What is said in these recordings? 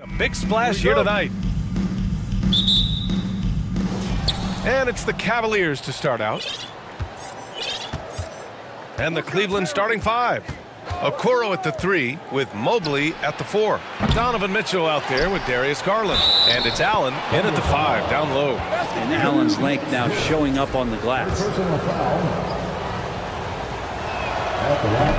A big splash here tonight. And it's the Cavaliers to start out. And the Cleveland starting five. Okoro at the 3 with Mobley at the 4. Donovan Mitchell out there with Darius Garland. And it's Allen in at the 5, down low. And Allen's length now showing up on the glass.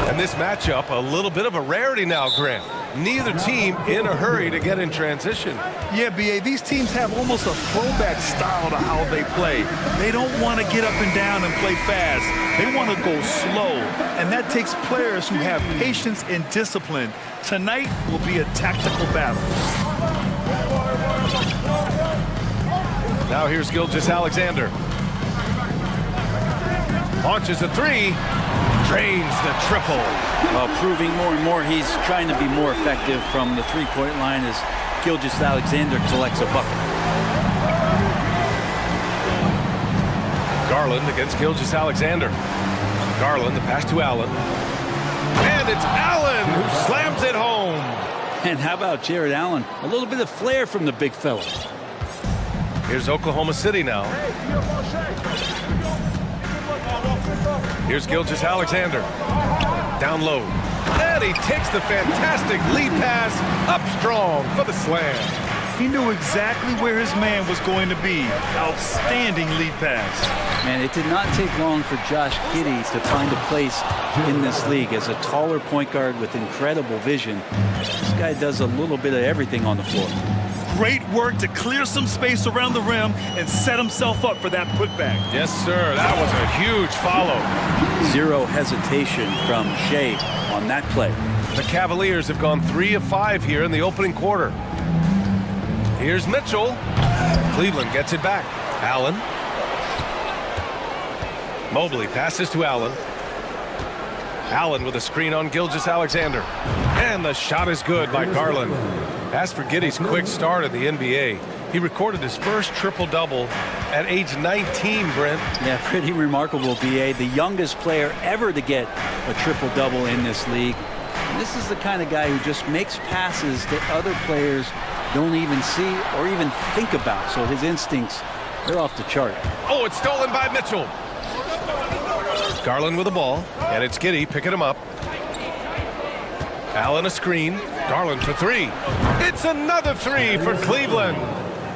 And this matchup, a little bit of a rarity now, Grant. Neither team in a hurry to get in transition. Yeah, B.A., these teams have almost a throwback style to how they play. They don't want to get up and down and play fast. They want to go slow, and that takes players who have patience and discipline. Tonight will be a tactical battle. Now here's Gilgeous-Alexander. Launches a 3. Drains the triple. Well, proving more and more he's trying to be more effective from the three-point line as Gilgeous-Alexander collects a bucket. Garland against Gilgeous-Alexander. Garland, the pass to Allen. And it's Allen who slams it home. And how about Jared Allen? A little bit of flair from the big fella. Here's Oklahoma City now. Here's Gilgeous-Alexander. Down low. And he takes the fantastic lead pass up strong for the slam. He knew exactly where his man was going to be. Outstanding lead pass. Man, it did not take long for Josh Giddey to find a place in this league as a taller point guard with incredible vision. This guy does a little bit of everything on the floor. Great work to clear some space around the rim and set himself up for that putback. Yes, sir. That was a huge follow. Zero hesitation from Shea on that play. The Cavaliers have gone 3 of 5 here in the opening quarter. Here's Mitchell. Cleveland gets it back. Allen. Mobley passes to Allen. Allen with a screen on Gilgeous-Alexander. And the shot is good by Garland. As for Giddey's quick start in the NBA, he recorded his first triple-double at age 19, Brent. Yeah, pretty remarkable, B.A. The youngest player ever to get a triple-double in this league. And this is the kind of guy who just makes passes that other players don't even see or even think about. So his instincts, they're off the chart. Oh, it's stolen by Mitchell. Garland with the ball, and it's Giddey picking him up. Allen a screen. Garland for 3. It's another 3 for Cleveland.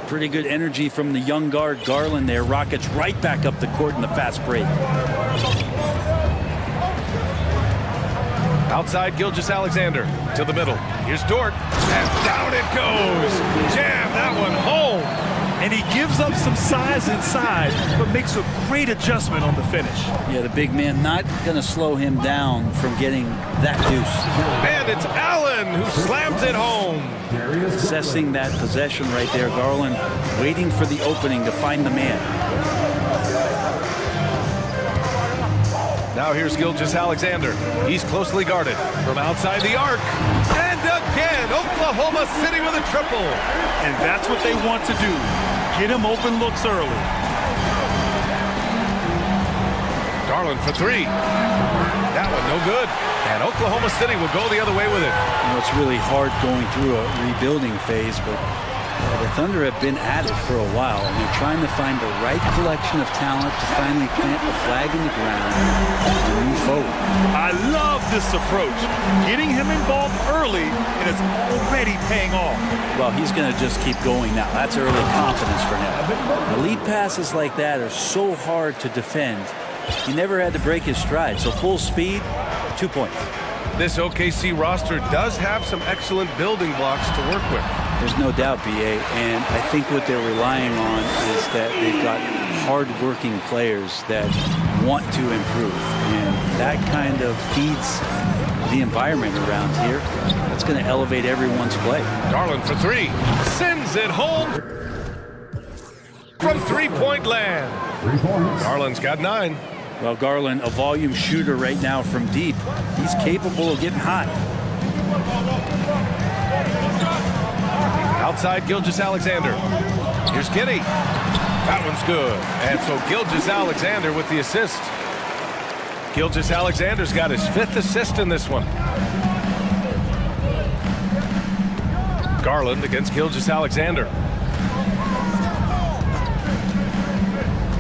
Pretty good energy from the young guard Garland there. Rockets right back up the court in the fast break. Outside Gilgeous-Alexander to the middle. Here's Dort, and down it goes. Jam that one home. And he gives up some size inside, but makes a great adjustment on the finish. Yeah, the big man not going to slow him down from getting that deuce. And it's Allen who slams it home. Assessing that possession right there, Garland waiting for the opening to find the man. Now here's Gilgeous-Alexander. He's closely guarded from outside the arc. And again, Oklahoma City with a triple. And that's what they want to do. Get him open looks early. Garland for 3. That one no good. And Oklahoma City will go the other way with it. You know, it's really hard going through a rebuilding phase, but the Thunder have been at it for a while, and they're trying to find the right collection of talent to finally plant the flag in the ground and move forward. I love this approach. Getting him involved early, and it's already paying off. Well, he's going to just keep going now. That's early confidence for him. The lead passes like that are so hard to defend. He never had to break his stride, so full speed, 2 points. This OKC roster does have some excellent building blocks to work with. There's no doubt, B.A., and I think what they're relying on is that they've got hard-working players that want to improve, and that kind of feeds the environment around here. That's going to elevate everyone's play. Garland for 3. Sends it home from three-point land. Garland's got 9. Well, Garland, a volume shooter right now from deep. He's capable of getting hot. Outside Gilgeous-Alexander. Here's Giddey. That one's good. And so Gilgeous-Alexander with the assist. Gilgeous-Alexander's got his 5th assist in this one. Garland against Gilgeous-Alexander.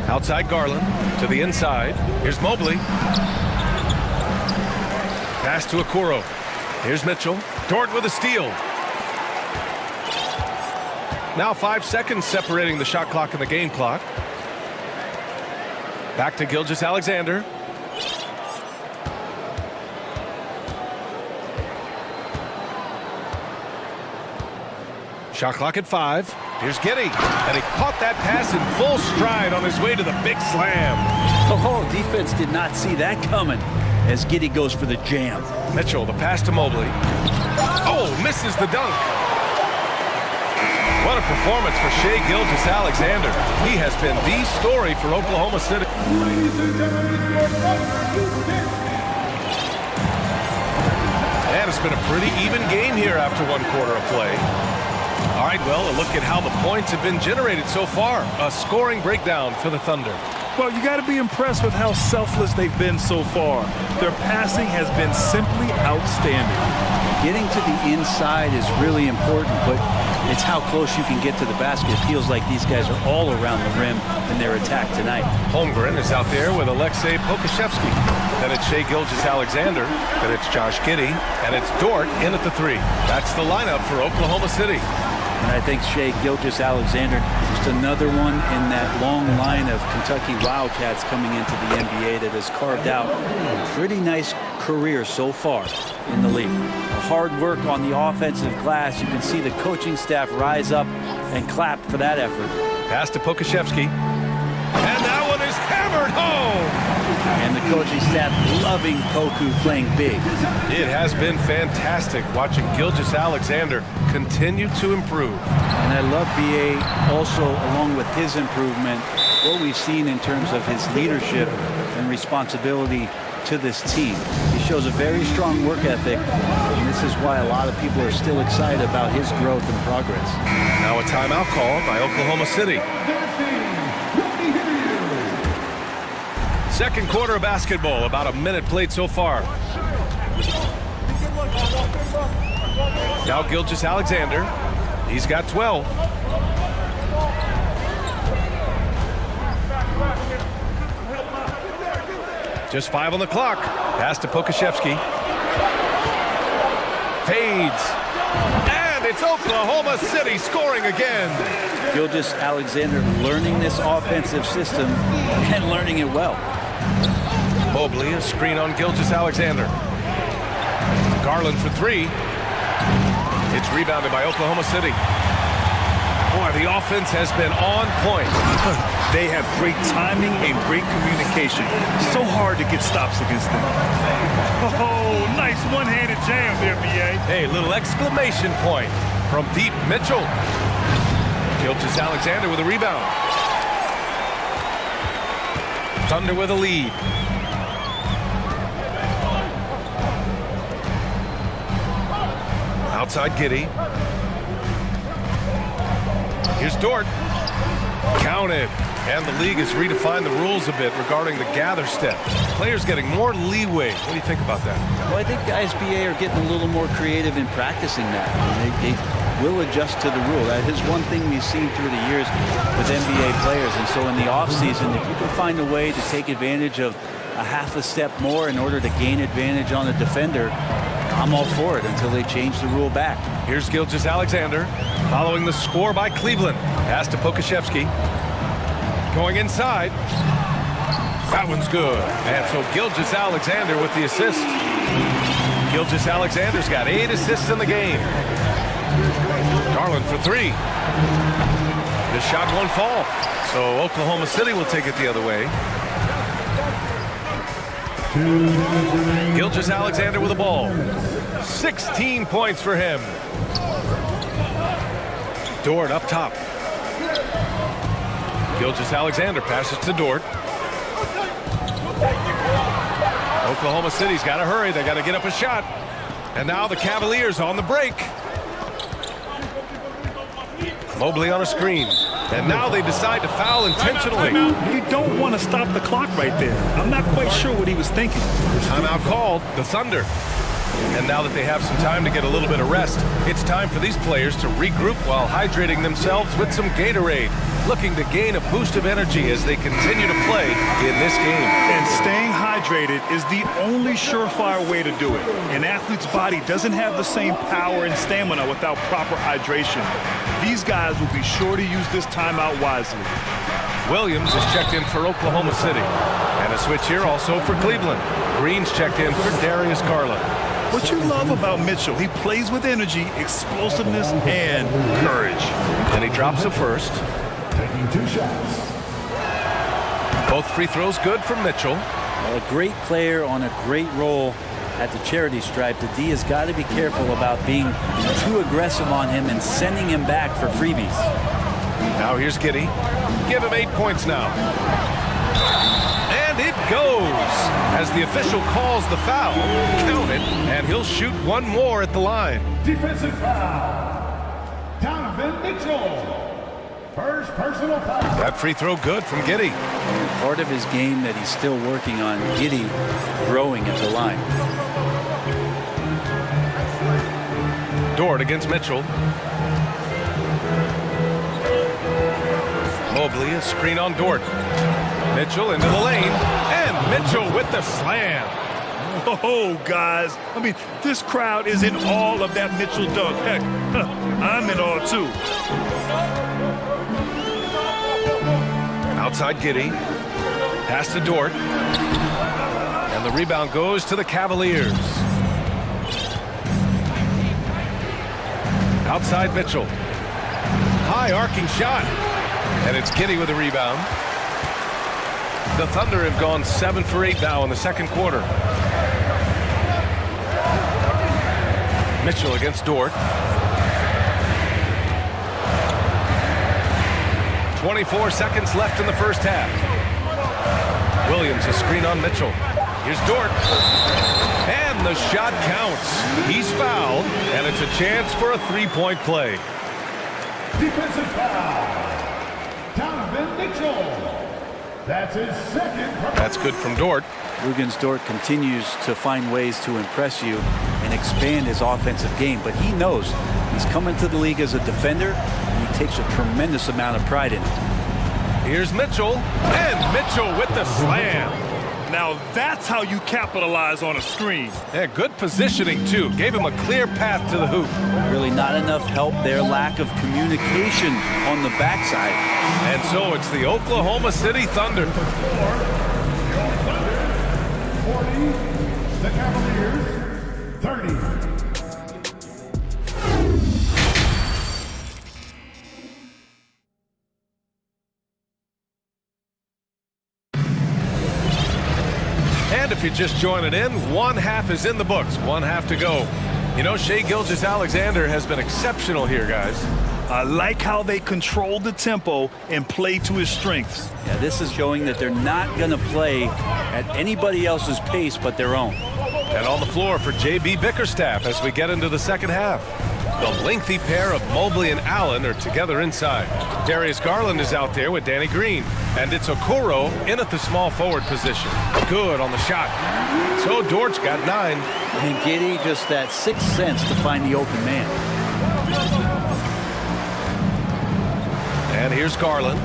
Outside Garland to the inside. Here's Mobley. Pass to Okoro. Here's Mitchell. Dort with a steal. Now 5 seconds separating the shot clock and the game clock. Back to Gilgeous-Alexander. Shot clock at 5. Here's Giddey. And he caught that pass in full stride on his way to the big slam. Oh, defense did not see that coming as Giddey goes for the jam. Mitchell, the pass to Mobley. Oh, misses the dunk. What a performance for Shai Gilgeous-Alexander. He has been the story for Oklahoma City. And it's been a pretty even game here after 1 quarter of play. All right, well, a look at how the points have been generated so far. A scoring breakdown for the Thunder. Well, you got to be impressed with how selfless they've been so far. Their passing has been simply outstanding. Getting to the inside is really important, but it's how close you can get to the basket. It feels like these guys are all around the rim in their attack tonight. Holmgren is out there with Alexei Pokusevski. Then it's Shai Gilgeous-Alexander. Then it's Josh Giddey. And it's Dort in at the 3. That's the lineup for Oklahoma City. And I think Shai Gilgeous-Alexander, just another one in that long line of Kentucky Wildcats coming into the NBA that has carved out a pretty nice career so far in the league. Hard work on the offensive glass. You can see the coaching staff rise up and clap for that effort. Pass to Pokusevski. And that one is hammered home. And the coaching staff loving Poku playing big. It has been fantastic watching Gilgeous-Alexander continue to improve. And I love BA also, along with his improvement, what we've seen in terms of his leadership and responsibility to this team. He shows a very strong work ethic, and this is why a lot of people are still excited about his growth and progress. Now a timeout call by Oklahoma City. Second quarter of basketball, about a minute played so far. Now Gilgeous-Alexander, he's got 12. Just 5 on the clock. Pass to Pokusevski. Fades. And it's Oklahoma City scoring again. Gilgeous-Alexander learning this offensive system and learning it well. Mobley, a screen on Gilgeous-Alexander. Garland for 3. It's rebounded by Oklahoma City. Boy, the offense has been on point. They have great timing and great communication. So hard to get stops against them. Oh, nice one-handed jam there, BA. Hey, little exclamation point from deep Mitchell. Gilgeous-Alexander with a rebound. Thunder with a lead. Outside Giddey. Here's Dort. Counted. And the league has redefined the rules a bit regarding the gather step. Players getting more leeway. What do you think about that? Well, I think guys BA are getting a little more creative in practicing that. They will adjust to the rule. That is one thing we've seen through the years with NBA players. And so in the offseason, if you can find a way to take advantage of a half a step more in order to gain advantage on the defender, I'm all for it until they change the rule back. Here's Gilgeous-Alexander following the score by Cleveland. Pass to Pokusevski. Going inside. That one's good. And so Gilgeous-Alexander with the assist. Gilgeous-Alexander's got 8 assists in the game. Garland for 3. This shot won't fall. So Oklahoma City will take it the other way. Gilgeous-Alexander with the ball. 16 points for him. Dort up top. Gilgeous-Alexander passes to Dort. Oklahoma City's got to hurry. They got to get up a shot. And now the Cavaliers on the break. Mobley on a screen. And now they decide to foul intentionally. You don't want to stop the clock right there. I'm not quite sure what he was thinking. Timeout called. The Thunder. And now that they have some time to get a little bit of rest, it's time for these players to regroup while hydrating themselves with some Gatorade, looking to gain a boost of energy as they continue to play in this game. And staying hydrated is the only surefire way to do it. An athlete's body doesn't have the same power and stamina without proper hydration. These guys will be sure to use this timeout wisely. Williams is checked in for Oklahoma City. And a switch here also for Cleveland. Green's checked in for Darius Garland. What you love about Mitchell, he plays with energy, explosiveness, and courage. And he drops a first. Taking 2 shots. Both free throws good for Mitchell. Well, a great player on a great role at the charity stripe. The D has got to be careful about being too aggressive on him and sending him back for freebies. Now here's Giddey. Give him 8 points now. And it goes as the official calls the foul. Count it, and he'll shoot one more at the line. Defensive foul. Donovan Mitchell. First personal foul. That free throw good from Giddey. Part of his game that he's still working on, Giddey growing at the line. Dort against Mitchell. Mobley, a screen on Dort. Mitchell into the lane, and Mitchell with the slam. Oh, guys, I mean, this crowd is in awe of that Mitchell dunk. Heck, I'm in awe, too. Outside Giddey. Pass to Dort. And the rebound goes to the Cavaliers. Outside Mitchell. High arcing shot. And it's Giddey with the rebound. The Thunder have gone 7 for 8 now in the second quarter. Mitchell against Dort. 24 seconds left in the first half. Williams a screen on Mitchell. Here's Dort. And the shot counts. He's fouled, and it's a chance for a three-point play. Defensive foul. Donovan Mitchell. That's his second. That's good from Dort. Lugens Dort continues to find ways to impress you and expand his offensive game, but he knows he's coming to the league as a defender, and he takes a tremendous amount of pride in it. Here's Mitchell, and Mitchell with the slam. Now that's how you capitalize on a screen. Yeah, good positioning, too. Gave him a clear path to the hoop. Really not enough help there. Lack of communication on the backside. And so it's the Oklahoma City Thunder. 40, the Cavaliers, 30. And if you're just joining in, one half is in the books, one half to go. You know, Shai Gilgeous-Alexander has been exceptional here, guys. I like how they control the tempo and play to his strengths. Yeah, this is showing that they're not going to play at anybody else's pace but their own. And on the floor for J.B. Bickerstaff as we get into the second half. The lengthy pair of Mobley and Allen are together inside. Darius Garland is out there with Danny Green. And it's Okoro in at the small forward position. Good on the shot. So Dort's got 9. And Giddey just that sixth sense to find the open man. And here's Garland.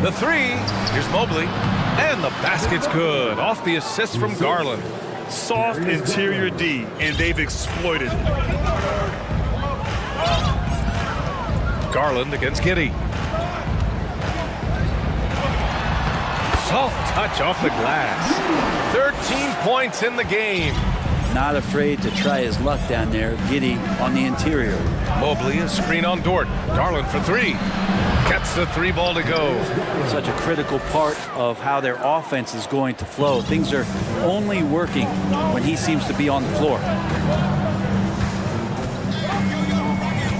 The 3. Here's Mobley. And the basket's good. Off the assist from Garland. Soft interior D, and they've exploited it. Garland against Giddey. Soft touch off the glass. 13 points in the game. Not afraid to try his luck down there. Giddey on the interior. Mobley, a screen on Dort. Garland for 3. Gets the 3 ball to go. Such a critical part of how their offense is going to flow. Things are only working when he seems to be on the floor.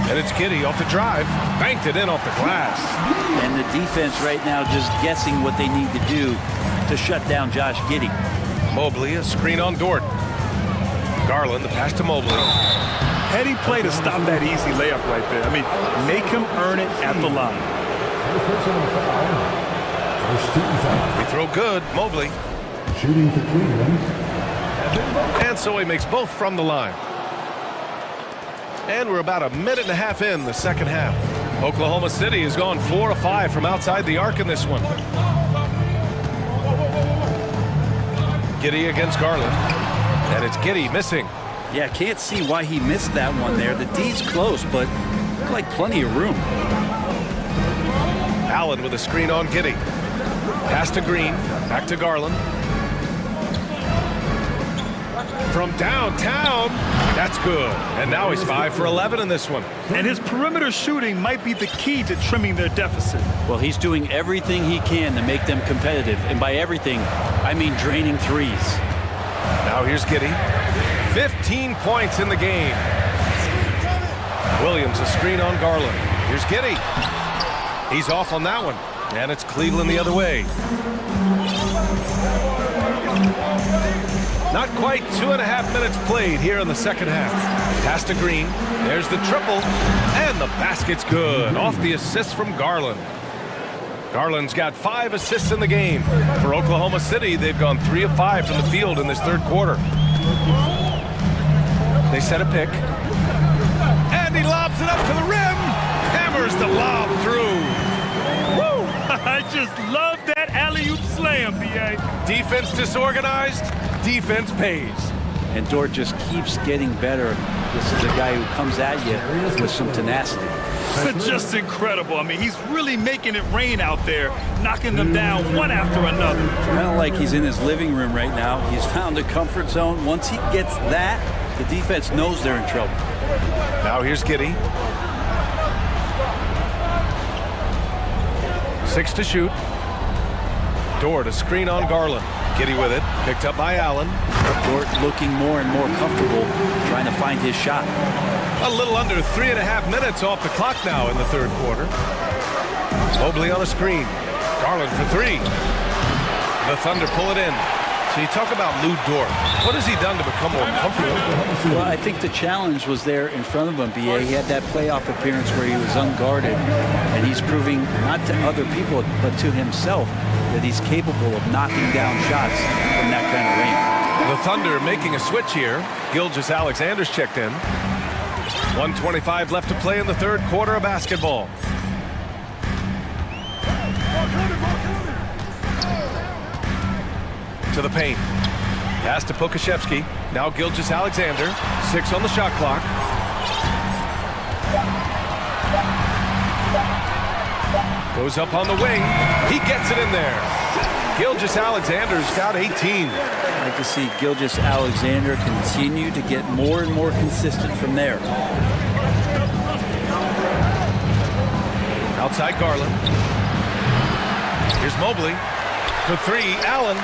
And it's Giddey off the drive. Banked it in off the glass. And the defense right now just guessing what they need to do to shut down Josh Giddey. Mobley, a screen on Dort. Garland, the pass to Mobley. Heady play to stop that easy layup right there. I mean, make him earn it at the line. First personal foul. First team foul. We throw good. Mobley. Shooting for Cleveland. And And so he makes both from the line. And we're about a minute and a half in the second half. Oklahoma City has gone 4 of 5 from outside the arc in this one. Giddey against Garland. And it's Giddey missing. Yeah, can't see why he missed that one there. The D's close, but looked like plenty of room. Allen with a screen on Giddey. Pass to Green. Back to Garland. From downtown. That's good. And now he's 5 for 11 in this one. And his perimeter shooting might be the key to trimming their deficit. Well, he's doing everything he can to make them competitive. And by everything, I mean draining threes. Now here's Giddey. 15 points in the game. Williams a screen on Garland. Here's Giddey. He's off on that one. And it's Cleveland the other way. Not quite 2.5 minutes played here in the second half. Pass to Green. There's the triple. And the basket's good. Off the assist from Garland. Garland's got 5 assists in the game. For Oklahoma City, they've gone 3 of 5 from the field in this third quarter. They set a pick. And he lobs it up to the rim. Hammers the lob through. Woo! I just love that alley-oop slam, B.A. Defense disorganized. Defense pays. And Dort just keeps getting better. This is a guy who comes at you with some tenacity. Just incredible. I mean, he's really making it rain out there, knocking them down one after another. Kind of like he's in his living room right now. He's found a comfort zone. Once he gets that, the defense knows they're in trouble. Now here's Giddey. 6 to shoot. Dort a screen on Garland. Giddey with it. Picked up by Allen. Dort looking more and more comfortable trying to find his shot. A little under 3.5 minutes off the clock now in the third quarter. Mobley on a screen. Garland for 3. The Thunder pull it in. So you talk about Lou Dort. What has he done to become more comfortable? Well, I think the challenge was there in front of him, B.A. He had that playoff appearance where he was unguarded, and he's proving not to other people but to himself that he's capable of knocking down shots from that kind of range. The Thunder making a switch here. Gilgeous-Alexander's checked in. 1:25 left to play in the third quarter of basketball. To the paint. Pass to Pokashevsky. Now Gilgeous-Alexander. 6 on the shot clock. Goes up on the wing. He gets it in there. Gilgeous-Alexander's got 18. I'd like to see Gilgeous-Alexander continue to get more and more consistent from there. Outside Garland. Here's Mobley. For 3, Allen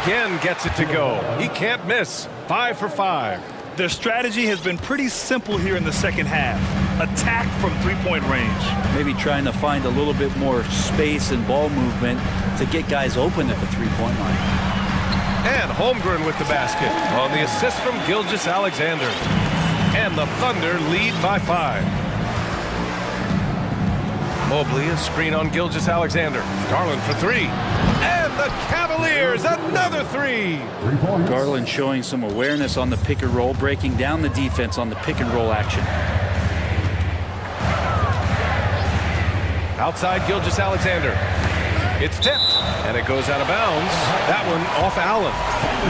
again gets it to go. He can't miss. 5 for 5. Their strategy has been pretty simple here in the second half. Attack from three-point range. Maybe trying to find a little bit more space and ball movement to get guys open at the three-point line. And Holmgren with the basket on the assist from Gilgeous-Alexander. And the Thunder lead by 5. Mobley, a screen on Gilgeous-Alexander. Garland for 3. And the Cavaliers, another 3. Garland showing some awareness on the pick and roll, breaking down the defense on the pick and roll action. Outside Gilgeous-Alexander. It's tipped, and it goes out of bounds. That one off Allen.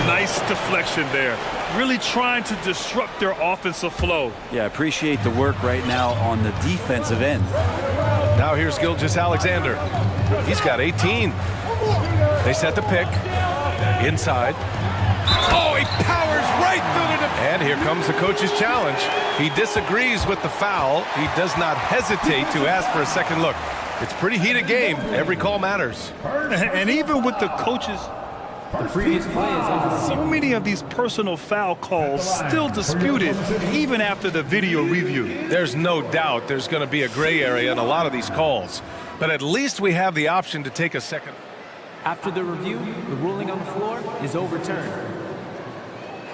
Nice deflection there. Really trying to disrupt their offensive flow. Yeah, appreciate the work right now on the defensive end. Now here's Gilgeous-Alexander. He's got 18. They set the pick. Inside. Oh, he powers right through the... And here comes the coach's challenge. He disagrees with the foul. He does not hesitate to ask for a second look. It's a pretty heated game. Every call matters. And even with the coaches, so many of these personal foul calls still disputed even after the video review. There's no doubt there's going to be a gray area in a lot of these calls. But at least we have the option to take a second. After the review, the ruling on the floor is overturned.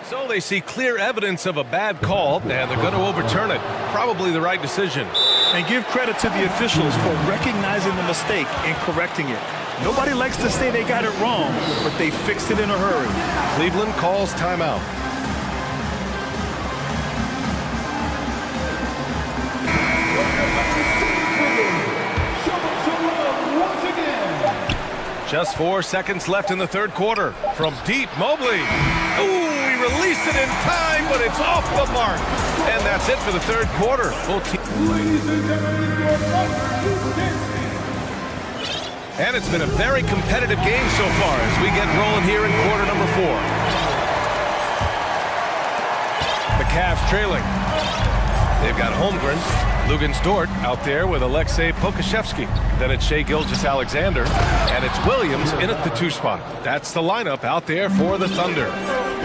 So they see clear evidence of a bad call, and they're going to overturn it. Probably the right decision. And give credit to the officials for recognizing the mistake and correcting it. Nobody likes to say they got it wrong, but they fixed it in a hurry. Cleveland calls timeout. Just 4 seconds left in the third quarter. From deep, Mobley. Ooh, he released it in time, but it's off the mark. And that's it for the third quarter. And it's been a very competitive game so far as we get rolling here in quarter number 4. The Cavs trailing. They've got Holmgren, Lugens Dort out there with Alexei Pokashevsky. Then it's Shai Gilgeous-Alexander, and it's Williams in at the 2 spot. That's the lineup out there for the Thunder.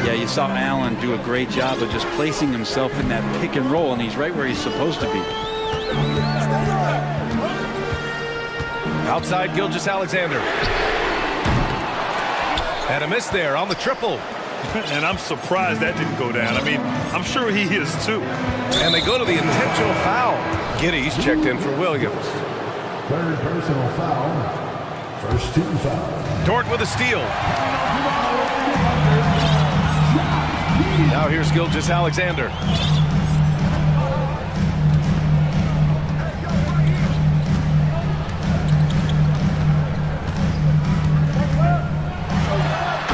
Yeah, you saw Allen do a great job of just placing himself in that pick and roll, and he's right where he's supposed to be. Outside Gilgeous-Alexander. And a miss there on the triple. And I'm surprised that didn't go down. I mean, I'm sure he is too. And they go to the intentional foul. Giddey's checked in for Williams. Third personal foul. First team foul. Dort with a steal. Now here's Gilgeous-Alexander.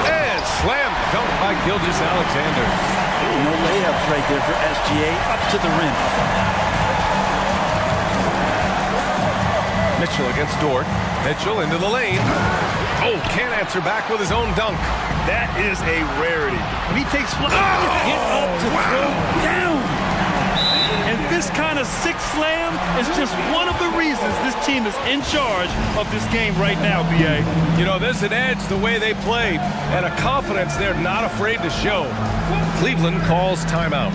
And slam dunk by Gilgeous-Alexander. No layups right there for SGA up to the rim. Mitchell against Dort. Mitchell into the lane. Oh, can't answer back with his own dunk. That is a rarity. When he takes flight, Get up to throw down. and this kind of sick slam is just one of the reasons this team is in charge of this game right now, BA. You know, there's an edge the way they played and a confidence they're not afraid to show. Cleveland calls timeout.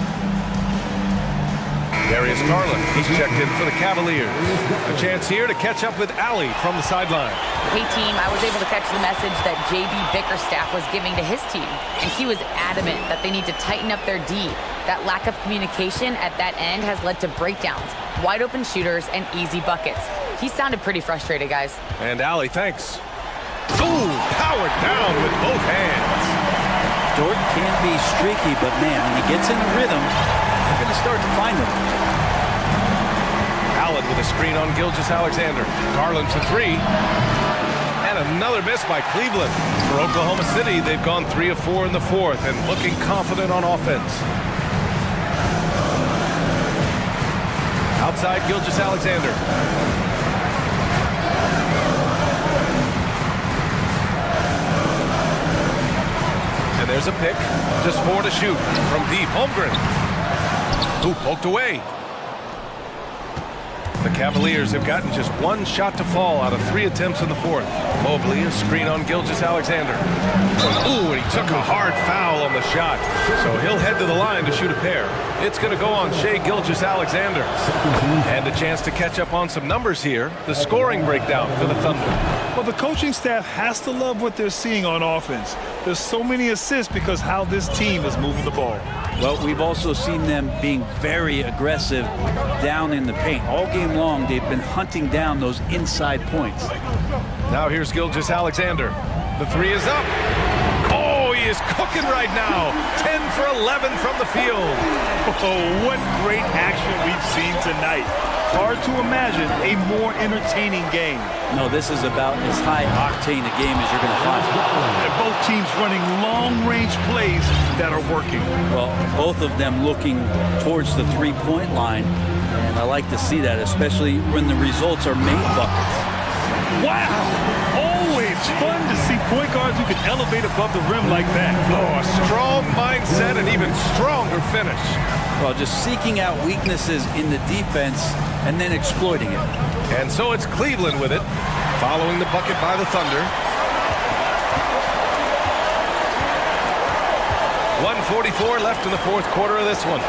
Darius Garland, he's checked in for the Cavaliers. A chance here to catch up with Allie from the sideline. Hey team, I was able to catch the message that JB Bickerstaff was giving to his team, and he was adamant that they need to tighten up their D. That lack of communication at that end has led to breakdowns, wide open shooters, and easy buckets. He sounded pretty frustrated, guys. And Allie, thanks. Ooh, powered down with both hands. Dort can be streaky, but man, when he gets in the rhythm, they're going to start to find him. Allen with a screen on Gilgeous-Alexander. Garland for 3. And another miss by Cleveland. For Oklahoma City, they've gone 3 of 4 in the fourth and looking confident on offense. Outside Gilgeous-Alexander. And there's a pick. Just 4 to shoot from deep. Holmgren. Who poked away. The Cavaliers have gotten just 1 shot to fall out of 3 attempts in the fourth. Mobley, a screen on Gilgeous-Alexander. Ooh, and he took a hard foul on the shot. So he'll head to the line to shoot a pair. It's going to go on Shai Gilgeous-Alexander. And a chance to catch up on some numbers here. The scoring breakdown for the Thunder. Well, the coaching staff has to love what they're seeing on offense. There's so many assists because how this team is moving the ball. Well, we've also seen them being very aggressive down in the paint. All game long, they've been hunting down those inside points. Now here's Gilgeous-Alexander. The 3 is up. Oh, he is cooking right now. 10 for 11 from the field. Oh, what great action we've seen tonight. Hard to imagine a more entertaining game. No, this is about as high octane a game as you're going to find. And both teams running long-range plays that are working. Well, both of them looking towards the three-point line, and I like to see that, especially when the results are made buckets. Wow! Always fun to see point guards who can elevate above the rim like that. Oh, a strong mindset and even stronger finish. Well, just seeking out weaknesses in the defense and then exploiting it. And so it's Cleveland with it, following the bucket by the Thunder. 1:44 left in the fourth quarter of this one.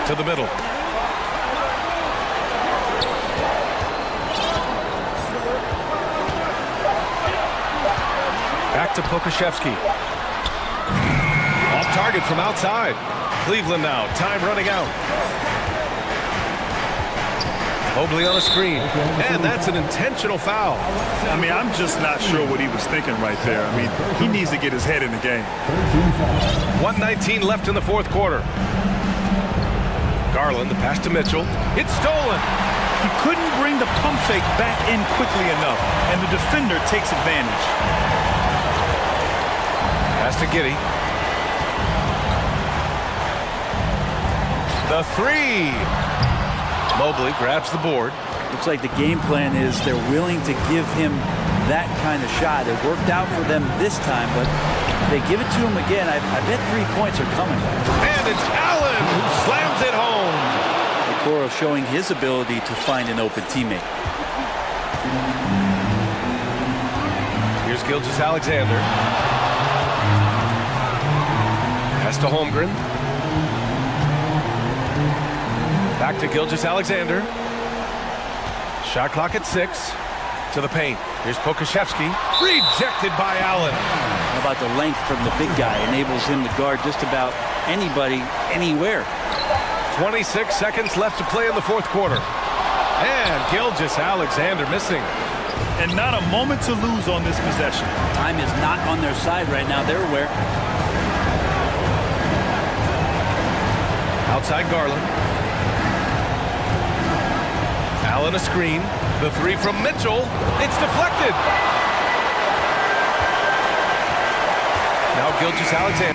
To the middle. Back to Pokashevsky. Off target from outside. Cleveland now, time running out. Mobley on a screen, and that's an intentional foul. I mean, I'm just not sure what he was thinking right there. I mean, he needs to get his head in the game. 1:19 left in the fourth quarter. Garland, the pass to Mitchell. It's stolen. He couldn't bring the pump fake back in quickly enough, and the defender takes advantage. Pass to Giddey. The three. Mobley grabs the board. Looks like the game plan is they're willing to give him that kind of shot. It worked out for them this time, but if they give it to him again, I bet 3 points are coming. And it's Allen who slams it home. Okoro showing his ability to find an open teammate. Here's Gilgeous-Alexander. Pass to Holmgren. Back to Gilgeous-Alexander. Shot clock at 6. To the paint. Here's Pokashevsky. Rejected by Allen. How about the length from the big guy? Enables him to guard just about anybody, anywhere. 26 seconds left to play in the fourth quarter. And Gilgeous-Alexander missing. And not a moment to lose on this possession. Time is not on their side right now. They're aware. Outside Garland. Allen a screen. The three from Mitchell. It's deflected. Now Gilgeous-Alexander.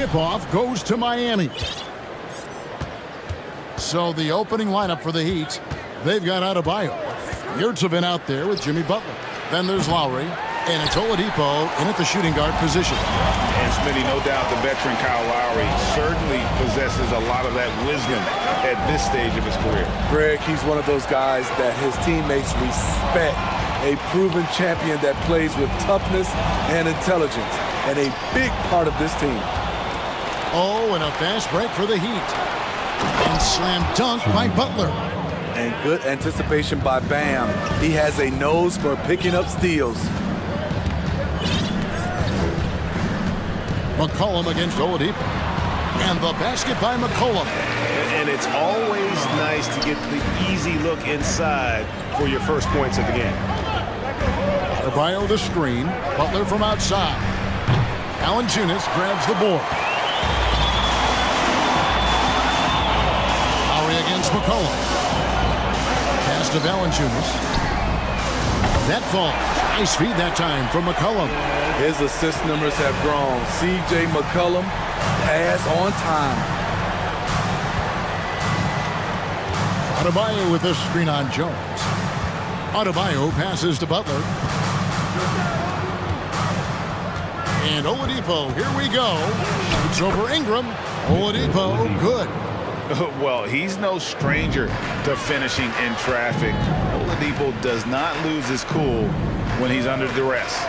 tip-off goes to Miami. So the opening lineup for the Heat, they've got Adebayo. Yurtsevin out there with Jimmy Butler. Then there's Lowry. And it's Oladipo in at the shooting guard position. And Smitty, no doubt the veteran Kyle Lowry certainly possesses a lot of that wisdom at this stage of his career. Greg, he's one of those guys that his teammates respect. A proven champion that plays with toughness and intelligence. And a big part of this team. Oh, and a fast break for the Heat. And slam dunk by Butler. And good anticipation by Bam. He has a nose for picking up steals. McCollum against Oladipo. And the basket by McCollum. And it's always nice to get the easy look inside for your first points of the game. Adebayo the screen. Butler from outside. Valanciunas grabs the board. Lowry against McCollum. Pass to Valanciunas. That falls. Nice feed that time from McCollum. His assist numbers have grown. C.J. McCollum, pass on time. Adebayo with the screen on Jones. Adebayo passes to Butler. And Oladipo, here we go. Shoots over Ingram. Oladipo, good. Well, he's no stranger to finishing in traffic. Oladipo does not lose his cool when he's under duress.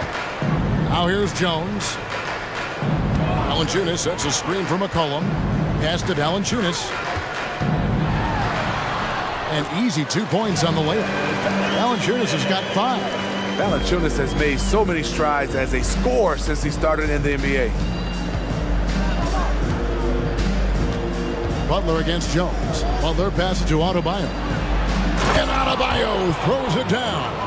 Now here's Jones. Valanciunas sets a screen for McCollum. Pass to Valanciunas. An easy 2 points on the layup. Valanciunas has got 5. Valanciunas has made so many strides as a scorer since he started in the NBA. Butler against Jones. Butler passes to Adebayo. And Adebayo throws it down.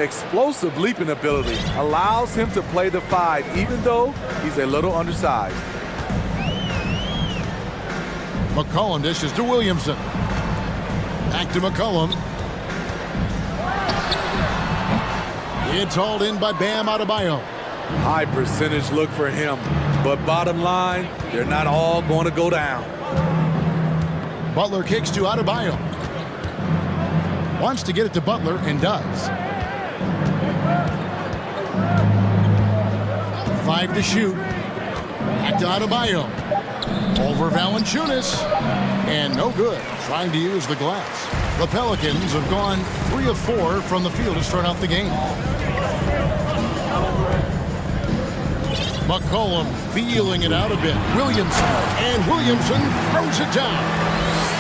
Explosive leaping ability allows him to play the 5, even though he's a little undersized. McCollum dishes to Williamson. Back to McCollum. It's hauled in by Bam Adebayo. High percentage look for him, but bottom line, they're not all going to go down. Butler kicks to Adebayo. Wants to get it to Butler and does. 5 to shoot. Back to Adebayo. Over Valanciunas. And no good. Trying to use the glass. The Pelicans have gone 3 of 4 from the field to start out the game. McCollum feeling it out a bit. Williamson. And Williamson throws it down.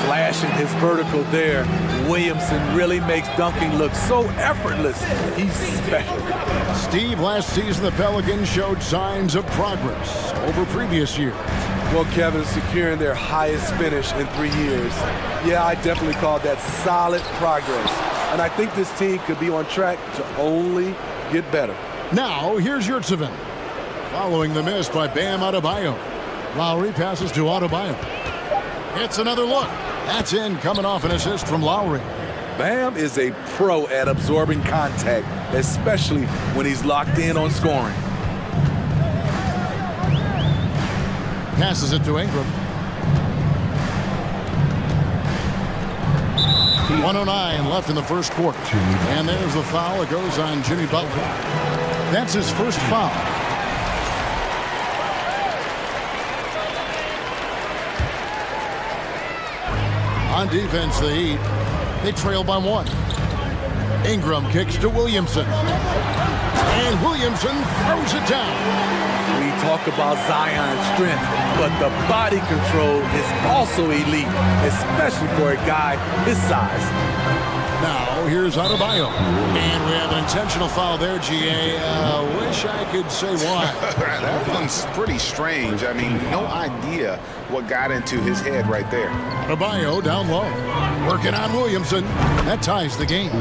Flashing his vertical there. Williamson really makes dunking look so effortless. He's special. Steve, last season the Pelicans showed signs of progress over previous years. Well, Kevin, securing their highest finish in 3 years. Yeah, I definitely call that solid progress. And I think this team could be on track to only get better. Now, here's Yurtsevin. Following the miss by Bam Adebayo. Lowry passes to Adebayo. It's another look. That's in, coming off an assist from Lowry. Bam is a pro at absorbing contact, especially when he's locked in on scoring. Passes it to Ingram. 1:09 left in the first quarter. And there's the foul. It goes on Jimmy Butler. That's his first foul. On defense, the Heat, they trail by 1. Ingram kicks to Williamson. And Williamson throws it down. We talk about Zion's strength, but the body control is also elite, especially for a guy his size. Now, here's Adebayo. And we have an intentional foul there, GA. Wish I could say why. That one's pretty strange. I mean, no idea what got into his head right there. Adebayo down low. Working on Williamson. That ties the game.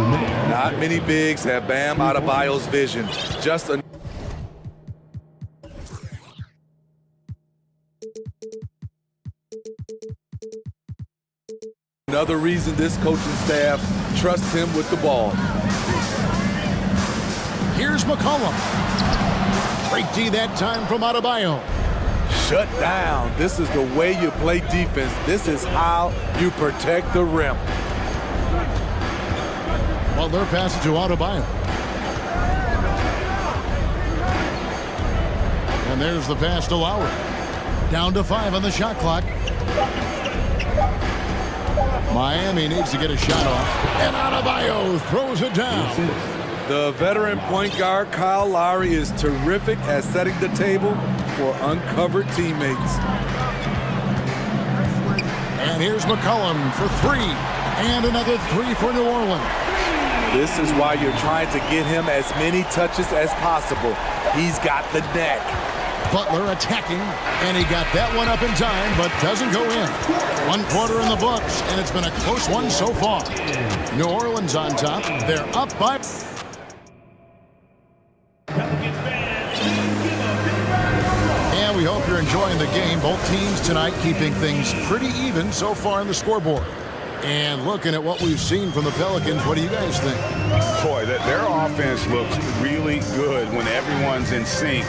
Not many bigs have Bam Adebayo's vision. Just a another reason this coaching staff trusts him with the ball. Here's McCollum. Great D that time from Adebayo. shut down. This is the way you play defense. This is how you protect the rim. Well, they're passing to Adebayo. And there's the pass to Lowry. Down to 5 on the shot clock. Miami needs to get a shot off. And Adebayo throws it down. The veteran point guard, Kyle Lowry, is terrific at setting the table for uncovered teammates. And here's McCollum for 3. And another 3 for New Orleans. This is why you're trying to get him as many touches as possible. He's got the neck. Butler attacking, and he got that one up in time, but doesn't go in. 1 quarter in the books, and it's been a close one so far. New Orleans on top. They're up by... And we hope you're enjoying the game. Both teams tonight keeping things pretty even so far on the scoreboard. And looking at what we've seen from the Pelicans, what do you guys think? Boy, their offense looks really good when everyone's in sync.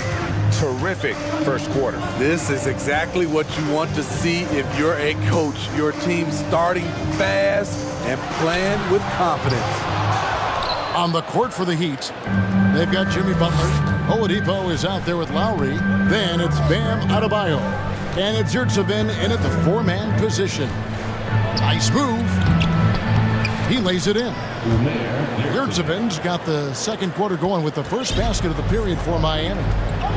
Terrific first quarter. This is exactly what you want to see if you're a coach. Your team starting fast and playing with confidence. On the court for the Heat, they've got Jimmy Butler. Oladipo is out there with Lowry. Then it's Bam Adebayo. And it's Yurtseven in at the 4-man position. Nice move. He lays it in. Yurtseven's got the second quarter going with the first basket of the period for Miami.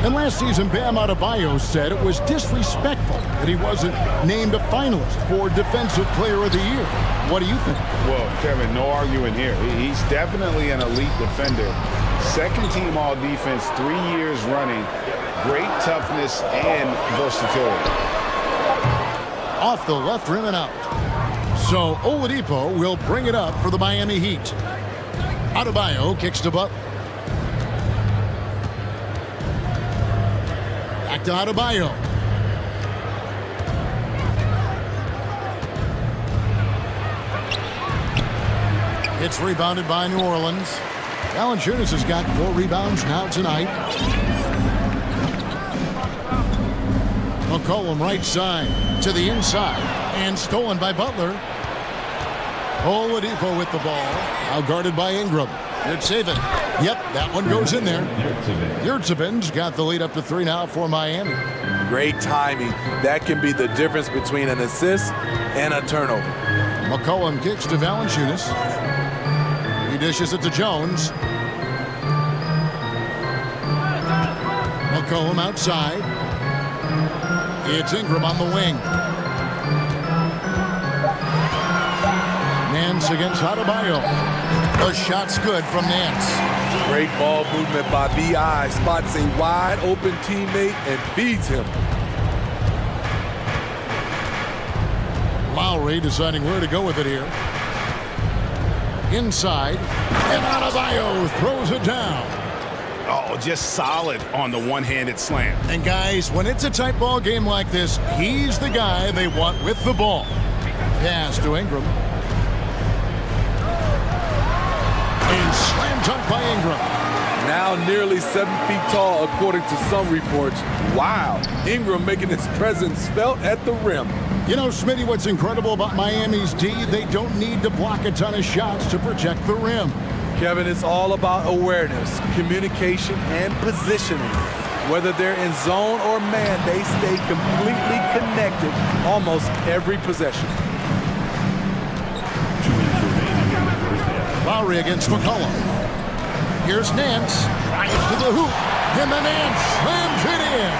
And last season, Bam Adebayo said it was disrespectful that he wasn't named a finalist for Defensive Player of the Year. What do you think? Well, Kevin, no arguing here. He's definitely an elite defender. Second team all defense 3 years running. Great toughness and versatility. Off the left rim and out. So Oladipo will bring it up for the Miami Heat. Adebayo kicks to Butler. Back to Adebayo. It's rebounded by New Orleans. Valanciunas has got 4 rebounds now tonight. McCollum right side to the inside. And stolen by Butler. Oladipo with the ball. Now guarded by Ingram. Yurtseven. Yep, that one goes in there. Yurtseven's got the lead up to 3 now for Miami. Great timing. That can be the difference between an assist and a turnover. McCollum kicks to Valanciunas. He dishes it to Jones. McCollum outside. It's Ingram on the wing. Nance against Adebayo. The shot's good from Nance. Great ball movement by B.I. Spots a wide open teammate and feeds him. Lowry deciding where to go with it here. Inside. And Adebayo throws it down. Oh, just solid on the one-handed slam. And guys, when it's a tight ball game like this, he's the guy they want with the ball. Pass to Ingram. And slam dunk by Ingram. Now nearly 7 feet tall, according to some reports. Wow, Ingram making his presence felt at the rim. You know, Smitty, what's incredible about Miami's D, they don't need to block a ton of shots to protect the rim. Kevin, it's all about awareness, communication, and positioning. Whether they're in zone or man, they stay completely connected almost every possession. Lowry against McCollum. Here's Nance. Drives to the hoop. And the Nance slams it in.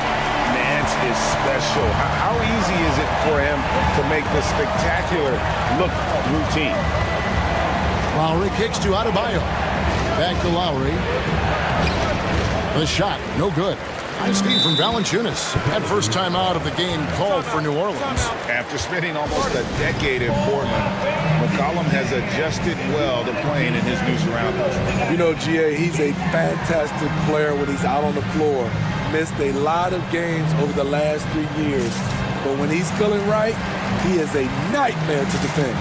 Nance is special. How easy is it for him to make the spectacular look routine? Lowry kicks to Adebayo. Back to Lowry. The shot, no good. Nice feed from Valanciunas. That first time out of the game called for New Orleans. After spending almost a decade in Portland, McCollum has adjusted well to playing in his new surroundings. You know, GA, he's a fantastic player when he's out on the floor. Missed a lot of games over the last 3 years. But when he's feeling right, he is a nightmare to defend.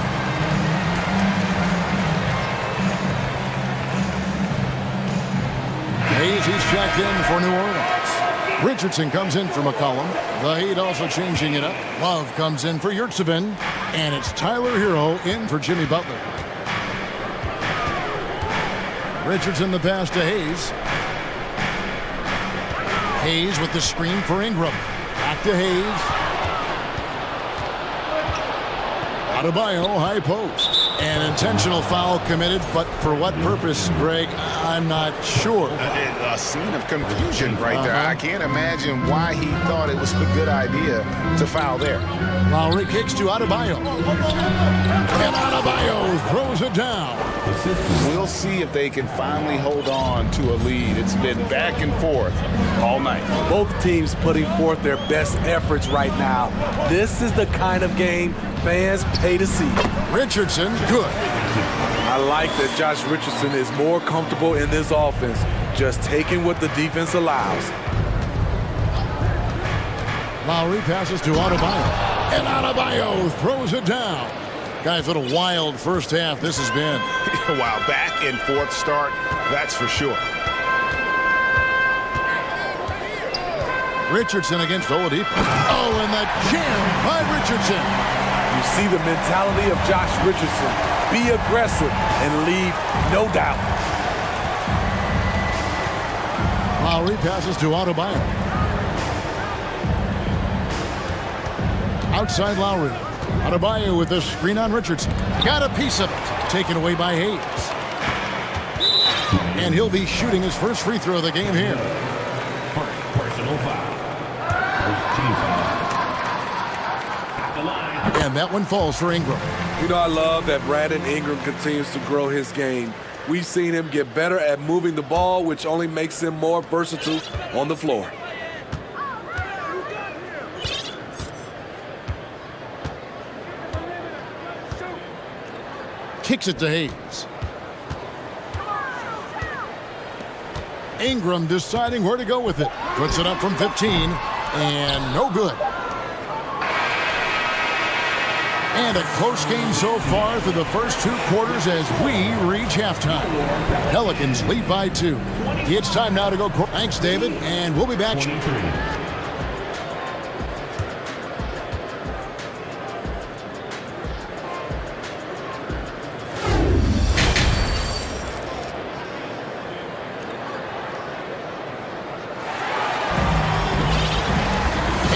He's checked in for New Orleans. Richardson comes in for McCollum. The Heat also changing it up. Love comes in for Yurtsevin. And it's Tyler Hero in for Jimmy Butler. Richardson the pass to Hayes. Hayes with the screen for Ingram. Back to Hayes. Adebayo, high post. An intentional foul committed, but for what purpose, Greg? I'm not sure. A scene of confusion right there. I can't imagine why he thought it was a good idea to foul there. Lowry kicks to Adebayo. And Adebayo throws it down. We'll see if they can finally hold on to a lead. It's been back and forth all night. Both teams putting forth their best efforts right now. This is the kind of game fans pay to see. Richardson, good. I like that Josh Richardson is more comfortable in this offense, just taking what the defense allows. Lowry passes to Adebayo. And Adebayo throws it down. Guys, what a wild first half this has been. Wow, back and forth start, that's for sure. Richardson against Oladipo. Oh, and the jam by Richardson. You see the mentality of Josh Richardson. Be aggressive and leave no doubt. Lowry passes to Adebayo. Outside Lowry. Adebayo with the screen on Richardson. Got a piece of it. Taken away by Hayes. And he'll be shooting his first free throw of the game here. Personal foul. Team foul. And that one falls for Ingram. You know, I love that Brandon Ingram continues to grow his game. We've seen him get better at moving the ball, which only makes him more versatile on the floor. Kicks it to Hayes. Ingram deciding where to go with it. Puts it up from 15, and no good. And a close game so far through the first two quarters as we reach halftime. Pelicans lead by 2. It's time now to go. Thanks, David, and we'll be back.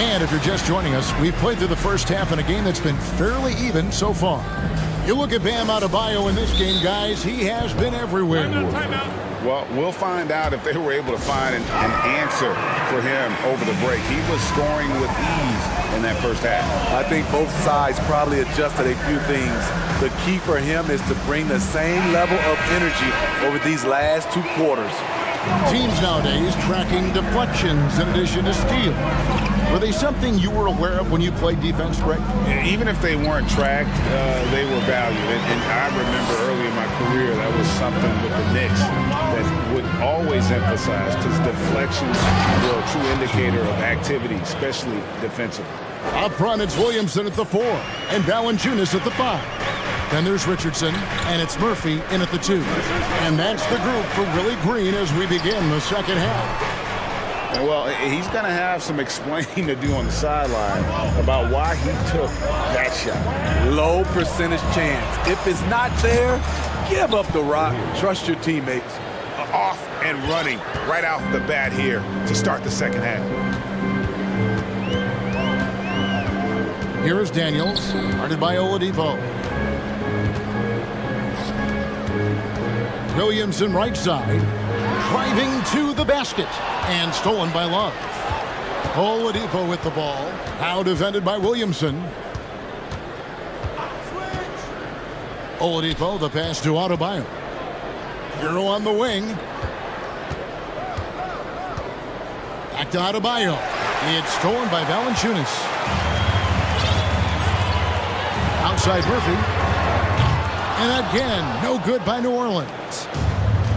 And if you're just joining us, we've played through the first half in a game that's been fairly even so far. You look at Bam Adebayo in this game, guys, he has been everywhere. Well, we'll find out if they were able to find an answer for him over the break. He was scoring with ease in that first half. I think both sides probably adjusted a few things. The key for him is to bring the same level of energy over these last 2 quarters. Teams nowadays tracking deflections in addition to steals. Were they something you were aware of when you played defense, Greg? Even if they weren't tracked, they were valued. And I remember early in my career, that was something with the Knicks that would always emphasize, because deflections were a true indicator of activity, especially defensively. Up front, it's Williamson at the 4 and Valanciunas at the 5. Then there's Richardson, and it's Murphy in at the 2. And that's the group for Willie Green as we begin the second half. Well, he's going to have some explaining to do on the sideline about why he took that shot. Low percentage chance. If it's not there, give up the rock. Trust your teammates. Off and running right off the bat here to start the second half. Here is Daniels, guarded by Oladipo. Williamson right side, driving to the basket, and stolen by Love. Oladipo with the ball, now defended by Williamson. Oladipo, the pass to Adebayo. Hero on the wing. Back to Adebayo. It's stolen by Valanciunas. Outside Murphy. And again, no good by New Orleans.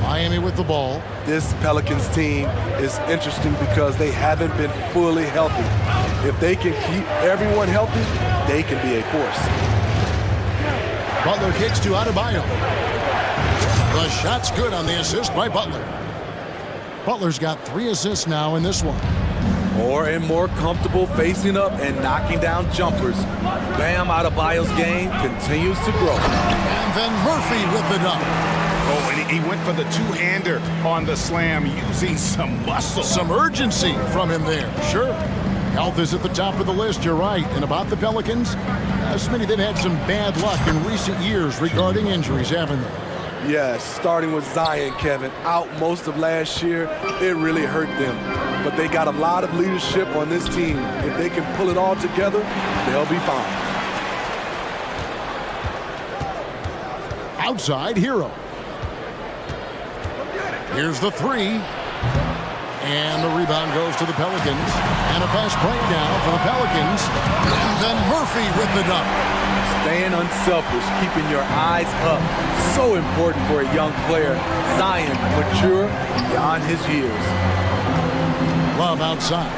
Miami with the ball. This Pelicans team is interesting because they haven't been fully healthy. If they can keep everyone healthy, they can be a force. Butler kicks to Adebayo. The shot's good on the assist by Butler. Butler's got 3 assists now in this one. or in more comfortable facing up and knocking down jumpers. Bam Adebayo's game continues to grow. And then Murphy with the dunk. Oh, and he went for the two-hander on the slam using some muscle. Some urgency from him there, sure. Health is at the top of the list, you're right. And about the Pelicans, Smitty, they've had some bad luck in recent years regarding injuries, haven't they? Yes, starting with Zion, Kevin, out most of last year, it really hurt them. But they got a lot of leadership on this team. If they can pull it all together, they'll be fine. Outside Hero. Here's the three. And the rebound goes to the Pelicans. And a fast break down for the Pelicans. And then Murphy with the dunk. Staying unselfish, keeping your eyes up. So important for a young player. Zion, mature beyond his years. Love outside.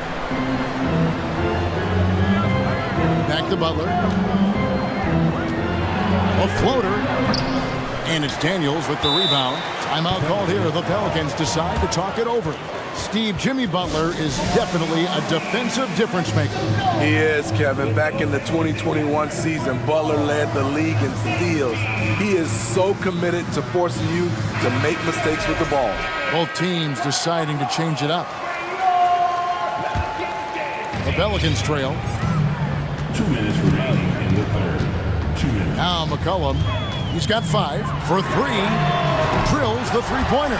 Back to Butler. A floater. And it's Daniels with the rebound. Timeout called here. The Pelicans decide to talk it over. Steve, Jimmy Butler is definitely a defensive difference maker. He is, Kevin. Back in the 2021 season, Butler led the league in steals. He is so committed to forcing you to make mistakes with the ball. Both teams deciding to change it up. The Pelicans trail. 2 minutes remaining in the third. 2 minutes. Now McCollum, he's got 5 for 3. Drills the three-pointer.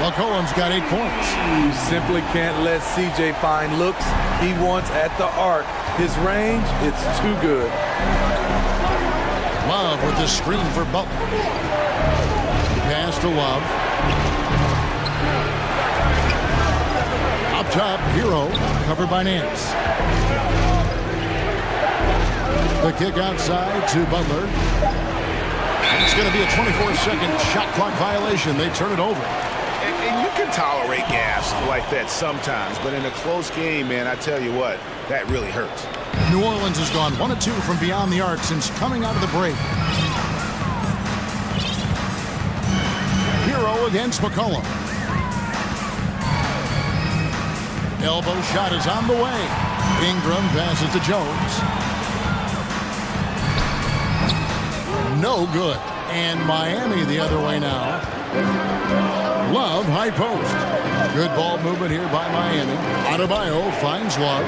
McCollum's got 8 points. You simply can't let CJ find looks he wants at the arc. His range, it's too good. Love with the screen for Butler. Pass to Love. Up top, Hero, covered by Nance. The kick outside to Butler. It's going to be a 24-second shot clock violation. They turn it over. And you can tolerate gaffes like that sometimes, but in a close game, man, I tell you what, that really hurts. New Orleans has gone 1 of 2 from beyond the arc since coming out of the break. Hero against McCollum. Elbow shot is on the way. Ingram passes to Jones. No good. And Miami the other way now. Love, high post. Good ball movement here by Miami. Adebayo finds Love.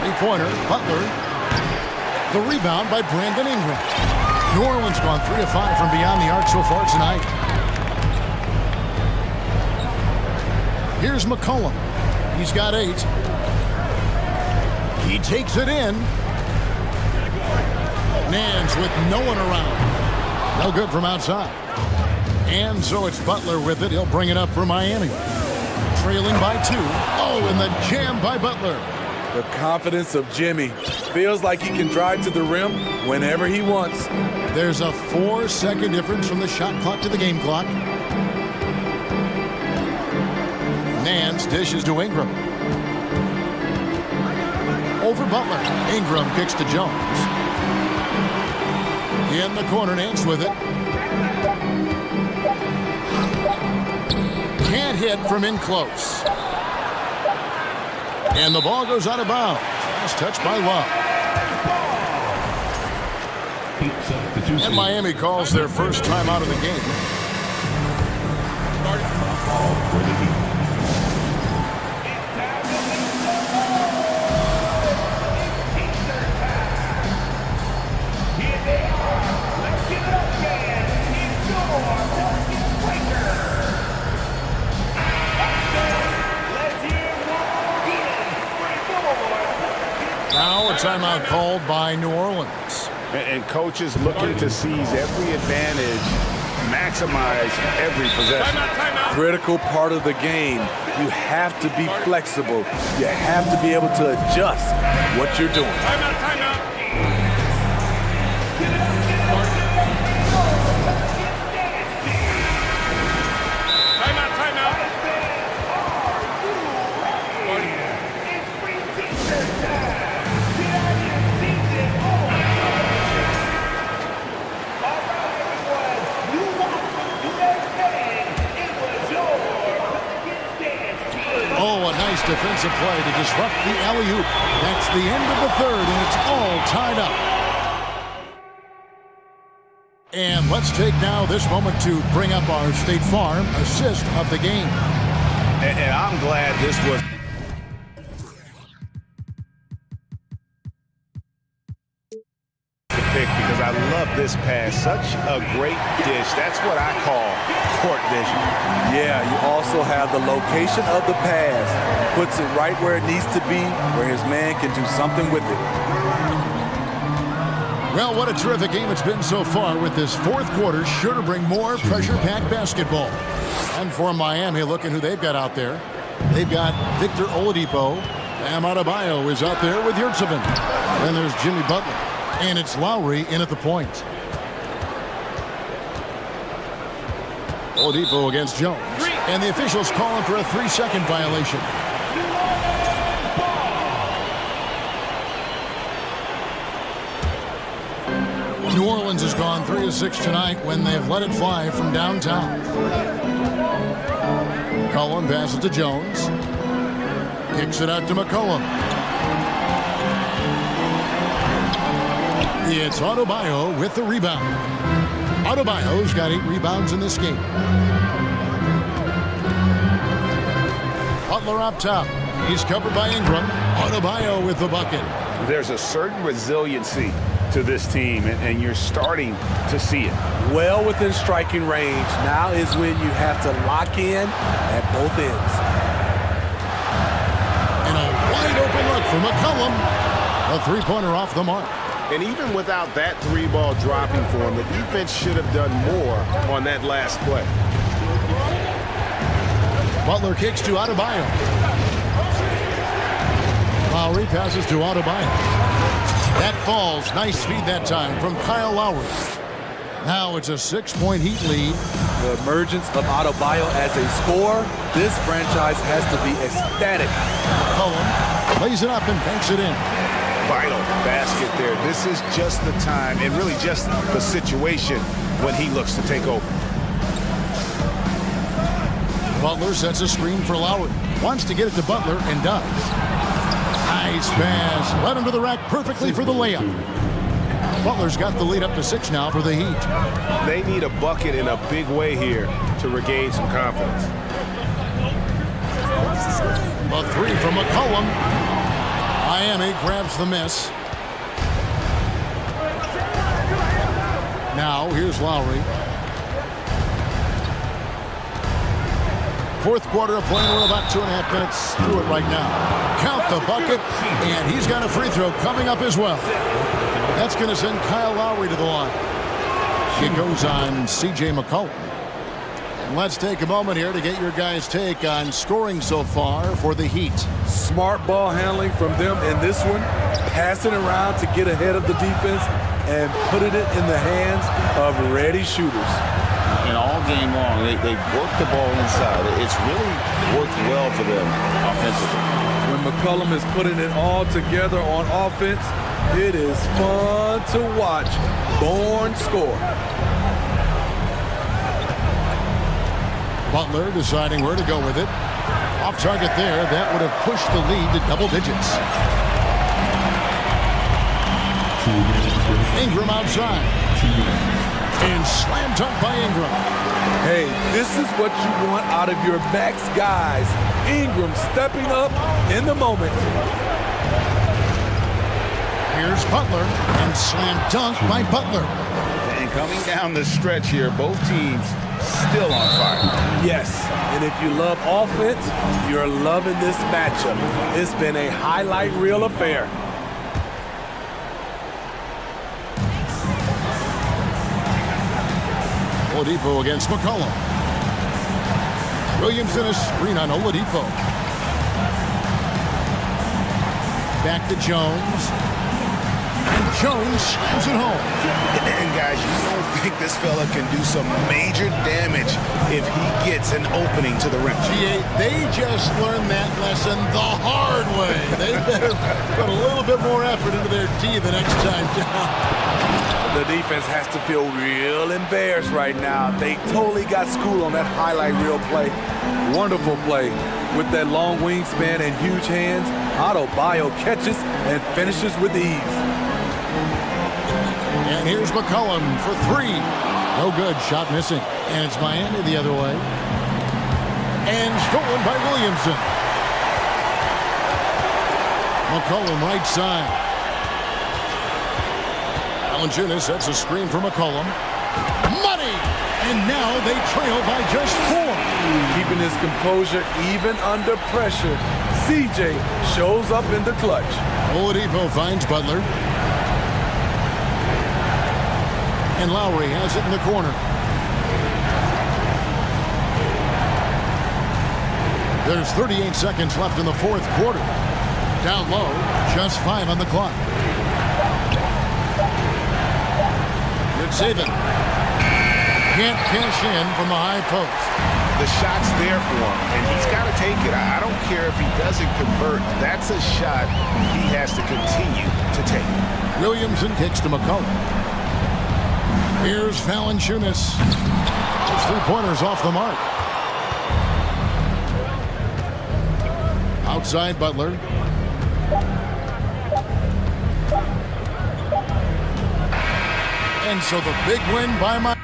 Three-pointer, Butler. The rebound by Brandon Ingram. New Orleans gone 3 of 5 from beyond the arc so far tonight. Here's McCollum. He's got 8. He takes it in. Nance with no one around. No good from outside. And so it's Butler with it. He'll bring it up for Miami. Trailing by 2. Oh, and the jam by Butler. The confidence of Jimmy. Feels like he can drive to the rim whenever he wants. There's a 4-second difference from the shot clock to the game clock. Nance dishes to Ingram. Over Butler. Ingram kicks to Jones. In the corner, Nance with it. Can't hit from in close. And the ball goes out of bounds. Last touch by Love. And Miami calls their first time out of the game. Now a timeout called by New Orleans. And coaches looking to seize every advantage, maximize every possession. Critical part of the game. You have to be flexible. You have to be able to adjust what you're doing. defensive play to disrupt the alley-oop. That's the end of the third, and it's all tied up. And let's take now this moment to bring up our State Farm assist of the game. And I'm glad this was the pick because I love this pass. Such a great dish. That's what I call court vision. Yeah, you also have the location of the pass. Puts it right where it needs to be, where his man can do something with it. Well, what a terrific game it's been so far, with this fourth quarter sure to bring more pressure-packed basketball. And for Miami, looking who they've got out there. They've got Victor Oladipo. Bam Adebayo is out there with Yurtseven. Then there's Jimmy Butler. And it's Lowry in at the point. Oladipo against Jones. And the officials calling for a 3-second violation. New Orleans has gone 3 of 6 tonight when they've let it fly from downtown. McCollum passes to Jones. Kicks it out to McCollum. It's Adebayo with the rebound. Adebayo's got 8 rebounds in this game. Butler up top. He's covered by Ingram. Adebayo with the bucket. There's a certain resiliency to this team, and you're starting to see it. Well within striking range. Now is when you have to lock in at both ends. And a wide open look for McCollum. A three-pointer off the mark. And even without that 3-ball dropping for him, the defense should have done more on that last play. Butler kicks to Adebayo. Lowry passes to Adebayo. That falls. Nice feed that time from Kyle Lowry. Now it's a 6-point Heat lead. The emergence of Adebayo as a scorer, this franchise has to be ecstatic. McCollum lays it up and banks it in. Vital basket there. This is just the time, and really just the situation when he looks to take over. Butler sets a screen for Lowry. Wants to get it to Butler and does. Nice pass. Led him to the rack perfectly for the layup. Butler's got the lead up to 6 now for the Heat. They need a bucket in a big way here to regain some confidence. A 3 from McCollum. Miami grabs the miss. Now here's Lowry. Fourth quarter of play. We're about 2.5 minutes through it right now. Count the bucket, and he's got a free throw coming up as well. That's going to send Kyle Lowry to the line. It goes on C.J. McCollum. And let's take a moment here to get your guys' take on scoring so far for the Heat. Smart ball handling from them in this one. Passing around to get ahead of the defense and putting it in the hands of ready shooters. And all game long, they work the ball inside. It's really worked well for them offensively. When McCollum is putting it all together on offense, it is fun to watch. Born score. Butler deciding where to go with it. Off target there. That would have pushed the lead to double digits. Ingram outside. And slam dunk by Ingram. Hey, this is what you want out of your max guys. Ingram stepping up in the moment. Here's Butler, and slam dunk by Butler. And coming down the stretch here, both teams still on fire. Yes, and if you love offense, you're loving this matchup. It's been a highlight reel affair. Oladipo against McCollum. Williams in a screen on Oladipo. Back to Jones. And Jones slams it home. And guys, you don't think this fella can do some major damage if he gets an opening to the rim. They just learned that lesson the hard way. They better put a little bit more effort into their D the next time down. The defense has to feel real embarrassed right now. They totally got schooled on that highlight reel play. Wonderful play. With that long wingspan and huge hands, Bio catches and finishes with ease. And here's McCollum for three. No good. Shot missing. And it's Miami the other way. And stolen by Williamson. McCollum right side. Valanciunas sets a screen for McCollum. Money! And now they trail by just 4. Keeping his composure even under pressure, CJ shows up in the clutch. Oladipo finds Butler. And Lowry has it in the corner. There's 38 seconds left in the fourth quarter. Down low, just 5 on the clock. Good saving. Can't cash in from the high post. The shot's there for him, and he's got to take it. I don't care if he doesn't convert. That's a shot he has to continue to take. Williamson kicks to McCollum. Here's Valanciunas. His three-pointers off the mark. Outside Butler. And so the big win by Miami.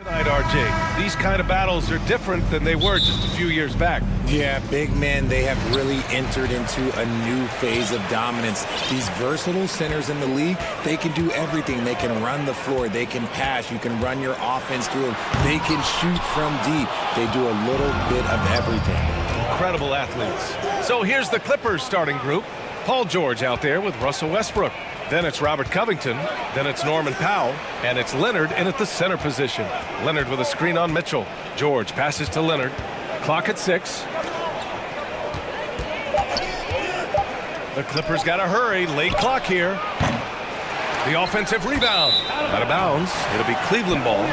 Tonight, RJ, these kind of battles are different than they were just a few years back. Yeah, big men, they have really entered into a new phase of dominance. These versatile centers in the league, they can do everything. They can run the floor, they can pass, you can run your offense through them, they can shoot from deep. They do a little bit of everything. Incredible athletes. So here's the Clippers starting group. Paul George out there with Russell Westbrook. Then it's Robert Covington. Then it's Norman Powell. And it's Leonard in at the center position. Leonard with a screen on Mitchell. George passes to Leonard. Clock at 6. The Clippers got to hurry. Late clock here. The offensive rebound. Out of bounds. It'll be Cleveland ball.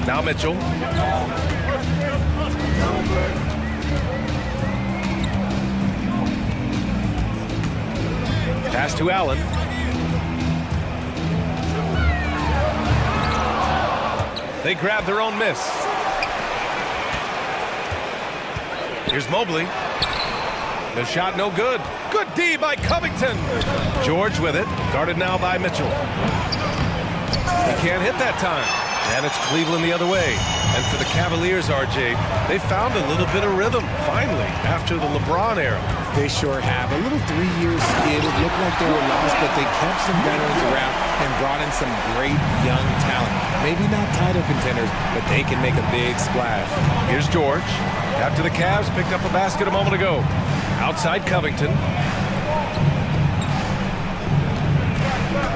Now Mitchell. Pass to Allen. They grab their own miss. Here's Mobley. The shot no good. Good D by Covington. George with it. Guarded now by Mitchell. He can't hit that time. And it's Cleveland the other way. And for the Cavaliers, RJ, they found a little bit of rhythm, finally, after the LeBron era. They sure have. A little 3-year skid. It looked like they were lost, but they kept some veterans around and brought in some great young talent. Maybe not title contenders, but they can make a big splash. Here's George. After the Cavs picked up a basket a moment ago. Outside Covington.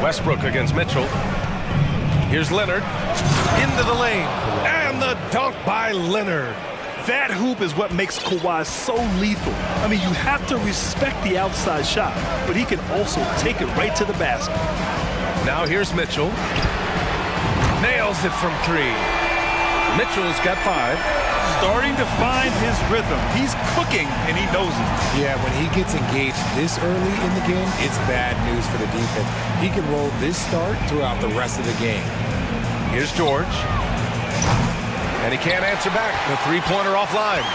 Westbrook against Mitchell. Here's Leonard. Into the lane. And the dunk by Leonard. That hoop is what makes Kawhi so lethal. I mean, you have to respect the outside shot, but he can also take it right to the basket. Now here's Mitchell. Nails it from 3. Mitchell's got 5. Starting to find his rhythm. He's cooking, and he knows it. Yeah, when he gets engaged this early in the game, it's bad news for the defense. He can roll this start throughout the rest of the game. Here's George. And he can't answer back. The three-pointer offline.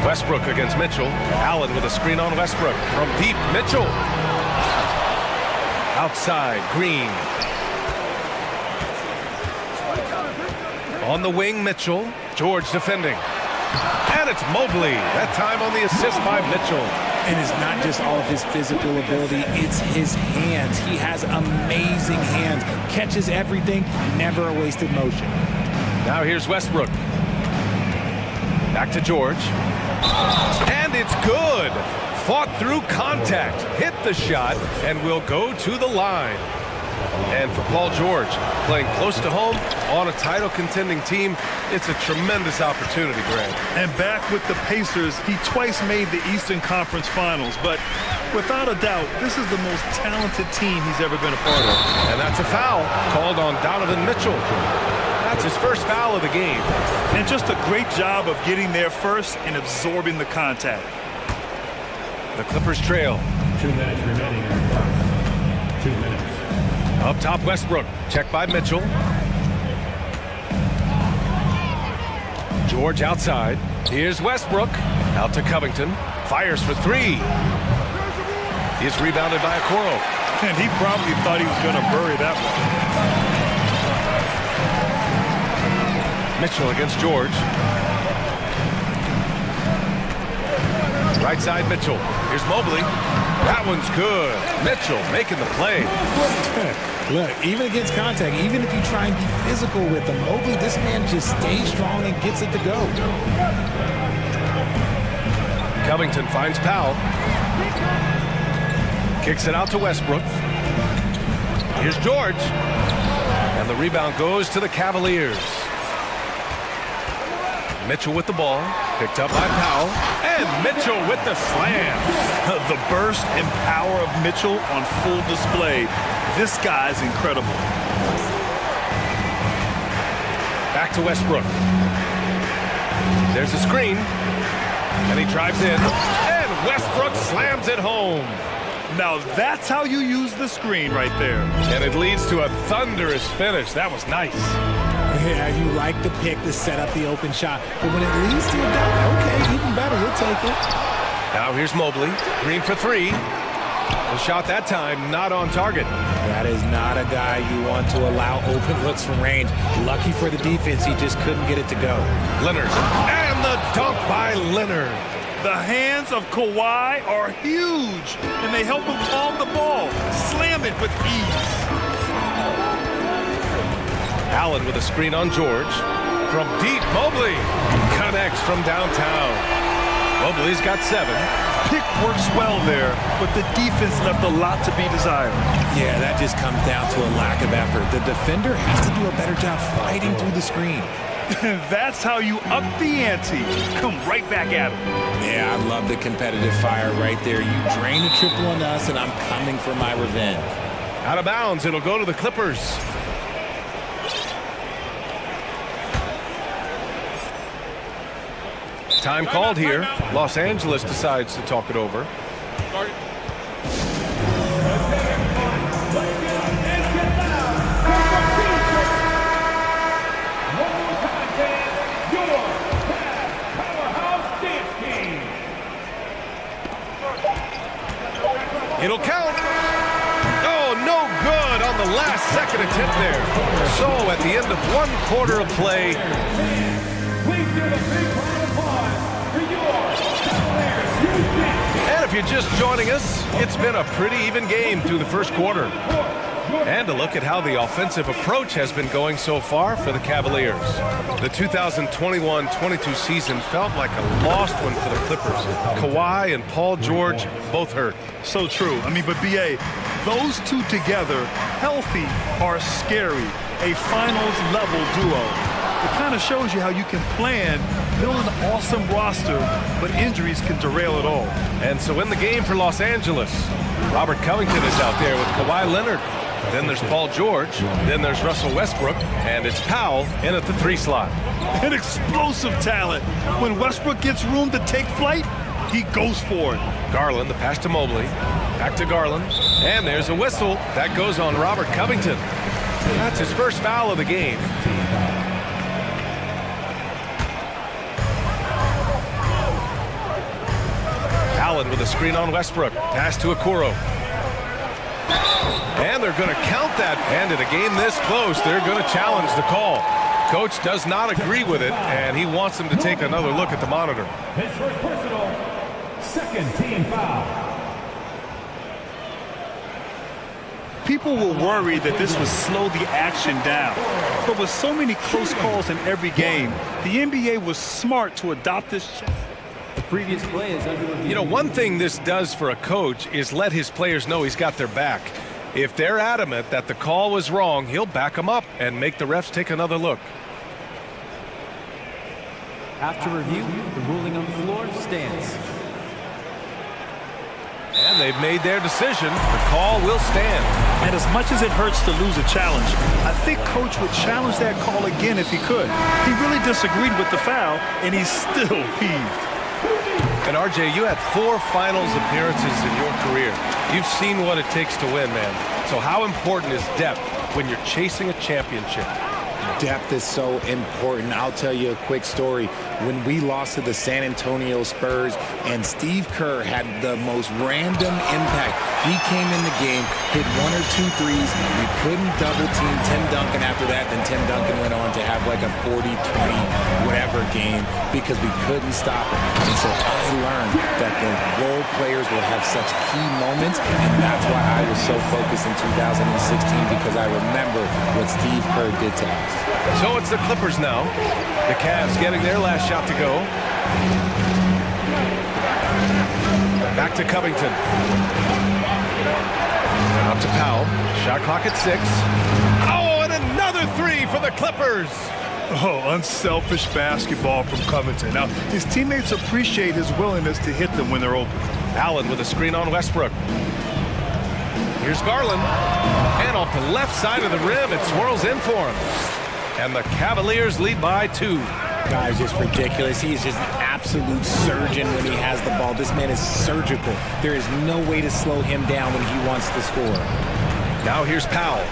Westbrook against Mitchell. Allen with a screen on Westbrook. From deep, Mitchell. Outside, Green. On the wing, Mitchell. George defending. And it's Mobley. That time on the assist by Mitchell. And it's not just all of his physical ability, it's his hands. He has amazing hands. Catches everything, never a wasted motion. Now here's Westbrook. Back to George. And it's good. Fought through contact. Hit the shot and will go to the line. And for Paul George, playing close to home on a title-contending team, it's a tremendous opportunity, Greg. And back with the Pacers, he twice made the Eastern Conference Finals. But without a doubt, this is the most talented team he's ever been a part of. And that's a foul called on Donovan Mitchell. That's his first foul of the game. And just a great job of getting there first and absorbing the contact. The Clippers trail. 2 minutes remaining. 2 minutes. Up top, Westbrook. Checked by Mitchell. George outside. Here's Westbrook. Out to Covington. Fires for 3. He's rebounded by Okoro. And he probably thought he was going to bury that one. Mitchell against George. Right side, Mitchell. Here's Mobley. That one's good. Mitchell making the play. Look, even against contact, even if you try and be physical with him, Mobley, this man just stays strong and gets it to go. Covington finds Powell. Kicks it out to Westbrook. Here's George. And the rebound goes to the Cavaliers. Mitchell with the ball. Picked up by Powell. And Mitchell with the slam. The burst and power of Mitchell on full display. This guy's incredible. Back to Westbrook. There's a screen. And he drives in. And Westbrook slams it home. Now that's how you use the screen right there. And it leads to a thunderous finish. That was nice. Yeah, you like the pick to set up the open shot. But when it leads to a dunk, okay, even better, we'll take it. Now here's Mobley. Green for three. The shot that time not on target. That is not a guy you want to allow open looks from range. Lucky for the defense, he just couldn't get it to go. Leonard. And the dunk by Leonard. The hands of Kawhi are huge, and they help him palm the ball. Slam it with ease. Allen with a screen on George. From deep, Mobley connects from downtown. Mobley's got 7. Pick works well there, but the defense left a lot to be desired. Yeah, that just comes down to a lack of effort. The defender has to do a better job fighting through the screen. That's how you up the ante. Come right back at him. Yeah, I love the competitive fire right there. You drain a triple on us, and I'm coming for my revenge. Out of bounds, it'll go to the Clippers. Time called here. Los Angeles decides to talk it over. It'll count. Oh, no good on the last second attempt there. So at the end of 1 quarter of play, and if you're just joining us, it's been a pretty even game through the first quarter. And a look at how the offensive approach has been going so far for the Cavaliers. The 2021-22 season felt like a lost one for the Clippers. Kawhi and Paul George both hurt. So true. I mean, but B.A., those two together, healthy, are scary. A finals-level duo. It kind of shows you how you can plan, build an awesome roster, but injuries can derail it all. And so in the game for Los Angeles, Robert Covington is out there with Kawhi Leonard. Then there's Paul George. Then there's Russell Westbrook. And it's Powell in at the 3 slot. An explosive talent. When Westbrook gets room to take flight, he goes for it. Garland, the pass to Mobley. Back to Garland. And there's a whistle. That goes on Robert Covington. That's his first foul of the game. Allen with a screen on Westbrook. Pass to Okoro. And they're going to count that. And in a game this close, they're going to challenge the call. Coach does not agree with it, and he wants them to take another look at the monitor. His first personal, second team foul. People were worried that this would slow the action down. But with so many close calls in every game, the NBA was smart to adopt this. The previous play is under review. You know, one thing this does for a coach is let his players know he's got their back. If they're adamant that the call was wrong, he'll back them up and make the refs take another look. After review, the ruling on the floor stands. And they've made their decision. The call will stand. And as much as it hurts to lose a challenge, I think Coach would challenge that call again if he could. He really disagreed with the foul, and he's still peeved. And RJ, you had 4 finals appearances in your career. You've seen what it takes to win, man. So how important is depth when you're chasing a championship? Depth is so important. I'll tell you a quick story. When we lost to the San Antonio Spurs and Steve Kerr had the most random impact. He came in the game, hit 1 or 2 threes. We couldn't double team Tim Duncan after that. Then Tim Duncan went on to have like a 40-20 whatever game because we couldn't stop him. And so I learned that the role players will have such key moments, and that's why I was so focused in 2016 because I remember what Steve Kerr did to us. So it's the Clippers now. The Cavs getting their last shot to go. Back to Covington. Out to Powell. Shot clock at 6. Oh, and another 3 for the Clippers. Oh, unselfish basketball from Covington. Now, his teammates appreciate his willingness to hit them when they're open. Allen with a screen on Westbrook. Here's Garland. And off the left side of the rim, it swirls in for him. And the Cavaliers lead by 2. Guy's just ridiculous. He is just an absolute surgeon when he has the ball. This man is surgical. There is no way to slow him down when he wants to score. Now here's Powell.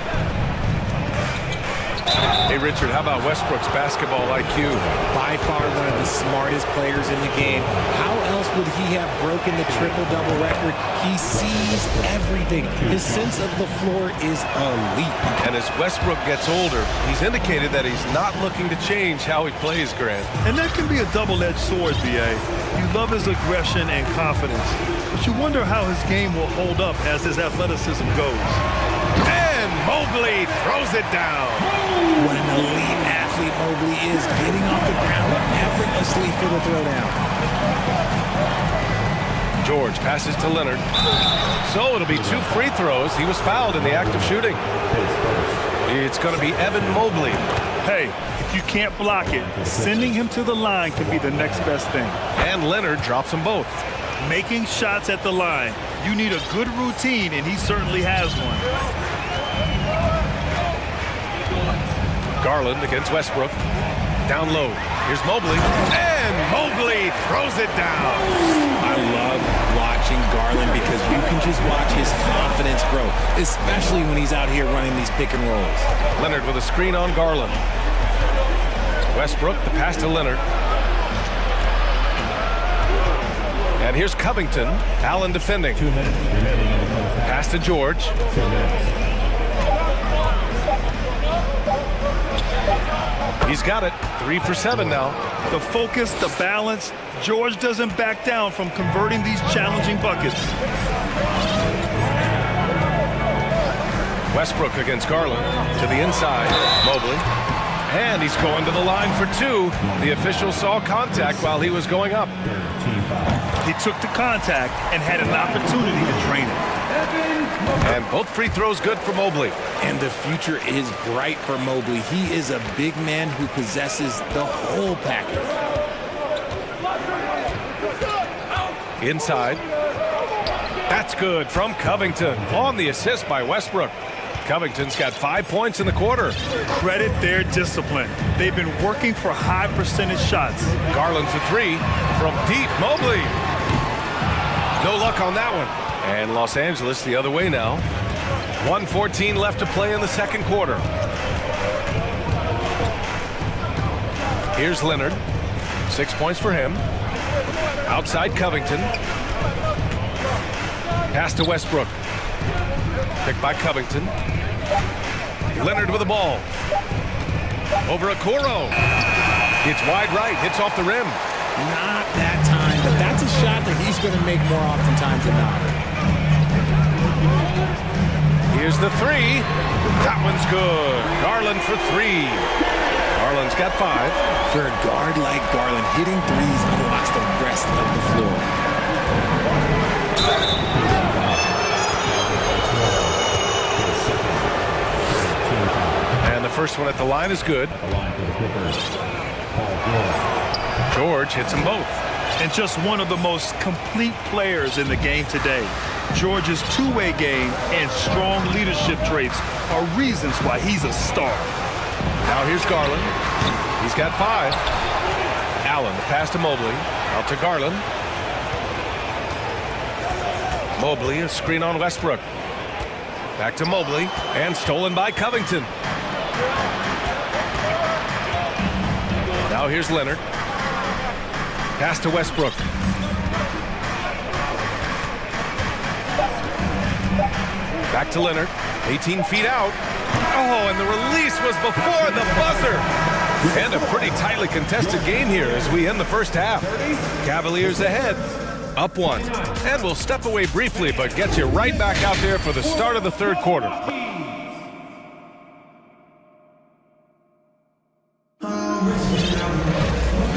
Hey, Richard, how about Westbrook's basketball IQ? By far one of the smartest players in the game. How else would he have broken the triple-double record? He sees everything. His sense of the floor is elite. And as Westbrook gets older, he's indicated that he's not looking to change how he plays, Grant. And that can be a double-edged sword, B.A. You love his aggression and confidence, but you wonder how his game will hold up as his athleticism goes. And Mobley throws it down. What an elite athlete Mobley is, getting off the ground effortlessly for the throwdown. George passes to Leonard. So it'll be 2 free throws. He was fouled in the act of shooting. It's going to be Evan Mobley. Hey, if you can't block it, sending him to the line can be the next best thing. And Leonard drops them both. Making shots at the line. You need a good routine, and he certainly has one. Garland against Westbrook. Down low. Here's Mobley. And Mobley throws it down. I love watching Garland because you can just watch his confidence grow, especially when he's out here running these pick and rolls. Leonard with a screen on Garland. Westbrook, the pass to Leonard. And here's Covington. Allen defending. 2 minutes remaining. Pass to George. He's got it. 3 for 7 now. The focus, the balance. George doesn't back down from converting these challenging buckets. Westbrook against Garland. To the inside. Mobley. And he's going to the line for 2. The official saw contact while he was going up. He took the contact and had an opportunity to drain it. And both free throws good for Mobley. And the future is bright for Mobley. He is a big man who possesses the whole package. Inside. That's good from Covington on the assist by Westbrook. Covington's got 5 points in the quarter. Credit their discipline. They've been working for high percentage shots. Garland for 3 from deep. Mobley. No luck on that one. And Los Angeles the other way now. 1:14 left to play in the second quarter. Here's Leonard. 6 points for him. Outside Covington. Pass to Westbrook. Picked by Covington. Leonard with the ball. Over Okoro. It's wide right. Hits off the rim. Not that time, but that's a shot that he's going to make more oftentimes than not. Here's the 3. That one's good. Garland for 3. Garland's got 5. For a guard like Garland, hitting threes unlocks the rest of the floor. And the first one at the line is good. George hits them both. And just one of the most complete players in the game today. George's two-way game and strong leadership traits are reasons why he's a star. Now here's Garland. He's got 5. Allen, the pass to Mobley. Out to Garland. Mobley, a screen on Westbrook. Back to Mobley, and stolen by Covington. Now here's Leonard. Pass to Westbrook. Back to Leonard. 18 feet out. Oh, and the release was before the buzzer. And a pretty tightly contested game here as we end the first half. Cavaliers ahead. Up 1. And we'll step away briefly, but get you right back out there for the start of the third quarter.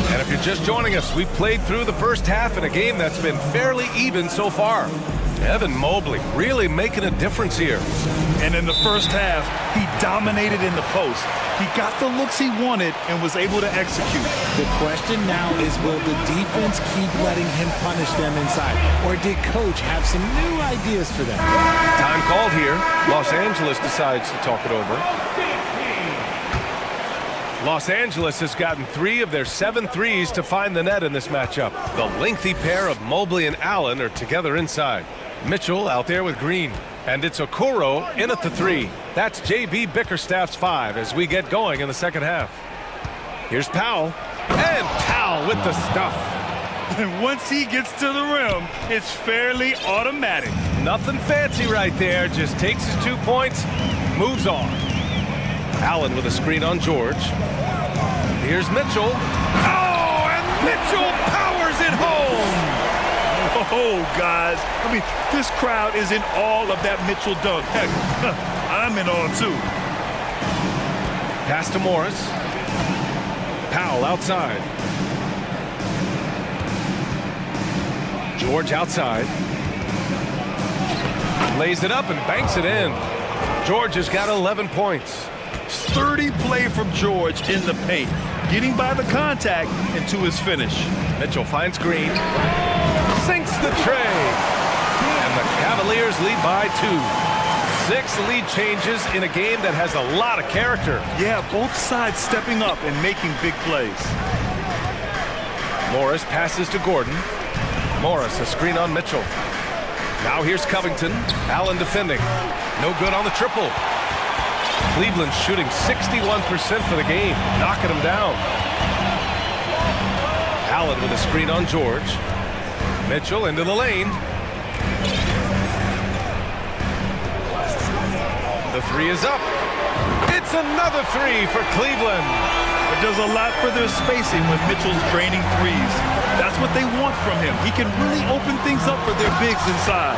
And if you're just joining us, we've played through the first half in a game that's been fairly even so far. Evan Mobley really making a difference here. And in the first half, he dominated in the post. He got the looks he wanted and was able to execute. The question now is, will the defense keep letting him punish them inside? Or did coach have some new ideas for them? Time called here. Los Angeles decides to talk it over. Los Angeles has gotten 3 of their 7 threes to find the net in this matchup. The lengthy pair of Mobley and Allen are together inside. Mitchell out there with Green. And it's Okoro in at the 3. That's J.B. Bickerstaff's 5 as we get going in the second half. Here's Powell. And Powell with the stuff. And once he gets to the rim, it's fairly automatic. Nothing fancy right there. Just takes his 2 points, moves on. Allen with a screen on George. Here's Mitchell. Oh, and Mitchell powers it home. Oh, guys. I mean, this crowd is in awe of that Mitchell dunk. Heck, I'm in awe, too. Pass to Morris. Powell outside. George outside. Lays it up and banks it in. George has got 11 points. Sturdy play from George in the paint, getting by the contact and to his finish. Mitchell finds Green. Sinks the tray. And the Cavaliers lead by 2. 6 lead changes in a game that has a lot of character. Yeah, both sides stepping up and making big plays. Morris passes to Gordon. Morris, a screen on Mitchell. Now here's Covington. Allen defending. No good on the triple. Cleveland shooting 61% for the game, knocking him down. Allen with a screen on George. Mitchell into the lane. The 3 is up. It's another 3 for Cleveland. It does a lot for their spacing when Mitchell's draining threes. That's what they want from him. He can really open things up for their bigs inside.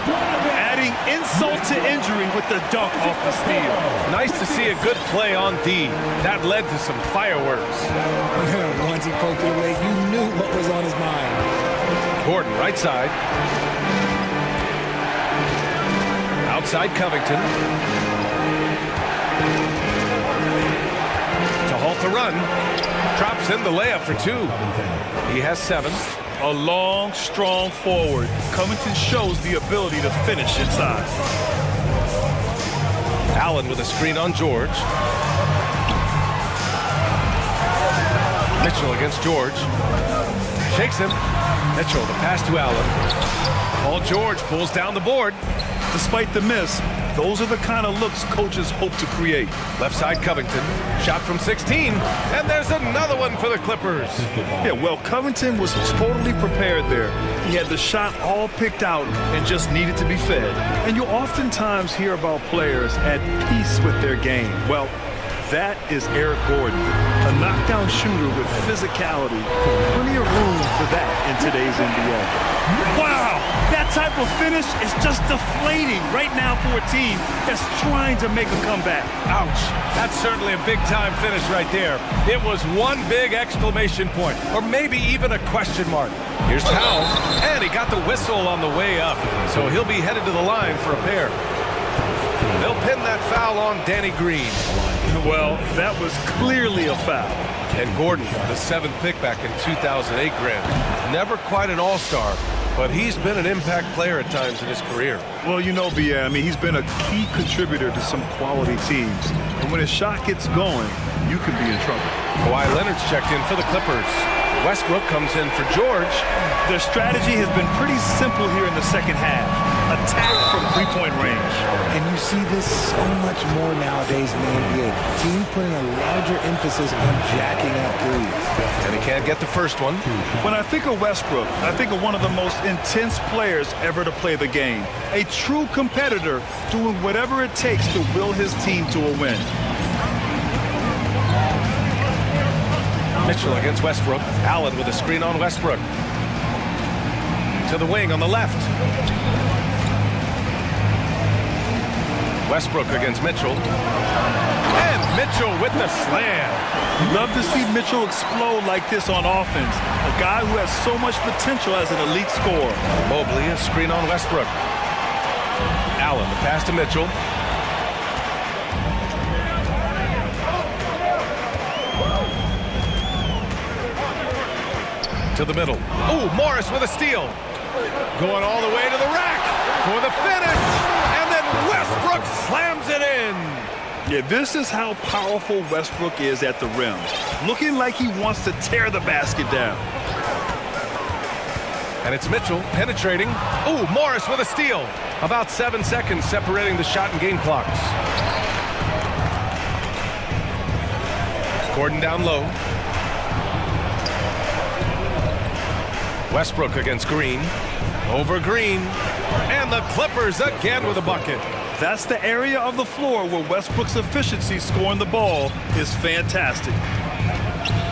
Adding insult to injury with the dunk off the steal. Nice to see a good play on D. That led to some fireworks. Once he poked it away, you knew what was on his mind. Gordon right side. Outside Covington. To halt the run. Drops in the layup for 2. He has 7. A long, strong forward. Covington shows the ability to finish inside. Allen with a screen on George. Mitchell against George. Shakes him. Mitchell, the pass to Allen. Paul George pulls down the board. Despite the miss, those are the kind of looks coaches hope to create. Left side Covington. Shot from 16. And there's another one for the Clippers. Yeah, well, Covington was totally prepared there. He had the shot all picked out and just needed to be fed. And you oftentimes hear about players at peace with their game. Well, that is Eric Gordon, a knockdown shooter with physicality. Plenty of room for that in today's NBA. Wow, that type of finish is just deflating right now for a team that's trying to make a comeback. Ouch, that's certainly a big-time finish right there. It was one big exclamation point, or maybe even a question mark. Here's Powell, and he got the whistle on the way up, so he'll be headed to the line for a pair. They'll pin that foul on Danny Green. Well, that was clearly a foul. And Gordon, the 7th pick back in 2008, Grant. Never quite an all-star, but he's been an impact player at times in his career. Well, you know, I mean, he's been a key contributor to some quality teams. And when his shot gets going, you could be in trouble. Kawhi Leonard's checked in for the Clippers. Westbrook comes in for George. Their strategy has been pretty simple here in the second half. Attack from three-point range. And you see this so much more nowadays in the NBA. Teams putting a larger emphasis on jacking up threes. And he can't get the first one. When I think of Westbrook, I think of one of the most intense players ever to play the game. A true competitor doing whatever it takes to will his team to a win. Mitchell against Westbrook. Allen with a screen on Westbrook. To the wing on the left. Westbrook against Mitchell. And Mitchell with the slam. Love to see Mitchell explode like this on offense. A guy who has so much potential as an elite scorer. Mobley, a screen on Westbrook. Allen, the pass to Mitchell. To the middle. Oh, Morris with a steal. Going all the way to the rack for the finish. And then Westbrook slams it in. Yeah, this is how powerful Westbrook is at the rim. Looking like he wants to tear the basket down. And it's Mitchell penetrating. Ooh, Morris with a steal. About 7 seconds separating the shot and game clocks. Gordon down low. Westbrook against Green. Over Green. And the Clippers again with a bucket. That's the area of the floor where Westbrook's efficiency scoring the ball is fantastic.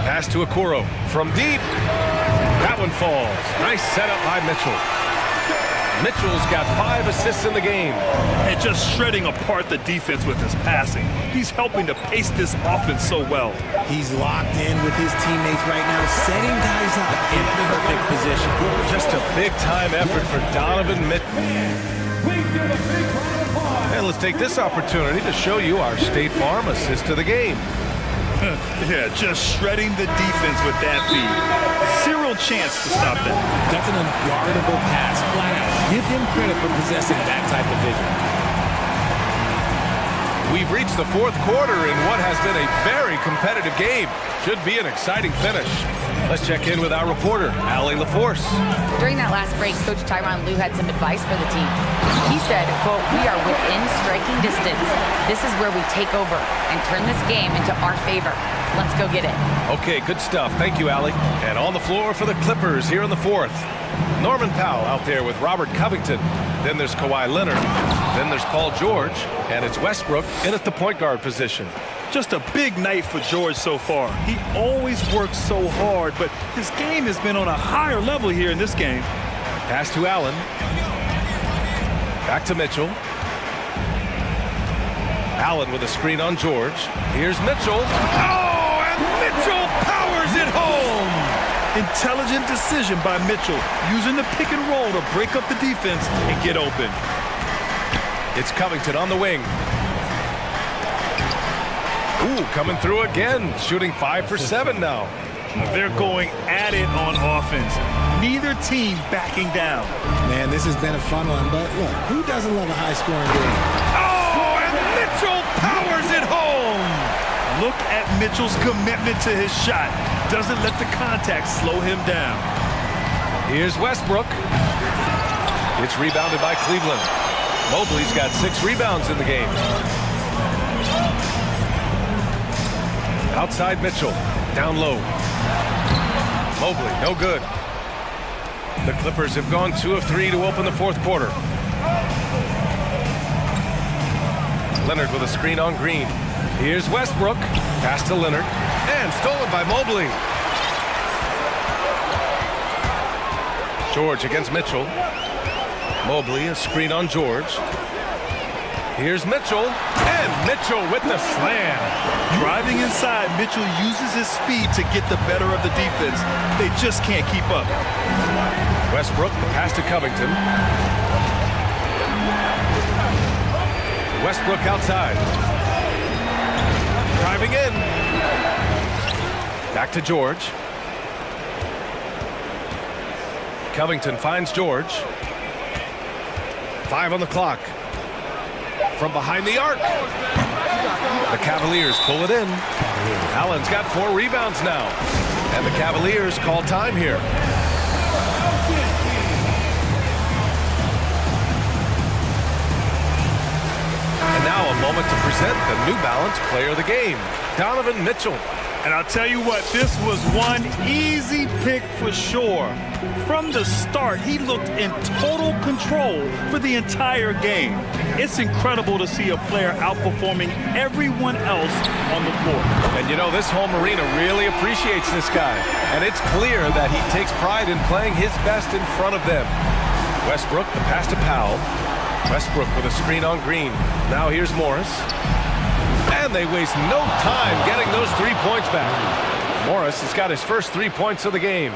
Pass to Okoro from deep. That one falls. Nice setup by Mitchell. Mitchell's got 5 assists in the game. And just shredding apart the defense with his passing. He's helping to pace this offense so well. He's locked in with his teammates right now, setting guys up in perfect position. Just a big-time effort for Donovan Mitchell. And let's take this opportunity to show you our State Farm assist of the game. Yeah, just shredding the defense with that feed. Zero chance to stop that. That's an unguardable pass, flat out. Give him credit for possessing that type of vision. We've reached the 4th quarter in what has been a very competitive game. Should be an exciting finish. Let's check in with our reporter, Allie LaForce. During that last break, Coach Tyronn Lue had some advice for the team. He said, quote, "We are within striking distance. This is where we take over and turn this game into our favor. Let's go get it." Okay, good stuff. Thank you, Allie. And on the floor for the Clippers here in the 4th. Norman Powell out there with Robert Covington. Then there's Kawhi Leonard. Then there's Paul George. And it's Westbrook in at the point guard position. Just a big night for George so far. He always works so hard, but his game has been on a higher level here in this game. Pass to Allen. Back to Mitchell. Allen with a screen on George. Here's Mitchell. Oh, and Mitchell powers it home. Intelligent decision by Mitchell, using the pick and roll to break up the defense and get open. It's Covington on the wing. Ooh, coming through again, shooting 5 for 7 now. They're going at it on offense. Neither team backing down. Man, this has been a fun one, but look, who doesn't love a high-scoring game? Oh, and Mitchell powers it home. Look at Mitchell's commitment to his shot. Doesn't let the contact slow him down. Here's Westbrook. It's rebounded by Cleveland. Mobley's got 6 rebounds in the game. Outside Mitchell, down low. Mobley, no good. The Clippers have gone 2 of 3 to open the 4th quarter. Leonard with a screen on Green. Here's Westbrook. Pass to Leonard. And stolen by Mobley. George against Mitchell. Mobley, a screen on George. Here's Mitchell. And Mitchell with the slam. Driving inside, Mitchell uses his speed to get the better of the defense. They just can't keep up. Westbrook, the pass to Covington. Westbrook outside. Driving in. Back to George. Covington finds George. 5 on the clock. From behind the arc. The Cavaliers pull it in. Allen's got 4 rebounds now. And the Cavaliers call time here. And now a moment to present the New Balance Player of the Game, Donovan Mitchell. And I'll tell you what, this was one easy pick for sure. From the start, he looked in total control for the entire game. It's incredible to see a player outperforming everyone else on the floor. And you know, this home arena really appreciates this guy. And it's clear that he takes pride in playing his best in front of them. Westbrook, the pass to Powell. Westbrook with a screen on Green. Now here's Morris. And they waste no time getting those 3 points back. Morris has got his first 3 points of the game.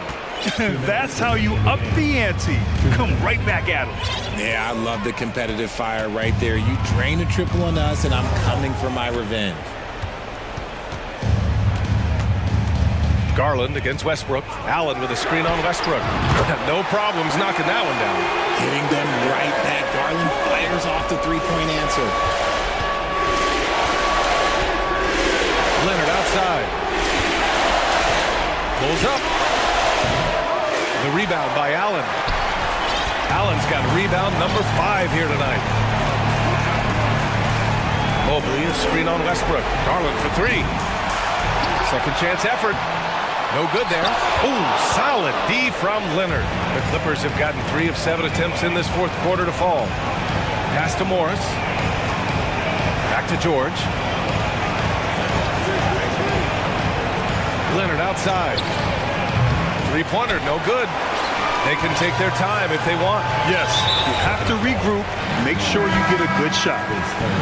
That's how you up the ante. Come right back at him. Yeah, I love the competitive fire right there. You drain a triple on us, and I'm coming for my revenge. Garland against Westbrook. Allen with a screen on Westbrook. No problems knocking that one down. Hitting them right back. Garland fires off the 3-point answer. outside. Pulls up. The rebound by Allen. Allen's got rebound number 5 here tonight. Mobley, a screen on Westbrook. Garland for 3. Second chance effort. No good there. Ooh, solid D from Leonard. The Clippers have gotten 3 of 7 attempts in this fourth quarter to fall. Pass to Morris. Back to George. Leonard outside. Three-pointer, no good. They can take their time if they want. Yes, you have to regroup, make sure you get a good shot.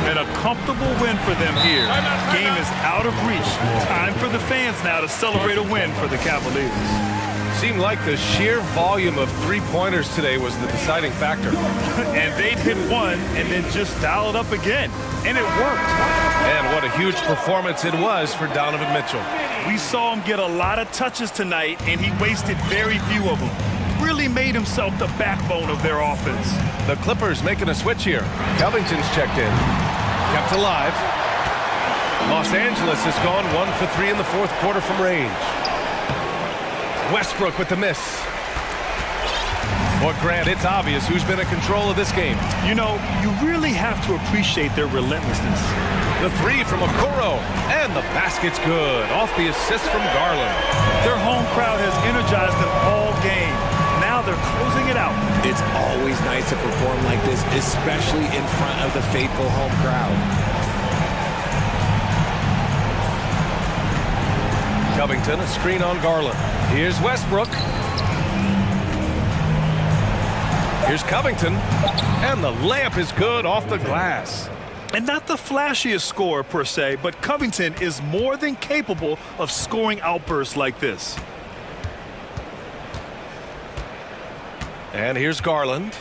And a comfortable win for them here. Game is out of reach. Time for the fans now to celebrate a win for the Cavaliers. Seemed like the sheer volume of three-pointers today was the deciding factor. And they'd hit one and then just dial it up again. And it worked. And what a huge performance it was for Donovan Mitchell. We saw him get a lot of touches tonight, and he wasted very few of them. Really made himself the backbone of their offense. The Clippers making a switch here. Covington's checked in. Kept alive. Los Angeles has gone 1 for 3 in the fourth quarter from range. Westbrook with the miss. But Grant, it's obvious who's been in control of this game. You know, you really have to appreciate their relentlessness. The 3 from Okoro, and the basket's good. Off the assist from Garland. Their home crowd has energized them all game. Now they're closing it out. It's always nice to perform like this, especially in front of the faithful home crowd. Covington, a screen on Garland. Here's Westbrook. Here's Covington, and the layup is good off the glass. And not the flashiest scorer per se, but Covington is more than capable of scoring outbursts like this. And here's Garland.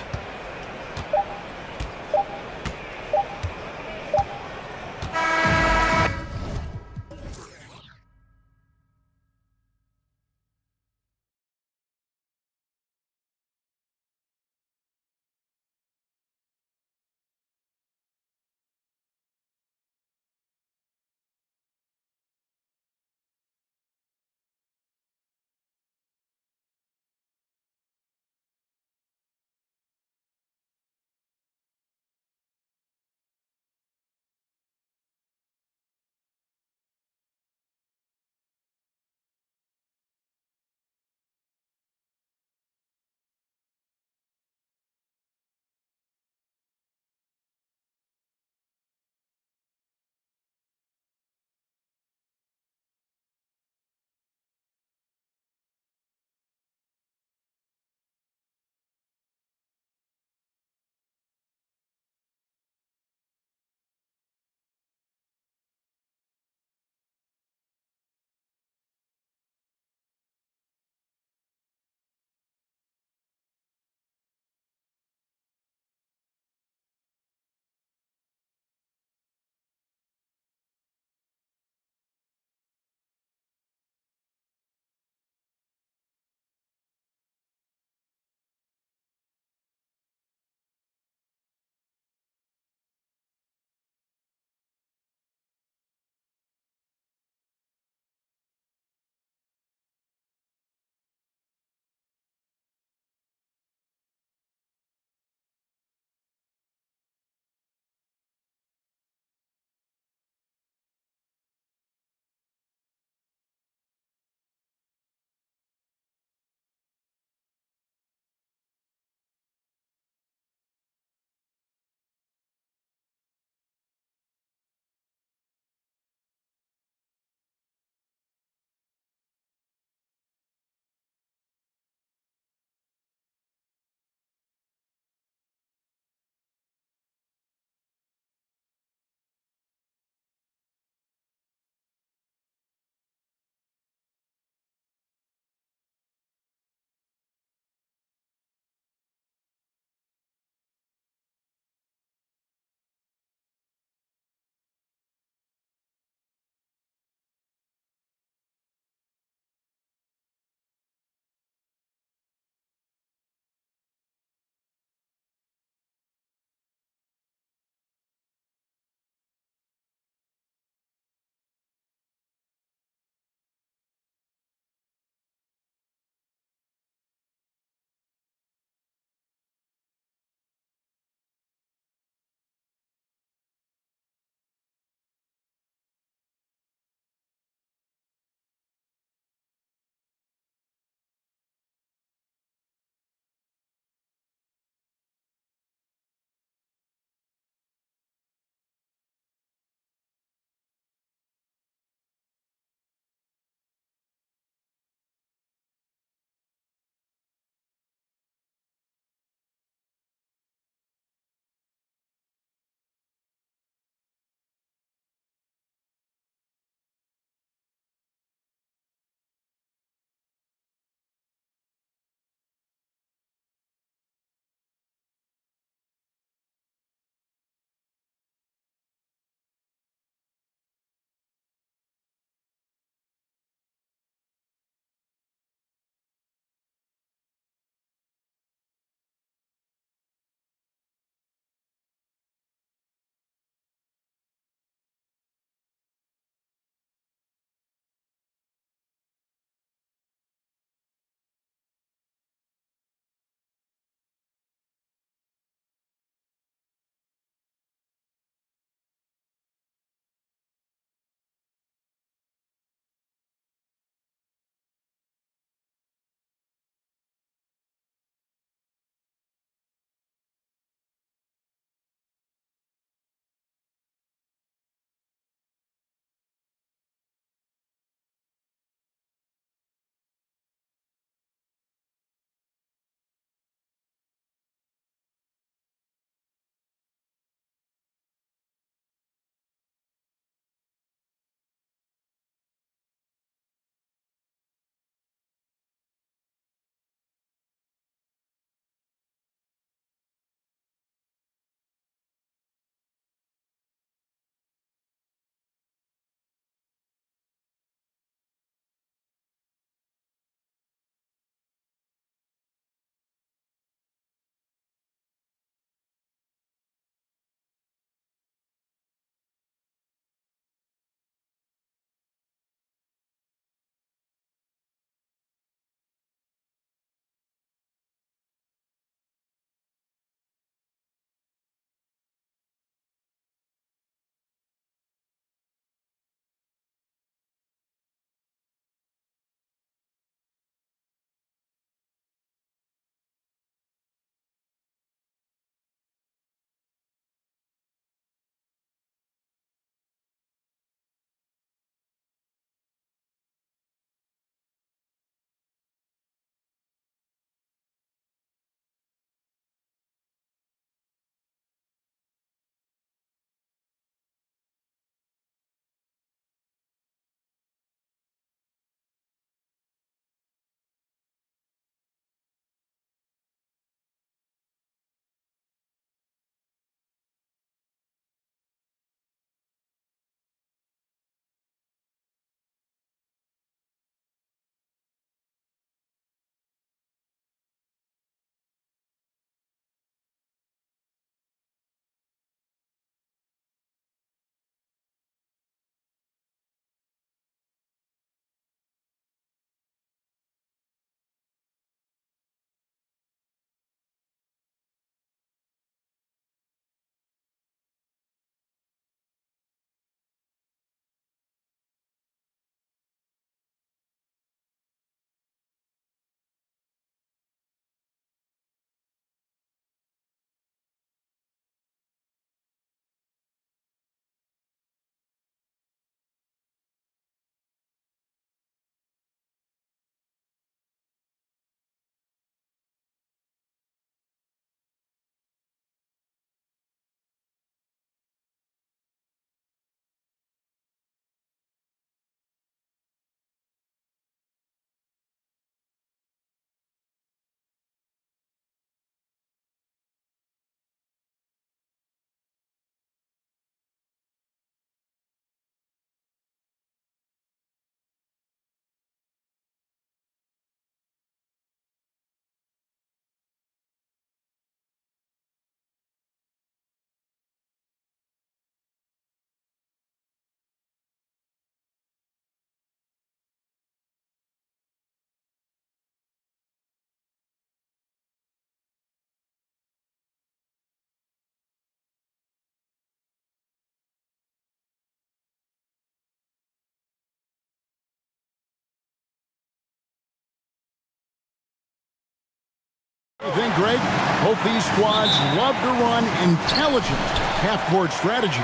I think, Greg, both these squads love to run intelligent half-court strategies.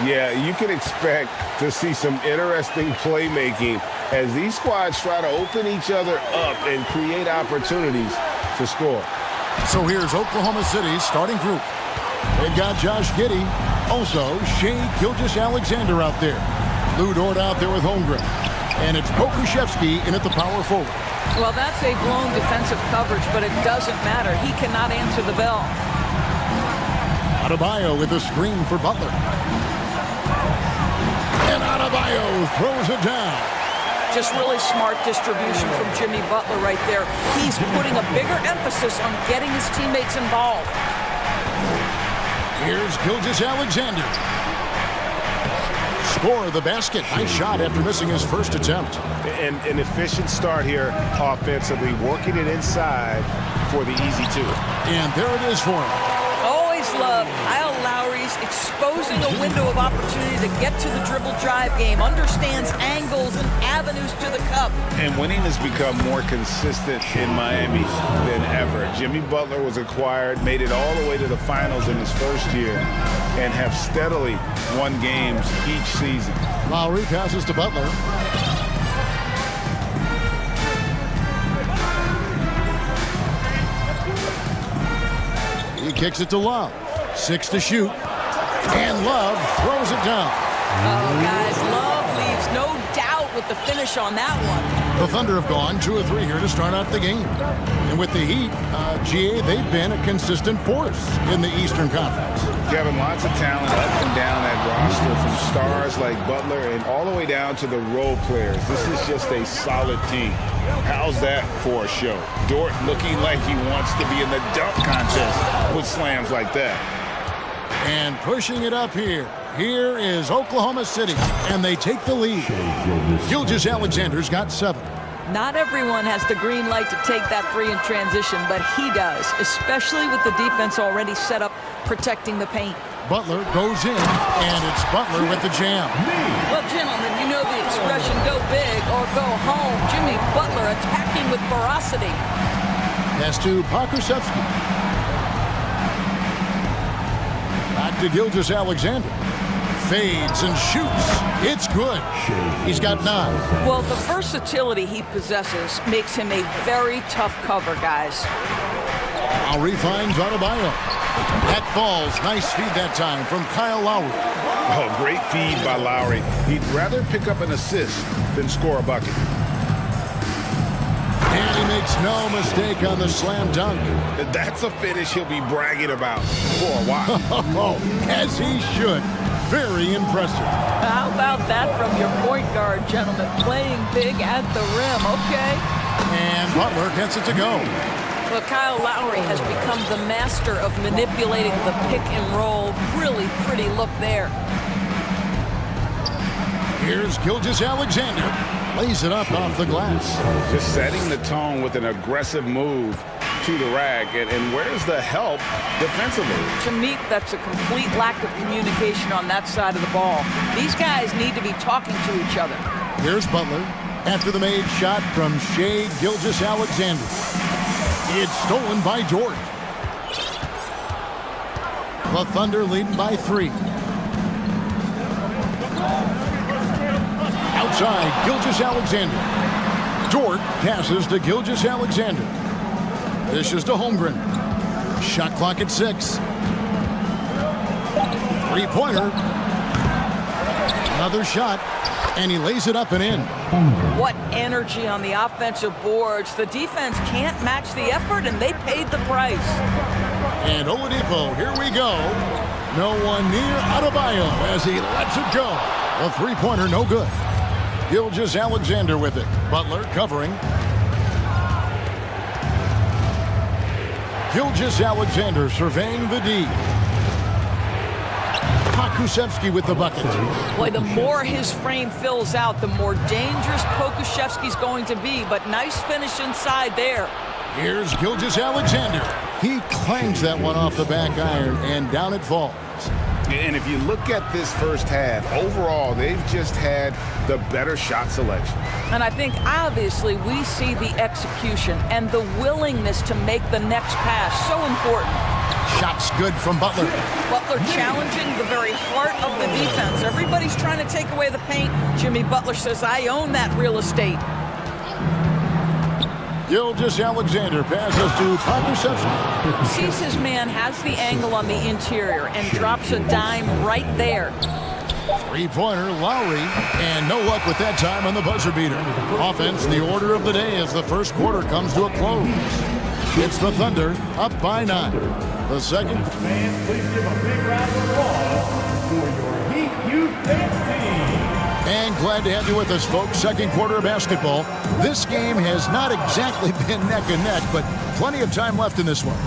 Yeah, you can expect to see some interesting playmaking as these squads try to open each other up and create opportunities to score. So here's Oklahoma City's starting group. They've got Josh Giddey, also Shea Gilgeous-Alexander out there. Lou Dort out there with Holmgren. And it's Pokuševski in at the power forward. Well, that's a blown defensive coverage, but it doesn't matter. He cannot answer the bell. Adebayo with a screen for Butler. And Adebayo throws it down. Just really smart distribution from Jimmy Butler right there. He's putting a bigger emphasis on getting his teammates involved. Here's Gilgeous-Alexander. Score the basket. Nice shot after missing his first attempt. And an efficient start here offensively, working it inside for the easy two. And there it is for him. Always love Kyle Lowry's exposing a window of opportunity to get to the dribble drive game, understands angles and avenues to the cup. And winning has become more consistent in Miami than ever. Jimmy Butler was acquired, made it all the way to the finals in his first year, and have steadily won games each season. Lowry passes to Butler. He kicks it to Love. 6 to shoot. And Love throws it down. Oh, guys, Love leaves no doubt with the finish on that one. The Thunder have gone 2 of 3 here to start out the game. And with the Heat, GA, they've been a consistent force in the Eastern Conference. Kevin, lots of talent up and down that roster, from stars like Butler and all the way down to the role players. This is just a solid team. How's that for a show? Dort looking like he wants to be in the dunk contest with slams like that. And pushing it up here. Here is Oklahoma City, and they take the lead. Gilgeous-Alexander's got 7. Not everyone has the green light to take that three in transition, but he does, especially with the defense already set up protecting the paint. Butler goes in, and it's Butler with the jam. Well, gentlemen, you know the expression, go big or go home. Jimmy Butler attacking with ferocity. Pass to Pokuševski. Back to Gilgeous-Alexander. Fades and shoots. It's good. He's got 9. Well, the versatility he possesses makes him a very tough cover, guys. Lowry finds Adebayo. That falls. Nice feed that time from Kyle Lowry. Oh, great feed by Lowry. He'd rather pick up an assist than score a bucket. And he makes no mistake on the slam dunk. That's a finish he'll be bragging about for a while. As he should. Very impressive. How about that from your point guard, gentlemen? Playing big at the rim, okay? And Butler gets it to go. Well, Kyle Lowry has become the master of manipulating the pick and roll. Really pretty look there. Here's Gilgeous-Alexander. Lays it up off the glass. Just setting the tone with an aggressive move to the rack. And where's the help defensively? To me, that's a complete lack of communication on that side of the ball. These guys need to be talking to each other. Here's Butler after the made shot from Shea Gilgeous-Alexander. It's stolen by Dort. The Thunder leading by 3. Outside, Gilgeous-Alexander. Dort passes to Gilgeous-Alexander. Dishes to Holmgren. Shot clock at 6. Three-pointer. Another shot, and he lays it up and in. What energy on the offensive boards. The defense can't match the effort, and they paid the price. And Oladipo, here we go. No one near Adebayo as he lets it go. A three-pointer, no good. Gilgeous-Alexander with it. Butler covering. Gilgeous-Alexander surveying the D. Pokuševski with the bucket. Boy, the more his frame fills out, the more dangerous Pokuševski's going to be, but nice finish inside there. Here's Gilgeous-Alexander. He clangs that one off the back iron, and down it falls. And if you look at this first half, overall, they've just had the better shot selection. And I think, obviously, we see the execution and the willingness to make the next pass so important. Shots good from Butler. Butler challenging the very heart of the defense. Everybody's trying to take away the paint. Jimmy Butler says, I own that real estate. Gilgeous-Alexander passes to Pokusevski. Sees his man, has the angle on the interior, and drops a dime right there. Three-pointer, Lowry, and no luck with that time on the buzzer beater. Offense, the order of the day as the first quarter comes to a close. It's the Thunder, up by 9. The second. Fans, please give a big round of applause for your Heat Youth Dance Team. And glad to have you with us, folks. Second quarter of basketball. This game has not exactly been neck and neck, but plenty of time left in this one.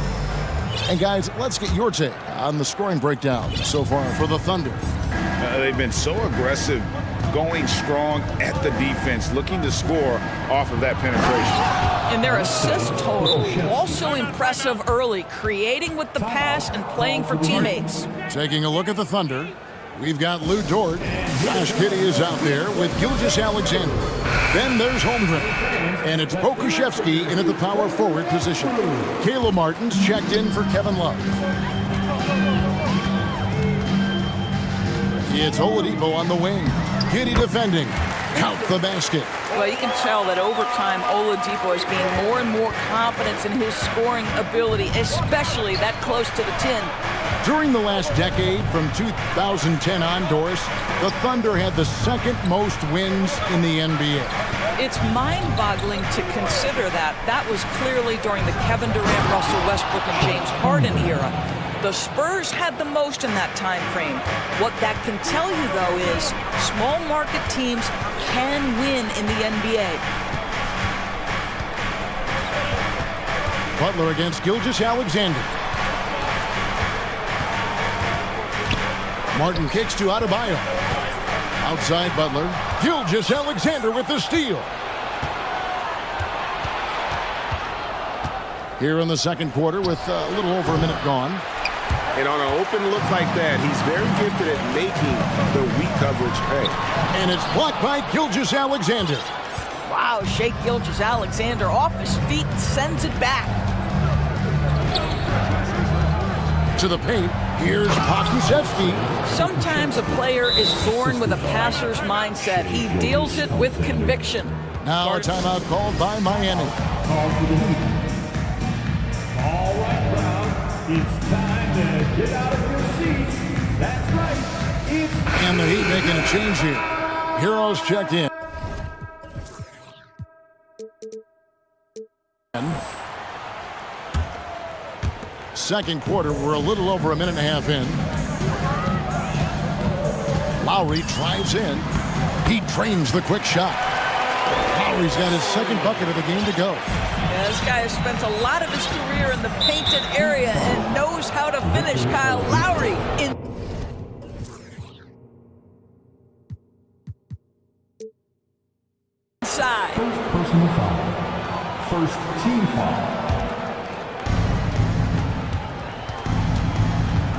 And guys, let's get your take on the scoring breakdown so far for the Thunder. They've been so aggressive, going strong at the defense, looking to score off of that penetration. And their assist total, also impressive early, creating with the pass and playing for teammates. Taking a look at the Thunder, we've got Lou Dort. Josh Giddey is out there with Gilgeous-Alexander. Then there's Holmgren. And it's Pokusevski in at the power forward position. Caleb Martin's checked in for Kevin Love. It's Oladipo on the wing. Giddey defending. Count the basket. Well, you can tell that over time, Oladipo has gained more and more confidence in his scoring ability, especially that close to the 10. During the last decade, from 2010 on, Doris, the Thunder had the second most wins in the NBA. It's mind-boggling to consider that. That was clearly during the Kevin Durant, Russell Westbrook, and James Harden era. The Spurs had the most in that time frame. What that can tell you, though, is small market teams can win in the NBA. Butler against Gilgeous-Alexander. Martin kicks to Adebayo. Outside Butler. Gilgeous-Alexander with the steal. Here in the second quarter with a little over a minute gone. And on an open look like that, he's very gifted at making the weak coverage pay. And it's blocked by Gilgeous-Alexander. Wow, Shai Gilgeous-Alexander off his feet, sends it back. To the paint, here's Pokusevski. Sometimes a player is born with a passer's mindset. He deals it with conviction. Now a timeout called by Miami. Call for the Heat. All right, crowd, it's time to get out of your seats. That's right, it's... And the Heat making a change here. Heroes checked in. Second quarter, we're a little over a minute and a half in. Lowry drives in. He drains the quick shot. Lowry's got his second bucket of the game to go. Yeah, this guy has spent a lot of his career in the painted area and knows how to finish. Kyle Lowry inside. First personal foul. First team foul.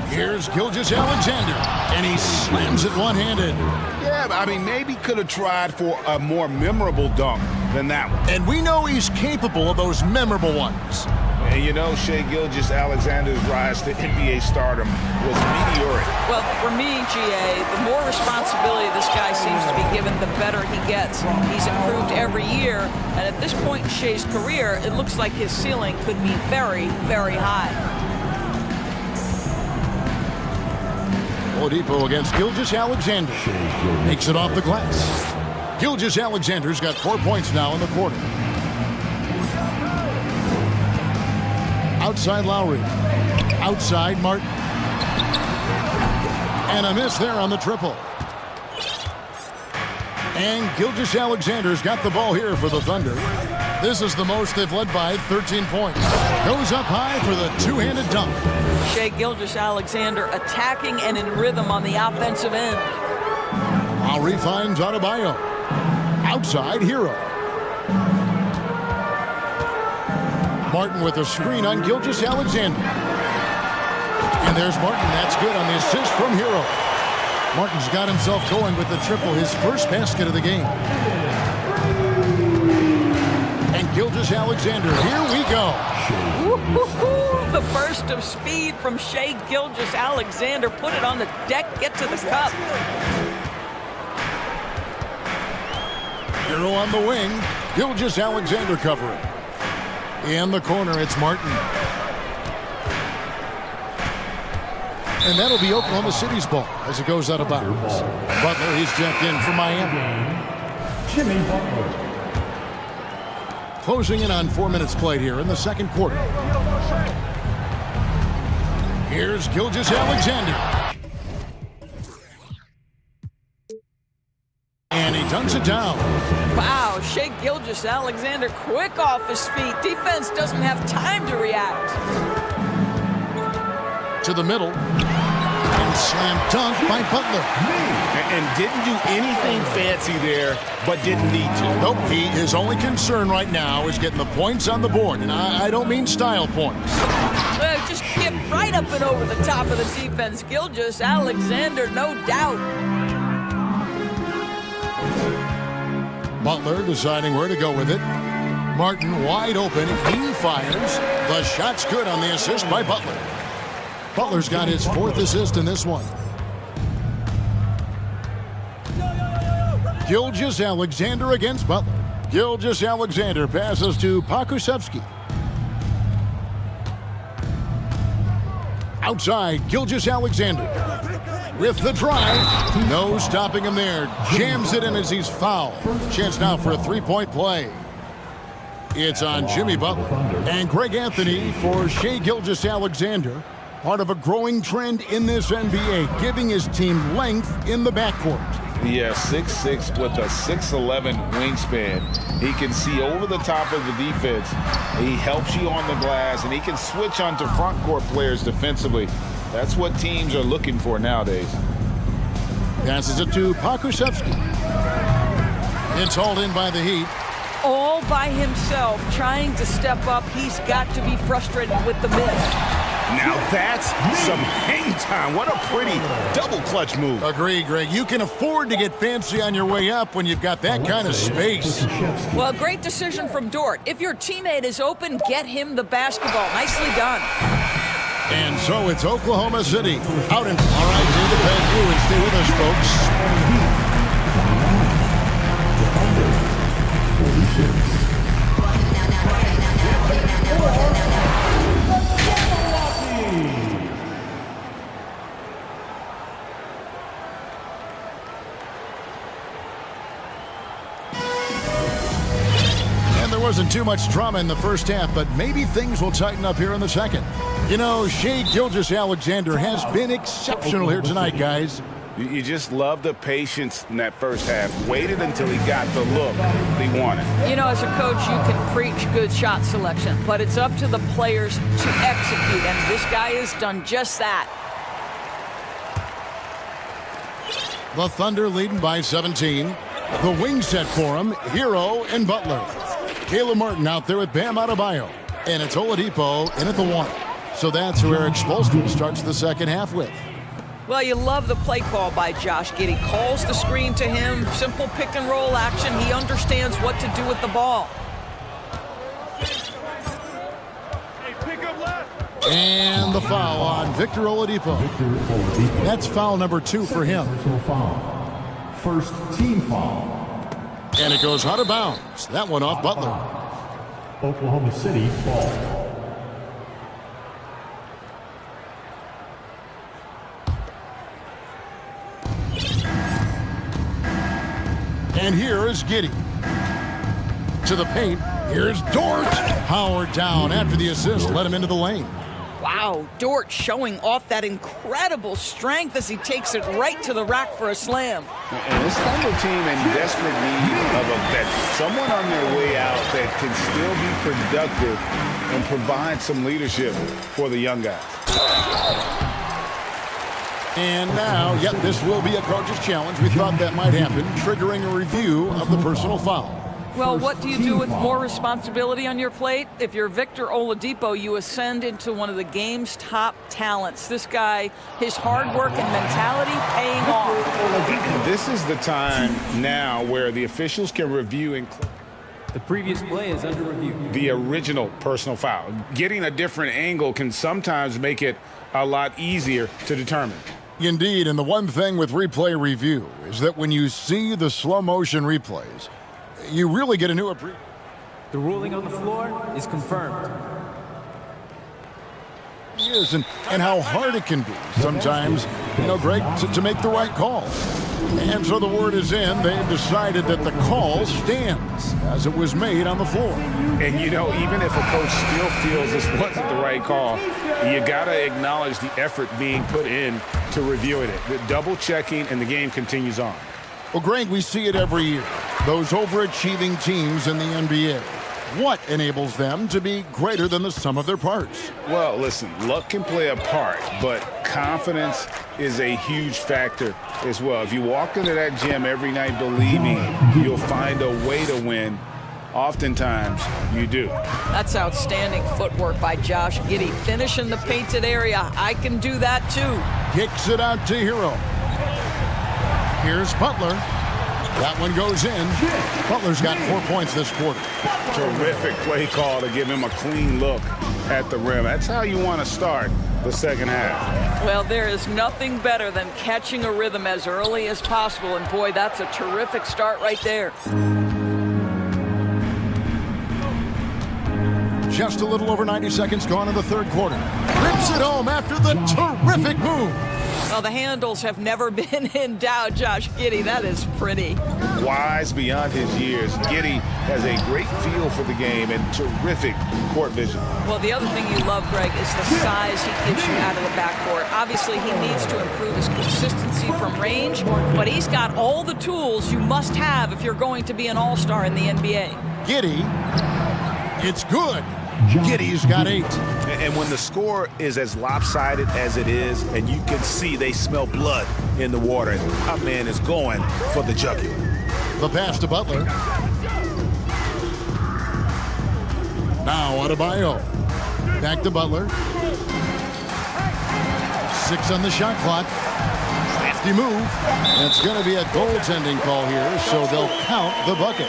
Here's Gilgeous-Alexander, and he slams it one-handed. Yeah, I mean, maybe could have tried for a more memorable dunk than that one. And we know he's capable of those memorable ones. And you know, Shai Gilgeous-Alexander's rise to NBA stardom was meteoric. Well, for me, GA, the more responsibility this guy seems to be given, the better he gets. He's improved every year, and at this point in Shai's career, it looks like his ceiling could be very, very high. Oladipo against Gilgeous-Alexander. Makes it off the glass. Gilgeous-Alexander's got 4 points now in the quarter. Outside Lowry. Outside Martin. And a miss there on the triple. And Gilgeous-Alexander's got the ball here for the Thunder. This is the most they've led by 13 points. Goes up high for the two-handed dunk. Shai Gilgeous-Alexander attacking and in rhythm on the offensive end. Lowry finds Adebayo. Outside Hero. Martin with a screen on Gilgeous-Alexander. And there's Martin. That's good on the assist from Hero. Martin's got himself going with the triple, his first basket of the game. And Gilgeous-Alexander, here we go. The burst of speed from Shai Gilgeous-Alexander. Put it on the deck, get to the cup. Hero on the wing. Gilgeous-Alexander covering. In the corner, it's Martin. And that'll be Oklahoma City's ball as it goes out of bounds. Butler, he's checked in for Miami. Jimmy Butler. Closing in on 4 minutes played here in the second quarter. Here's Gilgeous-Alexander. And he dunks it down. Wow, Shai Gilgeous-Alexander quick off his feet. Defense doesn't have time to react. To the middle. And slam dunk by Butler. And didn't do anything fancy there, but didn't need to. Nope, his only concern right now is getting the points on the board. And I don't mean style points. Just get right up and over the top of the defense. Gilgeous-Alexander, no doubt. Butler deciding where to go with it. Martin wide open. He fires. The shot's good on the assist by Butler. Butler's got his fourth assist in this one. Gilgeous-Alexander against Butler. Gilgeous-Alexander passes to Pakusevsky. Outside, Gilgeous-Alexander. With the drive. No stopping him there. Jams it in as he's fouled. Chance now for a three-point play. It's on Jimmy Butler. And Greg Anthony for Shai Gilgeous-Alexander. Part of a growing trend in this NBA, giving his team length in the backcourt. Yeah, 6'6" with a 6'11" wingspan. He can see over the top of the defense. He helps you on the glass, and he can switch onto front court players defensively. That's what teams are looking for nowadays. Passes it to Pakusevsky. It's hauled in by the Heat. All by himself, trying to step up. He's got to be frustrated with the miss. Now that's some hang time. What a pretty double clutch move. Agree, Greg. You can afford to get fancy on your way up when you've got that kind of space. Well, great decision from Dort. If your teammate is open, get him the basketball. Nicely done. And so it's Oklahoma City out in. All right, David, thank you, and stay with us, folks. Wasn't too much drama in the first half, but maybe things will tighten up here in the second. You know, Shai Gilgeous-Alexander has been exceptional here tonight, guys. You just love the patience in that first half. Waited until he got the look he wanted. You know, as a coach, you can preach good shot selection, but it's up to the players to execute, and this guy has done just that. The Thunder leading by 17. The wing set for him, Hero and Butler. Caleb Martin out there with Bam Adebayo. And it's Oladipo in at the one. So that's who Eric Spoelstra starts the second half with. Well, you love the play call by Josh Giddey. Calls the screen to him, simple pick and roll action. He understands what to do with the ball. And the foul on Victor Oladipo. That's foul number 2 for him. First team foul. And it goes out of bounds. That one off Butler. Oklahoma City ball. And here is Giddey. To the paint. Here's Dort. Howard down after the assist. Let him into the lane. Wow, Dort showing off that incredible strength as he takes it right to the rack for a slam. And this Thunder team in desperate need of a veteran. Someone on their way out that can still be productive and provide some leadership for the young guys. And now, yep, this will be a coach's challenge. We thought that might happen, triggering a review of the personal foul. Well, what do you do with more responsibility on your plate? If you're Victor Oladipo, you ascend into one of the game's top talents. This guy, his hard work and mentality paying off. This is the time now where the officials can review and The previous play is under review. the original personal foul. Getting a different angle can sometimes make it a lot easier to determine. Indeed, and the one thing with replay review is that when you see the slow motion replays, you really get a new appreciation. The ruling on the floor is confirmed. And how hard it can be sometimes, Greg, to make the right call. And so the word is in. They've decided that the call stands as it was made on the floor. And, even if a coach still feels this wasn't the right call, you got to acknowledge the effort being put in to reviewing it. The double checking, and the game continues on. Well, Greg, we see it every year. Those overachieving teams in the NBA. What enables them to be greater than the sum of their parts? Well, listen, luck can play a part, but confidence is a huge factor as well. If you walk into that gym every night believing you'll find a way to win, oftentimes you do. That's outstanding footwork by Josh Giddey. Finish in the painted area. I can do that too. Kicks it out to Hero. Here's Butler. That one goes in. Butler's got 4 points this quarter. Terrific play call to give him a clean look at the rim. That's how you want to start the second half. Well, there is nothing better than catching a rhythm as early as possible. And boy, that's a terrific start right there. Just a little over 90 seconds gone in the third quarter. Rips it home after the terrific move. Well, the handles have never been in doubt, Josh Giddey. That is pretty. Wise beyond his years, Giddey has a great feel for the game and terrific court vision. Well, the other thing you love, Greg, is the size he gives you out of the backcourt. Obviously, he needs to improve his consistency from range, but he's got all the tools you must have if you're going to be an all-star in the NBA. Giddey, it's good. Giddey's got 8. And when the score is as lopsided as it is, and you can see they smell blood in the water, my man is going for the jugular. The pass to Butler. Now Adebayo. Back to Butler. 6 on the shot clock. Crafty move. And it's going to be a goaltending call here, so they'll count the bucket.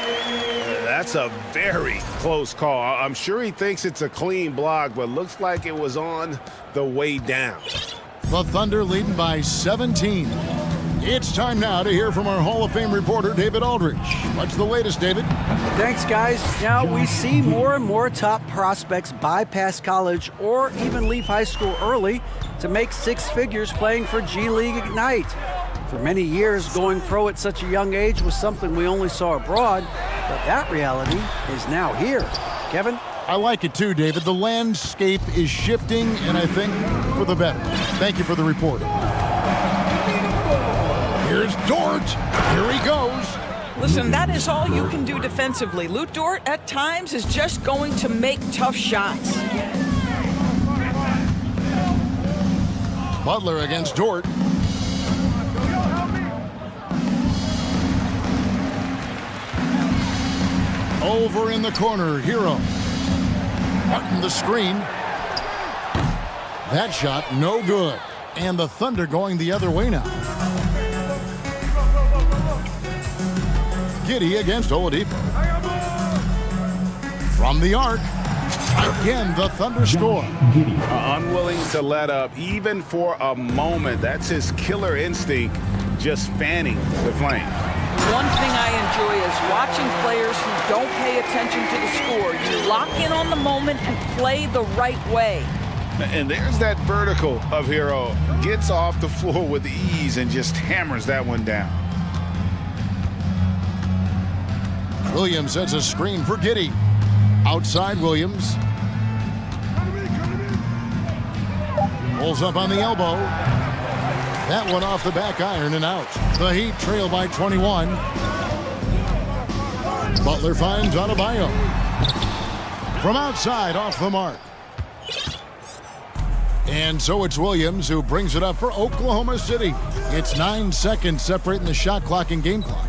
That's a very close call. I'm sure he thinks it's a clean block, but looks like it was on the way down. The Thunder leading by 17. It's time now to hear from our Hall of Fame reporter, David Aldridge. What's the latest, David? Thanks, guys. Now, we see more and more top prospects bypass college or even leave high school early to make 6 figures playing for G League Ignite. For many years, going pro at such a young age was something we only saw abroad, but that reality is now here. Kevin? I like it too, David. The landscape is shifting, and I think for the better. Thank you for the report. Here's Dort. Here he goes. Listen, that is all you can do defensively. Lou Dort, at times, is just going to make tough shots. Butler against Dort. Over in the corner, Hero. Martin the screen. That shot, no good. And the Thunder going the other way now. Giddey against Oladipo. From the arc. Again, the Thunder score. Unwilling to let up, even for a moment. That's his killer instinct, just fanning the flame. One thing I enjoy is watching players who don't pay attention to the score. You lock in on the moment and play the right way. And there's that vertical of Hero. Gets off the floor with ease and just hammers that one down. Williams sets a screen for Giddey. Outside Williams. Pulls up on the elbow. That one off the back iron and out. The Heat trail by 21. Butler finds Adebayo. From outside, off the mark. And so it's Williams who brings it up for Oklahoma City. It's 9 seconds separating the shot clock and game clock.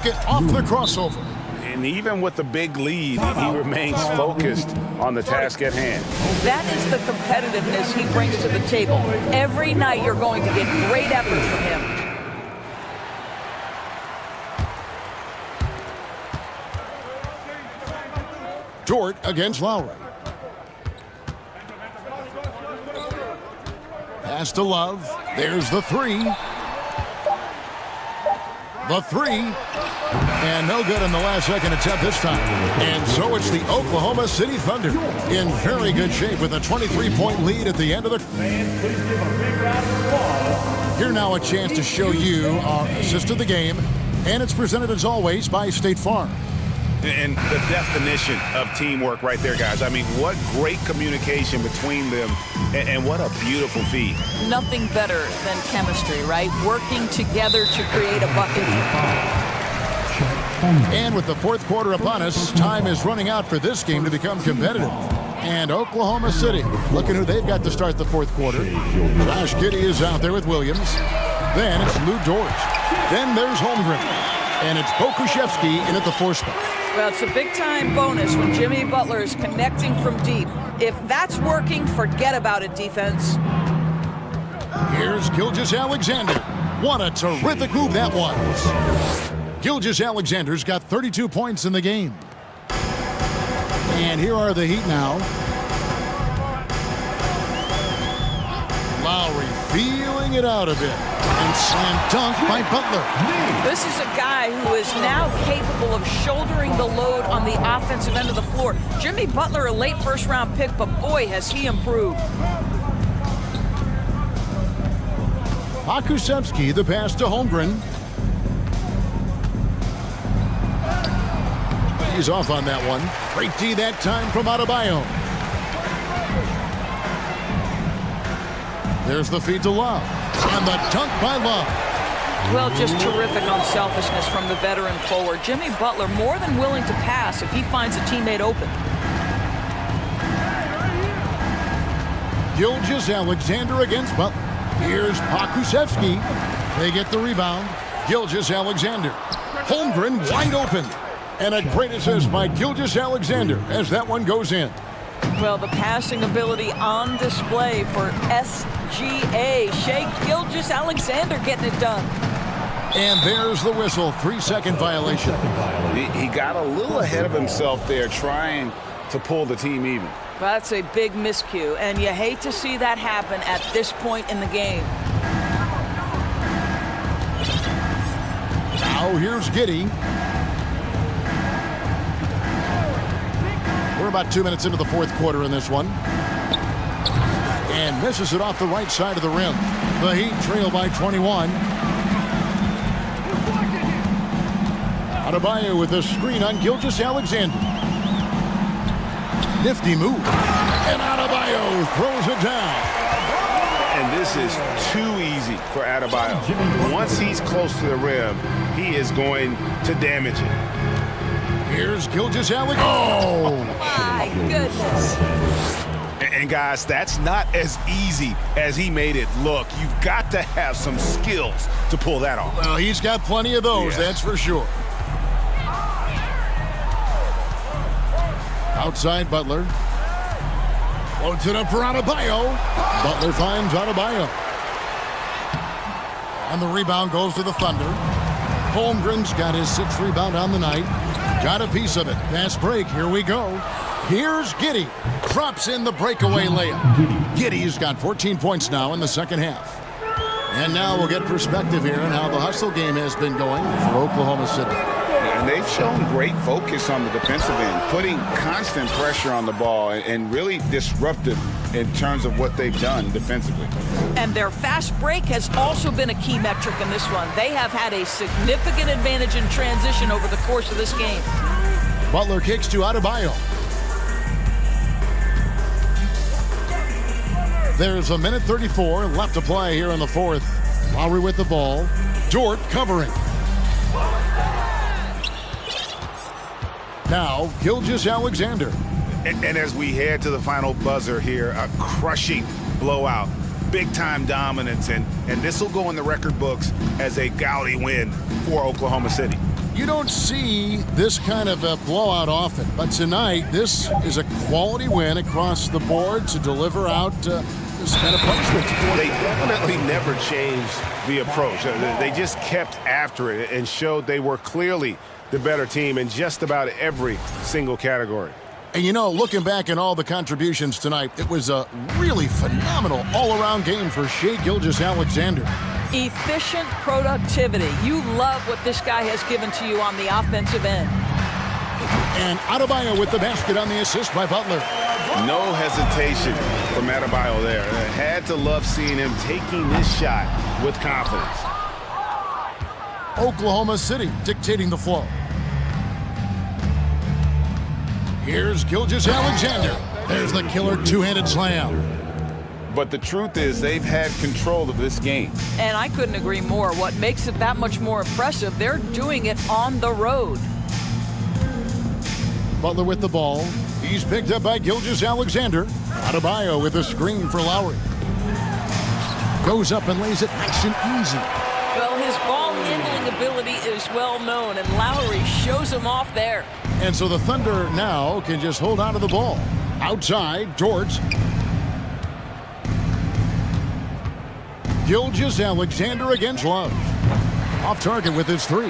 bucket off the crossover. And even with the big lead, he remains focused on the task at hand. That is the competitiveness he brings to the table. Every night you're going to get great effort from him. Dort against Lowry. Pass to Love. There's the three. The three. And no good in the last second attempt this time. And so it's the Oklahoma City Thunder in very good shape with a 23-point lead at the end of the... Here now a chance to show you our assist of the game. And it's presented as always by State Farm. And the definition of teamwork right there, guys. I mean, what great communication between them, and what a beautiful feed. Nothing better than chemistry, right? Working together to create a bucket. And with the fourth quarter upon us, time is running out for this game to become competitive. And Oklahoma City, looking who they've got to start the fourth quarter. Josh Giddey is out there with Williams. Then it's Lou Dort. Then there's Holmgren. And it's Pokushevsky in at the 4 spot. Well, it's a big-time bonus when Jimmy Butler is connecting from deep. If that's working, forget about it, defense. Here's Gilgeous-Alexander. What a terrific move that was. Gilgeous-Alexander's got 32 points in the game. And here are the Heat now. Lowry feeling it out a bit. And slam dunk by Butler. This is a guy who is now capable of shouldering the load on the offensive end of the floor. Jimmy Butler, a late first-round pick, but boy, has he improved. Pokusevsky, the pass to Holmgren. He's off on that one. Great D that time from Adebayo. There's the feed to Love. And the dunk by Love. Well, just terrific unselfishness from the veteran forward. Jimmy Butler more than willing to pass if he finds a teammate open. Gilgeous-Alexander against Butler. Here's Pokusevsky. They get the rebound. Gilgeous-Alexander. Holmgren wide open. And a great assist by Gilgeous-Alexander as that one goes in. Well, the passing ability on display for SGA. Shea Gilgeous-Alexander getting it done. And there's the whistle. 3-second violation. He got a little ahead of himself there trying to pull the team even. That's a big miscue, and you hate to see that happen at this point in the game. Now here's Giddey. We're about 2 minutes into the fourth quarter in this one. And misses it off the right side of the rim. The Heat trail by 21. Adebayo with a screen on Gilgeous-Alexander. Nifty move. And Adebayo throws it down. And this is too easy for Adebayo. Once he's close to the rim, he is going to damage it. Here's Gilgeous-Alexander. Oh! My goodness. And guys, that's not as easy as he made it look. You've got to have some skills to pull that off. Well, he's got plenty of those, that's for sure. Outside Butler. Floats it up for Adebayo. Butler finds Adebayo. And the rebound goes to the Thunder. Holmgren's got his 6th rebound on the night. Got a piece of it. Fast break. Here we go. Here's Giddey. Drops in the breakaway layup. Giddey's got 14 points now in the second half. And now we'll get perspective here on how the hustle game has been going for Oklahoma City. And they've shown great focus on the defensive end, putting constant pressure on the ball and really disruptive in terms of what they've done defensively. And their fast break has also been a key metric in this one. They have had a significant advantage in transition over the course of this game. Butler kicks to Adebayo. There's a minute 34 left to play here in the fourth. Lowry with the ball. Dort covering. Now, Gilgeous-Alexander. And as we head to the final buzzer here, a crushing blowout, big-time dominance, and this will go in the record books as a gaudy win for Oklahoma City. You don't see this kind of a blowout often, but tonight this is a quality win across the board to deliver out this kind of punishment. They definitely never changed the approach. They just kept after it and showed they were clearly the better team in just about every single category. And you know, looking back at all the contributions tonight, it was a really phenomenal all-around game for Shai Gilgeous-Alexander. Efficient productivity. You love what this guy has given to you on the offensive end. And Adebayo with the basket on the assist by Butler. No hesitation from Adebayo there. Had to love seeing him taking this shot with confidence. Oklahoma City dictating the flow. Here's Gilgeous-Alexander. There's the killer two-handed slam. But the truth is they've had control of this game. And I couldn't agree more. What makes it that much more impressive, they're doing it on the road. Butler with the ball. He's picked up by Gilgeous-Alexander. Adebayo with a screen for Lowry. Goes up and lays it nice and easy. Well, his ball handling ability is well known, and Lowry shows him off there. And so the Thunder now can just hold on to the ball. Outside, George. Gilgeous-Alexander against Love. Off target with his three.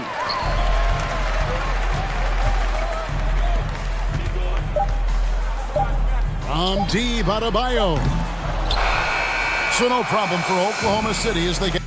From deep, Adebayo. So no problem for Oklahoma City as they get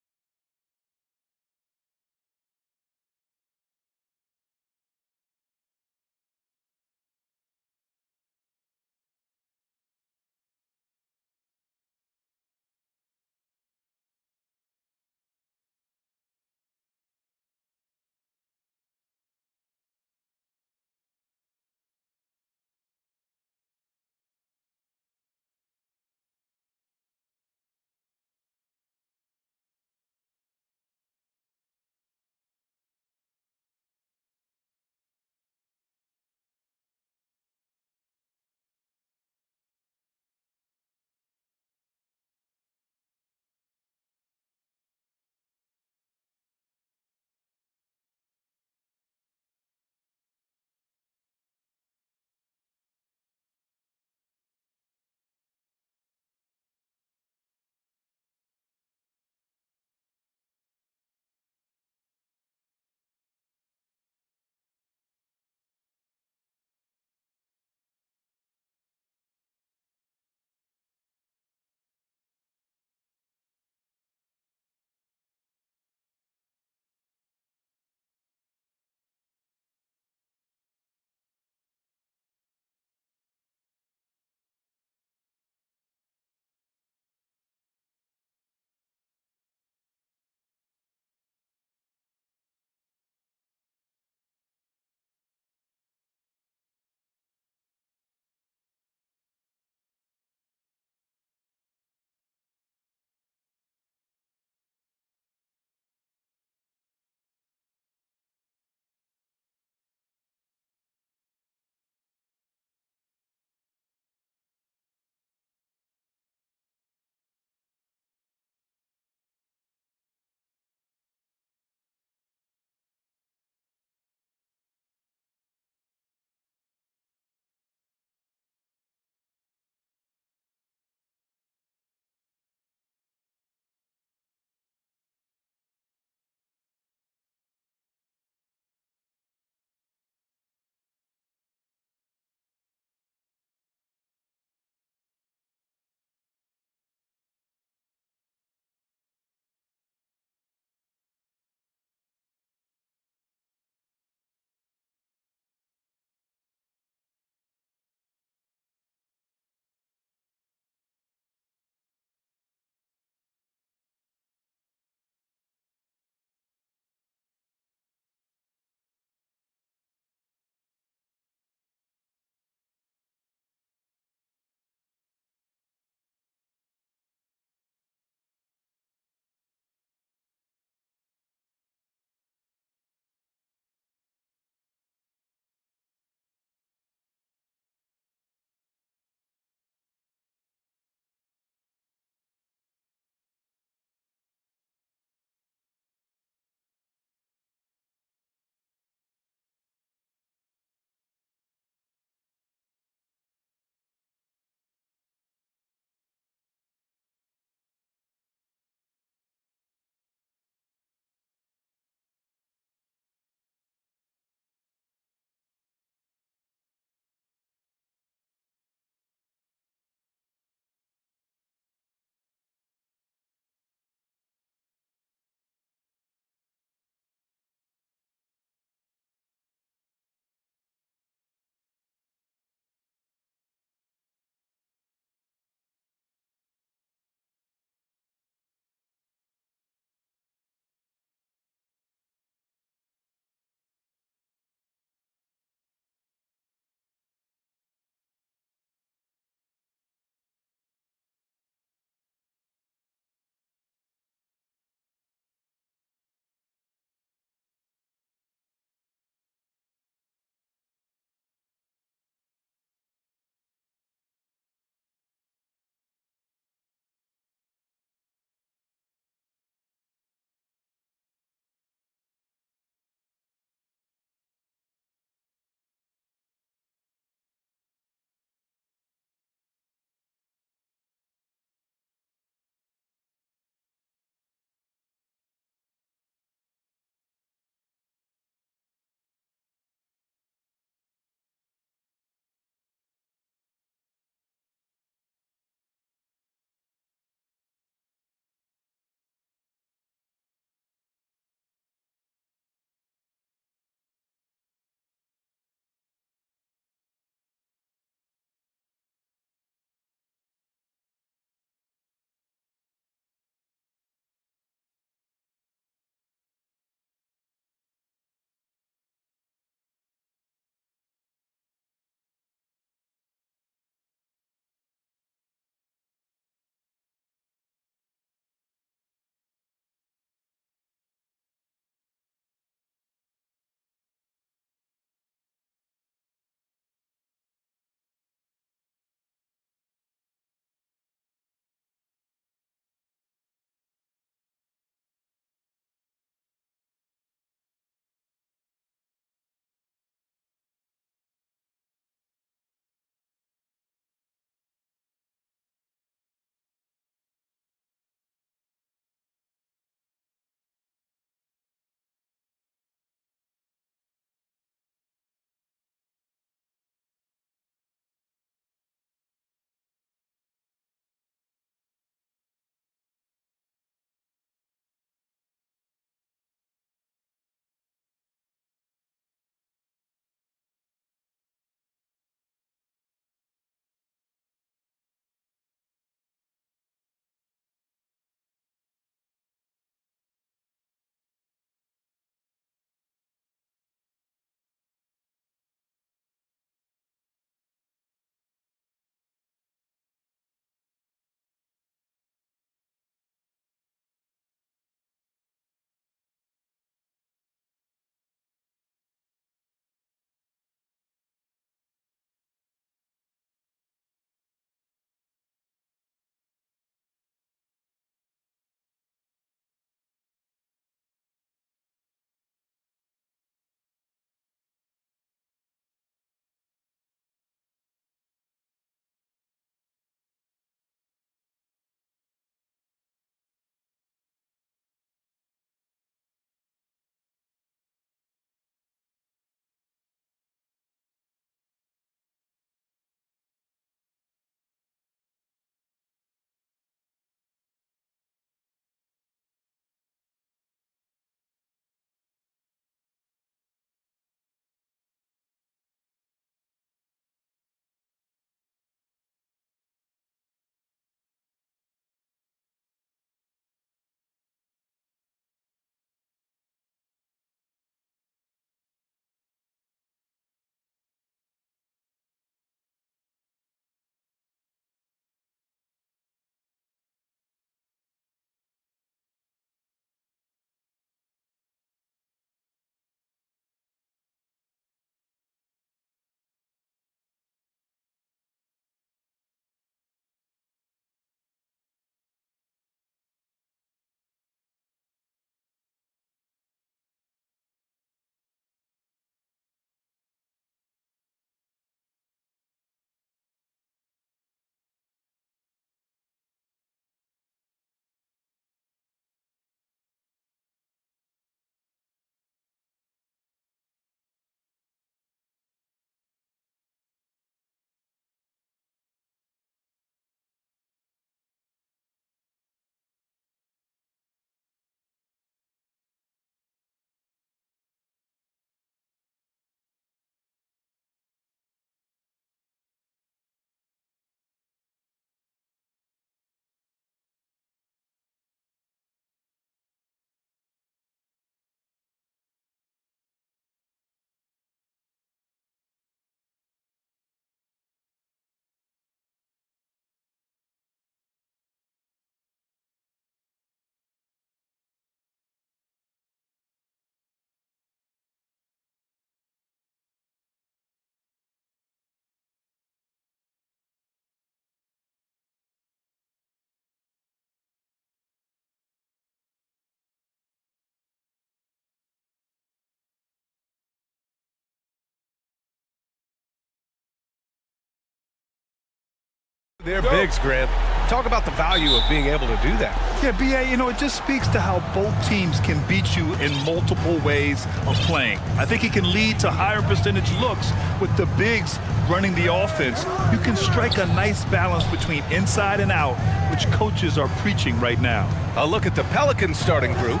They're bigs, Grant. Talk about the value of being able to do that. Yeah, B.A., you know, it just speaks to how both teams can beat you in multiple ways of playing. I think it can lead to higher percentage looks with the bigs running the offense. You can strike a nice balance between inside and out, which coaches are preaching right now. A look at the Pelicans starting group.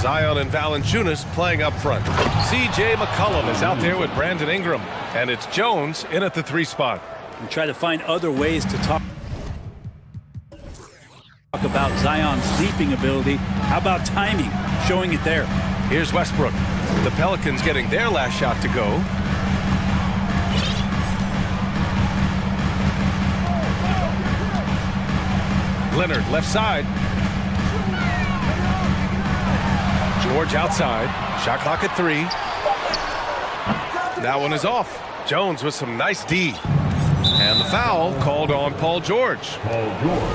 Zion and Valanciunas playing up front. C.J. McCollum is out there with Brandon Ingram. And it's Jones in at the 3 spot. And try to find other ways to talk about Zion's leaping ability. How about timing? Showing it there. Here's Westbrook. The Pelicans getting their last shot to go. Leonard left side. George outside. Shot clock at 3. That one is off. Jones with some nice D. And the foul called on Paul George.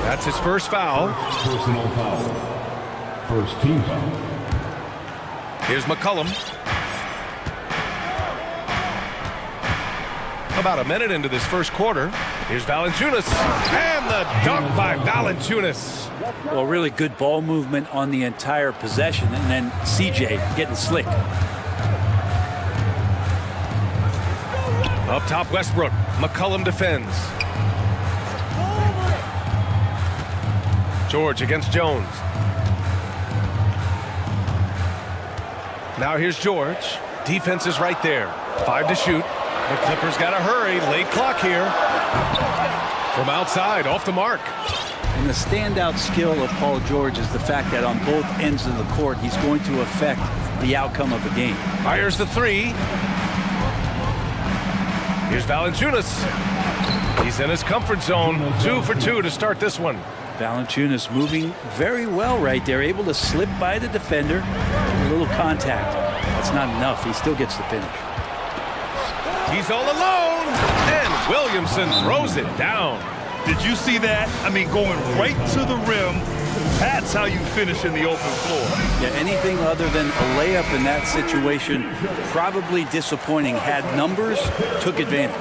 That's his first foul. Personal foul. First team foul. Here's McCollum. About a minute into this first quarter. Here's Valanciunas. And the dunk by Valanciunas. Well, really good ball movement on the entire possession. And then CJ getting slick. Up top, Westbrook. McCollum defends. George against Jones. Now here's George. Defense is right there. 5 to shoot. The Clippers got to hurry. Late clock here. From outside, off the mark. And the standout skill of Paul George is the fact that on both ends of the court, he's going to affect the outcome of the game. Fires the 3. Here's Valanciunas. He's in his comfort zone. 2 for 2 to start this one. Valanciunas moving very well right there, able to slip by the defender. A little contact. That's not enough. He still gets the finish. He's all alone. And Williamson throws it down. Did you see that? I mean, going right to the rim. That's how you finish in the open floor. Yeah, anything other than a layup in that situation, probably disappointing. Had numbers, took advantage.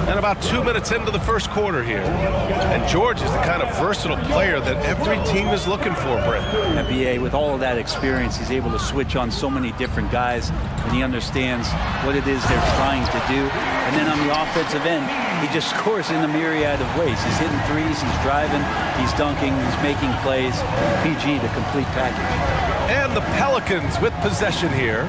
And about 2 minutes into the first quarter here. And George is the kind of versatile player that every team is looking for, Brent. NBA, with all of that experience, he's able to switch on so many different guys, and he understands what it is they're trying to do. And then on the offensive end, he just scores in a myriad of ways. He's hitting threes, he's driving, he's dunking, he's making plays. PG, the complete package. And the Pelicans with possession here.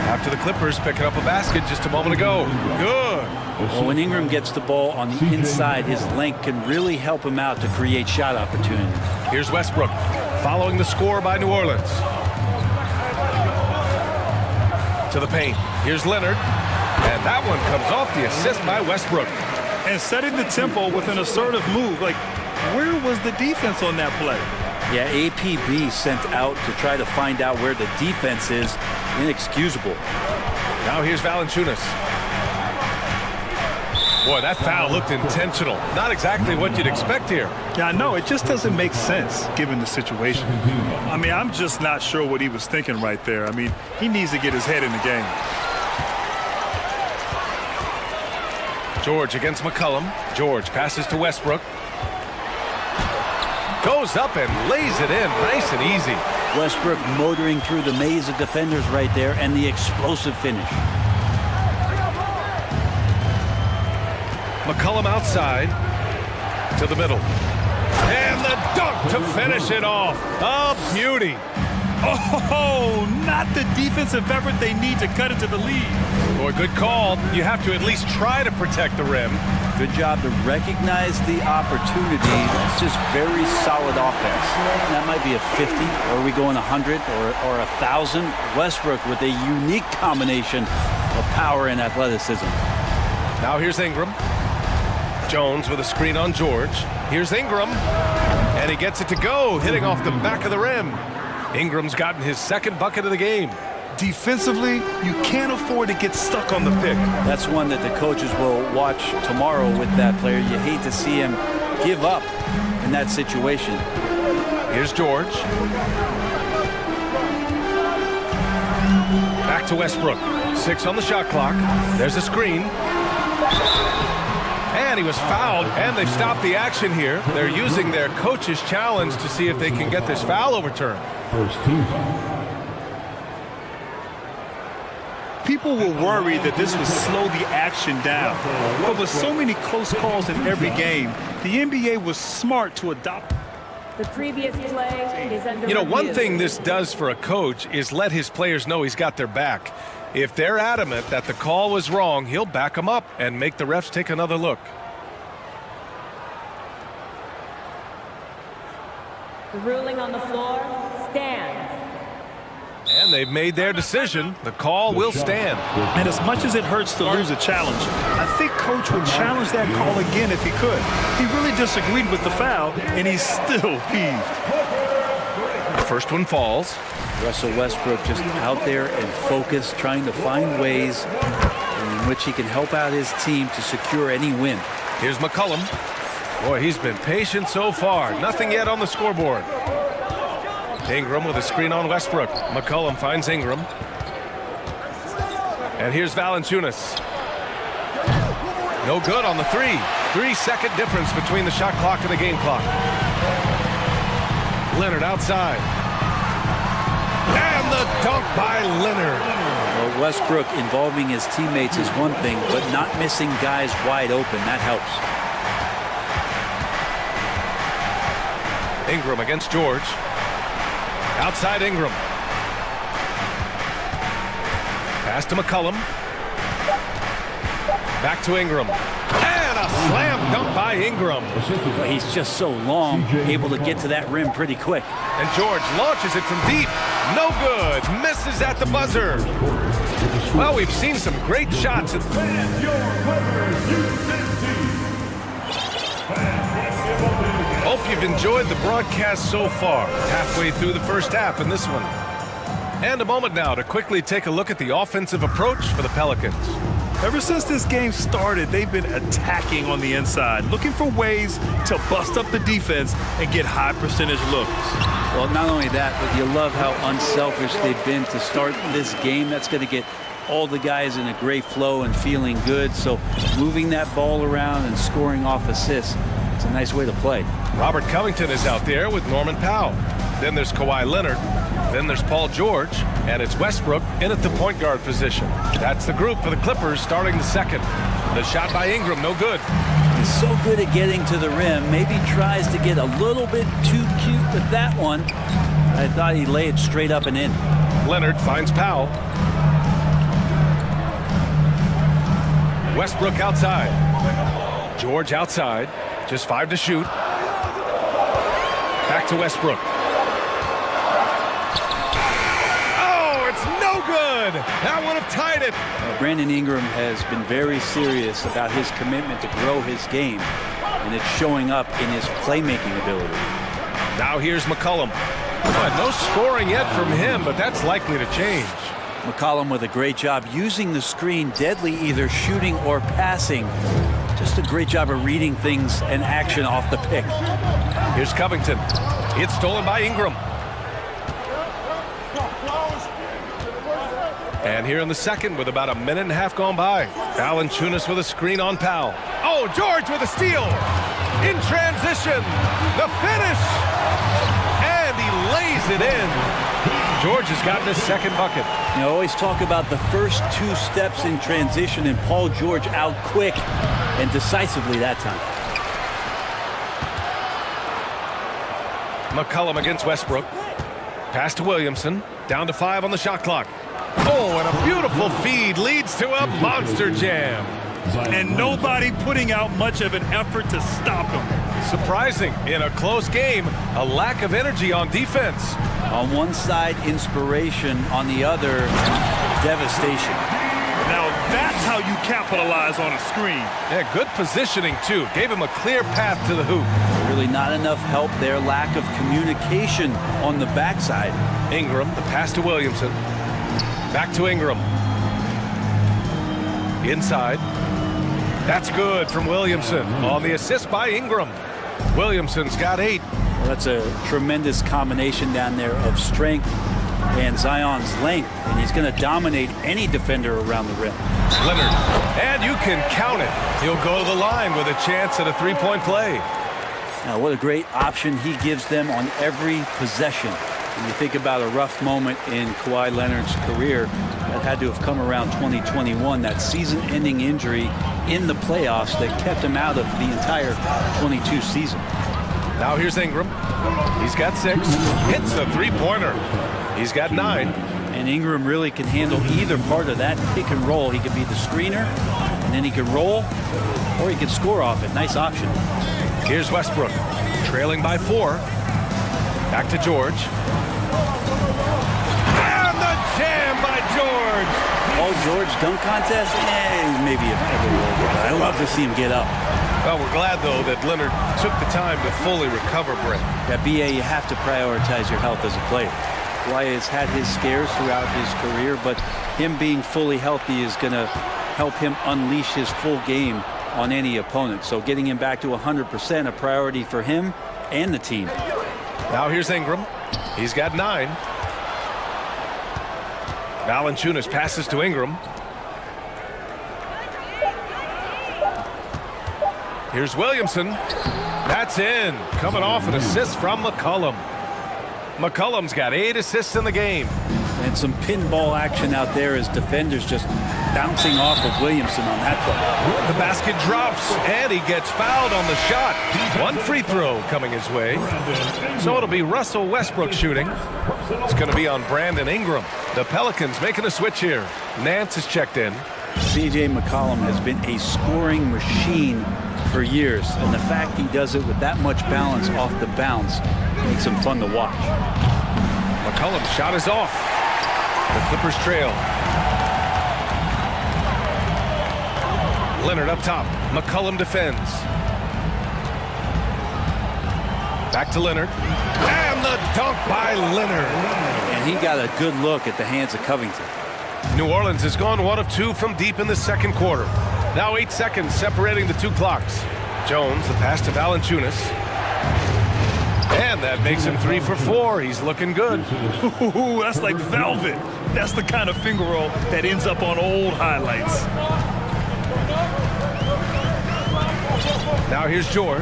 After the Clippers picking up a basket just a moment ago. Good. Well, when Ingram gets the ball on the inside, his length can really help him out to create shot opportunities. Here's Westbrook following the score by New Orleans. To the paint. Here's Leonard. And that one comes off the assist by Westbrook. And setting the tempo with an assertive move. Like, where was the defense on that play? Yeah, APB sent out to try to find out where the defense is. Inexcusable. Now here's Valanciunas. Boy, that foul looked intentional. Not exactly what you'd expect here. Yeah, I know. It just doesn't make sense given the situation. I mean, I'm just not sure what he was thinking right there. I mean, he needs to get his head in the game. George against McCollum. George passes to Westbrook. Goes up and lays it in nice and easy. Westbrook motoring through the maze of defenders right there, and the explosive finish. McCollum outside to the middle. And the dunk to finish it off. A beauty. Oh, not the defensive effort they need to cut it to the lead. Boy, good call. You have to at least try to protect the rim. Good job to recognize the opportunity. That's just very solid offense. That might be a 50, or are we going 100 or 1,000? Westbrook with a unique combination of power and athleticism. Now here's Ingram. Jones with a screen on George. Here's Ingram. And he gets it to go, hitting off the back of the rim. Ingram's gotten his second bucket of the game. Defensively, you can't afford to get stuck on the pick. That's one that the coaches will watch tomorrow with that player. You hate to see him give up in that situation. Here's George. Back to Westbrook. 6 on the shot clock. There's a screen. And he was fouled, and they've stopped the action here. They're using their coach's challenge to see if they can get this foul overturned. First team foul. People were worried that this would slow the action down. But with so many close calls in every game, the NBA was smart to adopt. The previous play is under You know, one review. thing this does for a coach is let his players know he's got their back. If they're adamant that the call was wrong, he'll back them up and make the refs take another look. The ruling on the floor stands. And they've made their decision. The call will stand. And as much as it hurts to lose a challenge, I think Coach would challenge that call again if he could. He really disagreed with the foul, and he's still peeved. The first one falls. Russell Westbrook just out there and focused, trying to find ways in which he can help out his team to secure any win. Here's McCollum. Boy, he's been patient so far. Nothing yet on the scoreboard. Ingram with a screen on Westbrook. McCollum finds Ingram. And here's Valanciunas. No good on the three. 3-second difference between the shot clock and the game clock. Leonard outside. And the dunk by Leonard. Well, Westbrook involving his teammates is one thing, but not missing guys wide open, that helps. Ingram against George. Outside Ingram. Pass to McCollum. Back to Ingram. And a slam dunk by Ingram. Well, he's just so long, able to get to that rim pretty quick. And George launches it from deep. No good. Misses at the buzzer. Well, we've seen some great shots. Hope you've enjoyed the broadcast so far. Halfway through the first half in this one. And a moment now to quickly take a look at the offensive approach for the Pelicans. Ever since this game started, they've been attacking on the inside, looking for ways to bust up the defense and get high percentage looks. Well, not only that, but you love how unselfish they've been to start this game. That's going to get all the guys in a great flow and feeling good. So moving that ball around and scoring off assists, it's a nice way to play. Robert Covington is out there with Norman Powell. Then there's Kawhi Leonard. Then there's Paul George. And it's Westbrook in at the point guard position. That's the group for the Clippers starting the second. The shot by Ingram, no good. He's so good at getting to the rim. Maybe tries to get a little bit too cute with that one. I thought he'd lay it straight up and in. Leonard finds Powell. Westbrook outside. George outside. Just 5 to shoot. Back to Westbrook. Oh, it's no good. That would have tied it. Brandon Ingram has been very serious about his commitment to grow his game, and it's showing up in his playmaking ability. Now here's McCollum. No scoring yet from him, but that's likely to change. McCollum with a great job using the screen, deadly either shooting or passing. Just a great job of reading things and action off the pick. Here's Covington. It's stolen by Ingram. And here in the second with about a minute and a half gone by. Valanciunas with a screen on Powell. Oh, George with a steal. In transition. The finish. And he lays it in. George has gotten his second bucket. You know, always talk about the first 2 steps in transition, and Paul George out quick and decisively that time. McCollum against Westbrook. Pass to Williamson. Down to 5 on the shot clock. Oh, and a beautiful feed leads to a monster jam. And nobody putting out much of an effort to stop him. Surprising, in a close game, a lack of energy on defense. On one side, inspiration. On the other, devastation. Now that's how you capitalize on a screen. Yeah, good positioning, too. Gave him a clear path to the hoop. Really not enough help there. Lack of communication on the backside. Ingram, the pass to Williamson. Back to Ingram. Inside. That's good from Williamson on the assist by Ingram. Williamson's got 8. Well, that's a tremendous combination down there of strength and Zion's length, and he's going to dominate any defender around the rim. Leonard, and you can count it. He'll go to the line with a chance at a three-point play. Now, what a great option he gives them on every possession. When you think about a rough moment in Kawhi Leonard's career, that had to have come around 2021, that season-ending injury in the playoffs that kept him out of the entire 22 season. Now here's Ingram. He's got 6. Hits the three-pointer. He's got 9. And Ingram really can handle either part of that pick and roll. He could be the screener, and then he could roll, or he could score off it. Nice option. Here's Westbrook, trailing by 4. Back to George. And the jam by George. Oh, George dunk contest? Maybe if ever will. I love to see him get up. Well, we're glad, though, that Leonard took the time to fully recover, Brent. At BA, you have to prioritize your health as a player. Kawhi has had his scares throughout his career, but him being fully healthy is going to help him unleash his full game on any opponent. So getting him back to 100%, a priority for him and the team. Now here's Ingram. He's got 9. Valanciunas passes to Ingram. Here's Williamson. That's in. Coming off an assist from McCollum. McCollum's got 8 assists in the game. And some pinball action out there as defenders just bouncing off of Williamson on that play. The basket drops, and he gets fouled on the shot. 1 free throw coming his way. So it'll be Russell Westbrook shooting. It's going to be on Brandon Ingram. The Pelicans making a switch here. Nance is checked in. C.J. McCollum has been a scoring machine for years, and the fact he does it with that much balance off the bounce makes him fun to watch. McCollum's shot is off. The Clippers trail. Leonard up top. McCollum defends. Back to Leonard. And the dunk by Leonard. And he got a good look at the hands of Covington. New Orleans has gone 1 of 2 from deep in the second quarter. Now 8 seconds separating the 2 clocks. Jones, the pass to Valanciunas. And that makes him 3 for 4. He's looking good. Ooh, that's like velvet. That's the kind of finger roll that ends up on old highlights. Now here's George.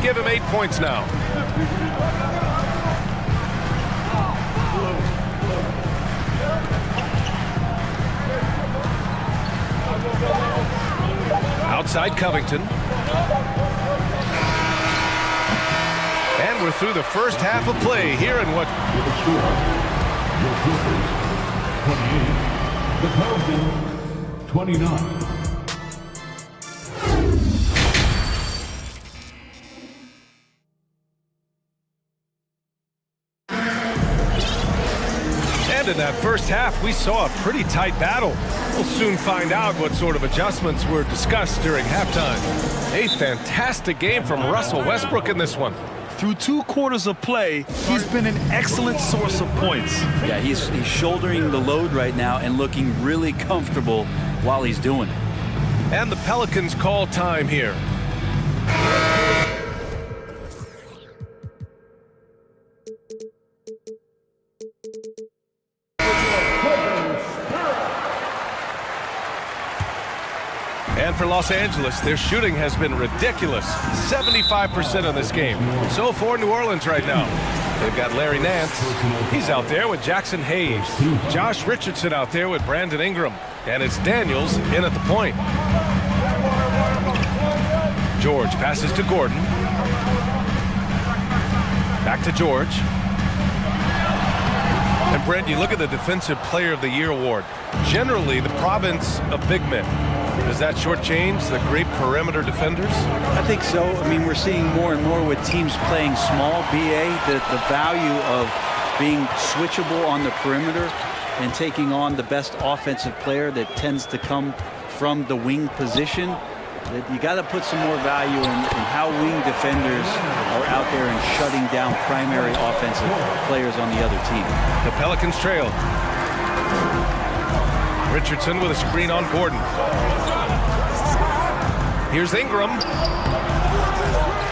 Give him 8 points now. Outside Covington. And we're through the first half of play here in what... The Pelicans, 29. And in that first half, we saw a pretty tight battle. We'll soon find out what sort of adjustments were discussed during halftime. A fantastic game from Russell Westbrook in this one. Through 2 quarters of play, he's been an excellent source of points. Yeah, he's shouldering the load right now and looking really comfortable while he's doing it. And the Pelicans call time here. And for Los Angeles, their shooting has been ridiculous. 75% in this game. So for New Orleans right now, they've got Larry Nance. He's out there with Jackson Hayes. Josh Richardson out there with Brandon Ingram. And it's Daniels in at the point. George passes to Gordon. Back to George. And Brent, you look at the Defensive Player of the Year award. Generally, the province of big men. Does that shortchange the great perimeter defenders? I think so. I mean, we're seeing more and more with teams playing small, BA, the value of being switchable on the perimeter and taking on the best offensive player that tends to come from the wing position. That you got to put some more value in how wing defenders are out there and shutting down primary offensive players on the other team. The Pelicans trail. Richardson with a screen on Gordon. Here's Ingram.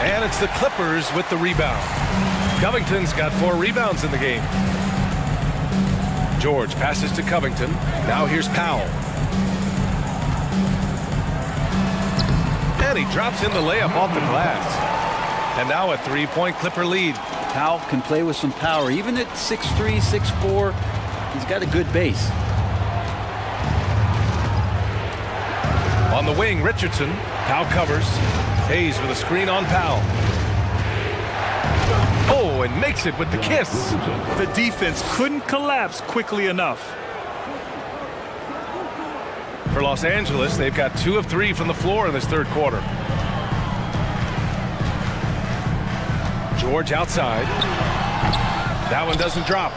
And it's the Clippers with the rebound. Covington's got 4 rebounds in the game. George passes to Covington. Now here's Powell. And he drops in the layup off the glass. And now a three-point Clipper lead. Powell can play with some power. Even at 6'3", 6'4", he's got a good base. On the wing, Richardson. Powell covers. Hayes with a screen on Powell. Oh, and makes it with the kiss. The defense couldn't collapse quickly enough. For Los Angeles, they've got 2 of 3 from the floor in this third quarter. George outside. That one doesn't drop.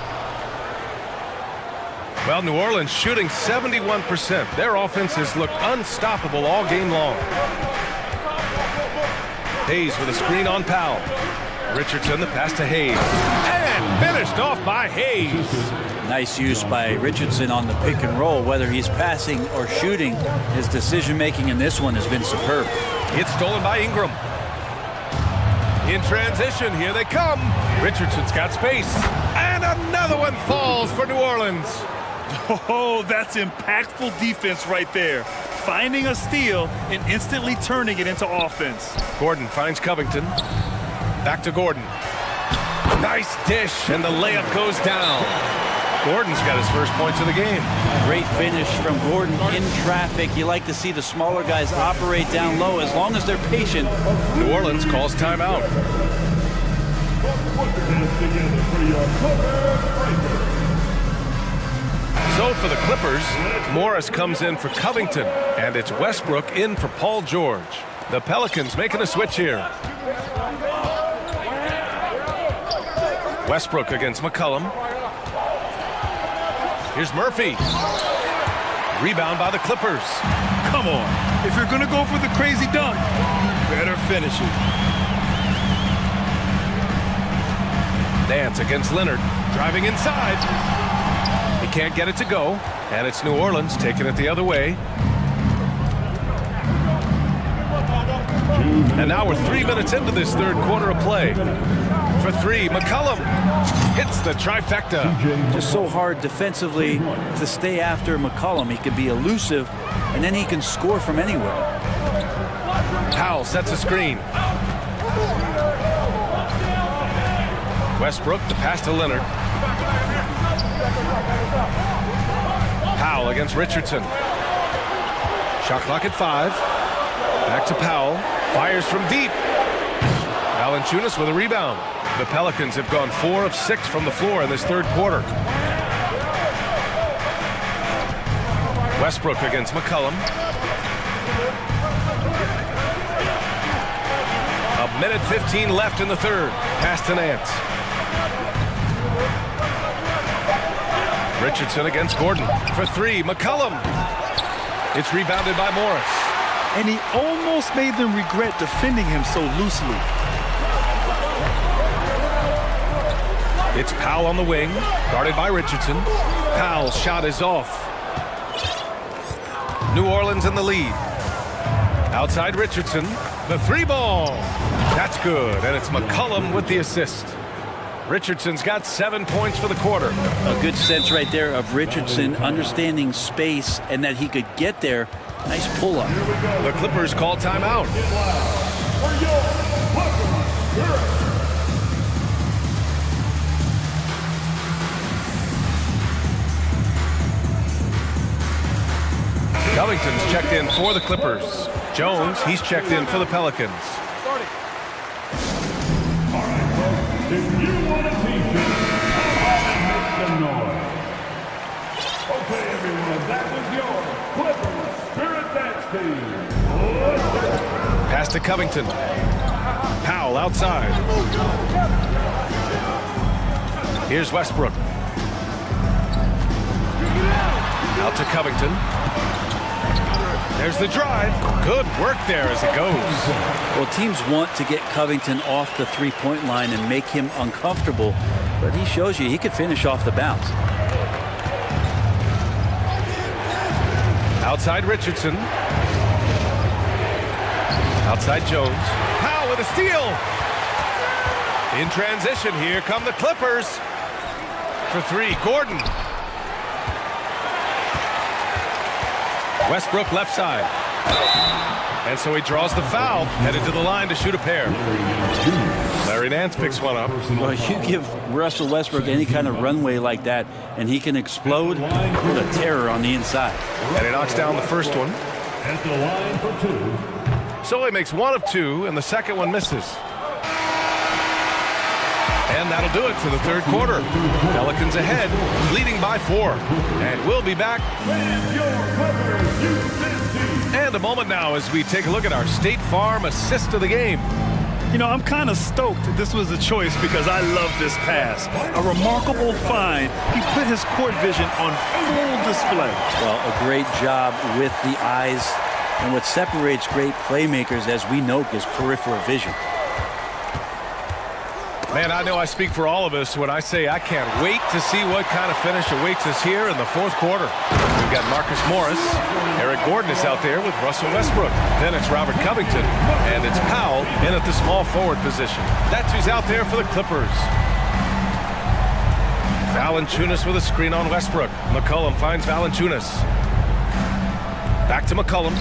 Well, New Orleans shooting 71%. Their offense has looked unstoppable all game long. Hayes with a screen on Powell. Richardson, the pass to Hayes. And finished off by Hayes. Nice use by Richardson on the pick and roll. Whether he's passing or shooting, his decision-making in this one has been superb. It's stolen by Ingram. In transition, here they come. Richardson's got space. And another one falls for New Orleans. Oh, that's impactful defense right there. Finding a steal and instantly turning it into offense. Gordon finds Covington. Back to Gordon. Nice dish, and the layup goes down. Gordon's got his first points of the game. Great finish from Gordon in traffic. You like to see the smaller guys operate down low as long as they're patient. New Orleans calls timeout. So for the Clippers, Morris comes in for Covington, and it's Westbrook in for Paul George. The Pelicans making a switch here. Westbrook against McCollum. Here's Murphy. Rebound by the Clippers. Come on. If you're going to go for the crazy dunk, better finish it. Nance against Leonard. Driving inside. He can't get it to go. And it's New Orleans taking it the other way. And now we're 3 minutes into this third quarter of play. For 3, McCollum hits the trifecta. Just so hard defensively to stay after McCollum. He can be elusive, and then he can score from anywhere. Powell sets a screen. Westbrook, the pass to Leonard. Powell against Richardson. Shot clock at 5. Back to Powell. Fires from deep. Valanciunas with a rebound. The Pelicans have gone 4 of 6 from the floor in this third quarter. Westbrook against McCollum. A minute 15 left in the third. Pass to Nance. Richardson against Gordon. For 3, McCollum. It's rebounded by Morris. And he almost made them regret defending him so loosely. It's Powell on the wing, guarded by Richardson. Powell's shot is off. New Orleans in the lead. Outside Richardson, the 3-ball. That's good, and it's McCollum with the assist. Richardson's got 7 points for the quarter. A good sense right there of Richardson understanding space and that he could get there. Nice pull-up. The Clippers call timeout. Covington's checked in for the Clippers. Jones, he's checked in for the Pelicans. All right, folks. If you want a t-shirt, make some noise. Okay, everyone, that was your Clippers Spirit Dance Team. Pass to Covington. Powell outside. Here's Westbrook. Out to Covington. There's the drive. Good work there as it goes. Well, teams want to get Covington off the three-point line and make him uncomfortable, but he shows you he could finish off the bounce. Outside Richardson. Outside Jones. Powell with a steal. In transition, here come the Clippers. For 3, Gordon. Westbrook left side. And so he draws the foul, headed to the line to shoot a pair. Larry Nance picks one up. Well, you give Russell Westbrook any kind of runway like that, and he can explode with a terror on the inside. And he knocks down the first one. At the line for two. So he makes one of two, and the second one misses. And that'll do it for the third quarter. Pelicans ahead, leading by 4. And we'll be back. And a moment now as we take a look at our State Farm assist of the game. You know, I'm kind of stoked this was a choice because I love this pass. A remarkable find. He put his court vision on full display. Well, a great job with the eyes. And what separates great playmakers, as we know, is peripheral vision. Man, I know I speak for all of us when I say I can't wait to see what kind of finish awaits us here in the fourth quarter. We've got Marcus Morris. Eric Gordon is out there with Russell Westbrook. Then it's Robert Covington. And it's Powell in at the small forward position. That's who's out there for the Clippers. Valanciunas with a screen on Westbrook. McCollum finds Valanciunas. Back to McCollum.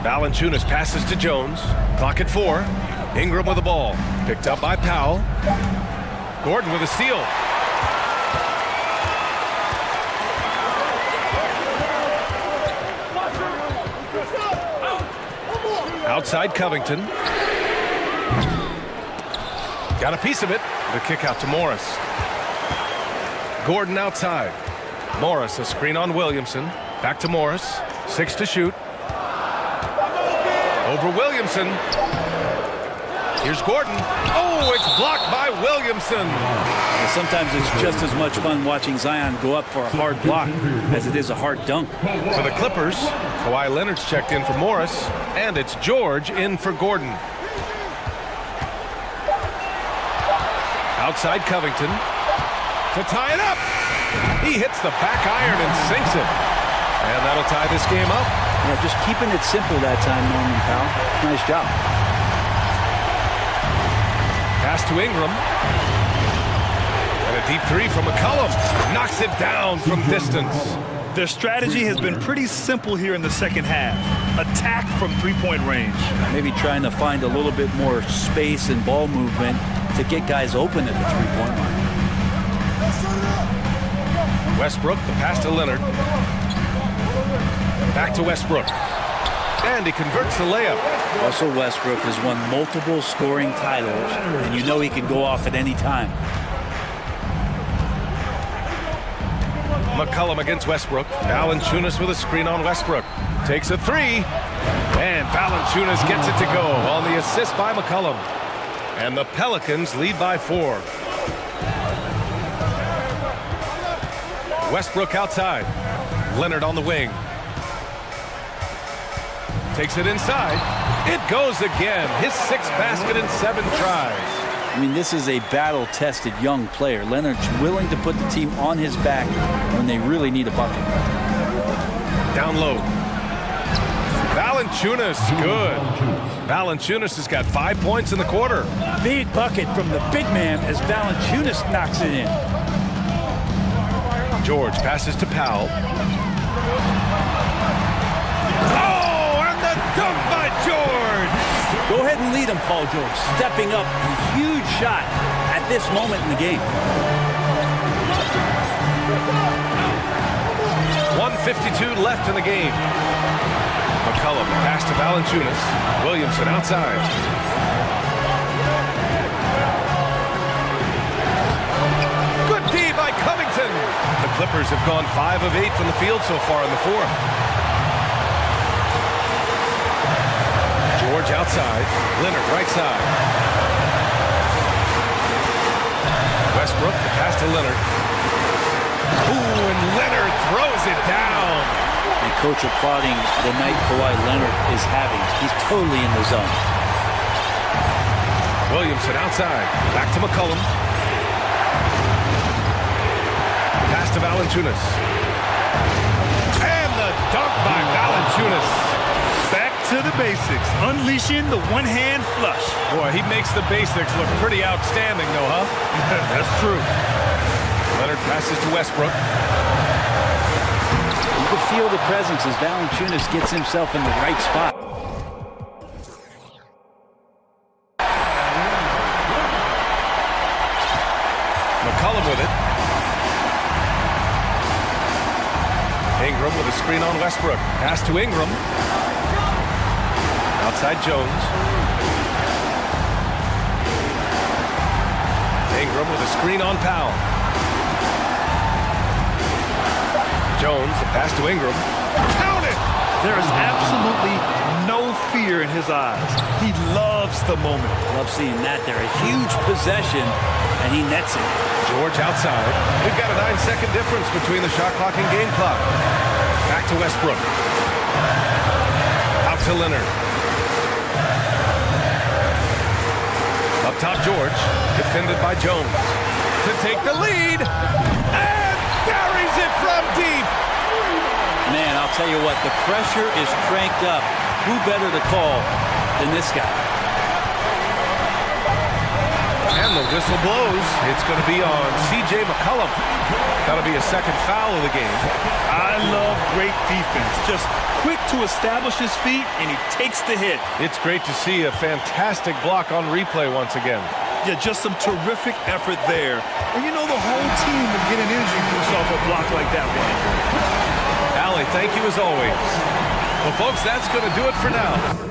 Valanciunas passes to Jones. Clock at 4. Ingram with the ball. Picked up by Powell. Gordon with a steal. Outside Covington. Got a piece of it. The kick out to Morris. Gordon outside. Morris, a screen on Williamson. Back to Morris. 6 to shoot. Over Williamson. Here's Gordon. Oh, it's blocked by Williamson. Well, sometimes it's just as much fun watching Zion go up for a hard block as it is a hard dunk. For the Clippers, Kawhi Leonard's checked in for Morris, and it's George in for Gordon. Outside Covington to tie it up. He hits the back iron and sinks it. And that'll tie this game up. Yeah, just keeping it simple that time, Norman Powell. Nice job. Pass to Ingram. And a deep three from McCollum. Knocks it down from distance. Their strategy has been pretty simple here in the second half. Attack from three-point range. Maybe trying to find a little bit more space and ball movement to get guys open at the three-point line. Westbrook, the pass to Leonard. Back to Westbrook. And he converts the layup. Russell Westbrook has won multiple scoring titles, and you know he can go off at any time. McCollum against Westbrook. Valanciunas with a screen on Westbrook. Takes a three. And Valanciunas gets it to go on the assist by McCollum. And the Pelicans lead by 4. Westbrook outside. Leonard on the wing. Takes it inside. It goes again. His 6th basket in 7 tries. I mean, this is a battle-tested young player. Leonard's willing to put the team on his back when they really need a bucket. Down low. Valanciunas, good. Valanciunas has got 5 points in the quarter. Big bucket from the big man as Valanciunas knocks it in. George passes to Powell. Dunk by George! Go ahead and lead him, Paul George. Stepping up, a huge shot at this moment in the game. 1:52 left in the game. McCollum, pass to Valanciunas. Williamson outside. Good D by Covington. The Clippers have gone 5 of 8 from the field so far in the fourth. George outside. Leonard right side. Westbrook, the pass to Leonard. Ooh, and Leonard throws it down. And coach applauding the night Kawhi Leonard is having. He's totally in the zone. Williamson outside. Back to McCollum. Pass to Valanciunas. And the dunk by Valanciunas. Back to the basics, unleashing the one-hand flush. Boy, he makes the basics look pretty outstanding, though, huh? That's true. Leonard passes to Westbrook. You can feel the presence as Valanciunas gets himself in the right spot. McCollum with it. Ingram with a screen on Westbrook. Pass to Ingram. Outside Jones. Ingram with a screen on Powell. Jones, the pass to Ingram. Count it! There is absolutely no fear in his eyes. He loves the moment. Love seeing that there. A huge possession, and he nets it. George outside. We've got a 9-second difference between the shot clock and game clock. Back to Westbrook. Out to Leonard. Up top, George. Defended by Jones. To take the lead. And buries it from deep. Man, I'll tell you what, the pressure is cranked up. Who better to call than this guy? And the whistle blows. It's going to be on C.J. McCollum. That'll be a second foul of the game. I love great defense. Just quick to establish his feet, and he takes the hit. It's great to see a fantastic block on replay once again. Yeah, just some terrific effort there. And you know the whole team will get an energy boost off a block like that one. Allie, thank you as always. Well, folks, that's going to do it for now.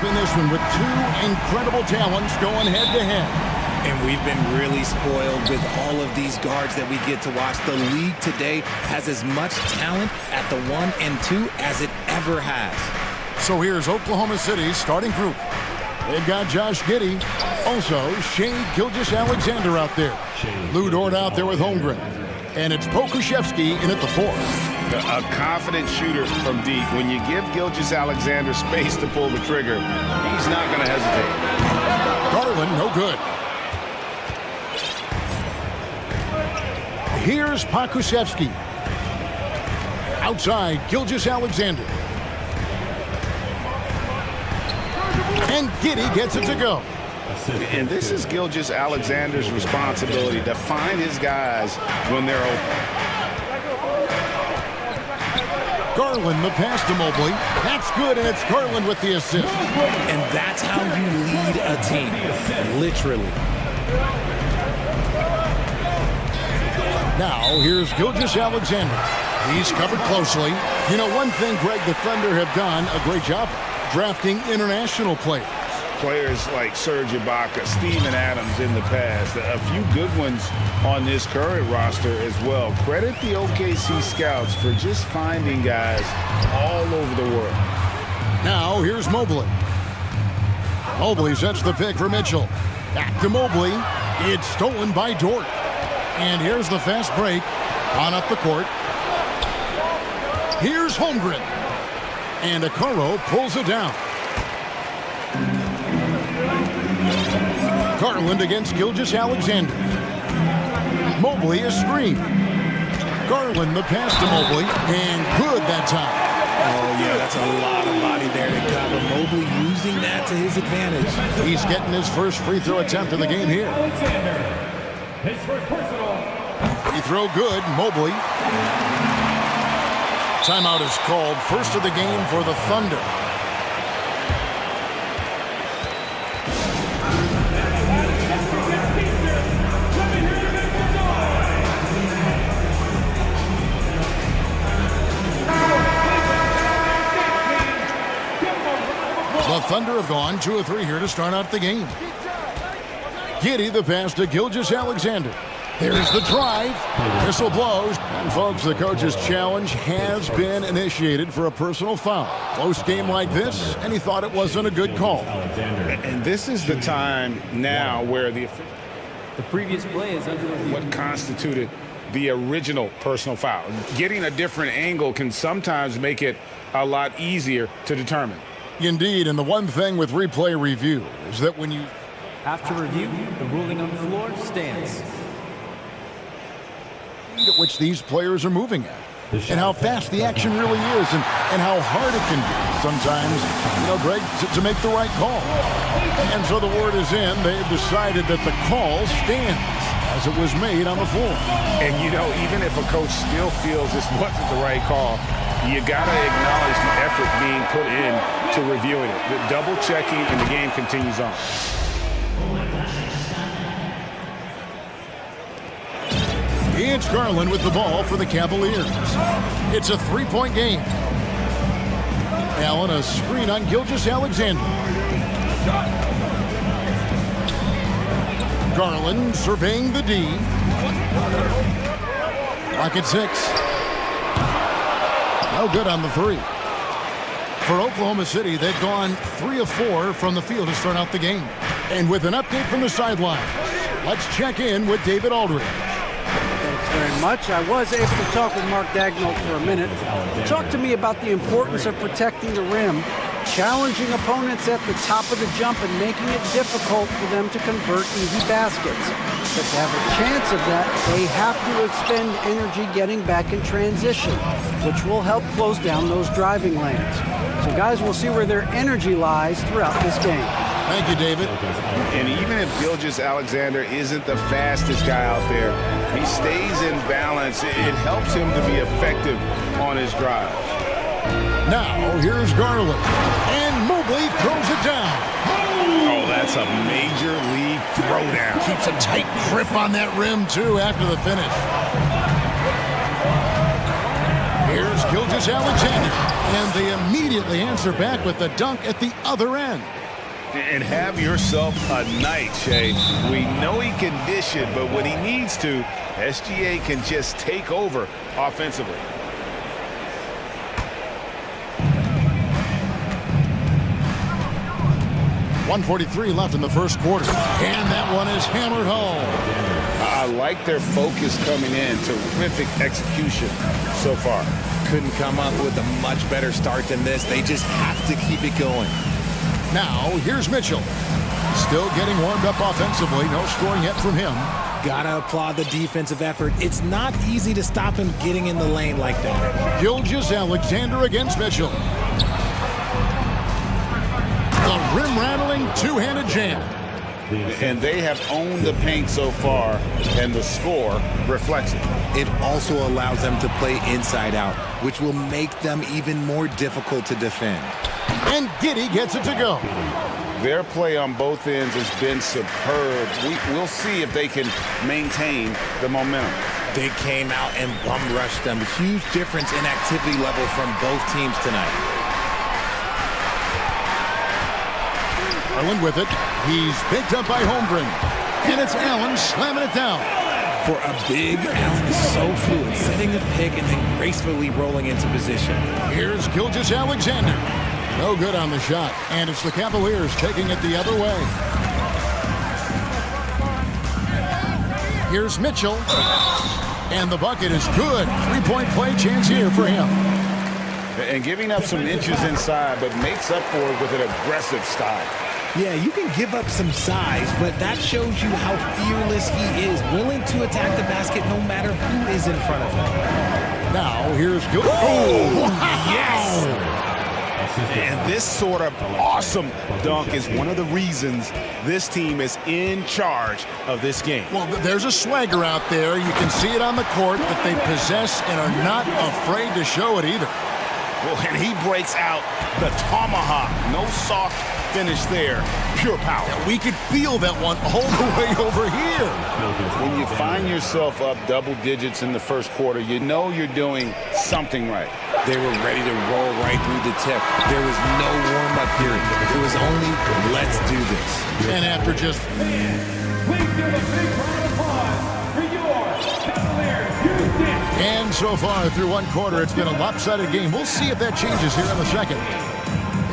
in this one with two incredible talents going head-to-head. And we've been really spoiled with all of these guards that we get to watch. The league today has as much talent at the 1 and 2 as it ever has. So here's Oklahoma City's starting group. They've got Josh Giddey. Also, Shea Gilgeous-Alexander out there. Lou Dort out there with Holmgren. And it's Pokuševski in at the 4. A confident shooter from deep. When you give Gilgeous-Alexander space to pull the trigger, he's not going to hesitate. Garland, no good. Here's Pokuševski. Outside, Gilgeous-Alexander. And Giddey gets it to go. And this is Gilgeous-Alexander's responsibility to find his guys when they're open. Garland, the pass to Mobley. That's good, and it's Garland with the assist. And that's how you lead a team, literally. Now, here's Gilgeous-Alexander. He's covered closely. You know, one thing, Greg, the Thunder have done a great job drafting international players. Players like Serge Ibaka, Steven Adams in the past, a few good ones on this current roster as well. Credit the OKC scouts for just finding guys all over the world. Now, here's Mobley. Mobley sets the pick for Mitchell. Back to Mobley. It's stolen by Dort. And here's the fast break on up the court. Here's Holmgren. And Okoro pulls it down. Garland against Gilgeous-Alexander. Mobley is screened. Garland the pass to Mobley. And good that time. Oh, yeah, that's a lot of body there to cover. Mobley using that to his advantage. He's getting his first free throw attempt of the game here. His first personal. Free throw good, Mobley. Timeout is called. First of the game for the Thunder. The Thunder have gone 2 of 3 here to start out the game. Giddey the pass to Gilgeous-Alexander. There's the drive. Whistle blows. And folks, the coach's challenge has been initiated for a personal foul. Close game like this, and he thought it wasn't a good call. And this is the time now where the previous play is under review. What constituted the original personal foul. Getting a different angle can sometimes make it a lot easier to determine. Indeed, and the one thing with replay review is that when you... After review, the ruling on the floor stands. ...at which these players are moving at, and how fast the action really is, and how hard it can be sometimes, you know, Greg, to make the right call. And so the word is in. They've decided that the call stands as it was made on the floor. And, you know, even if a coach still feels this wasn't the right call, you got to acknowledge the effort being put in to reviewing it. The double checking, and the game continues on. It's Garland with the ball for the Cavaliers. It's a 3-point game. Allen, a screen on Gilgeous-Alexander. Garland surveying the D. Clock at 6. No good on the 3. For Oklahoma City, they've gone 3 of 4 from the field to start out the game. And with an update from the sideline, let's check in with David Aldridge. Thanks very much. I was able to talk with Mark Dagnall for a minute. Talk to me about the importance of protecting the rim, challenging opponents at the top of the jump, and making it difficult for them to convert easy baskets. But to have a chance of that, they have to expend energy getting back in transition, which will help close down those driving lanes. So guys, we'll see where their energy lies throughout this game. Thank you, David. And even if Gilgeous-Alexander isn't the fastest guy out there, he stays in balance. It helps him to be effective on his drive. Now, here's Garland. And Mobley throws it down. Oh, that's a major league throwdown. Keeps a tight grip on that rim, too, after the finish. Here's Gilgeous-Alexander. And they immediately answer back with the dunk at the other end. And have yourself a night, Shay. We know he can dish it, but when he needs to, SGA can just take over offensively. .143 left in the first quarter. And that one is hammered home. I like their focus coming in. Terrific execution so far. Couldn't come up with a much better start than this. They just have to keep it going. Now, here's Mitchell. Still getting warmed up offensively. No scoring yet from him. Gotta applaud the defensive effort. It's not easy to stop him getting in the lane like that. Gilgeous-Alexander against Mitchell. The rim-rattling two-handed jam. And they have owned the paint so far, and the score reflects it. It also allows them to play inside out, which will make them even more difficult to defend. And Giddey gets it to go. Their play on both ends has been superb. We'll see if they can maintain the momentum. They came out and bum rushed them. Huge difference in activity level from both teams tonight. Garland with it. He's picked up by Holmgren. And it's Allen slamming it down. For a big, Allen is so fluid, setting the pick and then gracefully rolling into position. Here's Gilgeous-Alexander. No good on the shot. And it's the Cavaliers taking it the other way. Here's Mitchell. And the bucket is good. Three-point play chance here for him. And giving up some inches inside, but makes up for it with an aggressive style. Yeah, you can give up some size, but that shows you how fearless he is, willing to attack the basket no matter who is in front of him. Now, here's Gilgeous. Oh, wow. Yes! And this sort of awesome dunk is one of the reasons this team is in charge of this game. Well, there's a swagger out there. You can see it on the court that they possess and are not afraid to show it either. Well, and he breaks out the tomahawk. No soft finish there. Pure power. Yeah, we could feel that one all the way over here. When you find yourself up double digits in the first quarter, you know you're doing something right. They were ready to roll right through the tip. There was no warm-up period. It was only, let's do this. And after just... Please give a big round of applause for your Cavaliers Houston. And so far through one quarter, it's been a lopsided game. We'll see if that changes here in the second.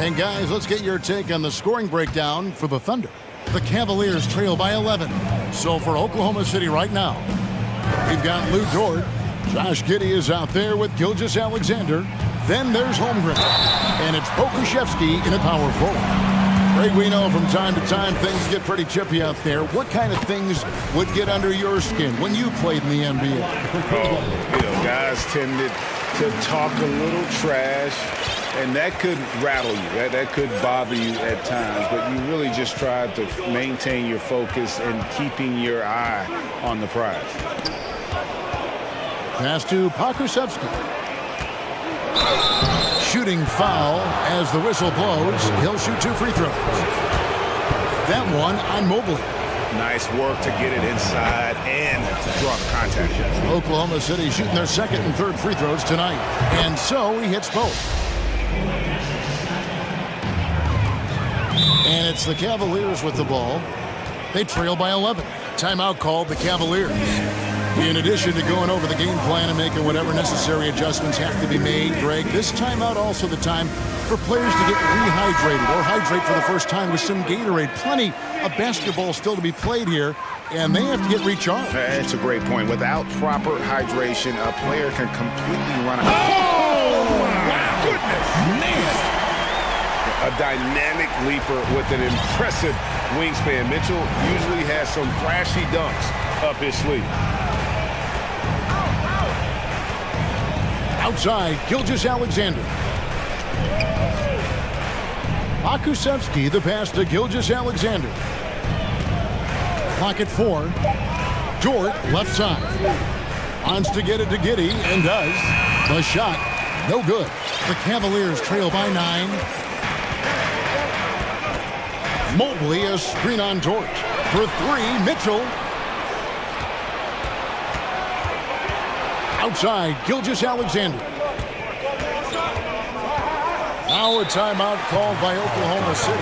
And guys, let's get your take on the scoring breakdown for the Thunder. The Cavaliers trail by 11. So for Oklahoma City right now, we've got Lou Dort. Josh Giddey is out there with Gilgeous-Alexander. Then there's Holmgren. And it's Pokusevski in a power forward. Greg, we know from time to time things get pretty chippy out there. What kind of things would get under your skin when you played in the NBA? Guys tended to talk a little trash, and that could rattle you. That could bother you at times, but you really just tried to maintain your focus and keeping your eye on the prize. Pass to Pokusevski. Shooting foul as the whistle blows. He'll shoot 2 free throws. That one on Mobley. Nice work to get it inside and draw the contact. Oklahoma City shooting their second and third free throws tonight. And so he hits both. And it's the Cavaliers with the ball. They trail by 11. Timeout called the Cavaliers. In addition to going over the game plan and making whatever necessary adjustments have to be made, Greg, this timeout also the time for players to get rehydrated or hydrate for the first time with some Gatorade. Plenty of basketball still to be played here, and they have to get recharged. That's a great point. Without proper hydration, a player can completely run out. Oh, my goodness, man. A dynamic leaper with an impressive wingspan. Mitchell usually has some flashy dunks up his sleeve. Outside, Gilgeous-Alexander. Pokusevski, the pass to Gilgeous-Alexander. Clock at 4. Dort, left side. Wants to get it to Giddey, and does. The shot, no good. The Cavaliers trail by 9. Mobley, a screen on Dort. For 3, Mitchell. Outside, Gilgeous-Alexander. Now a timeout called by Oklahoma City.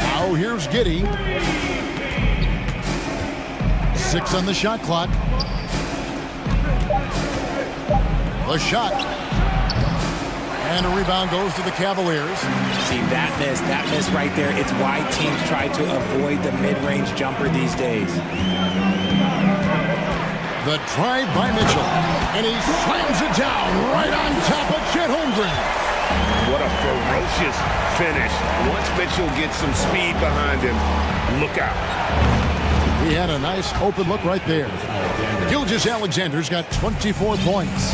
Now here's Giddey. 6 on the shot clock. The shot. And a rebound goes to the Cavaliers. See, that miss right there, it's why teams try to avoid the mid-range jumper these days. The drive by Mitchell. And he slams it down right on top of Chet Holmgren. What a ferocious finish. Once Mitchell gets some speed behind him, look out. He had a nice open look right there. Gilgeous-Alexander's got 24 points.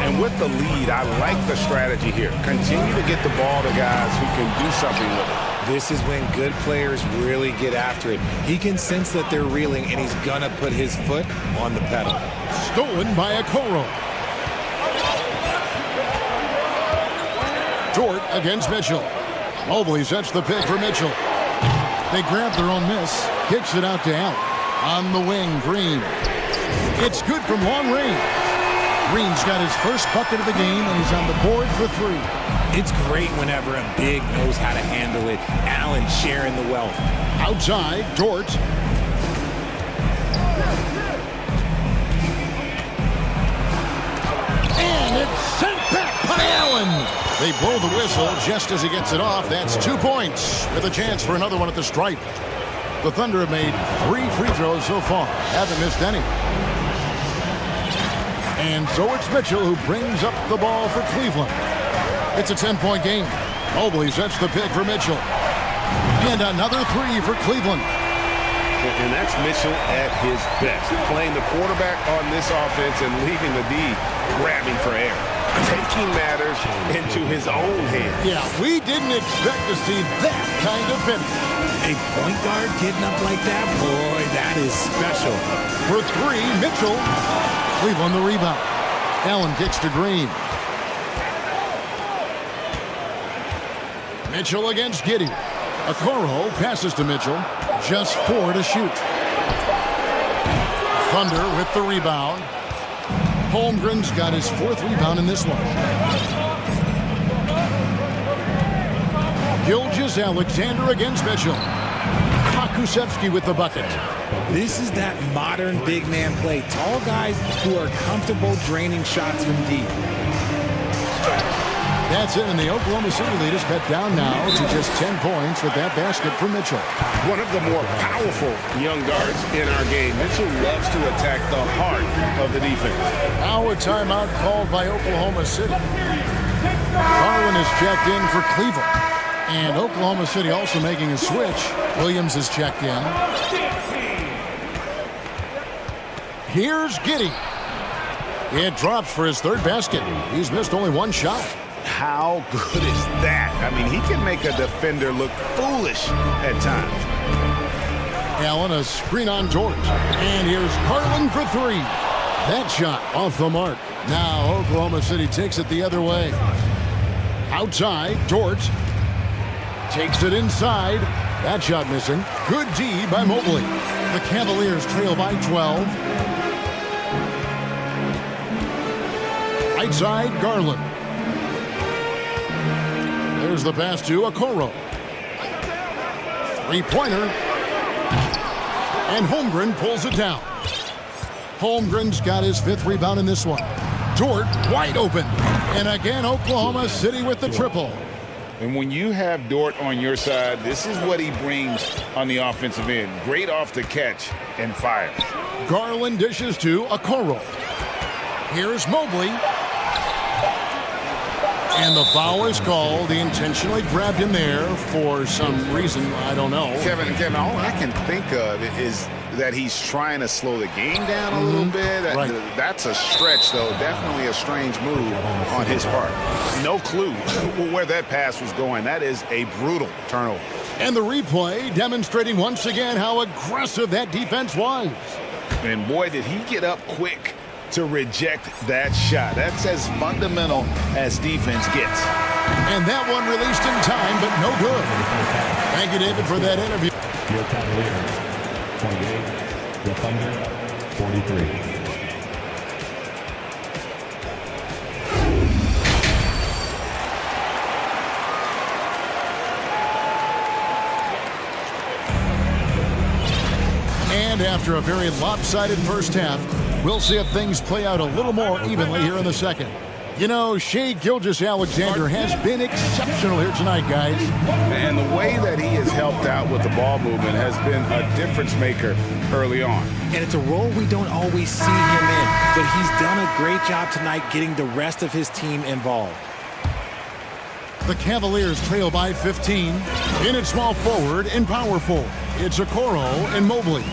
And with the lead, I like the strategy here. Continue to get the ball to guys who can do something with it. This is when good players really get after it. He can sense that they're reeling, and he's gonna put his foot on the pedal. Stolen by Okoro. Dort against Mitchell. Mobley sets the pick for Mitchell. They grab their own miss. Kicks it out to Allen. On the wing, Green. It's good from long range. Green's got his first bucket of the game, and he's on the board for 3. It's great whenever a big knows how to handle it. Allen sharing the wealth. Outside, Dort. And it's sent back by Allen. They blow the whistle just as he gets it off. That's 2 points with a chance for another one at the stripe. The Thunder have made 3 free throws so far. Haven't missed any. And so it's Mitchell who brings up the ball for Cleveland. It's a 10-point game. Mobley sets the pick for Mitchell. And another 3 for Cleveland. And that's Mitchell at his best. Playing the quarterback on this offense and leaving the D grabbing for air. Taking matters into his own hands. Yeah, we didn't expect to see that kind of finish. A point guard getting up like that, boy, that is special. For 3, Mitchell. Cleveland the rebound. Allen kicks to Green. Mitchell against Giddey. Okoro passes to Mitchell. Just 4 to shoot. Thunder with the rebound. Holmgren's got his 4th rebound in this one. Gilgeous-Alexander against Mitchell. Kusevsky with the bucket. This is that modern big man play. Tall guys who are comfortable draining shots from deep. That's it, and the Oklahoma City lead is cut down now to just 10 points with that basket from Mitchell. One of the more powerful young guards in our game. Mitchell loves to attack the heart of the defense. Now a timeout called by Oklahoma City. Garland is checked in for Cleveland. And Oklahoma City also making a switch. Williams is checked in. Here's Giddey. It drops for his 3rd basket. He's missed only 1 shot. How good is that? I mean, he can make a defender look foolish at times. Allen, a screen on George. And here's Garland for 3. That shot off the mark. Now Oklahoma City takes it the other way. Outside, George takes it inside. That shot missing. Good D by Mobley. The Cavaliers trail by 12. Right side, Garland. There's the pass to Okoro. 3-pointer. And Holmgren pulls it down. Holmgren's got his 5th rebound in this one. Dort wide open. And again, Oklahoma City with the triple. And when you have Dort on your side, this is what he brings on the offensive end. Great off the catch and fire. Garland dishes to Okoro. Here's Mobley. And the foul is called. He intentionally grabbed him there for some reason. I don't know. Kevin, all I can think of is that he's trying to slow the game down a little bit. That's a stretch, though. Definitely a strange move on his part. No clue where that pass was going. That is a brutal turnover. And the replay demonstrating once again how aggressive that defense was. And boy, did he get up quick to reject that shot. That's as fundamental as defense gets. And that one released in time, but no good. Thank you, David, for that interview. Your Cavaliers, 28. The Thunder, 43. And after a very lopsided first half, we'll see if things play out a little more evenly here in the second. You know, Shai Gilgeous-Alexander has been exceptional here tonight, guys. And the way that he has helped out with the ball movement has been a difference maker early on. And it's a role we don't always see him in, but he's done a great job tonight getting the rest of his team involved. The Cavaliers trail by 15. In at small forward and power forward, it's Okoro and Mobley.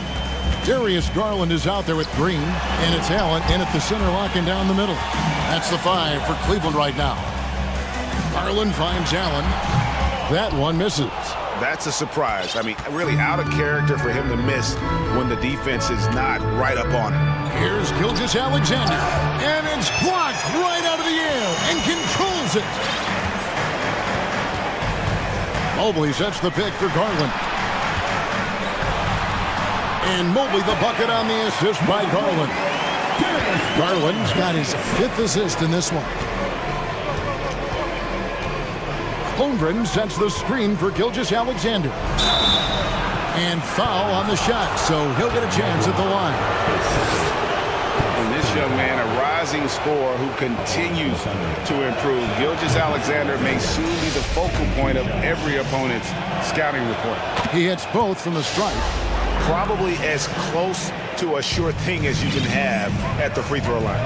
Darius Garland is out there with Green, and it's Allen in at the center, locking down the middle. That's the 5 for Cleveland right now. Garland finds Allen. That one misses. That's a surprise. I mean, really out of character for him to miss when the defense is not right up on him. Here's Gilgeous-Alexander, and it's blocked right out of the air and controls it. Mobley sets the pick for Garland. And Mobley the bucket on the assist by Garland. Garland's got his 5th assist in this one. Holmgren sets the screen for Gilgeous-Alexander. And foul on the shot, so he'll get a chance at the line. And this young man, a rising scorer who continues to improve. Gilgeous-Alexander may soon be the focal point of every opponent's scouting report. He hits both from the stripe. Probably as close to a sure thing as you can have at the free throw line.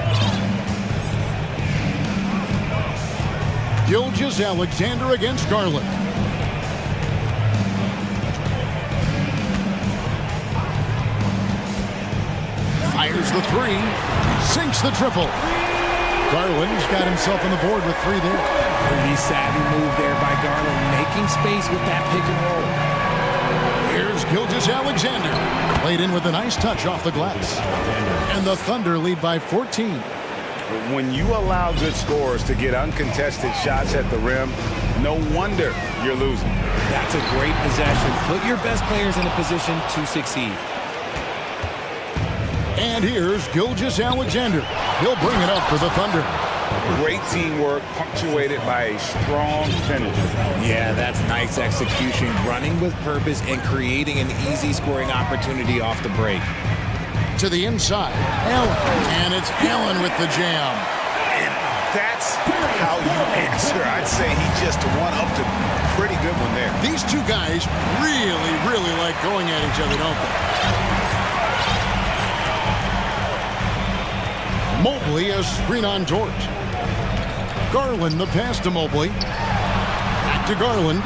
Gilgeous-Alexander against Garland. Fires the 3. Sinks the triple. Garland's got himself on the board with 3 there. Pretty savvy move there by Garland, making space with that pick and roll. Here's Gilgeous-Alexander. Played in with a nice touch off the glass. And the Thunder lead by 14. When you allow good scorers to get uncontested shots at the rim, no wonder you're losing. That's a great possession. Put your best players in a position to succeed. And here's Gilgeous-Alexander. He'll bring it up for the Thunder. Great teamwork punctuated by a strong finish. Yeah, that's nice execution, running with purpose and creating an easy scoring opportunity off the break. To the inside, Allen, and it's Allen with the jam. And that's how you answer. I'd say he just won up to pretty good one there. These two guys really like going at each other, don't they? Mobley a screen on George. Garland the pass to Mobley. Back to Garland.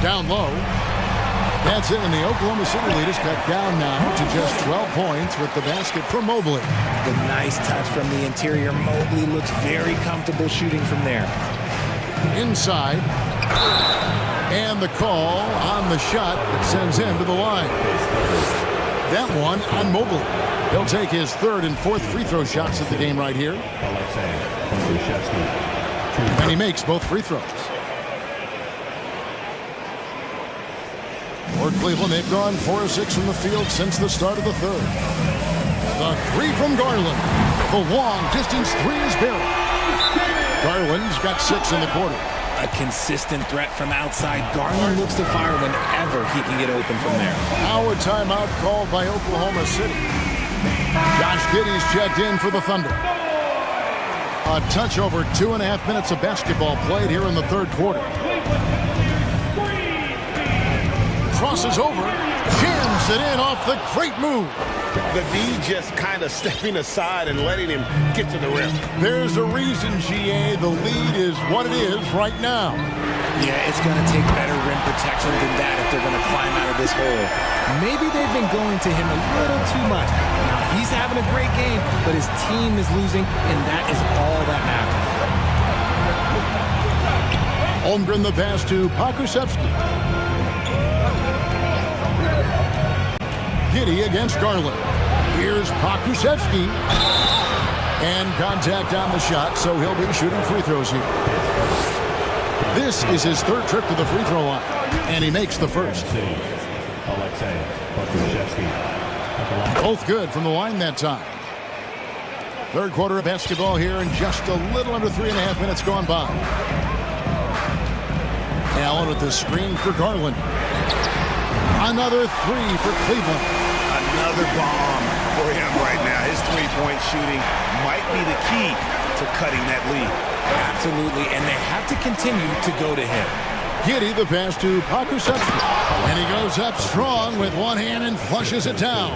Down low. That's it, and the Oklahoma City lead is cut down now to just 12 points with the basket from Mobley. The nice touch from the interior. Mobley looks very comfortable shooting from there. Inside. And the call on the shot that sends him to the line. That one on Mobley. He'll take his 3rd and 4th free throw shots at the game right here. And he makes both free throws. For Cleveland, they've gone 4 of 6 from the field since the start of the 3rd. The 3 from Garland. The long distance 3 is buried. Garland's got 6 in the quarter. A consistent threat from outside. Garland looks to fire whenever he can get open from there. Now a timeout called by Oklahoma City. Josh Giddey's checked in for the Thunder. A touch over 2.5 minutes of basketball played here in the 3rd quarter. Crosses over, jams it in off the great move. The D just kind of stepping aside and letting him get to the rim. There's a reason, GA, the lead is what it is right now. Yeah, it's going to take better rim protection than that if they're going to climb out of this hole. Maybe they've been going to him a little too much. Now, he's having a great game, but his team is losing, and that is all that matters. Holmgren the pass to Pokusevski. Giddey against Garland. Here's Pokusevski. And got Contact on the shot, so he'll be shooting free throws here. This is his third trip to the free throw line, and he makes the first. Both good from the line that time. Third quarter of basketball here, and just a little under 3.5 minutes gone by. Allen with the screen for Garland. Another three for Cleveland. Another bomb for him right now. His three-point shooting might be the key to cutting that lead. Absolutely, and they have to continue to go to him. Giddey the pass to Pakusevsky. And he goes up strong with one hand and flushes it down.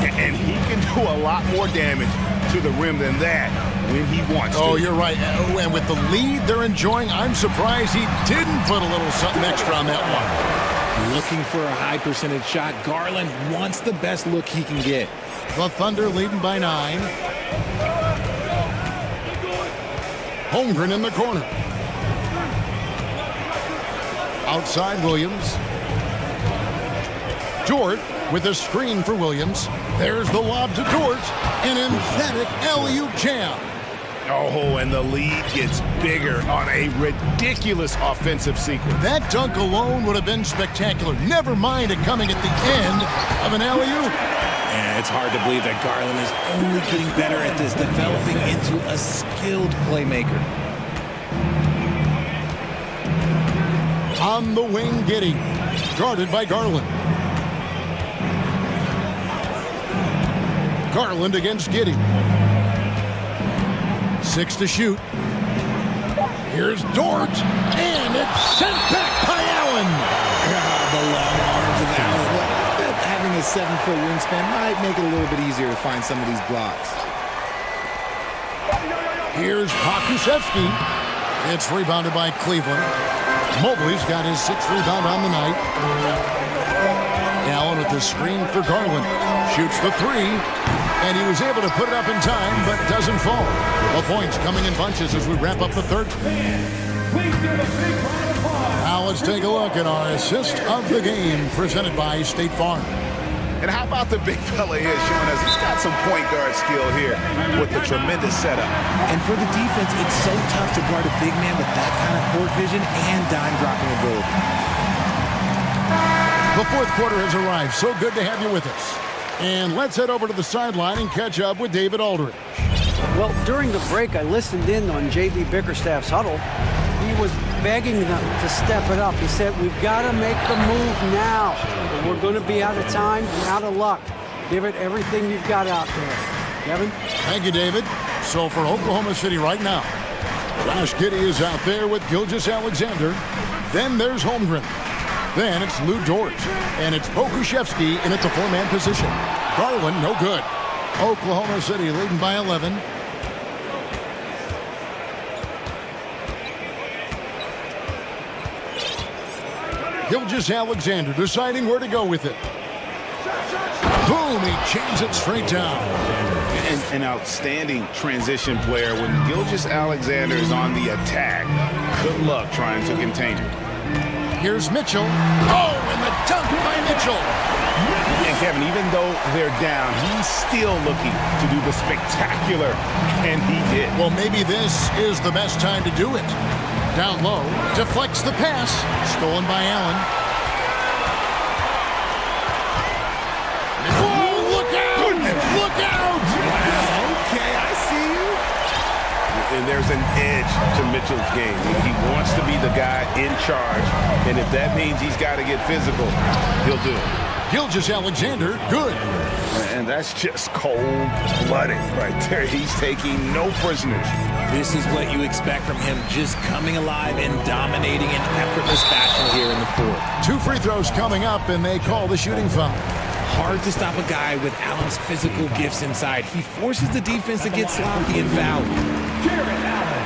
And he can do a lot more damage to the rim than that when he wants to. Oh, you're right. And with the lead they're enjoying, I'm surprised he didn't put a little something extra on that one. Looking for a high percentage shot. Garland wants the best look he can get. The Thunder leading by 9. Holmgren in the corner. Outside Williams. Dort with a screen for Williams. There's the lob to Dort. An emphatic alley-oop jam. Oh, and the lead gets bigger on a ridiculous offensive sequence. That dunk alone would have been spectacular. Never mind it coming at the end of an alley-oop. And it's hard to believe that Garland is only getting better at this, developing into a skilled playmaker. On the wing, Giddey. Guarded by Garland. Garland against Giddey. 6 to shoot. Here's Dort. And it's sent back by Allen. The long arms of Allen. Having a 7-foot wingspan might make it a little bit easier to find some of these blocks. Here's Pakusevsky. It's rebounded by Cleveland. Mobley's got his 6th rebound on the night. Allen with the screen for Garland. Shoots the 3. And he was able to put it up in time, but doesn't fall. The points coming in bunches as we wrap up the third. Now let's take a look at our assist of the game presented by State Farm. And how about the big fella here showing us he's got some point guard skill here with the tremendous setup. And for the defense, it's so tough to guard a big man with that kind of court vision and dime dropping ability. The fourth quarter has arrived. So good to have you with us. And let's head over to the sideline and catch up with David Aldridge. Well, during the break, I listened in on J.B. Bickerstaff's huddle. He was begging them to step it up. He said, we've got to make the move now. We're going to be out of time and out of luck. Give it everything you've got out there. Kevin? Thank you, David. So for Oklahoma City right now, Josh Giddey is out there with Gilgeous-Alexander. Then there's Holmgren. Then it's Lou Dort. And it's Pokusevsky in at the 4-man position. Garland, no good. Oklahoma City leading by 11. Gilgeous-Alexander deciding where to go with it. Boom, he chains it straight down. An outstanding transition player. When Gilgeous-Alexander is on the attack, good luck trying to contain him. Here's Mitchell. Oh, and the dunk by Mitchell. And Kevin, even though they're down, he's still looking to do the spectacular, and he did. Well, maybe this is the best time to do it. Down low, deflects the pass, stolen by Allen. Whoa, look out! Goodness. Look out! Wow, okay, I see you. And there's an edge to Mitchell's game. He wants to be the guy in charge, and if that means he's got to get physical, he'll do it. Gilgeous-Alexander, good. And that's just cold-blooded right there. He's taking no prisoners. This is what you expect from him, just coming alive and dominating in effortless fashion here in the fourth. 2 free throws coming up, and they call the shooting foul. Hard to stop a guy with Allen's physical gifts inside. He forces the defense to get sloppy and fouled. Jared Allen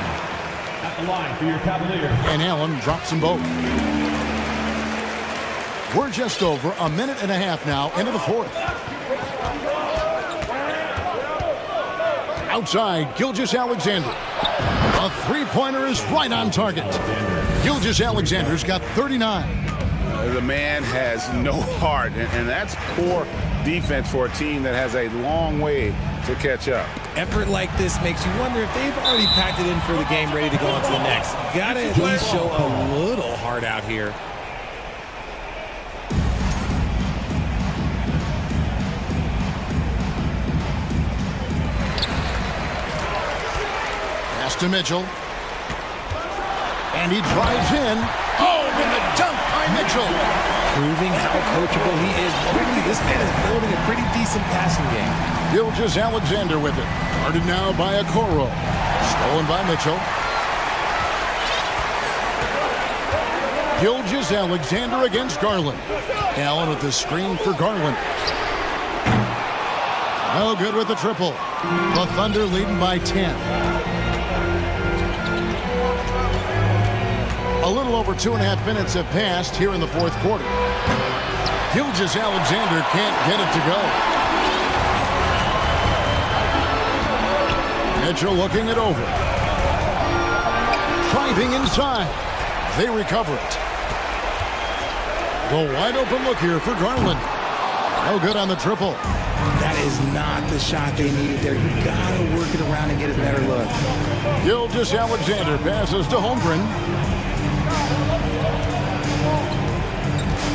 at the line for your Cavaliers. And Allen drops them both. We're just over a minute and a half now into the fourth. Outside, Gilgeous-Alexander. A three-pointer is right on target. Gilgeous-Alexander's got 39. The man has no heart, and that's poor defense for a team that has a long way to catch up. Effort like this makes you wonder if they've already packed it in for the game, ready to go on to the next. Gotta at least show a little heart out here. Pass to Mitchell. And he drives in. Oh, and the dunk by Mitchell. Proving how coachable he is. Mobley, this man is building a pretty decent passing game. Gilgeous-Alexander with it. Guarded now by Okoro. Stolen by Mitchell. Gilgeous-Alexander against Garland. Allen with the screen for Garland. No good with the triple. The Thunder leading by 10. A little over 2.5 minutes have passed here in the fourth quarter. Gilgeous-Alexander can't get it to go. Mitchell looking it over. Driving inside. They recover it. The wide open look here for Garland. No good on the triple. That is not the shot they needed there. You gotta work it around and get a better look. Gilgeous-Alexander passes to Holmgren.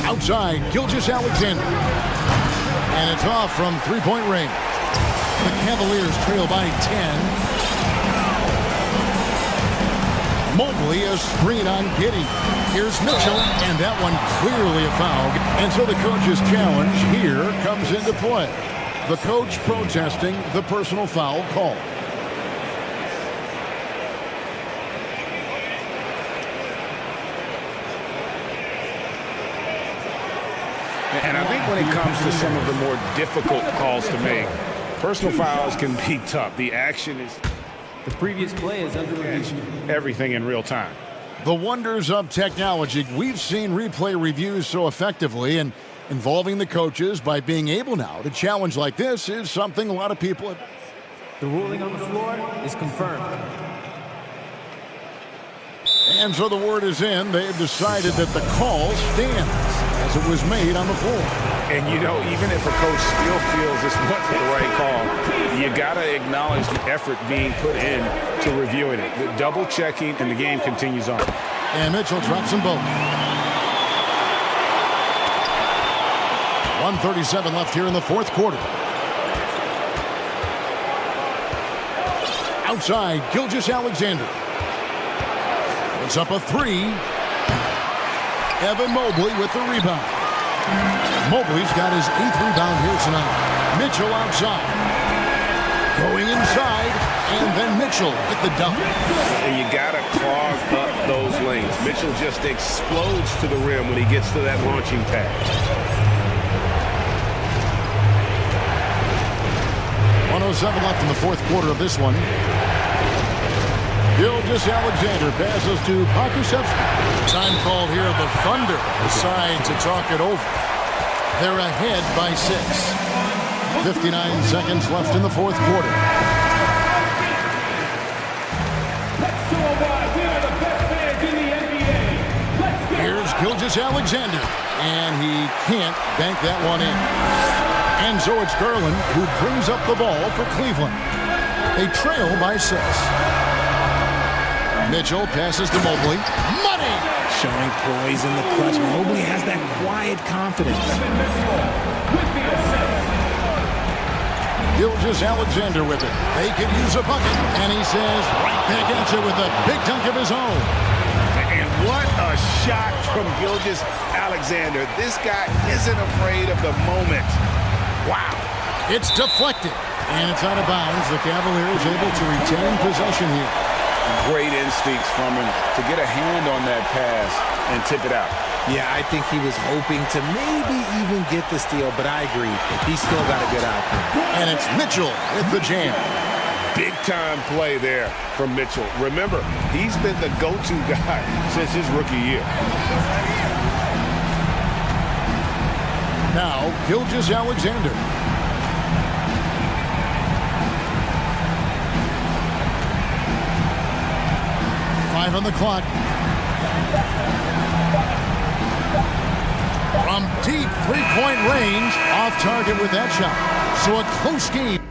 Outside, Gilgeous-Alexander. And it's off from three-point range. The Cavaliers trail by 10. Mobley, a screen on Giddey. Here's Mitchell, and that one clearly a foul. And so the coach's challenge here comes into play. The coach protesting the personal foul call. And I think when it comes to some of the more difficult calls to make, personal fouls can be tough. The action is... The previous play is under review. Everything in real time. The wonders of technology. We've seen replay reviews so effectively, and involving the coaches by being able now to challenge like this is something a lot of people have... The ruling on the floor is confirmed. And so the word is in. They've decided that the call stands as it was made on the floor. And, you know, even if a coach still feels this wasn't the right call, you got to acknowledge the effort being put in to reviewing it. The double checking, and the game continues on. And Mitchell drops them both. 1:37 left here in the fourth quarter. Outside, Gilgeous-Alexander. It's up a three. Evan Mobley with the rebound. Mobley's got his 8th rebound here tonight. Mitchell outside. Going inside, and then Mitchell with the dunk. And you got to clog up those lanes. Mitchell just explodes to the rim when he gets to that launching pad. 1:07 left in the fourth quarter of this one. Gilgeous-Alexander passes to Pokusevski. Time called here. The Thunder decide to talk it over. They're ahead by 6. 59 seconds left in the fourth quarter. Here's Gilgeous-Alexander, and he can't bank that one in. And so it's Garland who brings up the ball for Cleveland. They trail by 6. Mitchell passes to Mobley. Money! Showing poise in the clutch. Mobley has that quiet confidence. Gilgeous-Alexander with it. They could use a bucket. And he says, right back at you with a big dunk of his own. And what a shot from Gilgeous-Alexander. This guy isn't afraid of the moment. Wow. It's deflected. And it's out of bounds. The Cavaliers able to retain possession here. Great instincts from him to get a hand on that pass and tip it out. Yeah, I think he was hoping to maybe even get the steal, but I agree. He's still got a good outcome. And it's Mitchell with the jam. Big-time play there from Mitchell. Remember, he's been the go-to guy since his rookie year. Now, Gilgeous-Alexander. On the clock. from deep three-point range, off target with that shot. So a close game.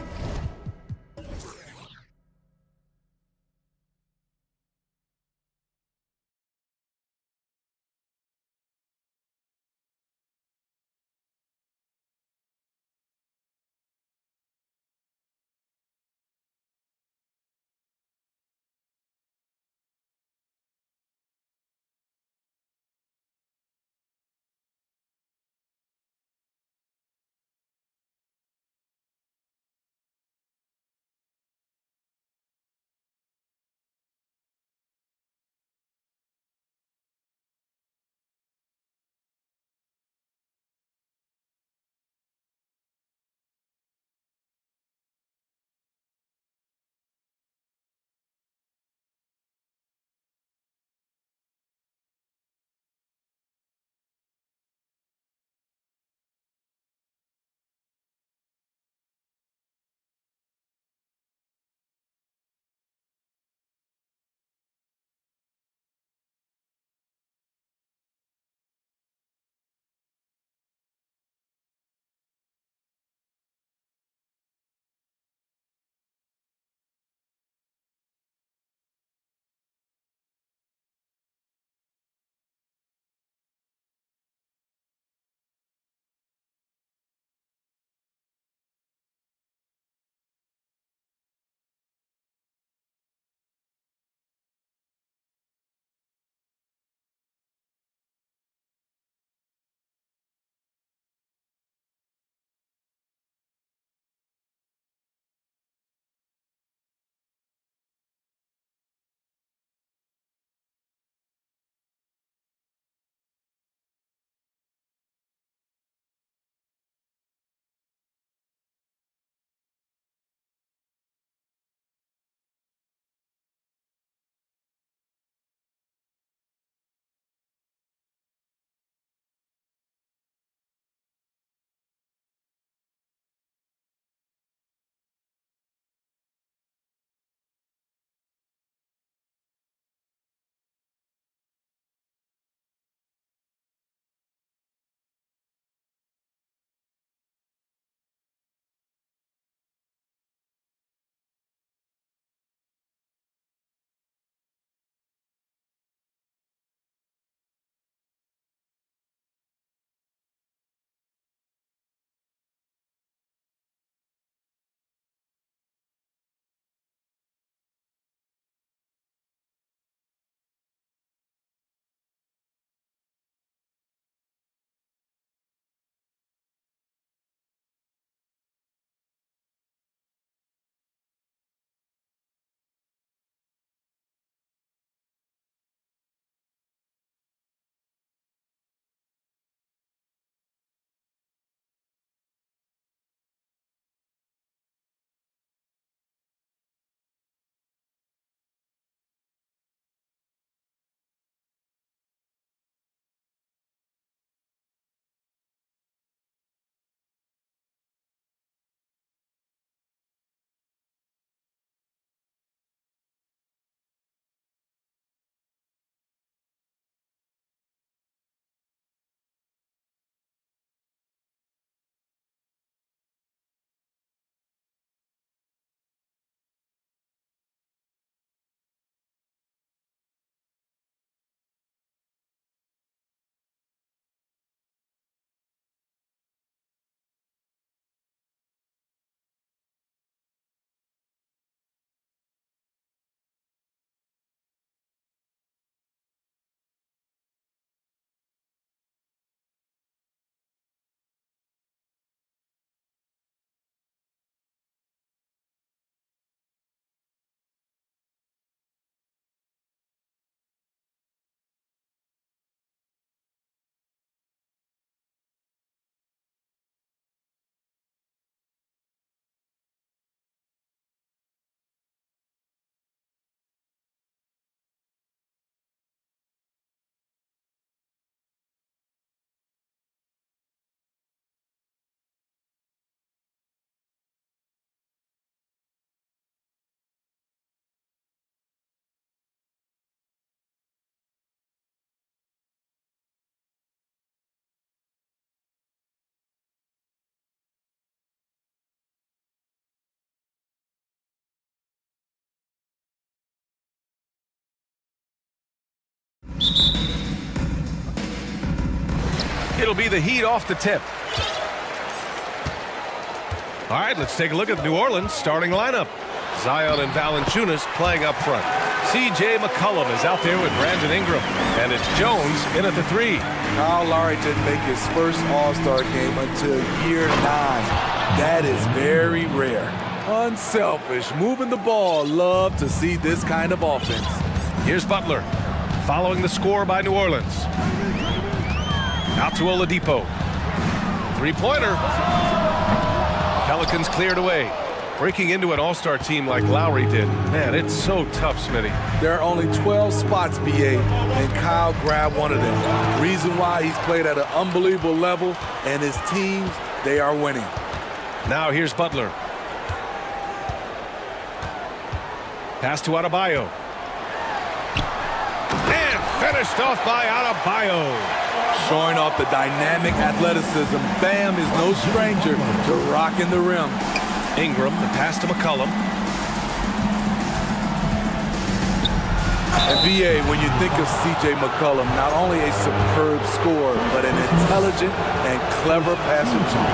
It'll be the Heat off the tip. All right, let's take a look at New Orleans' starting lineup. Zion and Valanciunas playing up front. C.J. McCollum is out there with Brandon Ingram. And it's Jones in at the 3. Kyle Lowry didn't make his first All-Star game until year 9. That is very rare. Unselfish, moving the ball. Love to see this kind of offense. Here's Butler, following the score by New Orleans. Out to Oladipo. Three-pointer. Pelicans cleared away. Breaking into an all-star team like Lowry did. Man, it's so tough, Smitty. There are only 12 spots, BA, and Kyle grabbed one of them. Reason why he's played at an unbelievable level, and his teams, they are winning. Now here's Butler. Pass to Adebayo. And finished off by Adebayo. Showing off the dynamic athleticism, Bam is no stranger to rocking the rim. Ingram, the pass to McCollum. And BA, when you think of C.J. McCollum, not only a superb scorer, but an intelligent and clever passer too.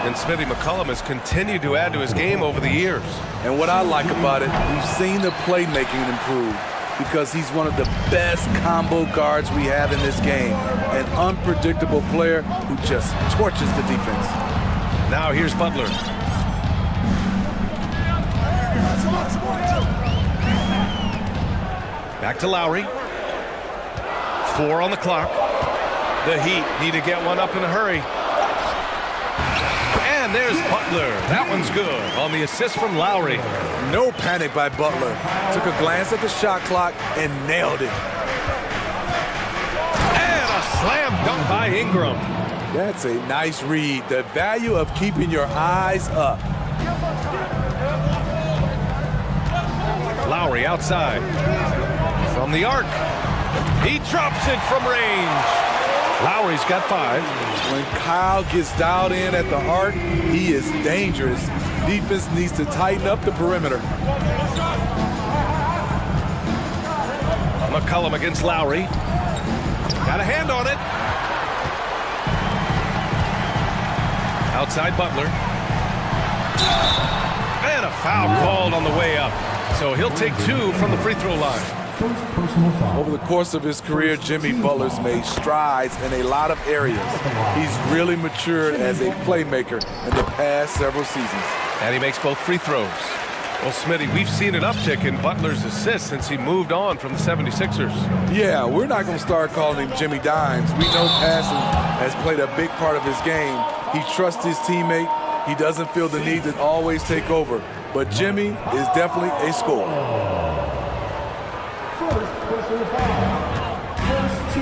And Smitty, McCollum has continued to add to his game over the years. And what I like about it, we've seen the playmaking improve because he's one of the best combo guards we have in this game. An unpredictable player who just torches the defense. Now here's Butler. Back to Lowry. 4 on the clock. The Heat need to get one up in a hurry. And there's Butler. That one's good on the assist from Lowry. No panic by Butler. Took a glance at the shot clock and nailed it. And a slam dunk by Ingram. That's a nice read. The value of keeping your eyes up. Lowry outside. From the arc. He drops it from range. Lowry's got 5. When Kyle gets dialed in at the arc, he is dangerous. Defense needs to tighten up the perimeter. McCollum against Lowry. Got a hand on it. Outside Butler. And a foul called on the way up. So he'll take 2 from the free throw line. Over the course of his career, Jimmy Butler's made strides in a lot of areas. He's really matured as a playmaker in the past several seasons. And he makes both free throws. Well, Smitty, we've seen an uptick in Butler's assists since he moved on from the 76ers. Yeah, we're not going to start calling him Jimmy Dimes. We know passing has played a big part of his game. He trusts his teammate. He doesn't feel the need to always take over. But Jimmy is definitely a scorer.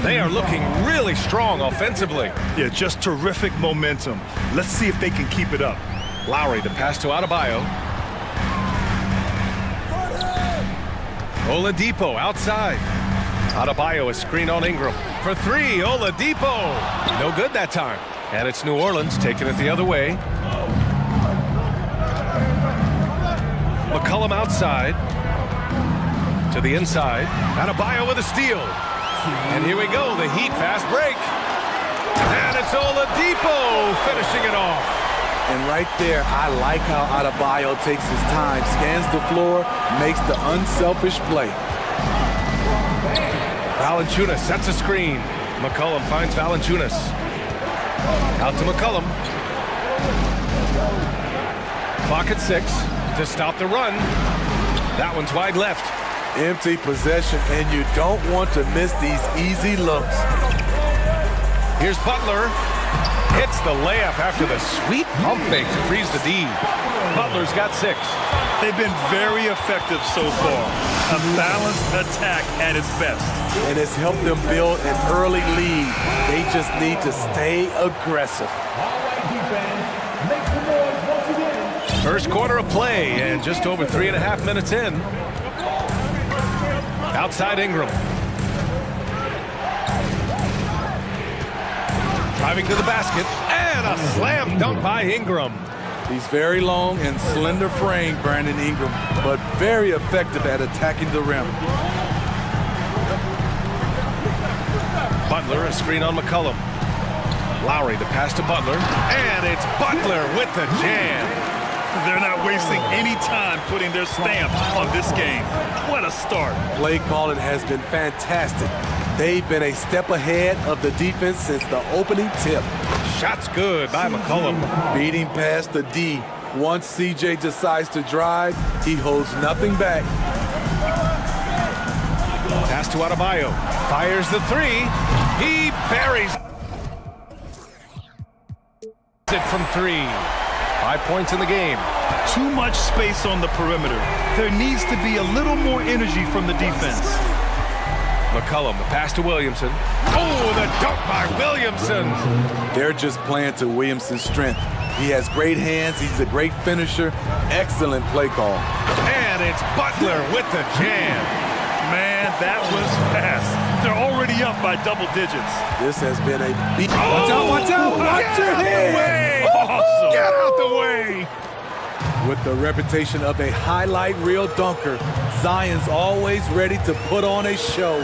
They are looking really strong offensively. Yeah, just terrific momentum. Let's see if they can keep it up. Lowry, the pass to Adebayo. Oladipo outside. Adebayo a screen on Ingram. For 3, Oladipo. No good that time. And it's New Orleans taking it the other way. McCollum outside. To the inside. Adebayo with a steal. And here we go, the Heat fast break. And it's Oladipo finishing it off. And right there, I like how Adebayo takes his time, scans the floor, makes the unselfish play. Valanciunas sets a screen. McCollum finds Valanciunas. Out to McCollum. Clock at 6 to stop the run. That one's wide left. Empty possession, and you don't want to miss these easy looks. Here's Butler. Hits the layup after the sweet pump fake to freeze the D. Butler's got 6. They've been very effective so far. A balanced attack at its best. And it's helped them build an early lead. They just need to stay aggressive. First quarter of play, and just over 3.5 minutes in. Outside Ingram. Driving to the basket, and a slam dunk by Ingram. He's very long and slender frame, Brandon Ingram, but very effective at attacking the rim. Butler, a screen on McCollum. Lowry, the pass to Butler, and it's Butler with the jam. They're not wasting any time putting their stamp on this game. What a start. Play calling has been fantastic. They've been a step ahead of the defense since the opening tip. Shot's good by McCollum. Beating past the D. Once CJ decides to drive, he holds nothing back. Pass to Adebayo. Fires the three. He buries it from three. 5 points in the game. Too much space on the perimeter. There needs to be a little more energy from the defense. McCollum, the pass to Williamson. Oh, the dunk by Williamson. They're just playing to Williamson's strength. He has great hands. He's a great finisher. Excellent play call. And it's Butler with the jam. Man, that was fast. They're already up by double digits. This has been a beat. Watch out, watch out. Watch your head. Awesome. Get out the way. With the reputation of a highlight reel dunker, Zion's always ready to put on a show.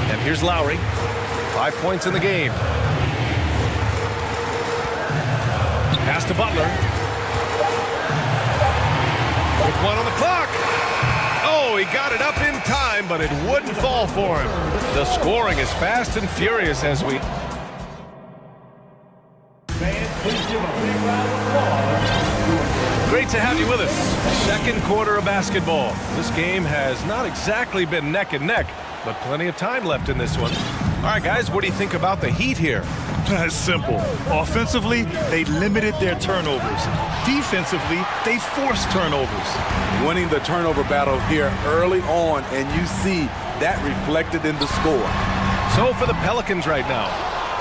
And here's Lowry. 5 points in the game. Pass to Butler. With 1 on the clock. Oh, he got it up in time, but it wouldn't fall for him. The scoring is fast and furious as we... Great to have you with us. Second quarter of basketball. This game has not exactly been neck and neck, but plenty of time left in this one. All right, guys, what do you think about the Heat here? It's simple. Offensively, they limited their turnovers. Defensively, they forced turnovers. Winning the turnover battle here early on, and you see that reflected in the score. So for the Pelicans right now,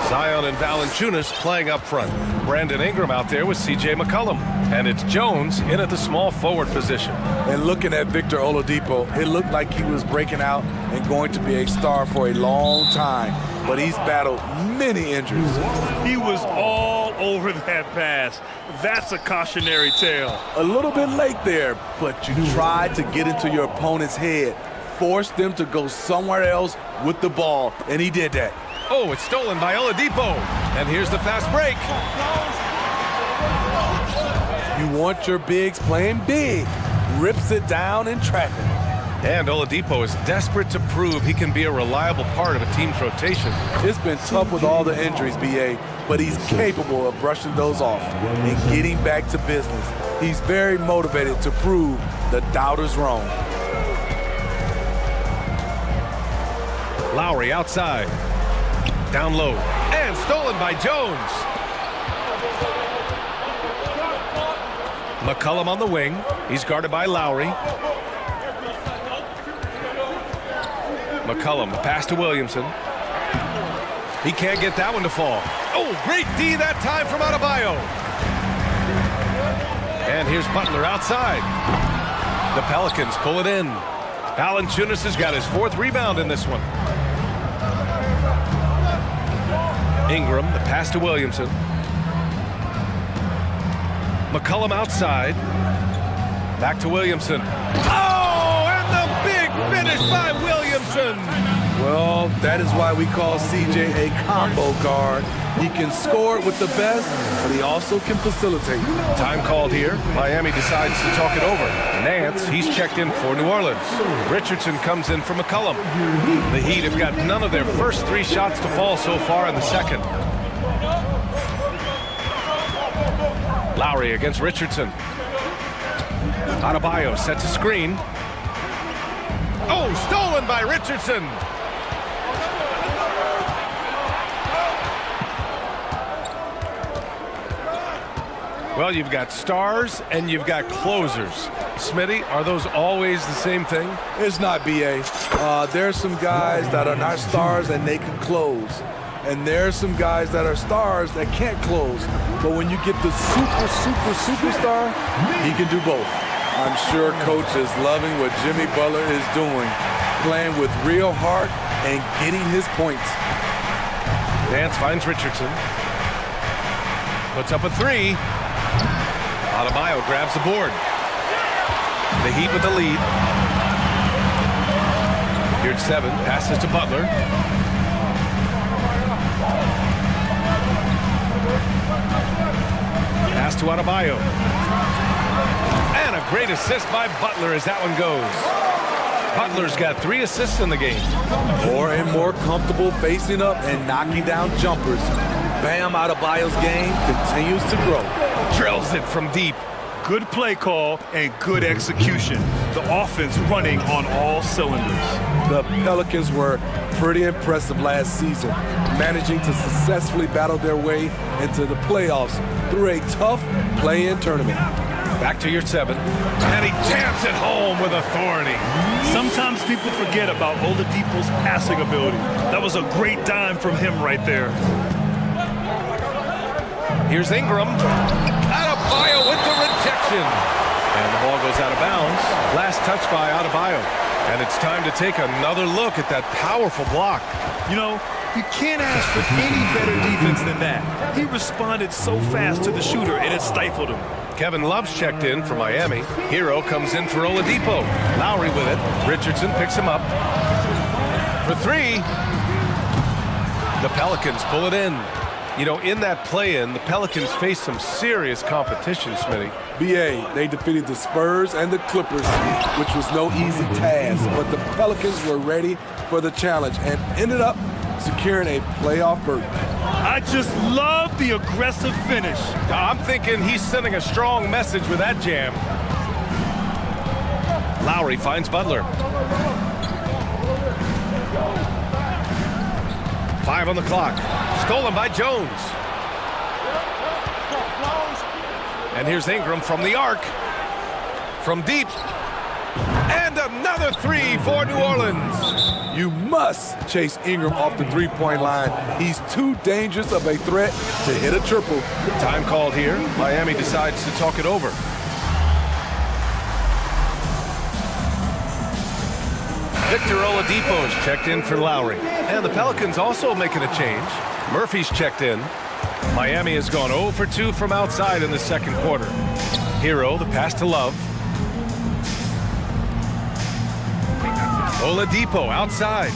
Zion and Valanciunas playing up front. Brandon Ingram out there with C.J. McCollum. And it's Jones in at the small forward position. And looking at Victor Oladipo, it looked like he was breaking out and going to be a star for a long time. But he's battled many injuries. He was all over that pass. That's a cautionary tale. A little bit late there, but you tried to get into your opponent's head. Forced them to go somewhere else with the ball, and he did that. Oh, it's stolen by Oladipo. And here's the fast break. You want your bigs playing big. Rips it down in traffic. And Oladipo is desperate to prove he can be a reliable part of a team's rotation. It's been tough with all the injuries, B.A., but he's capable of brushing those off and getting back to business. He's very motivated to prove the doubters wrong. Lowry outside. Down low. And stolen by Jones. McCollum on the wing. He's guarded by Lowry. McCollum, the pass to Williamson. He can't get that one to fall. Oh, great D that time from Adebayo. And here's Butler outside. The Pelicans pull it in. Valanciunas has got his 4th rebound in this one. Ingram, the pass to Williamson. McCollum outside. Back to Williamson. Oh, and the big finish by Williamson. Well, that is why we call CJ a combo guard. He can score with the best, but he also can facilitate. Time called here. Miami decides to talk it over. Nance, he's checked in for New Orleans. Richardson comes in for McCollum. The Heat have got none of their first 3 shots to fall so far in the second. Lowry against Richardson. Adebayo sets a screen. Oh, stolen by Richardson. Well, you've got stars and you've got closers. Smitty, are those always the same thing? It's not, B.A. There's some guys that are not stars and they can close. And there's some guys that are stars that can't close. But when you get the superstar, he can do both. I'm sure Coach is loving what Jimmy Butler is doing, playing with real heart and getting his points. Nance finds Richardson. Puts up a 3. Adebayo grabs the board. The Heat with the lead. Here at 7, passes to Butler. Pass to Adebayo. And a great assist by Butler as that one goes. Butler's got 3 assists in the game. More and more comfortable facing up and knocking down jumpers. Bam Adebayo's game continues to grow. Drills it from deep. Good play call and good execution. The offense running on all cylinders. The Pelicans were pretty impressive last season, managing to successfully battle their way into the playoffs through a tough play-in tournament. Back to your 7. And he jams it home with authority. Sometimes people forget about Oladipo's passing ability. That was a great dime from him right there. Here's Ingram. Adebayo with the rejection. And the ball goes out of bounds. Last touch by Adebayo. And it's time to take another look at that powerful block. You know, you can't ask for any better defense than that. He responded so fast to the shooter, and it stifled him. Kevin Love's checked in for Miami. Hero comes in for Oladipo. Lowry with it. Richardson picks him up. For 3. The Pelicans pull it in. You know, in that play-in, the Pelicans faced some serious competition, Smitty. BA, they defeated the Spurs and the Clippers, which was no easy task, but the Pelicans were ready for the challenge and ended up securing a playoff berth. I just love the aggressive finish. I'm thinking he's sending a strong message with that jam. Lowry finds Butler. 5 on the clock. Stolen by Jones. And here's Ingram from the arc. From deep. And another 3 for New Orleans. You must chase Ingram off the three-point line. He's too dangerous of a threat to hit a triple. Time called here. Miami decides to talk it over. Victor Oladipo is checked in for Lowry. And the Pelicans also making a change. Murphy's checked in. Miami has gone 0 for 2 from outside in the second quarter. Hero, the pass to Love. Oladipo outside.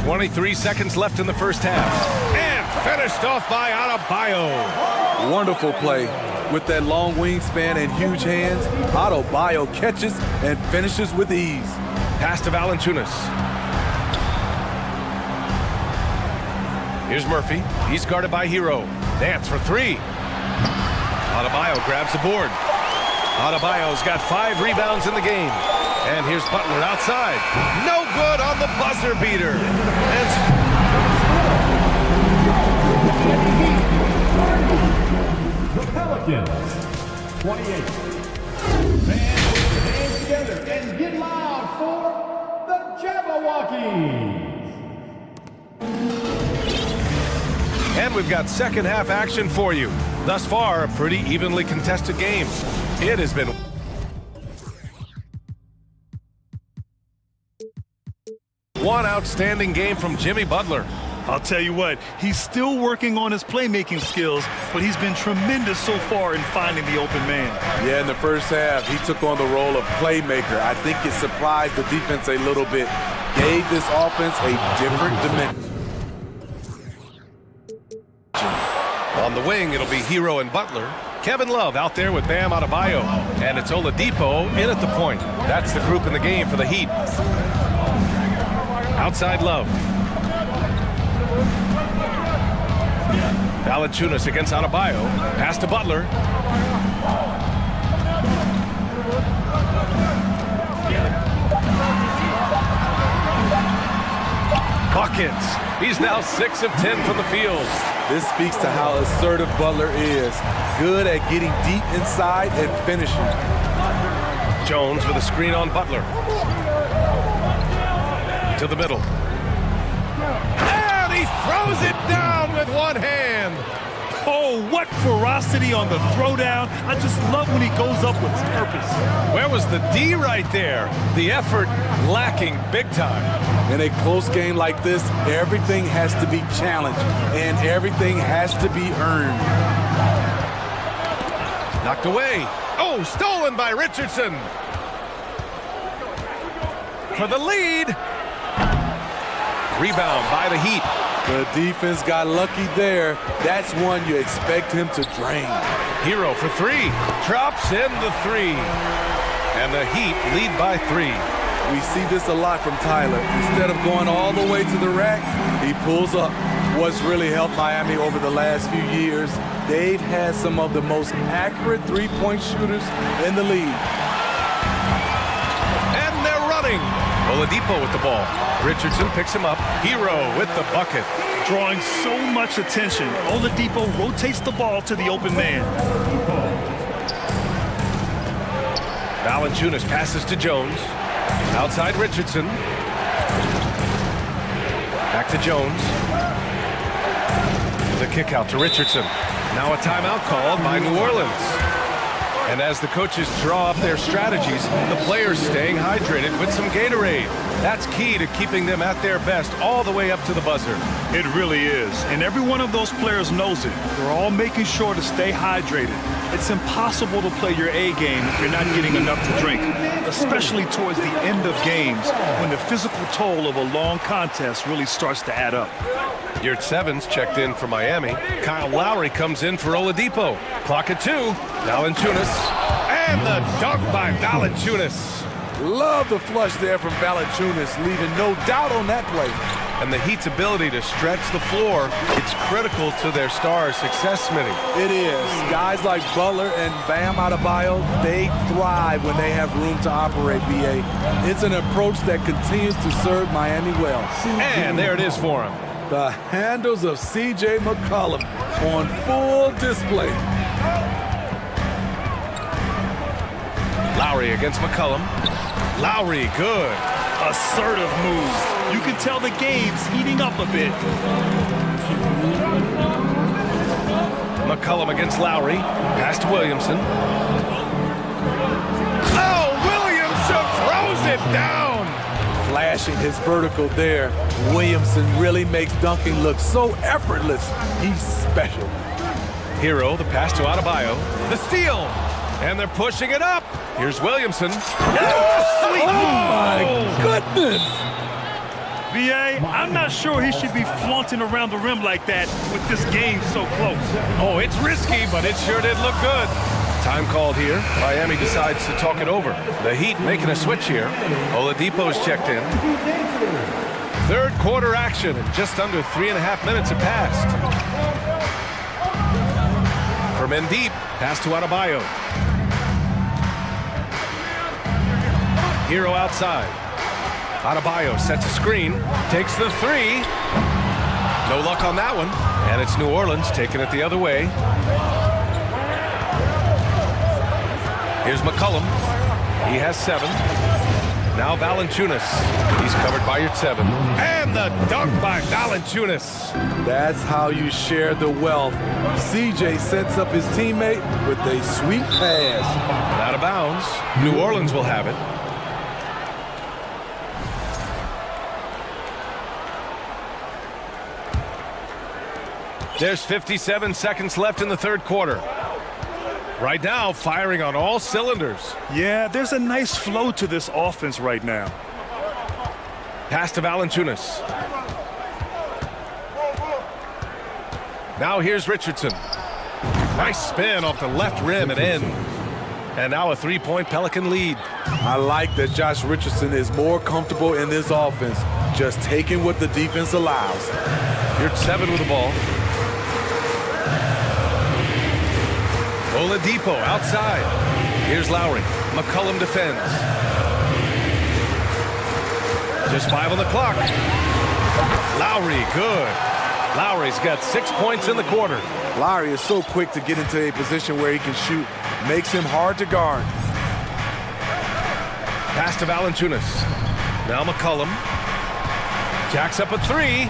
23 seconds left in the first half. And finished off by Adebayo. Wonderful play. With that long wingspan and huge hands, Adebayo catches and finishes with ease. Pass to Valanciunas. Here's Murphy. He's guarded by Hero. Dance for 3. Adebayo grabs the board. Adebayo's got 5 rebounds in the game. And here's Butler outside. No good on the buzzer beater. The Pelicans, 28. Fans, put your hands together and get loud for the Jabberwockies. And we've got second half action for you. Thus far, a pretty evenly contested game. It has been one outstanding game from Jimmy Butler. I'll tell you what, he's still working on his playmaking skills, but he's been tremendous so far in finding the open man. Yeah, in the first half, he took on the role of playmaker. I think it surprised the defense a little bit, gave this offense a different dimension. On the wing, it'll be Hero and Butler. Kevin Love out there with Bam Adebayo. And it's Oladipo in at the point. That's the group in the game for the Heat. Outside Love. Valanciunas against Adebayo. Pass to Butler. Buckets. He's now 6 of 10 from the field. This speaks to how assertive Butler is. Good at getting deep inside and finishing. Jones with a screen on Butler. To the middle. And he throws it down with one hand. Oh, what ferocity on the throwdown. I just love when he goes up with purpose. Where was the D right there? The effort lacking big time. In a close game like this, everything has to be challenged and everything has to be earned. Knocked away. Oh, stolen by Richardson. For the lead. Rebound by the Heat. The defense got lucky there. That's one you expect him to drain. Hero for three. Drops in the three. And the Heat lead by 3. We see this a lot from Tyler. Instead of going all the way to the rack, he pulls up. What's really helped Miami over the last few years, they've had some of the most accurate three-point shooters in the league. And they're running. Oladipo with the ball. Richardson picks him up. Hero with the bucket. Drawing so much attention, Oladipo rotates the ball to the open man. Valanciunas passes to Jones. Outside Richardson. Back to Jones. The kick out to Richardson. Now a timeout called by New Orleans. And as the coaches draw up their strategies, the players staying hydrated with some Gatorade. That's key to keeping them at their best all the way up to the buzzer. It really is. And every one of those players knows it. They're all making sure to stay hydrated. It's impossible to play your A game if you're not getting enough to drink, especially towards the end of games when the physical toll of a long contest really starts to add up. Yurt Sevens checked in for Miami. Kyle Lowry comes in for Oladipo. Clock at 2. Valanciunas. And the dunk by Valanciunas. Love the flush there from Valanciunas, leaving no doubt on that play. And the Heat's ability to stretch the floor, it's critical to their stars' success, Smitty. It is. Guys like Butler and Bam Adebayo, they thrive when they have room to operate, BA. It's an approach that continues to serve Miami well. And there it is for him. The handles of C.J. McCollum on full display. Lowry against McCollum. Lowry, good. Assertive move. You can tell the game's heating up a bit. McCollum against Lowry. Pass to Williamson. Oh, Williamson throws it down. Flashing his vertical there. Williamson really makes dunking look so effortless. He's special. Hero, the pass to Adebayo. The steal. And they're pushing it up. Here's Williamson. Oh, my goodness. B.A., I'm not sure he should be flaunting around the rim like that with this game so close. Oh, it's risky, but it sure did look good. Time called here. Miami decides to talk it over. The Heat making a switch here. Oladipo's checked in. Third quarter action, and just under 3.5 minutes have passed. From in deep, pass to Adebayo. Hero outside. Adebayo sets a screen, takes the three. No luck on that one. And it's New Orleans taking it the other way. Here's McCollum. He has 7. Now Valanciunas. He's covered by Yurt Seven. And the dunk by Valanciunas. That's how you share the wealth. CJ sets up his teammate with a sweet pass. Out of bounds. New Orleans will have it. There's 57 seconds left in the third quarter. Right now, firing on all cylinders. Yeah, there's a nice flow to this offense right now. Pass to Valanciunas. Now here's Richardson. Nice spin off the left rim and in. And now a three-point Pelican lead. I like that Josh Richardson is more comfortable in this offense, just taking what the defense allows. Yurt Seven with the ball. Oladipo outside. Here's Lowry. McCollum defends. Just 5 on the clock. Lowry, good. Lowry's got 6 points in the quarter. Lowry is so quick to get into a position where he can shoot. Makes him hard to guard. Pass to Valanciunas. Now McCollum. Jacks up a 3.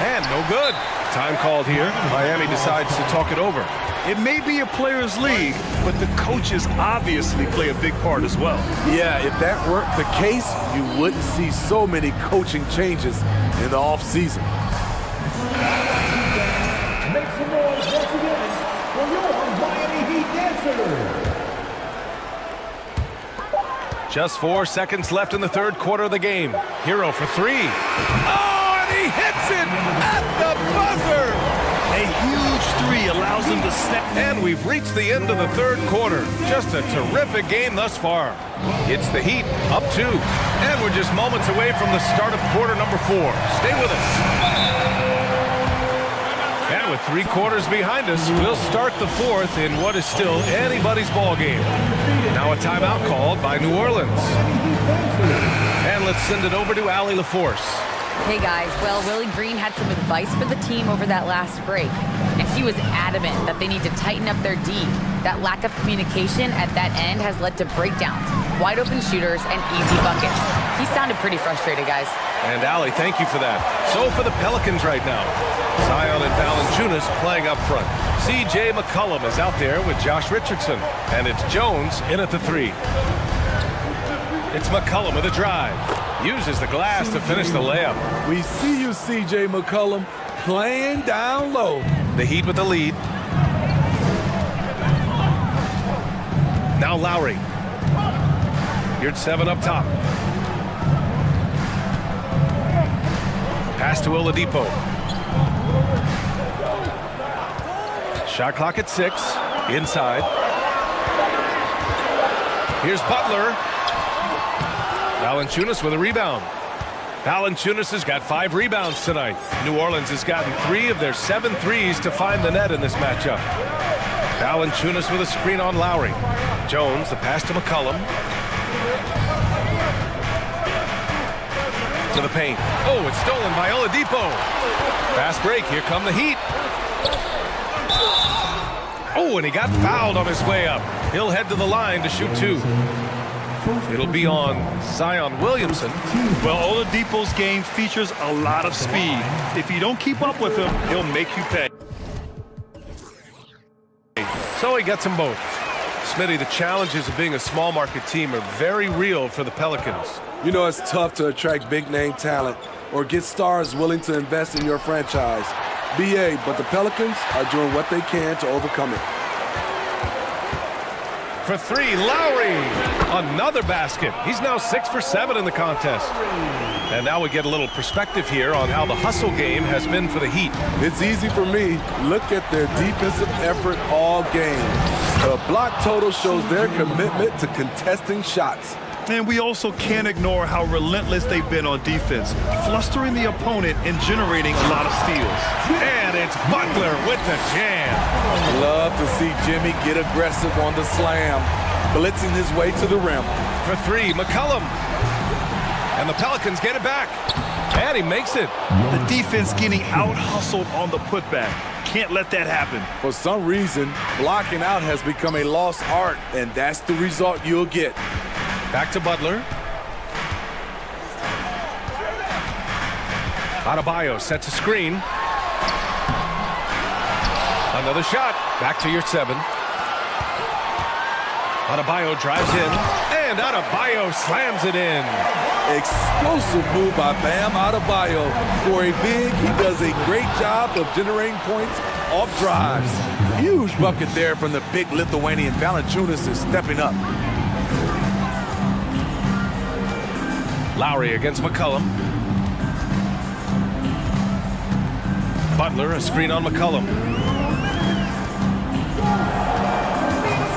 And no good. Time called here. Miami decides to talk it over. It may be a players' league, but the coaches obviously play a big part as well. Yeah, if that were the case, you wouldn't see so many coaching changes in the offseason. Make some noise once again for your Miami Heat dancer. Just 4 seconds left in the third quarter of the game. Hero for 3. Oh, and he hits makes it at the buzzer. A huge three allows them to snap. And we've reached the end of the third quarter. Just a terrific game thus far. It's the Heat, up 2. And we're just moments away from the start of quarter number 4. Stay with us. And with 3 quarters behind us, we'll start the fourth in what is still anybody's ball game. Now a timeout called by New Orleans. And let's send it over to Allie LaForce. Hey guys, well, Willie Green had some advice for the team over that last break, and he was adamant that they need to tighten up their D. That lack of communication at that end has led to breakdowns, wide open shooters, and easy buckets. He sounded pretty frustrated, guys. And Allie, thank you for that. So for the Pelicans right now, Zion and Valanciunas playing up front. C.J. McCollum is out there with Josh Richardson, and it's Jones in at the 3. It's McCollum with a drive. Uses the glass to finish the layup. We see you, C.J. McCollum, playing down low. The Heat with the lead. Now Lowry. Here's 7 up top. Pass to Oladipo. Shot clock at 6. Inside. Here's Butler. Valanciunas with a rebound. Valanciunas has got 5 rebounds tonight. New Orleans has gotten 3 of their 7 threes to find the net in this matchup. Valanciunas with a screen on Lowry. Jones, the pass to McCollum. To the paint. Oh, it's stolen by Oladipo. Fast break. Here come the Heat. Oh, and he got fouled on his way up. He'll head to the line to shoot 2. It'll be on Zion Williamson. Well, Oladipo's game features a lot of speed. If you don't keep up with him, he'll make you pay. So he gets them both. Smitty, the challenges of being a small market team are very real for the Pelicans. You know it's tough to attract big-name talent or get stars willing to invest in your franchise. BA, but the Pelicans are doing what they can to overcome it. For 3, Lowry. Another basket. He's now 6 for 7 in the contest. And now we get a little perspective here on how the hustle game has been for the Heat. It's easy for me. Look at their defensive effort all game. The block total shows their commitment to contesting shots. And we also can't ignore how relentless they've been on defense, flustering the opponent and generating a lot of steals. And it's Butler with the jam. Love to see Jimmy get aggressive on the slam, blitzing his way to the rim. For 3, McCollum. And the Pelicans get it back. And he makes it. The defense getting out-hustled on the putback. Can't let that happen. For some reason, blocking out has become a lost art, and that's the result you'll get. Back to Butler. Adebayo sets a screen. Another shot. Back to your 7. Adebayo drives in, and Adebayo slams it in. Explosive move by Bam Adebayo. For a big, he does a great job of generating points off drives. Huge bucket there from the big Lithuanian. Valanciunas is stepping up. Lowry against McCollum. Butler, a screen on McCollum.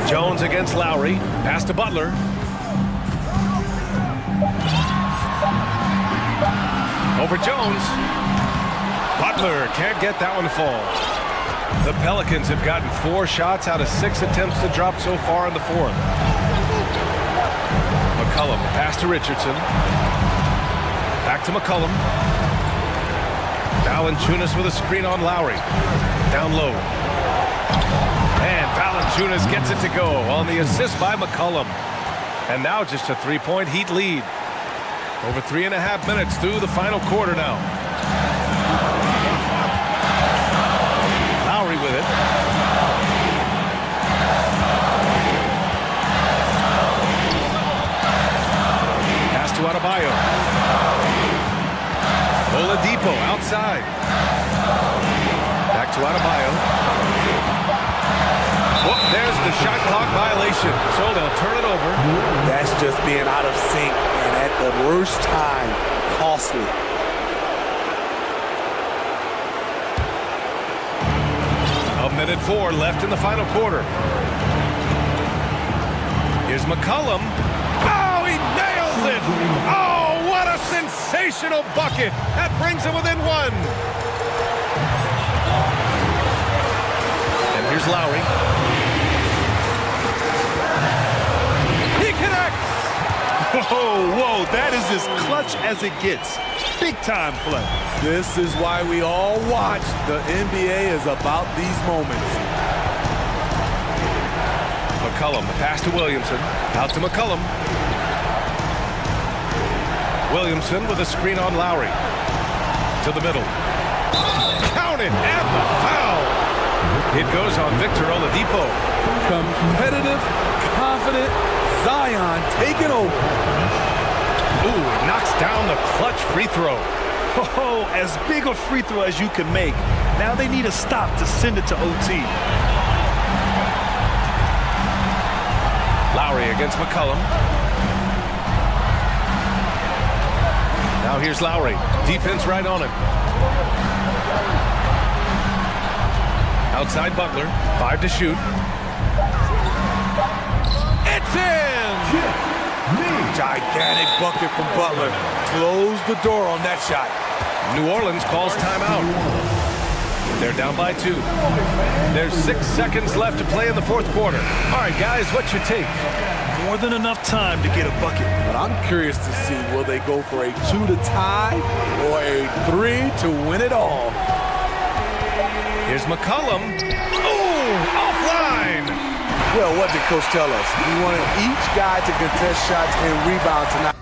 Jones against Lowry. Pass to Butler. Over Jones. Butler can't get that one to fall. The Pelicans have gotten 4 shots out of 6 attempts to drop so far in the fourth. McCollum, pass to Richardson. Back to McCollum. Valanciunas with a screen on Lowry. Down low. And Valanciunas gets it to go on the assist by McCollum. And now just a 3-point Heat lead. Over 3.5 minutes through the final quarter now. Lowry with it. Pass to Adebayo. Oladipo outside. Back to Adebayo. Oh, there's the shot clock violation. So they'll turn it over. That's just being out of sync and at the worst time, costly. 1:04 left in the final quarter. Here's McCollum. Oh, he nails it! Oh, what a sensational bucket! That brings him within one. And here's Lowry. He connects! Whoa, that is as clutch as it gets. Big time play. This is why we all watch. The NBA is about these moments. McCollum, the pass to Williamson. Out to McCollum. Williamson with a screen on Lowry. To the middle. Count it, and the foul. It goes on Victor Oladipo. Competitive, confident, Zion taking over. Ooh, it knocks down the clutch free throw. Oh, as big a free throw as you can make. Now they need a stop to send it to OT. Lowry against McCollum. Now here's Lowry. Defense right on him. Outside Butler. 5 to shoot. It's in! Gigantic bucket from Butler. Close the door on that shot. New Orleans calls timeout. They're down by 2. There's 6 seconds left to play in the fourth quarter. All right, guys, what's your take? More than enough time to get a bucket. But I'm curious to see, will they go for a 2 to tie or a 3 to win it all? Here's McCollum. Oh, offline! Well, what did Coach tell us? He wanted each guy to contest shots and rebound tonight.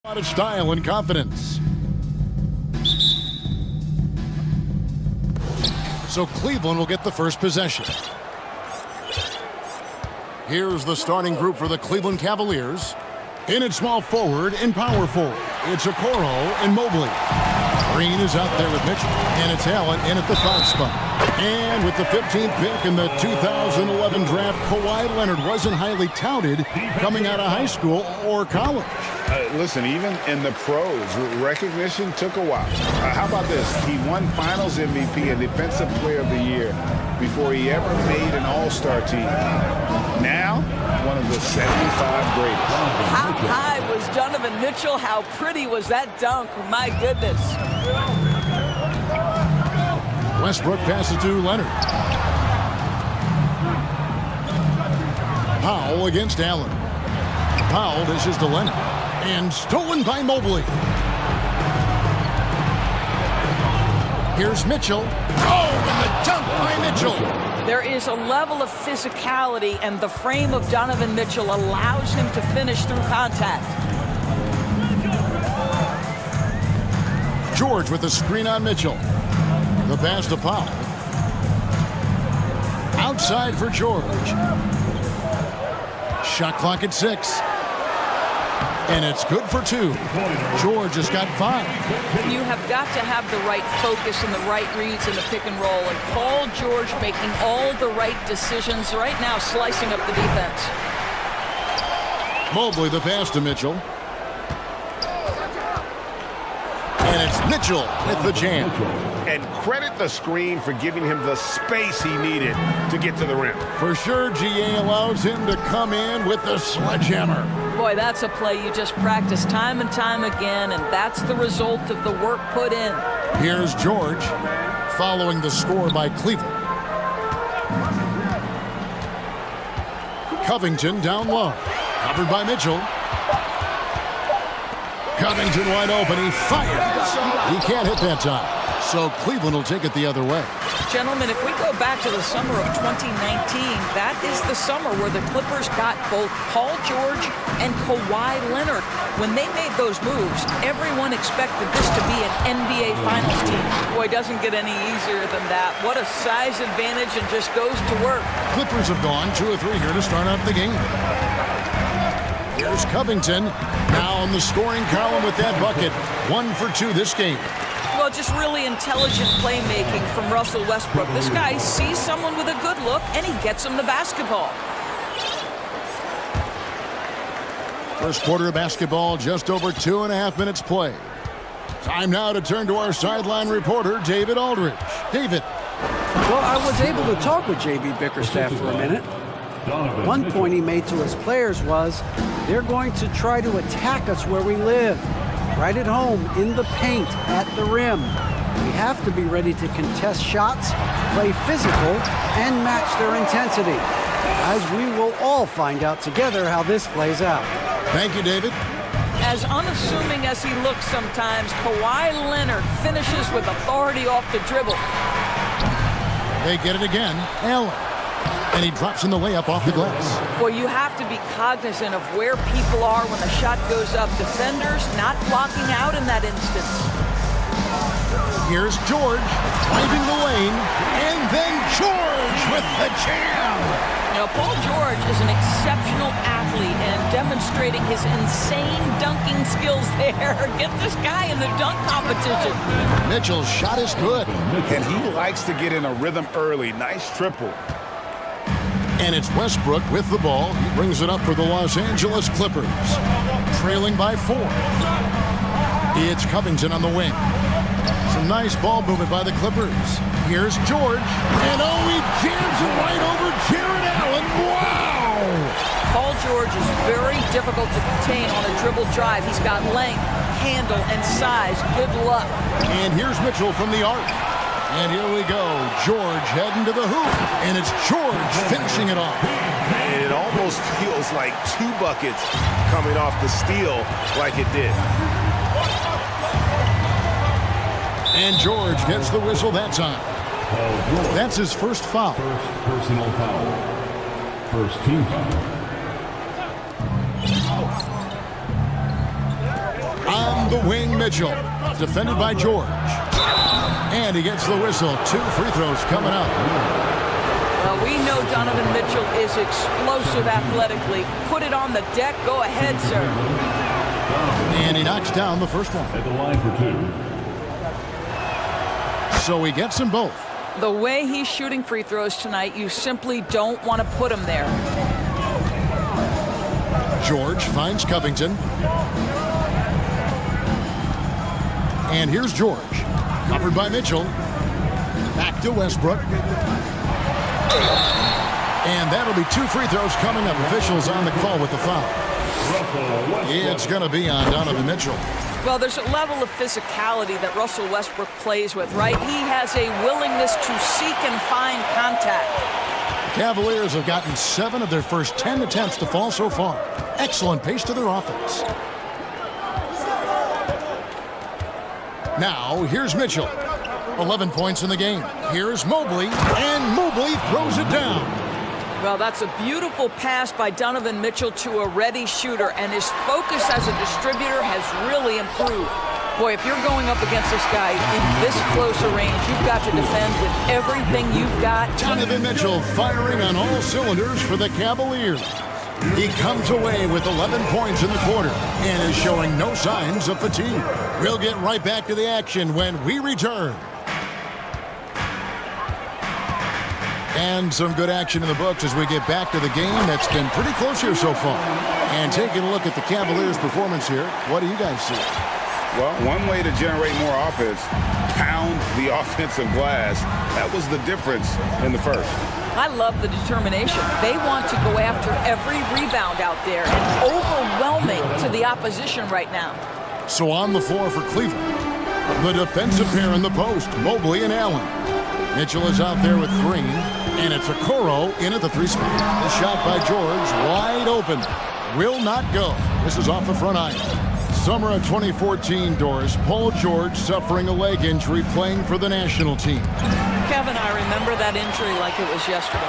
A lot of style and confidence. So Cleveland will get the first possession. Here's the starting group for the Cleveland Cavaliers. In at small forward and power forward, it's Okoro and Mobley. Green is out there with Mitchell, and it's Allen in at the 5 spot. And with the 15th pick in the 2011 draft, Kawhi Leonard wasn't highly touted coming out of high school or college. Listen, even in the pros, recognition took a while. How about this? He won Finals MVP and Defensive Player of the Year before he ever made an All-Star team. Now, one of the 75 greatest. How high was Donovan Mitchell? How pretty was that dunk? My goodness. Westbrook passes to Leonard. Powell against Allen. Powell dishes to Leonard. And stolen by Mobley. Here's Mitchell. Oh, and the dunk by Mitchell. There is a level of physicality, and the frame of Donovan Mitchell allows him to finish through contact. George with the screen on Mitchell. The pass to Powell. Outside for George. Shot clock at 6. And it's good for 2. George has got 5. You have got to have the right focus and the right reads in the pick and roll. And Paul George making all the right decisions right now, slicing up the defense. Mobley the pass to Mitchell. And it's Mitchell with the jam. And credit the screen for giving him the space he needed to get to the rim. For sure, GA allows him to come in with the sledgehammer. Boy, that's a play you just practice time and time again, and that's the result of the work put in. Here's George following the score by Cleveland. Covington down low. Covered by Mitchell. Covington wide open. He fires. He can't hit that time. So Cleveland will take it the other way. Gentlemen, if we go back to the summer of 2019, that is the summer where the Clippers got both Paul George and Kawhi Leonard. When they made those moves, everyone expected this to be an NBA Finals team. Boy, it doesn't get any easier than that. What a size advantage, and just goes to work. Clippers have gone 2 or 3 here to start out the game. Here's Covington, now on the scoring column with that bucket. 1 for 2 this game. Well, just really intelligent playmaking from Russell Westbrook. This guy sees someone with a good look, and he gets him the basketball. First quarter of basketball, just over 2.5 minutes played. Time now to turn to our sideline reporter, David Aldridge. David. Well, I was able to talk with JB Bickerstaff for a minute. One point he made to his players was, they're going to try to attack us where we live. Right at home, in the paint, at the rim. We have to be ready to contest shots, play physical, and match their intensity. As we will all find out together how this plays out. Thank you, David. As unassuming as he looks sometimes, Kawhi Leonard finishes with authority off the dribble. They get it again. Allen. And he drops in the layup off the glass. Well, you have to be cognizant of where people are when the shot goes up. Defenders not blocking out in that instance. Here's George finding the lane, and then George with the jam. Now, Paul George is an exceptional athlete and demonstrating his insane dunking skills there. Get this guy in the dunk competition. Mitchell's shot is good. And he likes to get in a rhythm early. Nice triple. And it's Westbrook with the ball. He brings it up for the Los Angeles Clippers. Trailing by 4. It's Covington on the wing. Some nice ball movement by the Clippers. Here's George. And oh, he jams it right over Jared Allen. Wow! Paul George is very difficult to contain on a dribble drive. He's got length, handle, and size. Good luck. And here's Mitchell from the arc. And here we go. George heading to the hoop. And it's George finishing it off. And it almost feels like 2 buckets coming off the steal like it did. And George gets the whistle that time. That's his first foul. First personal foul. First team foul. the wing, Mitchell. Defended by George. And he gets the whistle. 2 free throws coming up. Well, we know Donovan Mitchell is explosive athletically. Put it on the deck. Go ahead, sir. And he knocks down the first one. At the line for 2. So he gets them both. The way he's shooting free throws tonight, you simply don't want to put him there. George finds Covington. And here's George. Covered by Mitchell. Back to Westbrook. And that'll be 2 free throws coming up. Officials on the call with the foul. It's going to be on Donovan Mitchell. Well, there's a level of physicality that Russell Westbrook plays with, right? He has a willingness to seek and find contact. Cavaliers have gotten 7 of their first 10 attempts to fall so far. Excellent pace to their offense. Now, here's Mitchell. 11 points in the game. Here's Mobley, and Mobley throws it down. Well, that's a beautiful pass by Donovan Mitchell to a ready shooter, and his focus as a distributor has really improved. Boy, if you're going up against this guy in this close a range, you've got to defend with everything you've got. Donovan Mitchell firing on all cylinders for the Cavaliers. He comes away with 11 points in the quarter and is showing no signs of fatigue. We'll get right back to the action when we return. And some good action in the books as we get back to the game that's been pretty close here so far. And taking a look at the Cavaliers' performance here, what do you guys see? Well, one way to generate more offense, pound the offensive glass. That was the difference in the first. I love the determination. They want to go after every rebound out there and overwhelming to the opposition right now. So on the floor for Cleveland, the defensive pair in the post, Mobley and Allen. Mitchell is out there with Green, and it's Okoro in at the 3 spot. The shot by George, wide open. Will not go. This is off the front iron. Summer of 2014, Doris, Paul George suffering a leg injury playing for the national team. Kevin, I remember that injury like it was yesterday.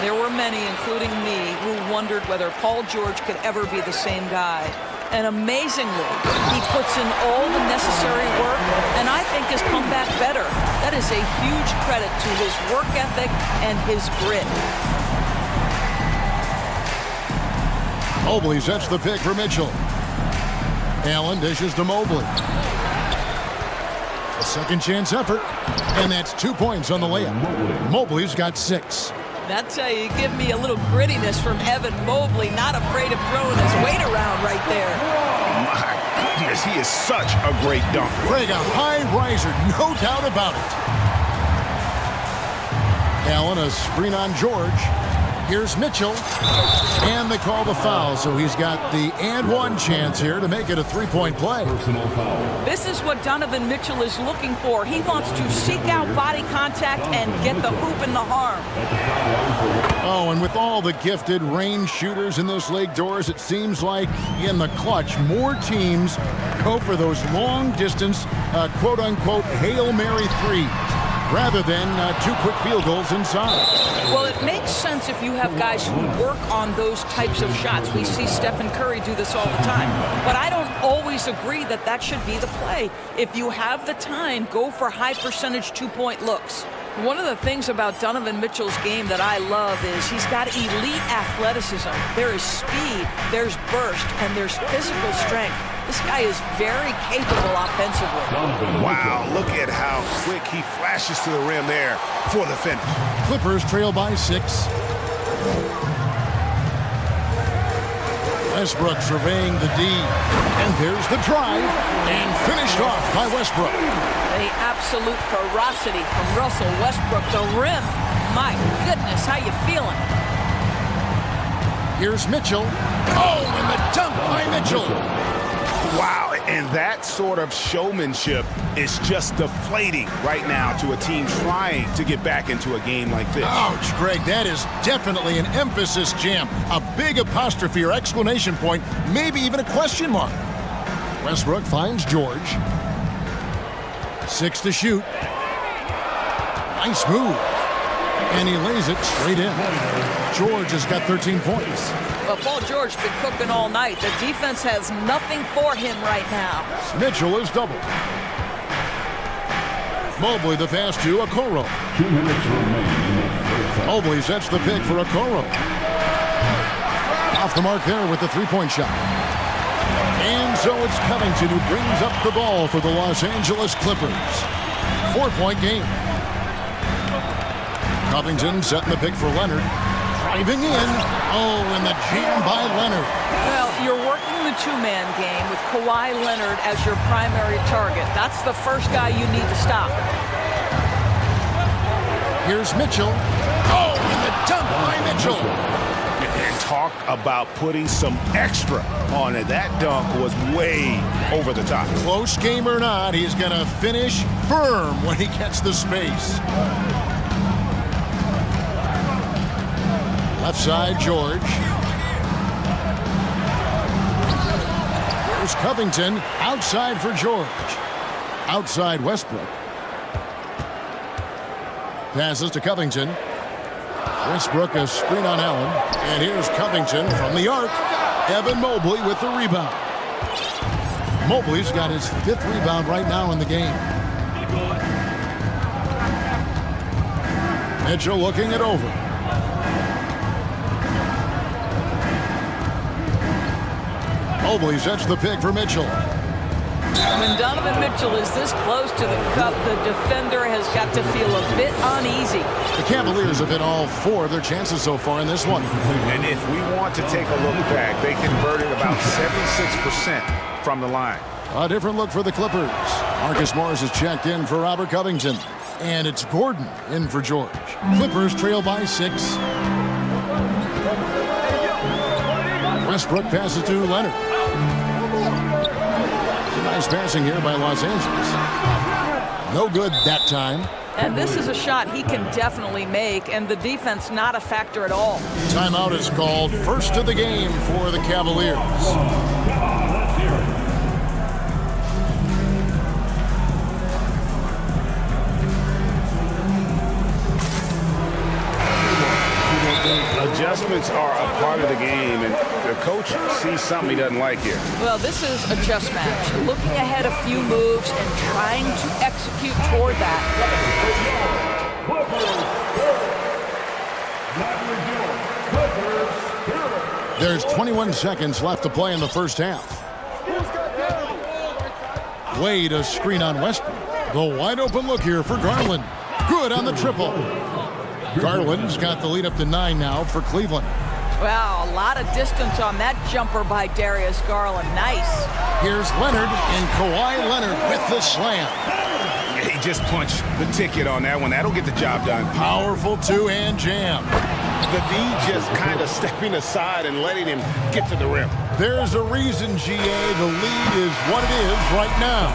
There were many, including me, who wondered whether Paul George could ever be the same guy. And amazingly, he puts in all the necessary work, and I think has come back better. That is a huge credit to his work ethic and his grit. Mobley sets the pick for Mitchell. Allen dishes to Mobley. A second chance effort, and that's 2 points on the layup. Mobley's got 6. That's how you give me a little grittiness from Evan Mobley, not afraid of throwing his weight around right there. My goodness, he is such a great dunker. Greg, a high riser, no doubt about it. Allen, a screen on George. Here's Mitchell, and they call the foul, so he's got the and one chance here to make it a 3-point play. This is what Donovan Mitchell is looking for. He wants to seek out body contact and get the hoop in the arm. Oh, and with all the gifted range shooters in this league, Doris, it seems like in the clutch, more teams go for those long-distance, quote-unquote, Hail Mary threes, rather than 2 quick field goals inside. Well, it makes sense if you have guys who work on those types of shots. We see Stephen Curry do this all the time. But I don't always agree that that should be the play. If you have the time, go for high-percentage 2-point looks. One of the things about Donovan Mitchell's game that I love is he's got elite athleticism. There is speed, there's burst, and there's physical strength. This guy is very capable offensively. Wow, look at how quick he flashes to the rim there for the finish. Clippers trail by 6. Westbrook surveying the D. And there's the drive. And finished off by Westbrook. The absolute ferocity from Russell Westbrook. The rim. My goodness, how you feeling? Here's Mitchell. Oh, and the dunk by Mitchell. Wow, and that sort of showmanship is just deflating right now to a team trying to get back into a game like this. Ouch, Greg, that is definitely an emphasis jam. A big apostrophe or exclamation point, maybe even a question mark. Westbrook finds George. 6 to shoot. Nice move. And he lays it straight in. George has got 13 points. Well, Paul George been cooking all night. The defense has nothing for him right now. Mitchell is doubled. Mobley the pass to Okoro. 2 minutes remaining. Mobley sets the pick for Okoro. Off the mark there with the three-point shot. And so it's Covington who brings up the ball for the Los Angeles Clippers. 4-point game. Covington setting the pick for Leonard. Driving in. Oh, and the jam by Leonard. Well, you're working the two-man game with Kawhi Leonard as your primary target. That's the first guy you need to stop. Here's Mitchell. Oh, and the dunk by Mitchell. And talk about putting some extra on it. That dunk was way over the top. Close game or not, he's going to finish firm when he gets the space. Left side, George. Here's Covington. Outside for George. Outside Westbrook. Passes to Covington. Westbrook a screen on Allen. And here's Covington from the arc. Evan Mobley with the rebound. Mobley's got his 5th rebound right now in the game. Mitchell looking it over. Mobley sets the pick for Mitchell. When Donovan Mitchell is this close to the cup, the defender has got to feel a bit uneasy. The Cavaliers have hit all 4 of their chances so far in this one. And if we want to take a look back, they converted about 76% from the line. A different look for the Clippers. Marcus Morris is checked in for Robert Covington. And it's Gordon in for George. Clippers trail by 6. Westbrook passes to Leonard. Nice passing here by Los Angeles. No good that time. And this is a shot he can definitely make, and the defense not a factor at all. Timeout is called. First of the game for the Cavaliers. Adjustments are a part of the game, and the coach sees something he doesn't like here. Well, this is a chess match. Looking ahead a few moves and trying to execute toward that. There's 21 seconds left to play in the first half. Wade a screen on Westbrook. The wide open look here for Garland. Good on the triple. Garland's got the lead up to 9 now for Cleveland. Wow, a lot of distance on that jumper by Darius Garland. Nice. Here's Leonard, and Kawhi Leonard with the slam. He just punched the ticket on that one. That'll get the job done. Powerful two-hand jam. The D just kind of stepping aside and letting him get to the rim. There's a reason, GA. The lead is what it is right now.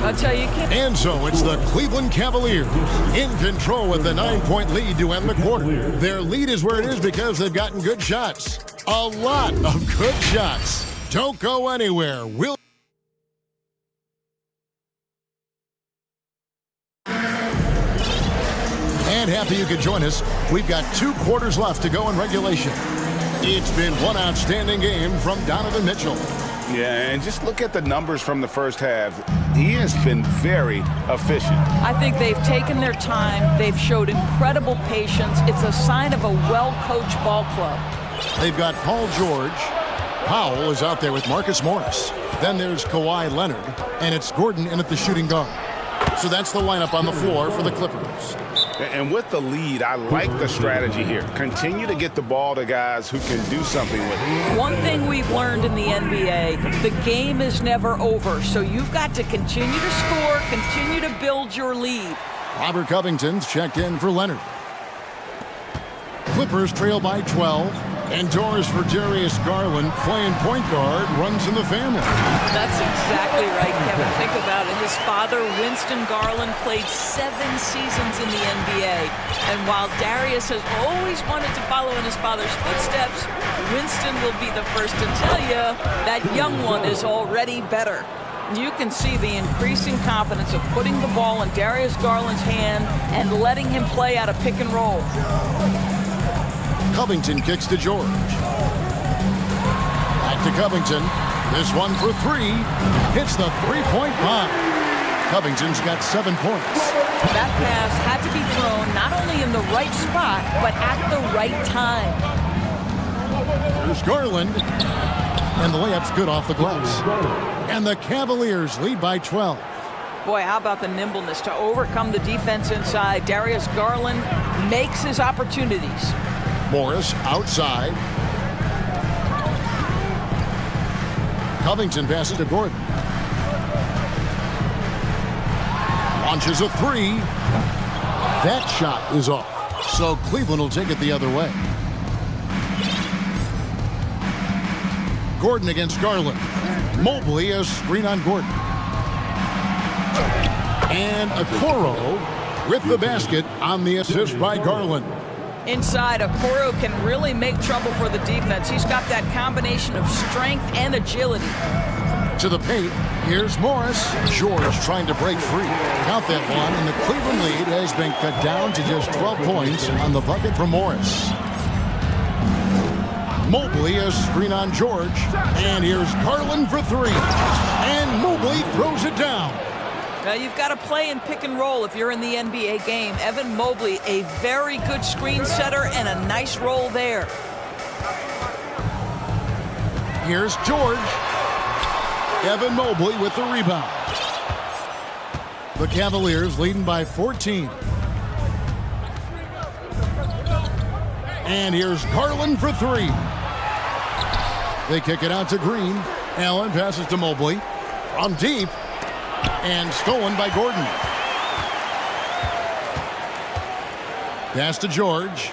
I'll tell you, and so it's the Cleveland Cavaliers in control with the 9-point lead to end the quarter. Their lead is where it is because they've gotten good shots. A lot of good shots. Don't go anywhere. We'll and happy you could join us. We've got 2 quarters left to go in regulation. It's been one outstanding game from Donovan Mitchell. Yeah, and just look at the numbers from the first half. He has been very efficient. I think they've taken their time. They've showed incredible patience. It's a sign of a well-coached ball club. They've got Paul George. Powell is out there with Marcus Morris. Then there's Kawhi Leonard, and it's Gordon in at the shooting guard. So that's the lineup on the floor for the Clippers. And with the lead, I like the strategy here. Continue to get the ball to guys who can do something with it. One thing we've learned in the NBA, the game is never over. So you've got to continue to score, continue to build your lead. Robert Covington's checked in for Leonard. Clippers trail by 12. And doors for Darius Garland, playing point guard, runs in the family. That's exactly right, Kevin. Think about it. His father, Winston Garland, played 7 seasons in the NBA. And while Darius has always wanted to follow in his father's footsteps, Winston will be the first to tell you that young one is already better. You can see the increasing confidence of putting the ball in Darius Garland's hand and letting him play out of pick and roll. Covington kicks to George. Back to Covington. This one for three. Hits the three-point line. Covington's got 7 points. That pass had to be thrown not only in the right spot, but at the right time. Here's Garland. And the layup's good off the glass. And the Cavaliers lead by 12. Boy, how about the nimbleness to overcome the defense inside. Darius Garland makes his opportunities. Morris outside. Covington passes to Gordon. Launches a three. That shot is off. So Cleveland will take it the other way. Gordon against Garland. Mobley a screen on Gordon. And Okoro with the basket on the assist by Garland. Inside, Okoro can really make trouble for the defense. He's got that combination of strength and agility. To the paint, here's Morris. George trying to break free. Count that one, and the Cleveland lead has been cut down to just 12 points on the bucket from Morris. Mobley a screen on George. And here's Garland for three. And Mobley throws it down. Now you've got to play in pick and roll if you're in the NBA game. Evan Mobley, a very good screen setter and a nice roll there. Here's George. Evan Mobley with the rebound. The Cavaliers leading by 14. And here's Garland for three. They kick it out to Green. Allen passes to Mobley. From deep. And stolen by Gordon. Pass to George.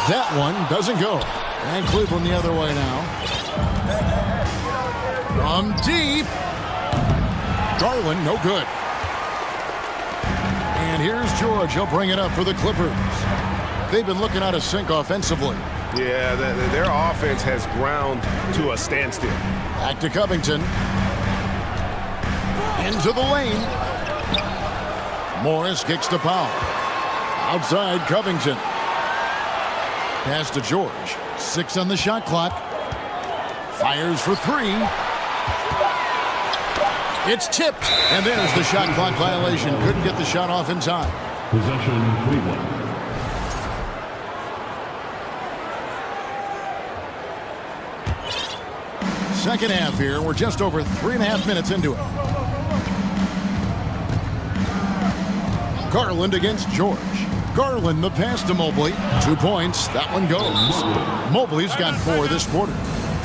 That one doesn't go. And Cleveland the other way now. From deep. Garland, no good. And here's George. He'll bring it up for the Clippers. They've been looking out of sync offensively. Yeah, their offense has ground to a standstill. Back to Covington. Into the lane. Morris kicks to Powell. Outside Covington. Pass to George. 6 on the shot clock. Fires for three. It's tipped. And there's the shot clock violation. Couldn't get the shot off in time. Possession, Cleveland. Second half here. We're just over 3.5 minutes into it. Garland against George. Garland the pass to Mobley. 2 points. That one goes. Mobley's got 4 this quarter.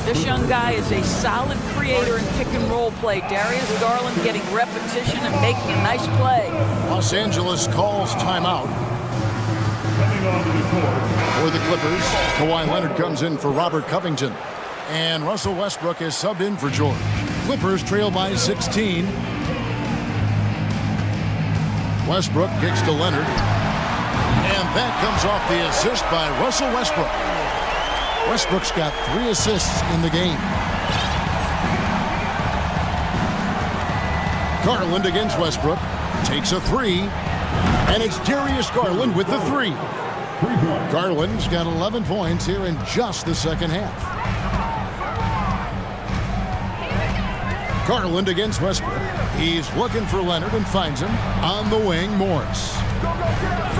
This young guy is a solid creator in pick and roll play. Darius Garland getting repetition and making a nice play. Los Angeles calls timeout. For the Clippers, Kawhi Leonard comes in for Robert Covington. And Russell Westbrook is subbed in for George. Clippers trail by 16. Westbrook kicks to Leonard. And that comes off the assist by Russell Westbrook. Westbrook's got 3 assists in the game. Garland against Westbrook. Takes a three. And it's Darius Garland with the three. Garland's got 11 points here in just the second half. Garland against Westbrook. He's looking for Leonard and finds him. On the wing, Morris.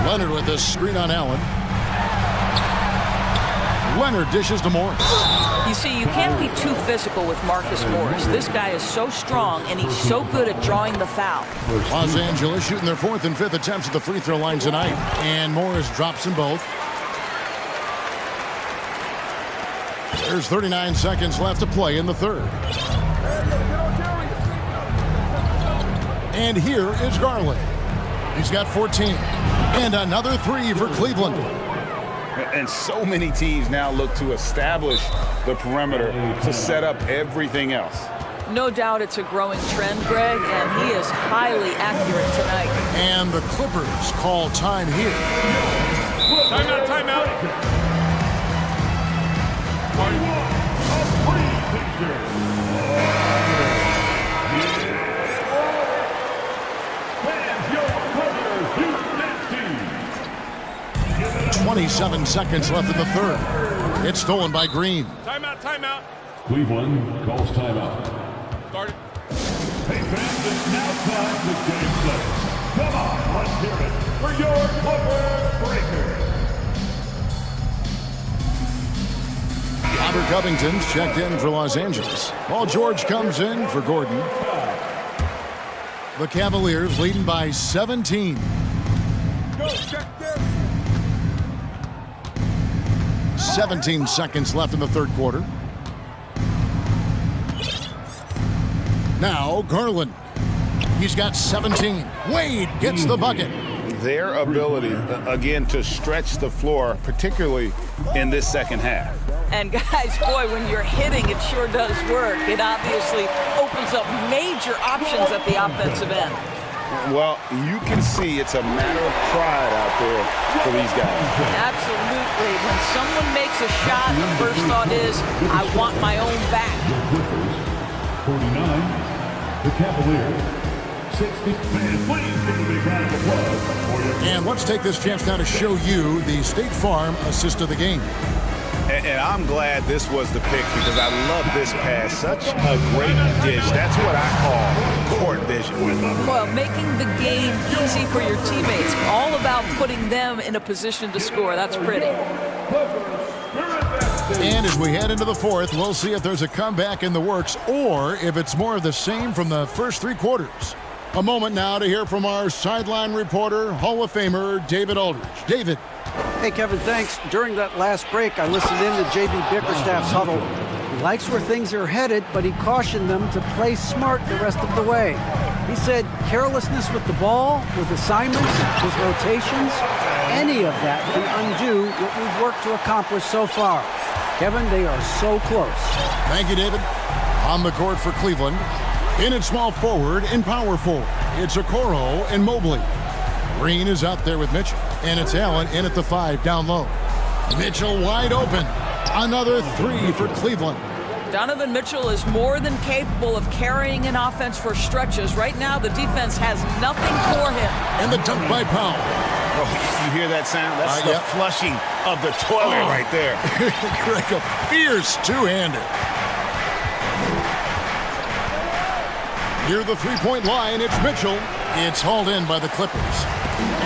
Leonard with a screen on Allen. Leonard dishes to Morris. You see, you can't be too physical with Marcus Morris. This guy is so strong, and he's so good at drawing the foul. Los Angeles shooting their 4th and 5th attempts at the free throw line tonight. And Morris drops them both. There's 39 seconds left to play in the third. And here is Garland. He's got 14. And another three for Cleveland. And so many teams now look to establish the perimeter to set up everything else. No doubt it's a growing trend, Greg, and he is highly accurate tonight. And the Clippers call time here. Timeout, timeout. 27 seconds left in the third. It's stolen by Green. Timeout, timeout. Cleveland calls timeout. Start it. Hey fans, it's now time to game play. Come on, let's hear it for your Clippers Breakers. Robert Covington's checked in for Los Angeles. Paul George comes in for Gordon. The Cavaliers leading by 17. Go, check this. 17 seconds left in the third quarter. Now Garland. He's got 17. Wade gets the bucket. Their ability, again, to stretch the floor, particularly in this second half. And guys, boy, when you're hitting, it sure does work. It obviously opens up major options at the offensive end. Well, you can see it's a matter of pride out there for these guys. Absolutely. When someone makes a shot, the first thought is, I want my own back. The Clippers, 49. The Cavaliers, 60. Fans, please give a big round of applause for your... And let's take this chance now to show you the State Farm assist of the game. And I'm glad this was the pick because I love this pass. Such a great dish. That's what I call court vision. Well, making the game easy for your teammates. All about putting them in a position to score. That's pretty. And as we head into the fourth, we'll see if there's a comeback in the works or if it's more of the same from the first three quarters. A moment now to hear from our sideline reporter, Hall of Famer David Aldridge. David. Hey, Kevin, thanks. During that last break, I listened in to J.B. Bickerstaff's huddle. He likes where things are headed, but he cautioned them to play smart the rest of the way. He said carelessness with the ball, with assignments, with rotations, any of that can undo what we've worked to accomplish so far. Kevin, they are so close. Thank you, David. On the court for Cleveland, in at small forward and power forward, it's Okoro and Mobley. Green is out there with Mitchell, and it's Allen in at the 5 down low. Mitchell wide open. Another 3 for Cleveland. Donovan Mitchell is more than capable of carrying an offense for stretches. Right now, the defense has nothing for him. And the dunk by Powell. Oh, you hear that sound? That's the flushing of the toilet right there. Correct. A fierce two-hander. Near the three-point line, it's Mitchell. It's hauled in by the Clippers.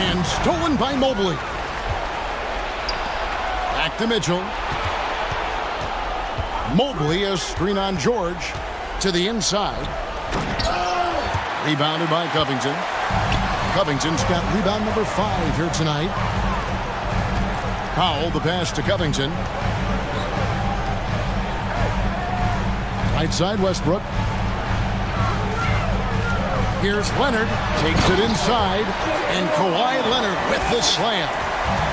And stolen by Mobley. Back to Mitchell. Mobley, a screen on George. To the inside. Rebounded by Covington. Covington's got rebound number 5 here tonight. Powell, the pass to Covington. Right side, Westbrook. Here's Leonard, takes it inside, and Kawhi Leonard with the slam.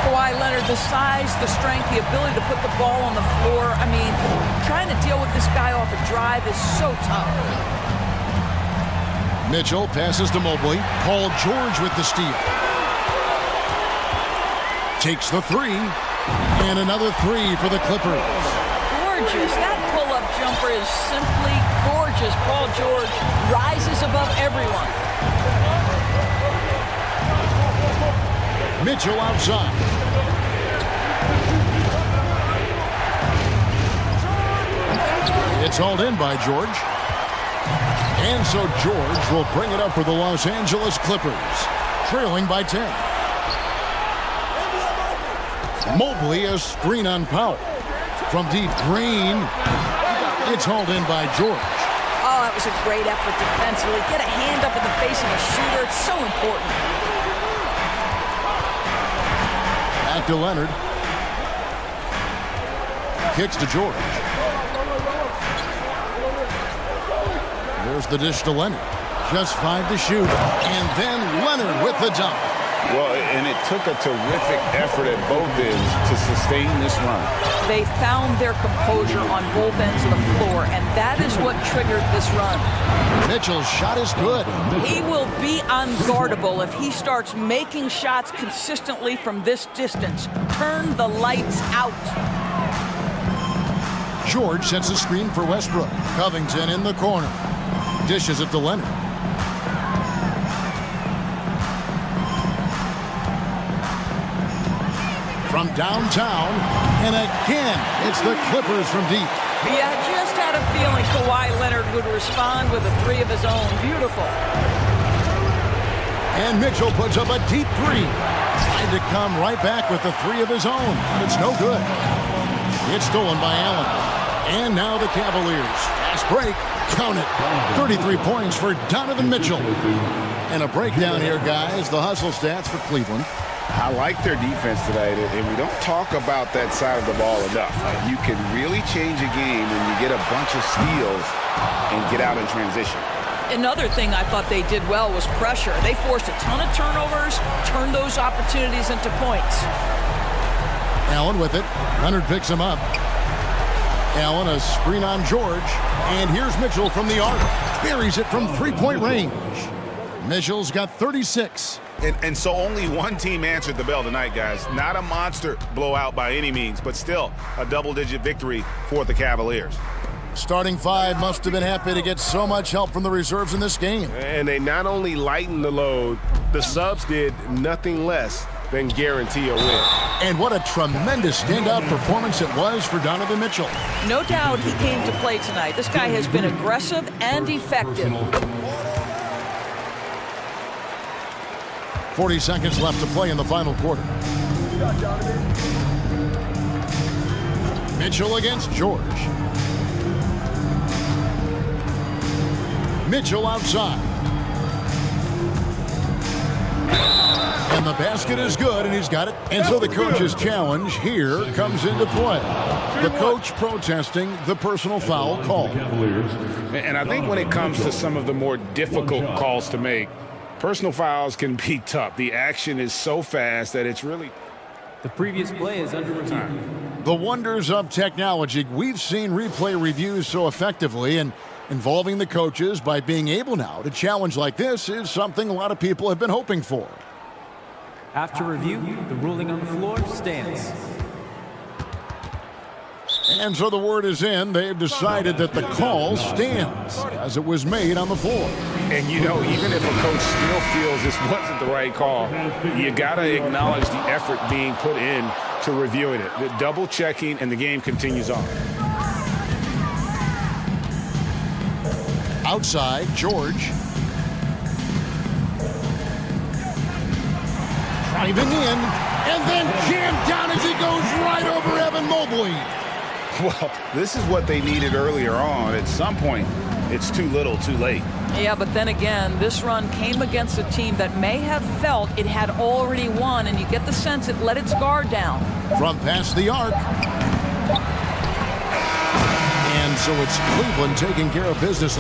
Kawhi Leonard, the size, the strength, the ability to put the ball on the floor. I mean, trying to deal with this guy off a drive is so tough. Mitchell passes to Mobley. Paul George with the steal. Takes the 3, and another 3 for the Clippers. Gorgeous. That pull-up jumper is simply gorgeous. Paul George rises above everyone. Mitchell outside. It's hauled in by George. And so George will bring it up for the Los Angeles Clippers, trailing by 10. Mobley, a screen on Powell. From deep, Green. It's hauled in by George. Oh, that was a great effort defensively. Get a hand up in the face of a shooter. It's so important. Back to Leonard. Kicks to George. There's the dish to Leonard. Just 5 to shoot. And then Leonard with the dunk. Well, and it took a terrific effort at both ends to sustain this run. They found their composure on both ends of the floor, and that is what triggered this run. Mitchell's shot is good. He will be unguardable if he starts making shots consistently from this distance. Turn the lights out. George sets a screen for Westbrook. Covington in the corner. Dishes it to Leonard. from downtown. And again, it's the Clippers from deep. Yeah, I just had a feeling Kawhi Leonard would respond with a three of his own. Beautiful. And Mitchell puts up a deep three. Trying to come right back with the three of his own, but it's no good. It's stolen by Allen. And now the Cavaliers. Fast break. Count it. 33 points for Donovan Mitchell. And a breakdown here, guys. The hustle stats for Cleveland. I like their defense tonight, and we don't talk about that side of the ball enough. You can really change a game when you get a bunch of steals and get out in transition. Another thing I thought they did well was pressure. They forced a ton of turnovers, turned those opportunities into points. Allen with it. Leonard picks him up. Allen, a screen on George. And here's Mitchell from the arc. Buries it from three-point range. Mitchell's got 36. And so only one team answered the bell tonight, guys. Not a monster blowout by any means, but still a double-digit victory for the Cavaliers. Starting five must have been happy to get so much help from the reserves in this game. And they not only lightened the load, the subs did nothing less than guarantee a win. And what a tremendous standout performance it was for Donovan Mitchell. No doubt he came to play tonight. This guy has been aggressive and effective. 40 seconds left to play in the final quarter. Mitchell against George. Mitchell outside. And the basket is good, and he's got it. And so the coach's challenge here comes into play. The coach protesting the personal foul call. And I think when it comes to some of the more difficult calls to make, personal fouls can be tough. The action is so fast that it's really... The previous play is under review. The wonders of technology. We've seen replay reviews so effectively, and involving the coaches by being able now to challenge like this is something a lot of people have been hoping for. After review, the ruling on the floor stands. And so the word is in. They've decided that the call stands as it was made on the floor. And, you know, even if a coach still feels this wasn't the right call, you got to acknowledge the effort being put in to reviewing it. The double checking, and the game continues on. Outside, George. Driving in, and then jammed down as he goes right over Evan Mobley. Well, this is what they needed earlier on. At some point, it's too little, too late. Yeah, but then again, this run came against a team that may have felt it had already won, and you get the sense it let its guard down. From past the arc. And so it's Cleveland taking care of business.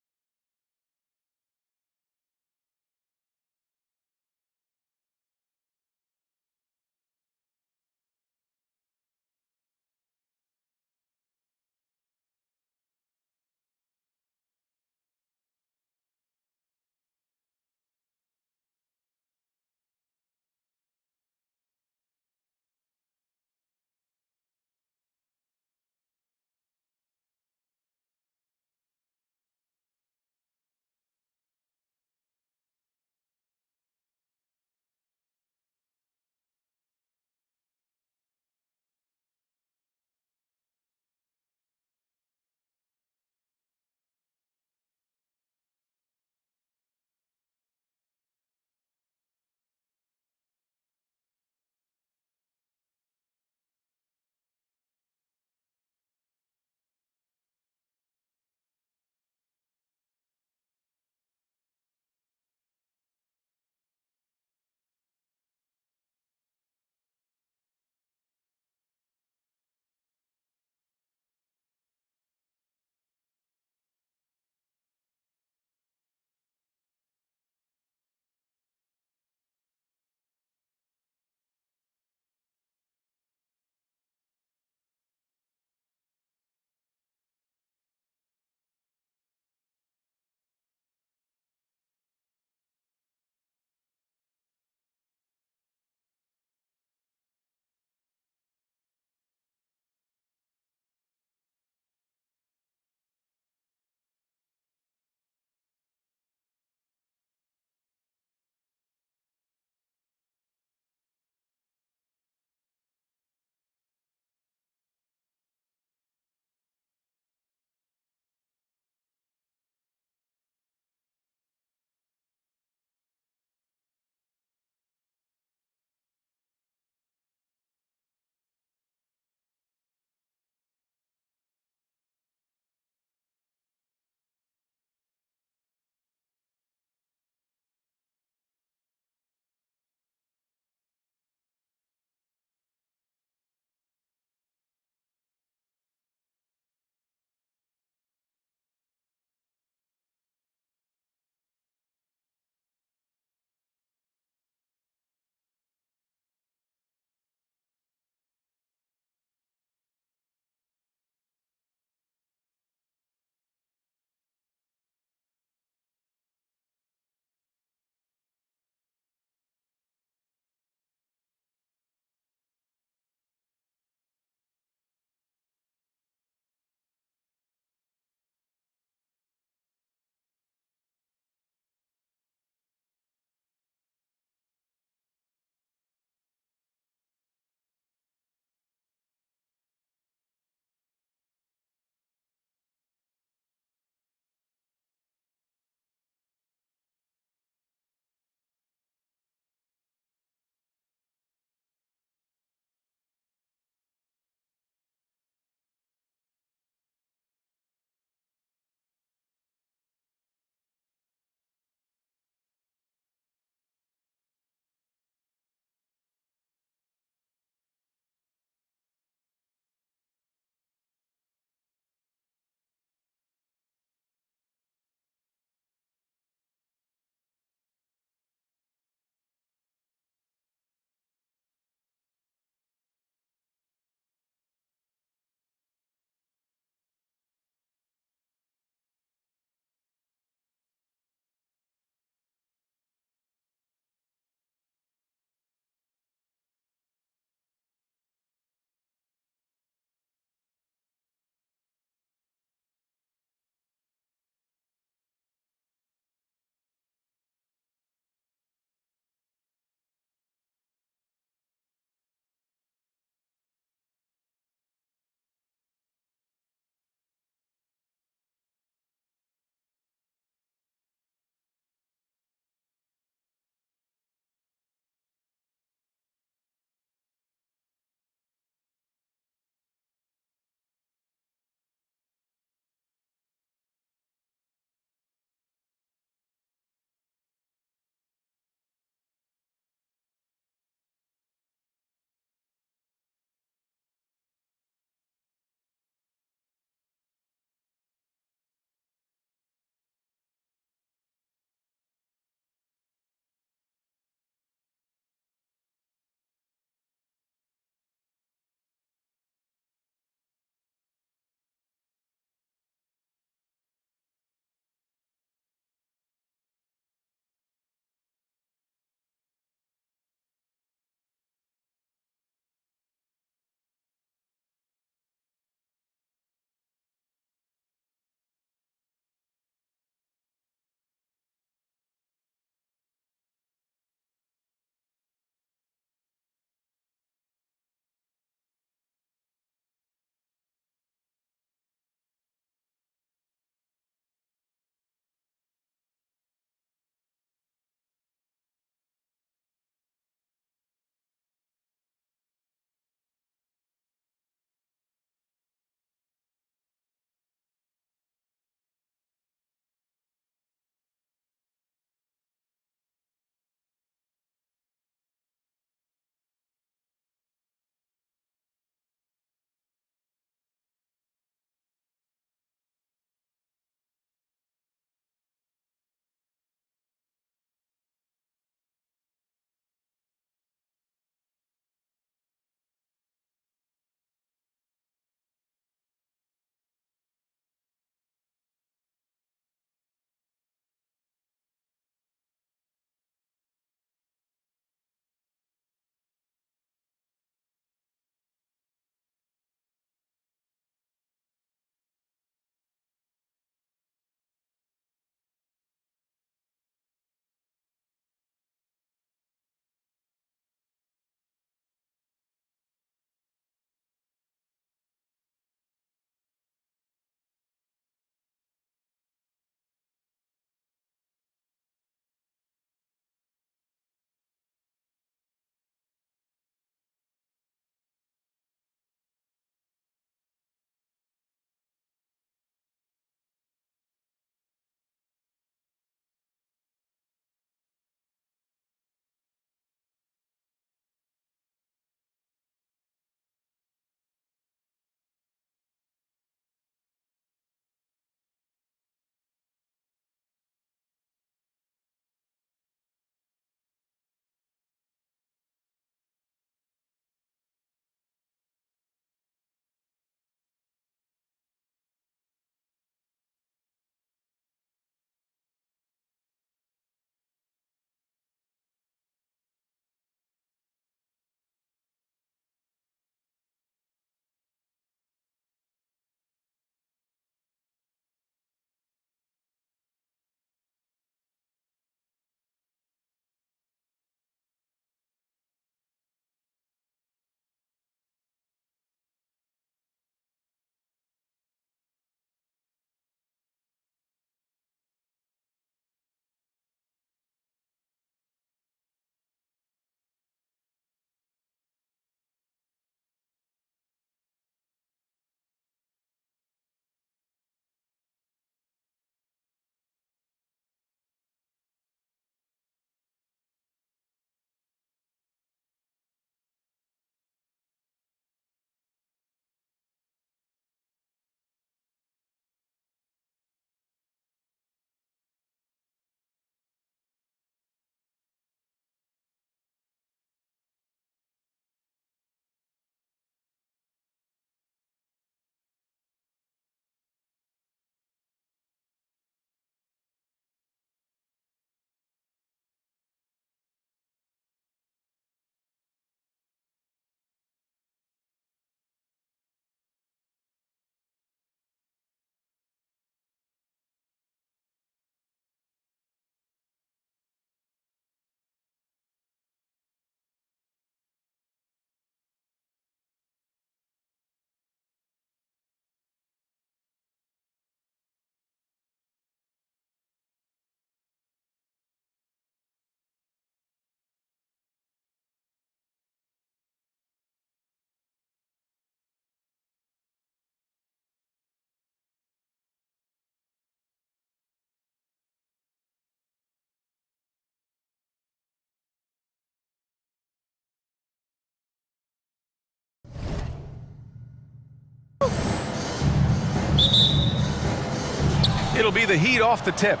It'll be the Heat off the tip.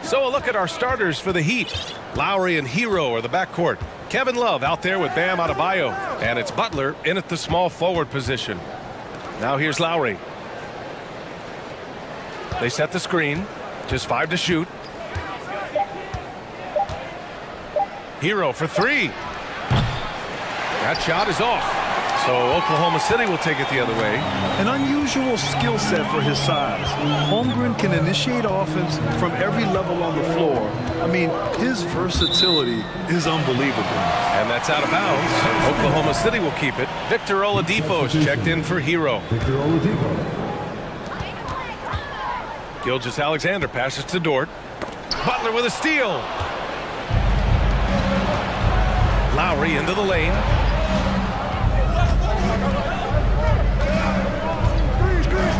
So a look at our starters for the Heat. Lowry and Hero are the backcourt. Kevin Love out there with Bam Adebayo. And it's Butler in at the small forward position. Now here's Lowry. They set the screen. Just 5 to shoot. Hero for 3. That shot is off. So Oklahoma City will take it the other way. An unusual skill set for his size. Holmgren can initiate offense from every level on the floor. I mean, his versatility is unbelievable. And that's out of bounds. Oklahoma City will keep it. Victor Oladipo's checked in for Hero. Victor Oladipo. Gilgeous-Alexander passes to Dort. Butler with a steal. Lowry into the lane.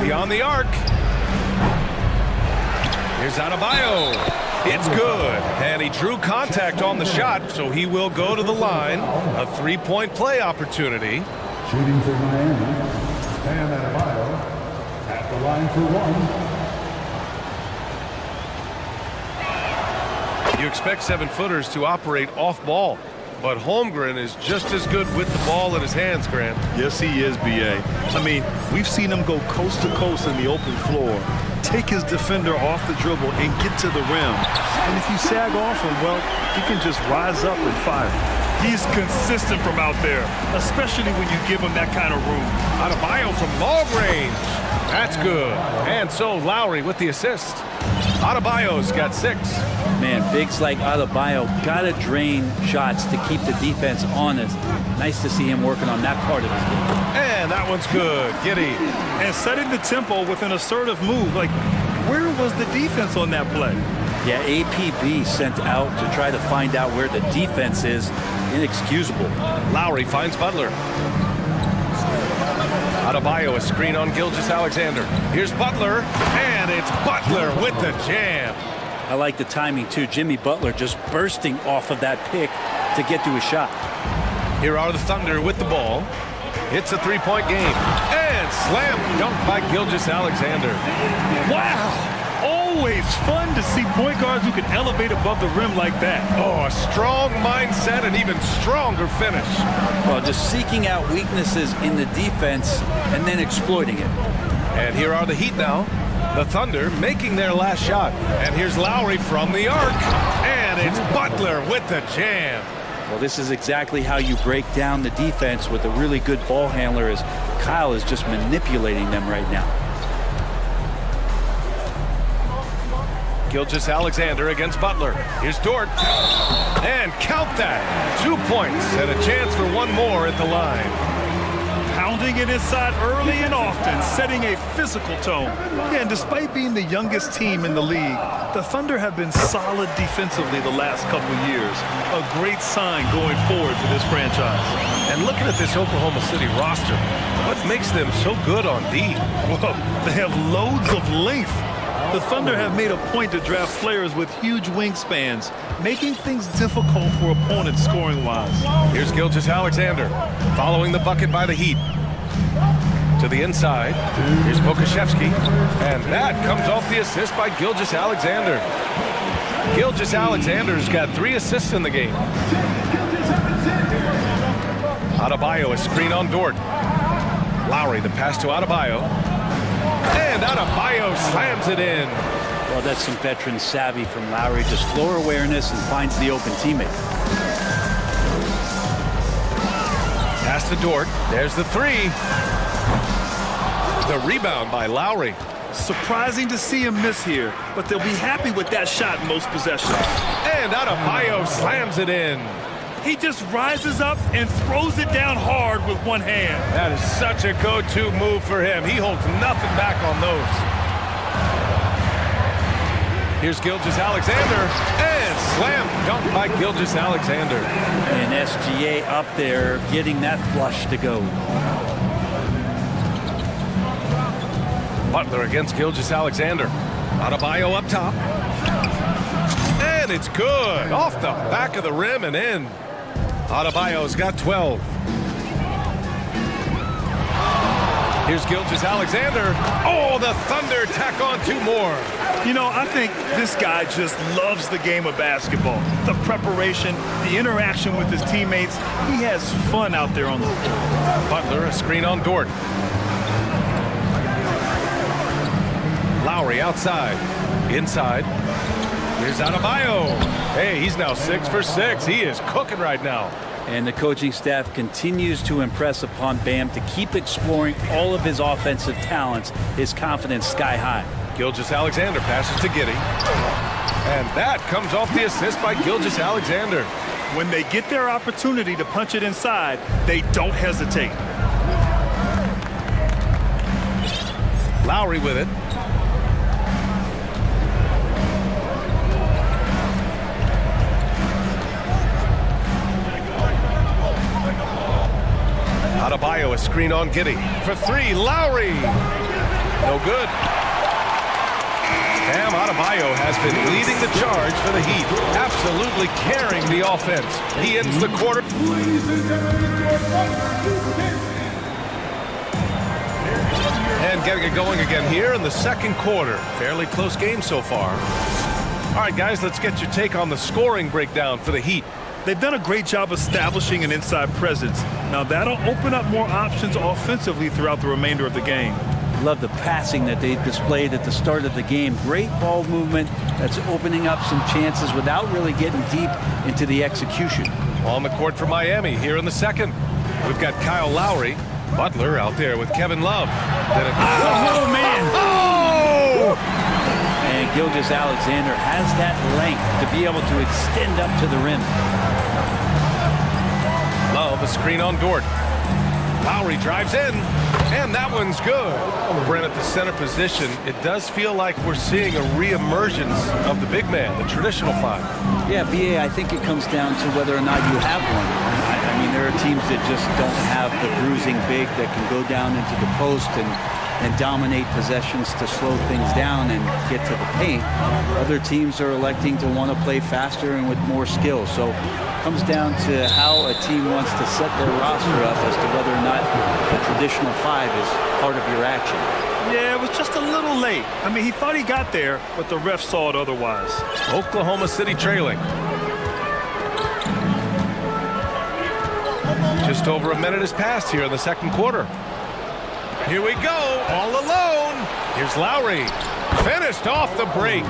Beyond the arc. Here's Adebayo. It's good. And he drew contact on the shot, so he will go to the line. A 3-point play opportunity. Shooting for Miami. Bam Adebayo at the line for 1. You expect 7-footers to operate off ball, but Holmgren is just as good with the ball in his hands, Grant. Yes, he is, B.A. I mean, we've seen him go coast to coast in the open floor, take his defender off the dribble and get to the rim. And if you sag off him, well, he can just rise up and fire. He's consistent from out there, especially when you give him that kind of room. Adebayo from long range. That's good. And so Lowry with the assist. Adebayo's got 6. Man, bigs like Adebayo gotta drain shots to keep the defense honest. Nice to see him working on that part of his game. And that one's good. Giddy. And setting the tempo with an assertive move. Like, where was the defense on that play? Yeah, APB sent out to try to find out where the defense is. Inexcusable. Lowry finds Butler. Adebayo, a screen on Gilgeous-Alexander. Here's Butler, and it's Butler with the jam. I like the timing, too. Jimmy Butler just bursting off of that pick to get to his shot. Here are the Thunder with the ball. It's a 3-point game. And slam dunk by Gilgeous-Alexander. Wow! Always fun to see point guards who can elevate above the rim like that. Oh, a strong mindset and even stronger finish. Well, just seeking out weaknesses in the defense and then exploiting it. And here are the Heat now. The Thunder making their last shot. And here's Lowry from the arc. And it's Butler with the jam. Well, this is exactly how you break down the defense with a really good ball handler, as Kyle is just manipulating them right now. Gilgeous-Alexander against Butler. Here's Dort. And count that. 2 points and a chance for one more at the line. Pounding it inside early and often, setting a physical tone. Yeah, and despite being the youngest team in the league, the Thunder have been solid defensively the last couple of years. A great sign going forward for this franchise. And looking at this Oklahoma City roster, what makes them so good on D? Well, they have loads of length. The Thunder have made a point to draft players with huge wingspans, making things difficult for opponents scoring-wise. Here's Gilgeous-Alexander following the bucket by the Heat. To the inside. Here's Pokashevsky. And that comes off the assist by Gilgeous-Alexander. Gilgeous-Alexander's got 3 assists in the game. Adebayo, a screen on Dort. Lowry, the pass to Adebayo. And Adebayo slams it in. Well, that's some veteran savvy from Lowry. Just floor awareness and finds the open teammate. Pass to Dort. There's the 3. The rebound by Lowry. Surprising to see him miss here, but they'll be happy with that shot in most possessions. And Adebayo slams it in. He just rises up and throws it down hard with one hand. That is such a go-to move for him. He holds nothing back on those. Here's Gilgeous-Alexander, and slam dunk by Gilgeous-Alexander. And SGA up there getting that flush to go. Butler against Gilgeous-Alexander. Adebayo up top. And it's good. Off the back of the rim and in. Adebayo's got 12. Here's Gilgeous Alexander. Oh, the Thunder tack on 2 more. You know, I think this guy just loves the game of basketball. The preparation, the interaction with his teammates. He has fun out there on the floor. Butler, a screen on Gordon. Lowry outside. Inside. Here's Adebayo. Hey, he's now 6 for 6. He is cooking right now. And the coaching staff continues to impress upon Bam to keep exploring all of his offensive talents, his confidence sky high. Gilgeous Alexander passes to Giddey. And that comes off the assist by Gilgeous Alexander. When they get their opportunity to punch it inside, they don't hesitate. Lowry with it. Adebayo, a screen on Giddey. For 3, Lowry. No good. Bam Adebayo has been leading the charge for the Heat. Absolutely carrying the offense. He ends the quarter. And getting it going again here in the second quarter. Fairly close game so far. All right, guys, let's get your take on the scoring breakdown for the Heat. They've done a great job establishing an inside presence. Now that'll open up more options offensively throughout the remainder of the game. Love the passing that they displayed at the start of the game. Great ball movement that's opening up some chances without really getting deep into the execution. On the court for Miami here in the second. We've got Kyle Lowry. Butler out there with Kevin Love. Oh, man! Oh! And Gilgeous Alexander has that length to be able to extend up to the rim. Love, a screen on Gordon. Lowry drives in, and that one's good. Brent at the center position. It does feel like we're seeing a re-emergence of the big man, the traditional 5. Yeah, BA, I think it comes down to whether or not you have one. I mean, there are teams that just don't have the bruising big that can go down into the post and dominate possessions to slow things down and get to the paint. Other teams are electing to want to play faster and with more skill. So it comes down to how a team wants to set their roster up as to whether or not the traditional 5 is part of your action. Yeah, it was just a little late. I mean, he thought he got there, but the ref saw it otherwise. Oklahoma City trailing. Just over a minute has passed here in the second quarter. Here we go, all alone. Here's Lowry. Finished off the break.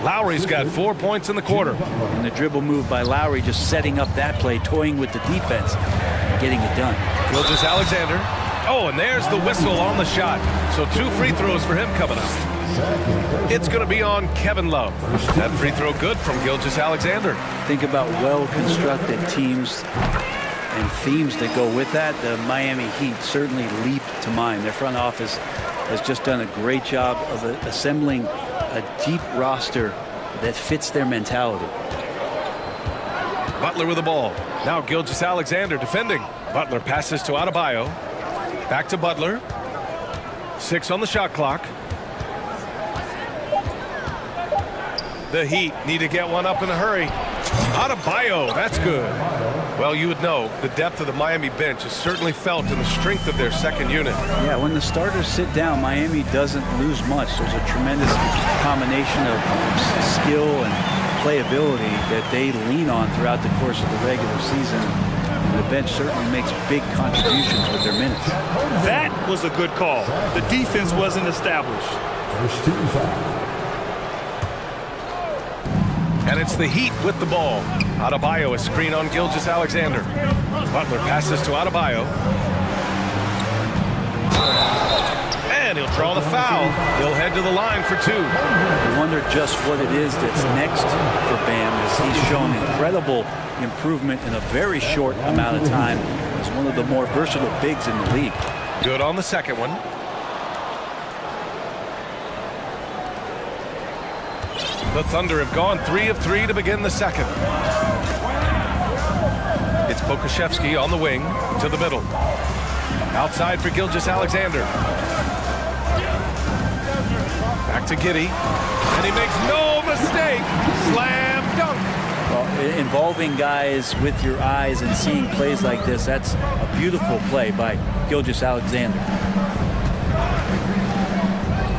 Lowry's got 4 points in the quarter. And the dribble move by Lowry just setting up that play, toying with the defense, and getting it done. Gilgeous Alexander. Oh, and there's the whistle on the shot. So 2 free throws for him coming up. It's going to be on Kevin Love. That free throw good from Gilgeous Alexander. Think about well-constructed teams and themes that go with that. The Miami Heat certainly leap to mind. Their front office has just done a great job of assembling a deep roster that fits their mentality. Butler with the ball. Now Gilgeous Alexander defending. Butler passes to Adebayo. Back to Butler. 6 on the shot clock. The Heat need to get one up in a hurry. Adebayo, that's good. Well, you would know the depth of the Miami bench is certainly felt in the strength of their second unit. Yeah, when the starters sit down, Miami doesn't lose much. There's a tremendous combination of skill and playability that they lean on throughout the course of the regular season. And the bench certainly makes big contributions with their minutes. That was a good call. The defense wasn't established. First team foul. And it's the Heat with the ball. Adebayo, a screen on Gilgeous Alexander. Butler passes to Adebayo. And he'll draw the foul. He'll head to the line for 2. I wonder just what it is that's next for Bam, as he's shown incredible improvement in a very short amount of time as one of the more versatile bigs in the league. Good on the second one. The Thunder have gone 3 of 3 to begin the second. It's Pokusevski on the wing to the middle. Outside for Gilgeous Alexander. Back to Giddey. And he makes no mistake. Slam dunk. Well, involving guys with your eyes and seeing plays like this, that's a beautiful play by Gilgeous Alexander.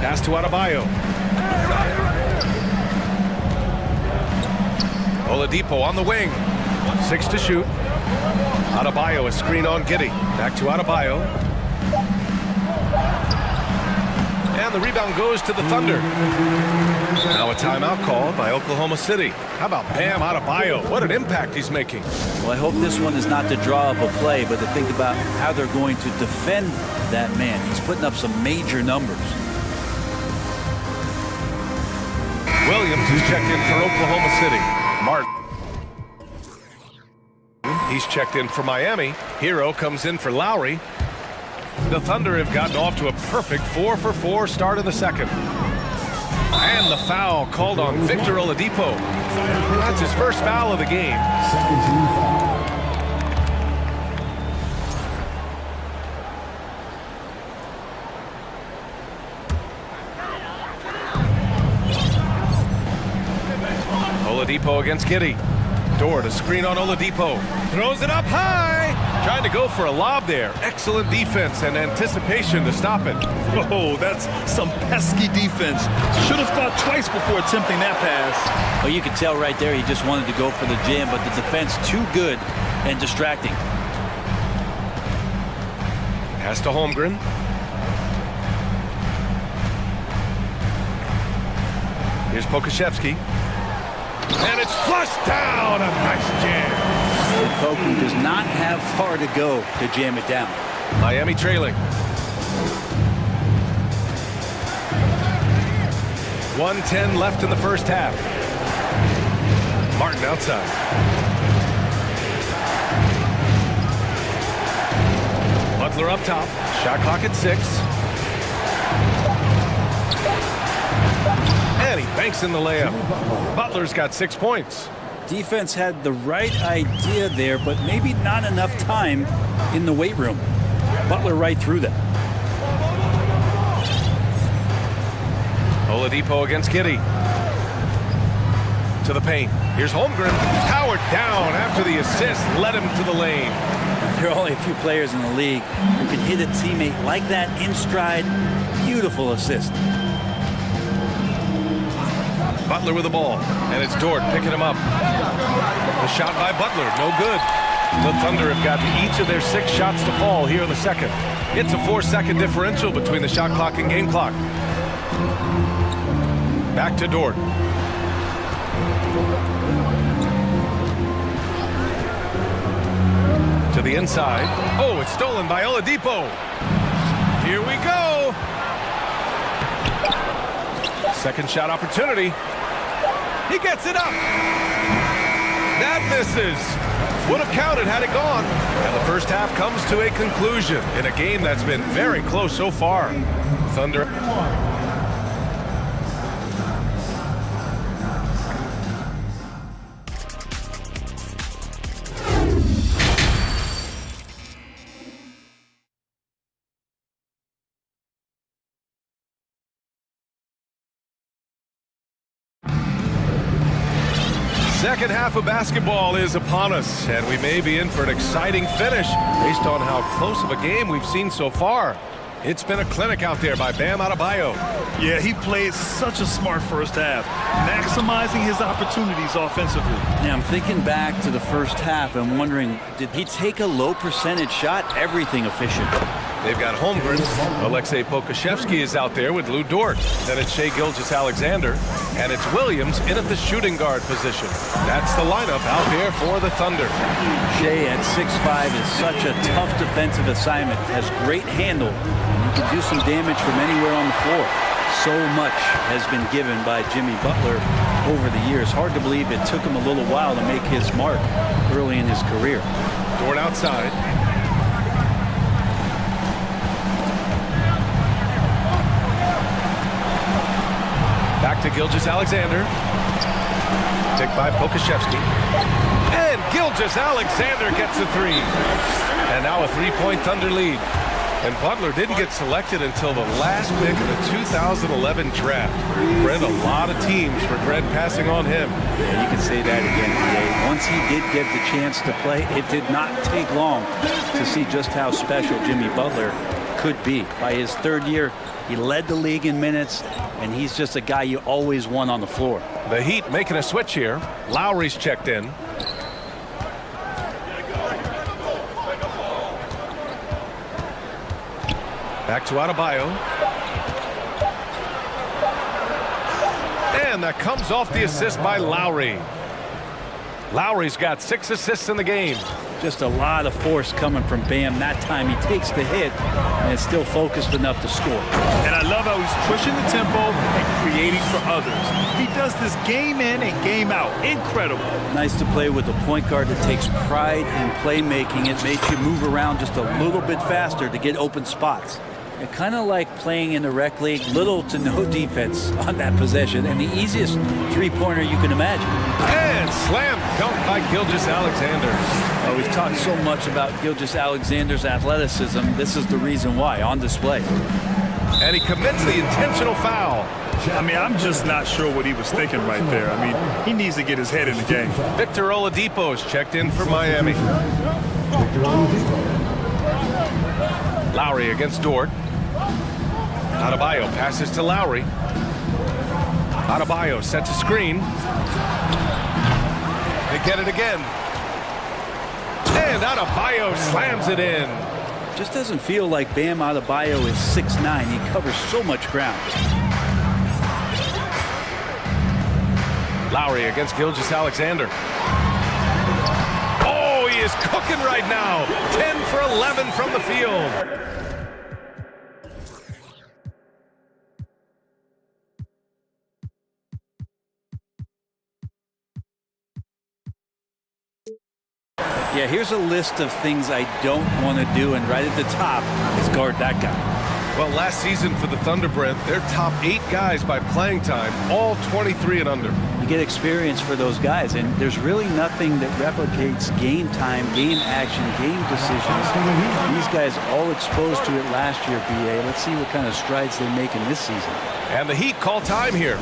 Pass to Adebayo. Oladipo on the wing. 6 to shoot. Adebayo, a screen on Giddey. Back to Adebayo. And the rebound goes to the Thunder. Now a timeout called by Oklahoma City. How about Bam Adebayo? What an impact he's making. Well, I hope this one is not to draw up a play, but to think about how they're going to defend that man. He's putting up some major numbers. Williams is checked in for Oklahoma City. Martin. He's checked in for Miami. Hero comes in for Lowry. The Thunder have gotten off to a perfect 4-for-4 start in the second. And the foul called on Victor Oladipo. That's his first foul of the game. Second team foul. Oladipo against Giddey. Dort, a screen on Oladipo. Throws it up high. Trying to go for a lob there. Excellent defense and anticipation to stop it. Oh, that's some pesky defense. Should have thought twice before attempting that pass. Well, you could tell right there he just wanted to go for the jam, but the defense too good and distracting. Pass to Holmgren. Here's Pokashevsky. And it's flushed down. A nice jam. Poku does not have far to go to jam it down. Miami trailing. 1:10 left in the first half. Martin outside. Butler up top. Shot clock at 6. And he banks in the layup. Butler's got 6 points. Defense had the right idea there, but maybe not enough time in the weight room. Butler right through them. Oladipo against Giddey. To the paint. Here's Holmgren. Powered down after the assist. Led him to the lane. There are only a few players in the league who can hit a teammate like that in stride. Beautiful assist. Butler with the ball, and it's Dort picking him up. The shot by Butler, no good. The Thunder have gotten each of their 6 shots to fall here in the second. It's a 4-second differential between the shot clock and game clock. Back to Dort. To the inside. Oh, it's stolen by Oladipo. Here we go. Second shot opportunity. He gets it up. That misses. Would have counted had it gone. And the first half comes to a conclusion in a game that's been very close so far. Thunder. Second half of basketball is upon us, and we may be in for an exciting finish based on how close of a game we've seen so far. It's been a clinic out there by Bam Adebayo. Yeah, he played such a smart first half, maximizing his opportunities offensively. Yeah, I'm thinking back to the first half and wondering, did he take a low percentage shot? Everything efficient. They've got Holmgren. Alexei Pokashevsky is out there with Lou Dort. Then it's Shai Gilgeous-Alexander. And it's Williams in at the shooting guard position. That's the lineup out there for the Thunder. Shai at 6'5" is such a tough defensive assignment. Has great handle. And he can do some damage from anywhere on the floor. So much has been given by Jimmy Butler over the years. Hard to believe it took him a little while to make his mark early in his career. Dort outside. Back to Gilgeous-Alexander. Picked by Pokashevsky. And Gilgeous-Alexander gets a 3. And now a 3-point Thunder lead. And Butler didn't get selected until the last pick of the 2011 draft. Brent, a lot of teams regret passing on him. Yeah, you can say that again today. Once he did get the chance to play, it did not take long to see just how special Jimmy Butler could be. By his third year, he led the league in minutes, and he's just a guy you always want on the floor. The Heat making a switch here. Lowry's checked in. Back to Adebayo. And that comes off the assist by Lowry. Lowry's got 6 assists in the game. Just a lot of force coming from Bam. That time he takes the hit and is still focused enough to score. And I love how he's pushing the tempo and creating for others. He does this game in and game out. Incredible. Nice to play with a point guard that takes pride in playmaking. It makes you move around just a little bit faster to get open spots. And kind of like playing in the rec league, little to no defense on that possession, and the easiest three-pointer you can imagine. And slam dunk by Gilgeous-Alexander. We've talked so much about Gilgeous-Alexander's athleticism. This is the reason why, on display. And he commits the intentional foul. I mean, I'm just not sure what he was thinking right there. I mean, he needs to get his head in the game. Victor Oladipo's checked in for Miami. Lowry against Dort. Adebayo passes to Lowry. Adebayo sets a screen. They get it again. And Adebayo slams it in. Just doesn't feel like Bam Adebayo is 6'9". He covers so much ground. Lowry against Gilgeous-Alexander. Oh, he is cooking right now. 10 for 11 from the field. Yeah, here's a list of things I don't want to do, and right at the top is guard that guy. Well, last season for the Thunder, Brent, their top 8 guys by playing time, all 23 and under. You get experience for those guys, and there's really nothing that replicates game time, game action, game decisions. These guys all exposed to it last year, BA. Let's see what kind of strides they make in this season. And the Heat call time here.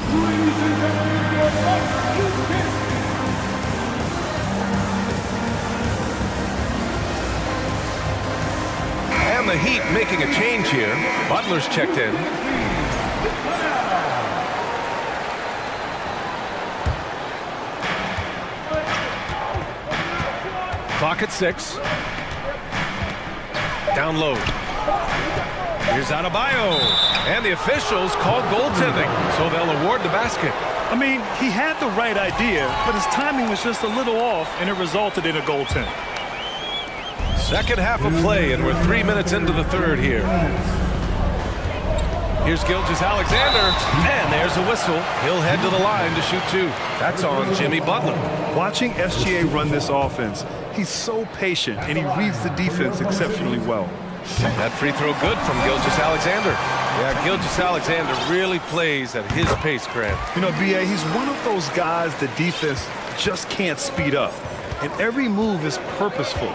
And the Heat making a change here. Butler's checked in. Clock at 6. Down low. Here's Adebayo. And the officials called goaltending, so they'll award the basket. I mean, he had the right idea, but his timing was just a little off, and it resulted in a goaltend. Second half of play, and we're 3 minutes into the third here. Here's Gilgeous-Alexander, and there's a whistle. He'll head to the line to shoot 2. That's on Jimmy Butler. Watching SGA run this offense, he's so patient, and he reads the defense exceptionally well. That free throw good from Gilgeous-Alexander. Yeah, Gilgeous-Alexander really plays at his pace, Grant. You know, BA, he's one of those guys the defense just can't speed up. And every move is purposeful.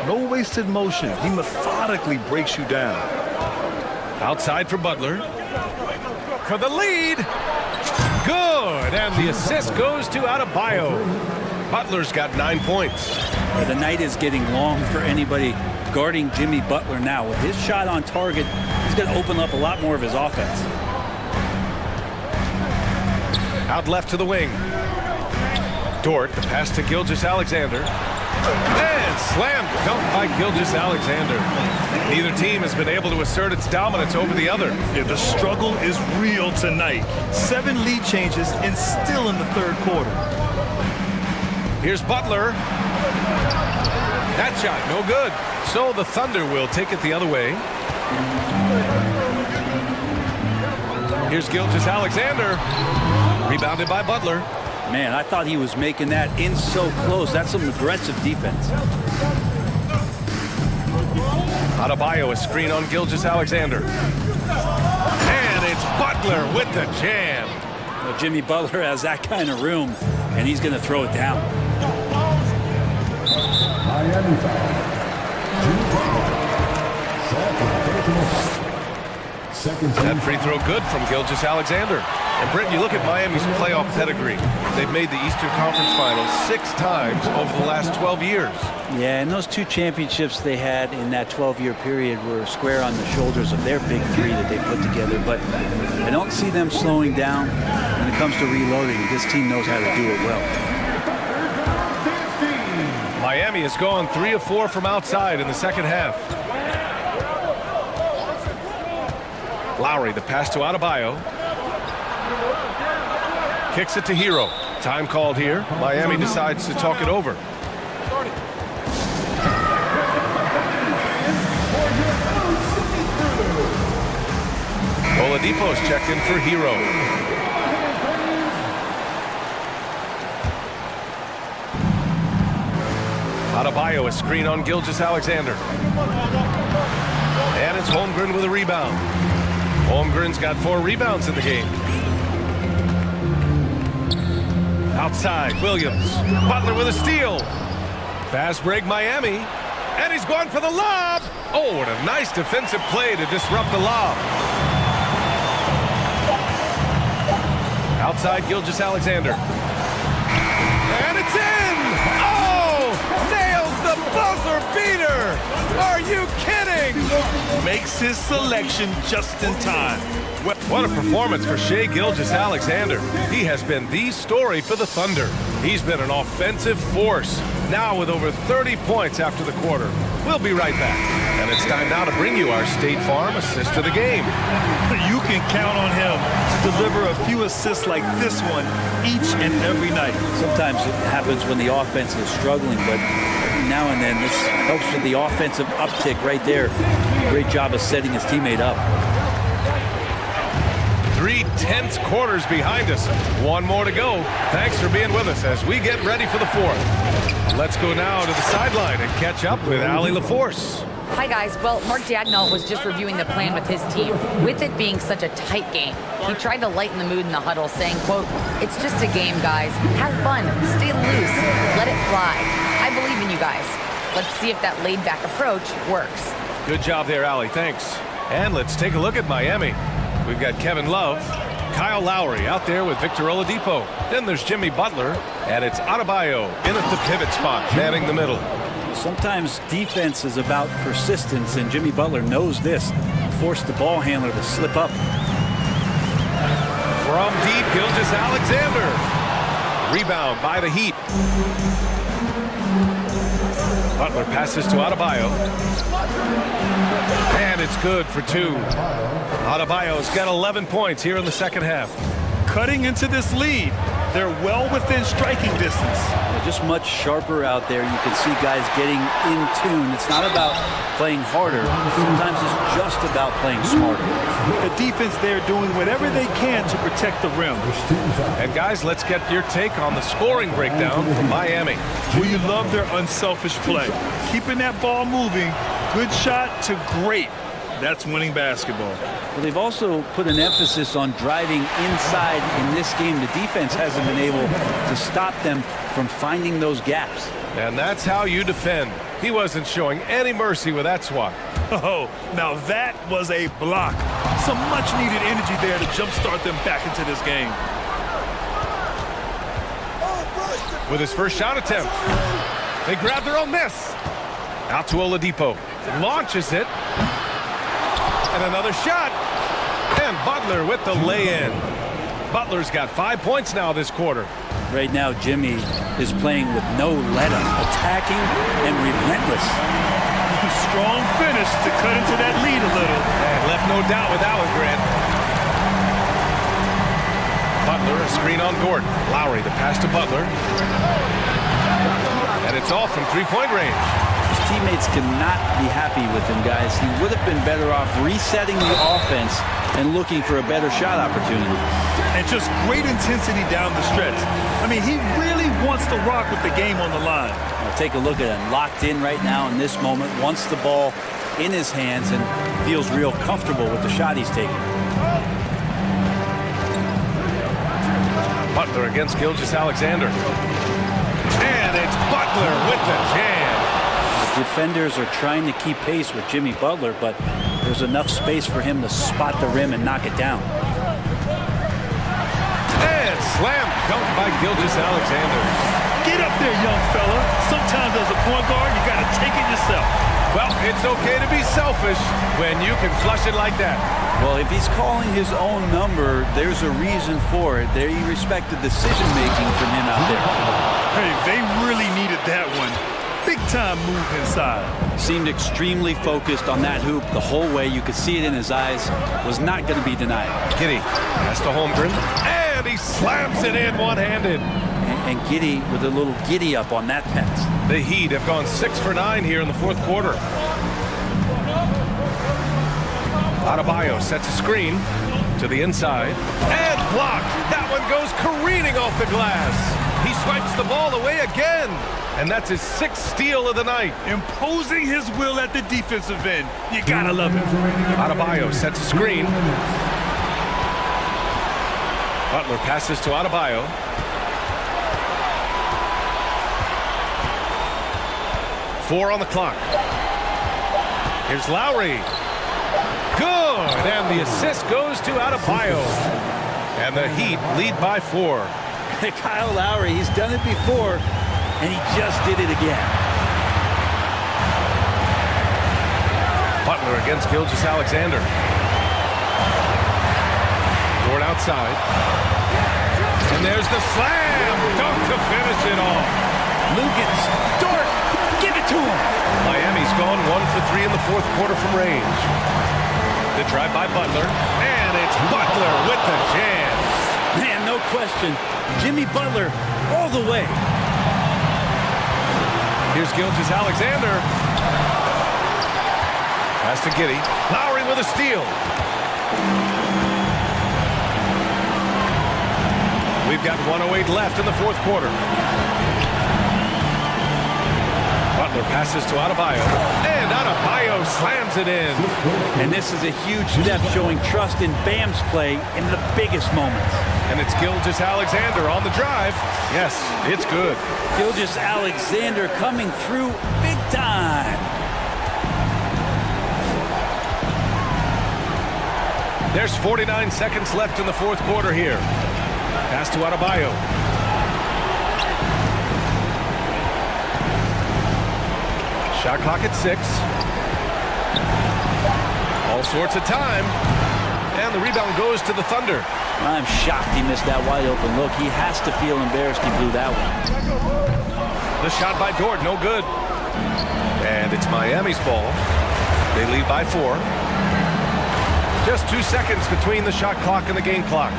No wasted motion. He methodically breaks you down. Outside for Butler. For the lead. Good. And the assist goes to Adebayo. Butler's got 9 points. The night is getting long for anybody guarding Jimmy Butler now. With his shot on target, he's going to open up a lot more of his offense. Out left to the wing. Dort, the pass to Gilgeous-Alexander. And slam dunk by Gilgeous-Alexander. Neither team has been able to assert its dominance over the other. Yeah, the struggle is real tonight. 7 lead changes and still in the third quarter. Here's Butler. That shot, no good. So the Thunder will take it the other way. Here's Gilgeous-Alexander. Rebounded by Butler. Man, I thought he was making that in so close. That's some aggressive defense. Adebayo, a screen on Gilgeous-Alexander. And it's Butler with the jam. Well, Jimmy Butler has that kind of room, and he's going to throw it down. That free throw good from Gilgeous-Alexander. And Brent, you look at Miami's playoff pedigree. They've made the Eastern Conference Finals 6 times over the last 12 years. Yeah, and those 2 championships they had in that 12-year period were square on the shoulders of their big 3 that they put together. But I don't see them slowing down when it comes to reloading. This team knows how to do it well. Miami has gone 3 of 4 from outside in the second half. Lowry, the pass to Adebayo. Kicks it to Hero. Time called here. Miami decides to talk it over. Oladipo's checked in for Hero. Adebayo, a screen on Gilgeous-Alexander. And it's Holmgren with a rebound. Holmgren's got 4 rebounds in the game. Outside, Williams. Butler with a steal. Fast break, Miami. And he's going for the lob. Oh, what a nice defensive play to disrupt the lob. Outside, Gilgeous-Alexander. And it's in! Oh! Nails the buzzer beater! Are you kidding? Makes his selection just in time. What a performance for Shai Gilgeous-Alexander. He has been the story for the Thunder. He's been an offensive force, now with over 30 points after the quarter. We'll be right back. And it's time now to bring you our State Farm assist of the game. You can count on him to deliver a few assists like this one each and every night. Sometimes it happens when the offense is struggling, but now and then this helps with the offensive uptick right there. Great job of setting his teammate up. 3 tense quarters behind us. 1 more to go. Thanks for being with us as we get ready for the 4th. Let's go now to the sideline and catch up with Allie LaForce. Hi, guys. Well, Mark Dagnall was just reviewing the plan with his team. With it being such a tight game, he tried to lighten the mood in the huddle, saying, quote, "It's just a game, guys. Have fun. Stay loose. Let it fly. I believe in you guys. Let's see if that laid-back approach works." Good job there, Allie. Thanks. And let's take a look at Miami. We've got Kevin Love, Kyle Lowry out there with Victor Oladipo. Then there's Jimmy Butler, and it's Adebayo in at the pivot spot, manning the middle. Sometimes defense is about persistence, and Jimmy Butler knows this. Forced the ball handler to slip up. From deep, Gilgeous-Alexander. Rebound by the Heat. Butler passes to Adebayo. And it's good for 2. Adebayo's got 11 points here in the second half. Cutting into this lead. They're well within striking distance. Just much sharper out there. You can see guys getting in tune. It's not about playing harder. Sometimes it's just about playing smarter. The defense there doing whatever they can to protect the rim. And guys, let's get your take on the scoring breakdown from Miami. Well, you love their unselfish play. Keeping that ball moving, good shot to great. That's winning basketball. Well, they've also put an emphasis on driving inside in this game. The defense hasn't been able to stop them from finding those gaps. And that's how you defend. He wasn't showing any mercy with that swat. Oh, now that was a block. Some much-needed energy there to jumpstart them back into this game. With his first shot attempt, they grab their own miss. Out to Oladipo. Launches it. And another shot. And Butler with the lay-in. Butler's got 5 points now this quarter. Right now, Jimmy is playing with no let-up, attacking and relentless. Strong finish to cut into that lead a little. And left no doubt with that one, Grant. Butler, a screen on Gordon. Lowry, the pass to Butler. And it's off from three-point range. His teammates cannot be happy with him, guys. He would have been better off resetting the offense and looking for a better shot opportunity. And just great intensity down the stretch. I mean, he really wants to rock with the game on the line. Now take a look at him, locked in right now in this moment, wants the ball in his hands and feels real comfortable with the shot he's taking. Butler against Gilgeous-Alexander. And it's Butler with the jam. The defenders are trying to keep pace with Jimmy Butler, but there's enough space for him to spot the rim and knock it down. slam dunk by Gilgeous-Alexander. Get up there, young fella. Sometimes as a point guard, you got to take it yourself. Well, it's okay to be selfish when you can flush it like that. Well, if he's calling his own number, there's a reason for it. They respected decision-making from him out there. Hey, they really needed that one. Big time move inside. Seemed extremely focused on that hoop the whole way. You could see it in his eyes. Was not going to be denied. Giddey has to Holmgren, and he slams it in one-handed. And Giddey with a little giddy up on that pass. The Heat have gone 6 for 9 here in the fourth quarter. Adebayo sets a screen to the inside, and blocked. That one goes careening off the glass. He swipes the ball away again. And that's his 6th steal of the night. Imposing his will at the defensive end. You gotta love it. Adebayo sets a screen. Butler passes to Adebayo. Four on the clock. Here's Lowry. Good! And the assist goes to Adebayo. And the Heat lead by 4. Kyle Lowry, he's done it before. And he just did it again. Butler against Gilgeous-Alexander. Dort outside. And there's the slam dunk to finish it off. Lugans, Dort, give it to him. Miami's gone 1 for 3 in the fourth quarter from range. The drive by Butler. And it's Butler with the jam. Man, no question. Jimmy Butler all the way. Here's Gilgeous-Alexander. Pass to Giddey. Lowry with a steal. We've got 1:08 left in the fourth quarter. Butler passes to Adebayo. And Adebayo slams it in. And this is a huge step showing trust in Bam's play in the biggest moments. And it's Gilgeous-Alexander on the drive. Yes, it's good. Gilgeous-Alexander coming through big time. There's 49 seconds left in the fourth quarter here. Pass to Adebayo. Shot clock at 6. All sorts of time. And the rebound goes to the Thunder. I'm shocked he missed that wide open look. He has to feel embarrassed he blew that one. The shot by Dort, no good. And it's Miami's ball. They lead by 4. Just 2 seconds between the shot clock and the game clock.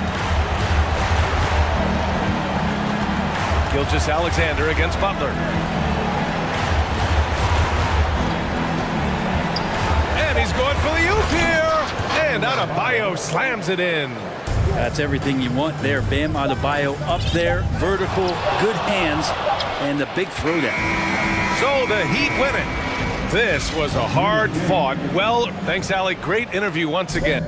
Gilgeous-Alexander against Butler. And he's going for the oop here. And Adebayo slams it in. That's everything you want there. Bam Adebayo up there, vertical, good hands, and the big throwdown. So the Heat win it. This was a hard fought. Well, thanks, Alec. Great interview once again.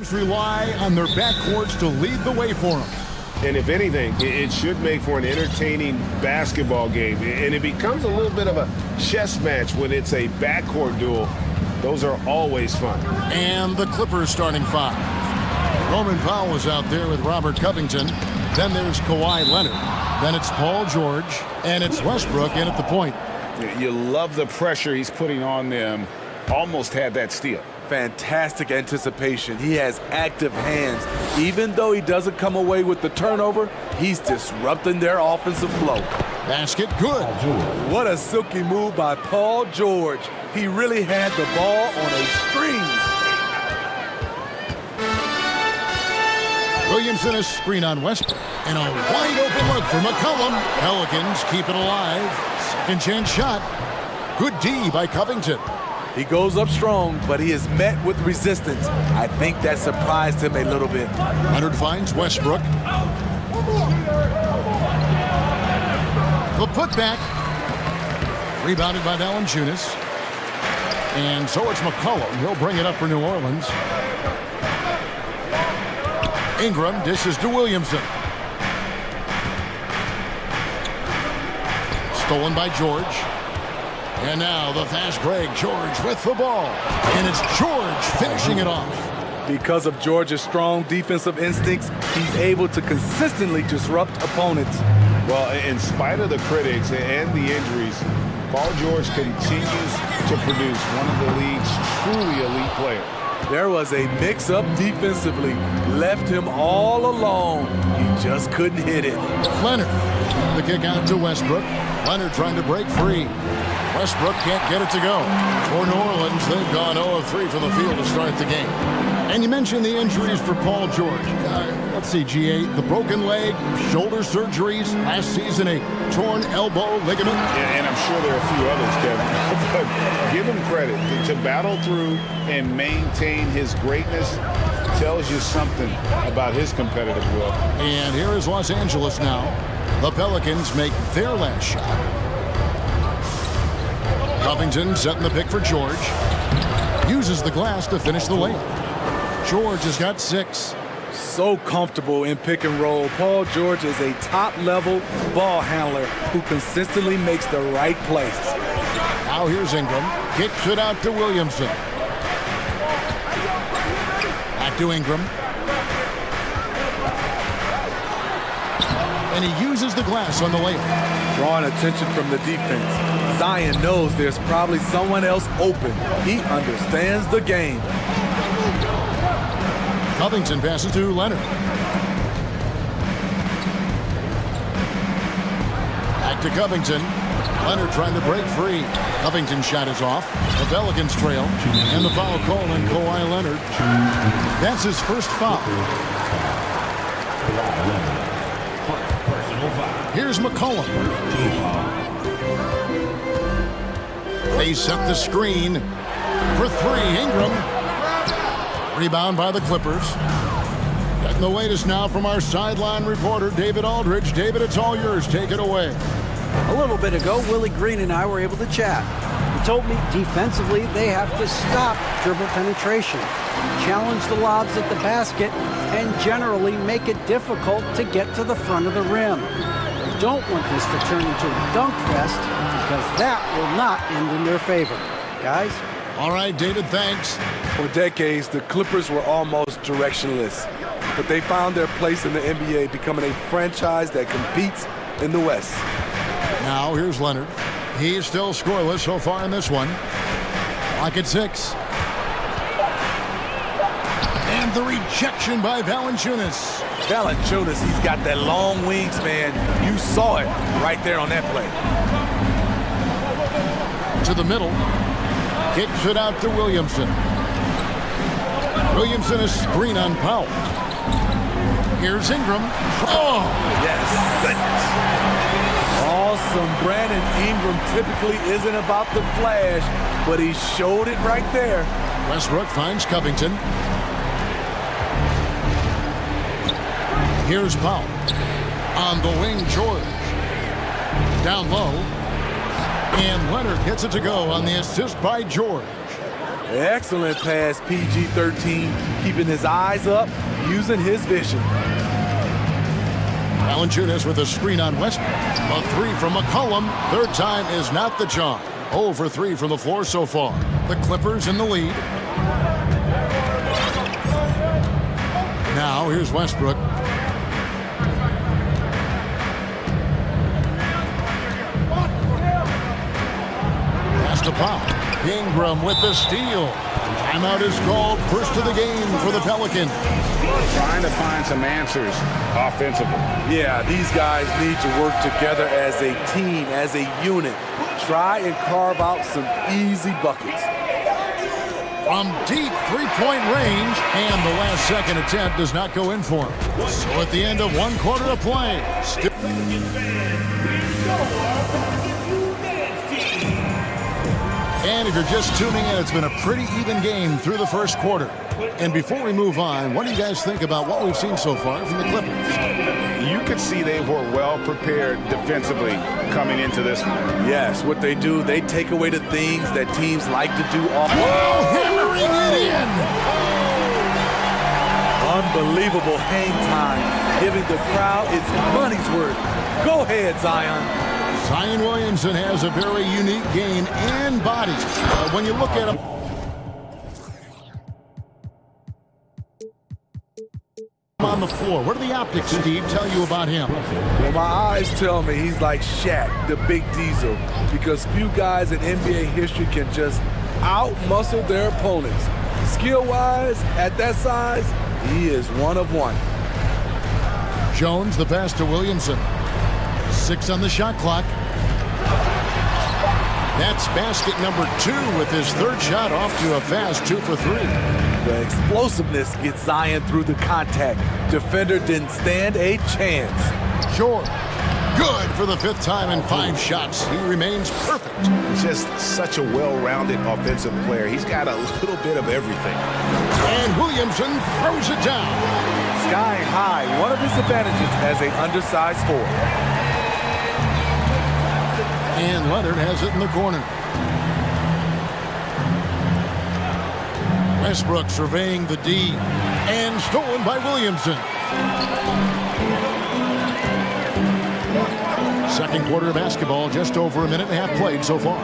Rely on their backcourts to lead the way for them. And if anything, it should make for an entertaining basketball game. And it becomes a little bit of a chess match when it's a backcourt duel. Those are always fun. And the Clippers starting five. Norman Powell is out there with Robert Covington. Then there's Kawhi Leonard. Then it's Paul George. And it's Westbrook in at the point. You love the pressure he's putting on them. Almost had that steal. Fantastic anticipation. He has active hands. Even though he doesn't come away with the turnover, he's disrupting their offensive flow. Basket good. What a silky move by Paul George. He really had the ball on a string. Williamson a screen on Westbrook. And a wide open look for McCollum. Pelicans keep it alive. Second chance shot. Good D by Covington. He goes up strong, but he is met with resistance. I think that surprised him a little bit. Leonard finds Westbrook. The putback. Rebounded by Valanciunas. And so it's McCollum. He'll bring it up for New Orleans. Ingram dishes to Williamson. Stolen by George. And now the fast break. George with the ball. And it's George finishing it off. Because of George's strong defensive instincts, he's able to consistently disrupt opponents. Well, in spite of the critics and the injuries, Paul George continues to produce one of the league's truly elite players. There was a mix-up defensively. Left him all alone. He just couldn't hit it. Leonard. The kick out to Westbrook. Leonard trying to break free. Westbrook can't get it to go. For New Orleans, they've gone 0 of 3 from the field to start the game. And you mentioned the injuries for Paul George. Let's see, GA, the broken leg, shoulder surgeries, last season a torn elbow ligament. Yeah, and I'm sure there are a few others, Kevin. But give him credit. To battle through and maintain his greatness tells you something about his competitive will. And here is Los Angeles now. The Pelicans make their last shot. Covington setting the pick for George. Uses the glass to finish the layup. George has got 6. So comfortable in pick and roll. Paul George is a top-level ball handler who consistently makes the right plays. Now here's Ingram. Kicks it out to Williamson. Back to Ingram. And he uses the glass on the layup. Drawing attention from the defense. Zion knows there's probably someone else open. He understands the game. Covington passes to Leonard. Back to Covington. Leonard trying to break free. Covington's shot is off. The Pelicans trail. And the foul call on Kawhi Leonard. That's his first foul. Here's McCollum. They set the screen for 3. Ingram. Rebound by the Clippers. Getting the latest now from our sideline reporter, David Aldridge. David, it's all yours. Take it away. A little bit ago, Willie Green and I were able to chat. He told me defensively they have to stop dribble penetration, challenge the lobs at the basket, and generally make it difficult to get to the front of the rim. They don't want this to turn into a dunk fest because that will not end in their favor. Guys? All right, David, thanks. For decades, the Clippers were almost directionless, but they found their place in the NBA, becoming a franchise that competes in the West. Now here's Leonard. He's still scoreless so far in this one. Clock at 6. And the rejection by Valanciunas. Valanciunas, he's got that long wingspan. You saw it right there on that play. To the middle. Kicks it out to Williamson. Williamson a screen on Powell. Here's Ingram. Oh! Yes. Goodness. Awesome. Brandon Ingram typically isn't about the flash, but he showed it right there. Westbrook finds Covington. Here's Powell. On the wing, George. Down low. And Leonard gets it to go on the assist by George. Excellent pass, PG-13, keeping his eyes up, using his vision. Valanciunas with a screen on Westbrook. A three from McCollum. Third time is not the charm. 0 for 3 from the floor so far. The Clippers in the lead. Now here's Westbrook. Pass to Pop. Ingram with the steal. Timeout is called. First of the game for the Pelicans. Trying to find some answers offensively. Yeah, these guys need to work together as a team, as a unit. Try and carve out some easy buckets. From deep three-point range, and the last second attempt does not go in for him. So at the end of 1 quarter of play, and if you're just tuning in, it's been a pretty even game through the first quarter. And before we move on, what do you guys think about what we've seen so far from the Clippers? You could see they were well prepared defensively coming into this one. Yes, what they do, they take away the things that teams like to do off. Hammering it in! Unbelievable hang time, giving the crowd its money's worth. Go ahead, Zion. Zion Williamson has a very unique game and body. When you look at him, on the floor, what do the optics, Steve, tell you about him? Well, my eyes tell me he's like Shaq, the big diesel, because few guys in NBA history can just out-muscle their opponents. Skill-wise, at that size, he is one of one. Jones, the pass to Williamson. 6 on the shot clock. That's basket number 2 with his third shot off to a fast 2 for 3. The explosiveness gets Zion through the contact. Defender didn't stand a chance. Jordan, good for the 5th time in 5 shots. He remains perfect. Just such a well-rounded offensive player. He's got a little bit of everything. And Williamson throws it down. Sky high, one of his advantages as an undersized forward. And Leonard has it in the corner. Westbrook surveying the D. And stolen by Williamson. Second quarter of basketball, just over a minute and a half played so far.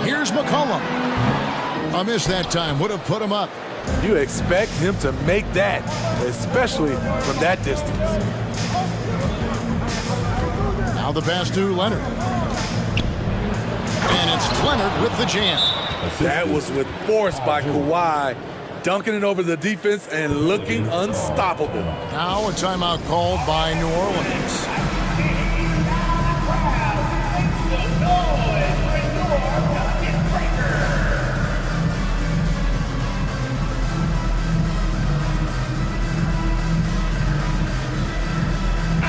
Here's McCollum. A miss that time would have put him up. You expect him to make that, especially from that distance. Now the pass to Leonard. And it's Leonard with the jam. That was with force by Kawhi, dunking it over the defense and looking unstoppable. Now a timeout called by New Orleans.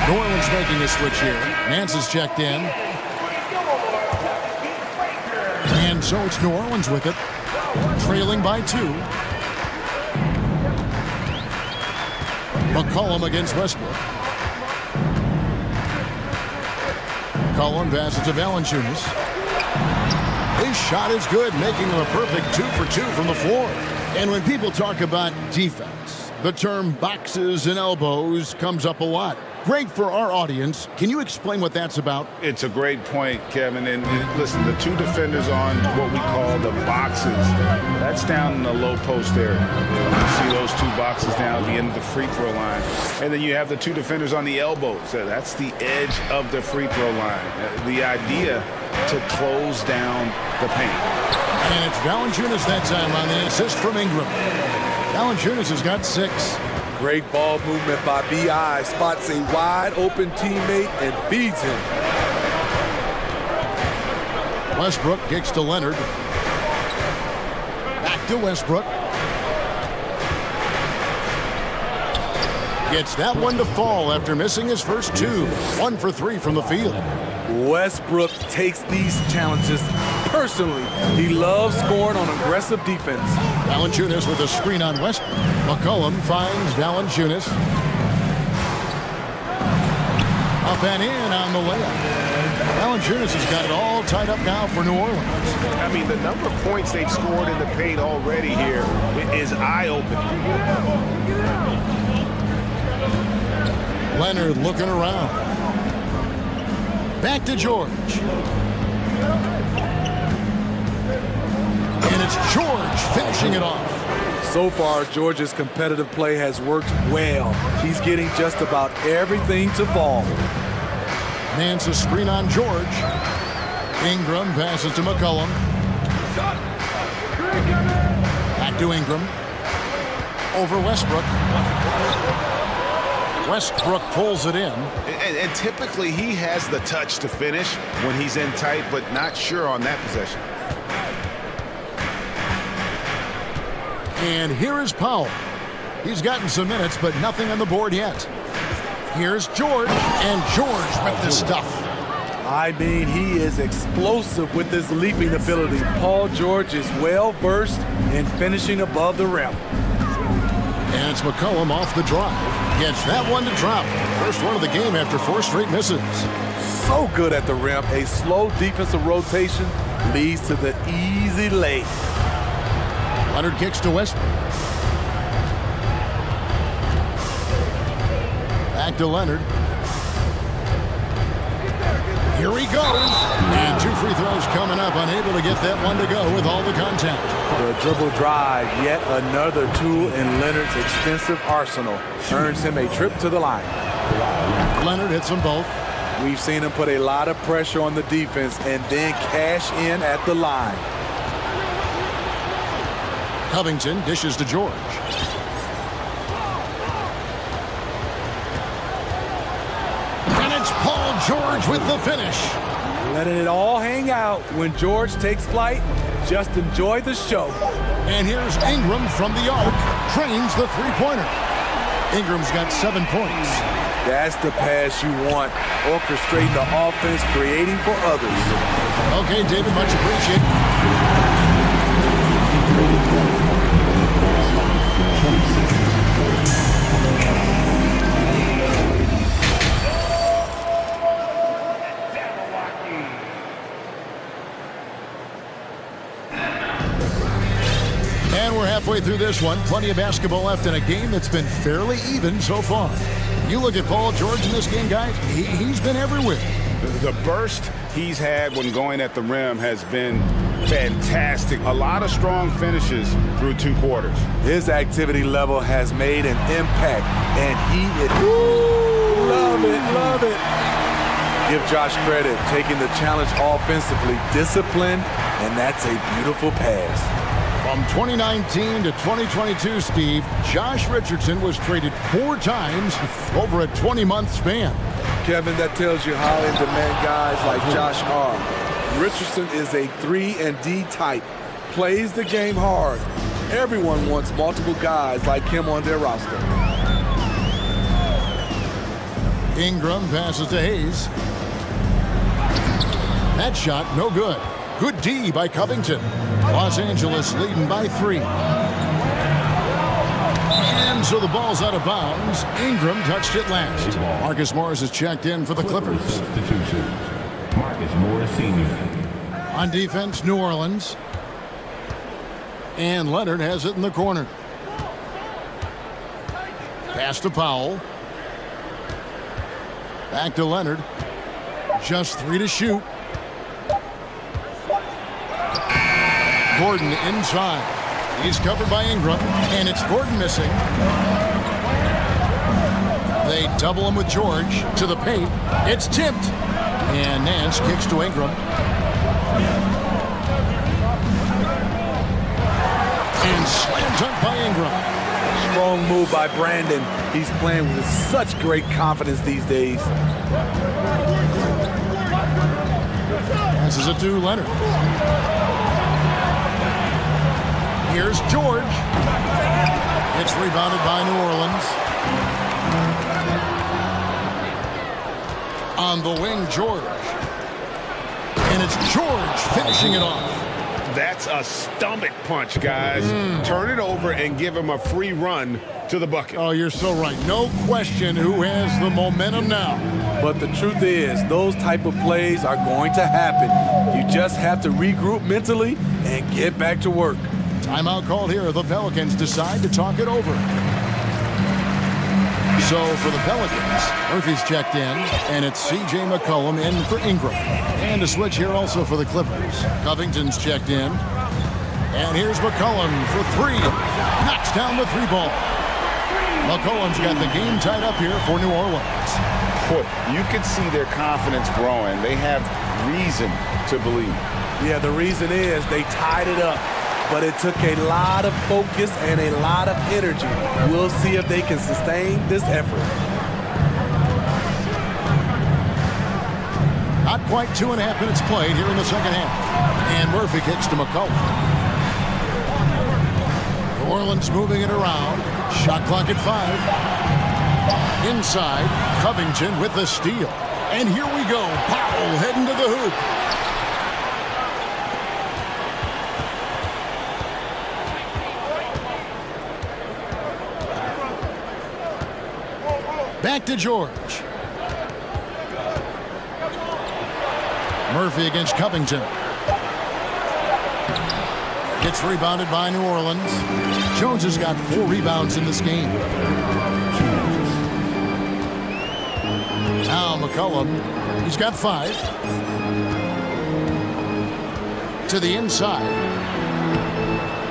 New Orleans making a switch here. Nance is checked in. And so it's New Orleans with it, trailing by 2. McCollum against Westbrook. McCollum passes to Valanciunas. His shot is good, making him a perfect 2 for 2 from the floor. And when people talk about defense, the term boxes and elbows comes up a lot. Great for our audience. Can you explain what that's about? It's a great point, Kevin. And listen, the 2 defenders on what we call the boxes, that's down in the low post area. You see those 2 boxes down at the end of the free throw line. And then you have the 2 defenders on the elbows. So that's the edge of the free throw line. The idea to close down the paint. And it's Valanciunas that time on the assist from Ingram. Valanciunas has got 6. Great ball movement by B.I. Spots a wide open teammate and feeds him. Westbrook kicks to Leonard. Back to Westbrook. Gets that one to fall after missing his first 2. 1 for 3 from the field. Westbrook takes these challenges personally. He loves scoring on aggressive defense. Valanciunas with a screen on Westbrook. McCollum finds Valanciunas. Up and in on the layup. Valanciunas has got it all tied up now for New Orleans. I mean, the number of points they've scored in the paint already here is eye-opening. Leonard looking around. Back to George. And it's George finishing it off. So far, George's competitive play has worked well. He's getting just about everything to fall. Nance a screen on George. Ingram passes to McCollum. Back to Ingram. Over Westbrook. Westbrook pulls it in. And typically he has the touch to finish when he's in tight, but not sure on that possession. And here is Powell. He's gotten some minutes, but nothing on the board yet. Here's George, and George with the stuff. I mean, he is explosive with his leaping ability. Paul George is well-versed in finishing above the rim. And it's McCollum off the drive. Gets that one to drop. First one of the game after 4 straight misses. So good at the rim. A slow defensive rotation leads to the easy lay. Leonard kicks to Westbrook. Back to Leonard. Here he goes. And 2 free throws coming up. Unable to get that one to go with all the contact. The dribble drive, yet another tool in Leonard's extensive arsenal, earns him a trip to the line. Leonard hits them both. We've seen him put a lot of pressure on the defense and then cash in at the line. Covington dishes to George. And it's Paul George with the finish. Letting it all hang out when George takes flight. Just enjoy the show. And here's Ingram from the arc. Trains the three-pointer. Ingram's got 7 points. That's the pass you want. Orchestrating the offense, creating for others. Okay, David, much appreciated. And we're halfway through this one. Plenty of basketball left in a game that's been fairly even so far. You look at Paul George in this game, guys, he's been everywhere. The burst he's had when going at the rim has been fantastic. A lot of strong finishes through 2 quarters. His activity level has made an impact, and he is... Ooh, love it. Give Josh credit, taking the challenge offensively, disciplined, and that's a beautiful pass. From 2019 to 2022, Steve, Josh Richardson was traded 4 times over a 20-month span. Kevin, that tells you how in demand guys like Josh are. Richardson is a 3-and-D type, plays the game hard. Everyone wants multiple guys like him on their roster. Ingram passes to Hayes. That shot, no good. Good D by Covington. Los Angeles leading by 3. And so the ball's out of bounds. Ingram touched it last. Marcus Morris is checked in for the Clippers. Substitution. Marcus Morris Sr. On defense, New Orleans. And Leonard has it in the corner. Pass to Powell. Back to Leonard. Just 3 to shoot. Gordon inside. He's covered by Ingram, and it's Gordon missing. They double him with George to the paint. It's tipped. And Nance kicks to Ingram. And slam dunk by Ingram. Strong move by Brandon. He's playing with such great confidence these days. Passes it to Leonard. Here's George. It's rebounded by New Orleans. On the wing, George. And it's George finishing it off. That's a stomach punch, guys. Turn it over and give him a free run to the bucket. Oh, you're so right. No question who has the momentum now. But the truth is, those type of plays are going to happen. You just have to regroup mentally and get back to work. Timeout called here. The Pelicans decide to talk it over. So for the Pelicans, Murphy's checked in, and it's C.J. McCollum in for Ingram. And a switch here also for the Clippers. Covington's checked in. And here's McCollum for three. Knocks down the three ball. McCollum's got the game tied up here for New Orleans. You can see their confidence growing. They have reason to believe. Yeah, the reason is they tied it up. But it took a lot of focus and a lot of energy. We'll see if they can sustain this effort. Not quite 2.5 minutes played here in the second half. And Murphy kicks to McCollum. New Orleans moving it around. Shot clock at 5. Inside, Covington with the steal. And here we go. Powell heading to the hoop. Back to George. Murphy against Covington. Gets rebounded by New Orleans. Jones has got 4 rebounds in this game. Now McCollum, he's got 5. To the inside.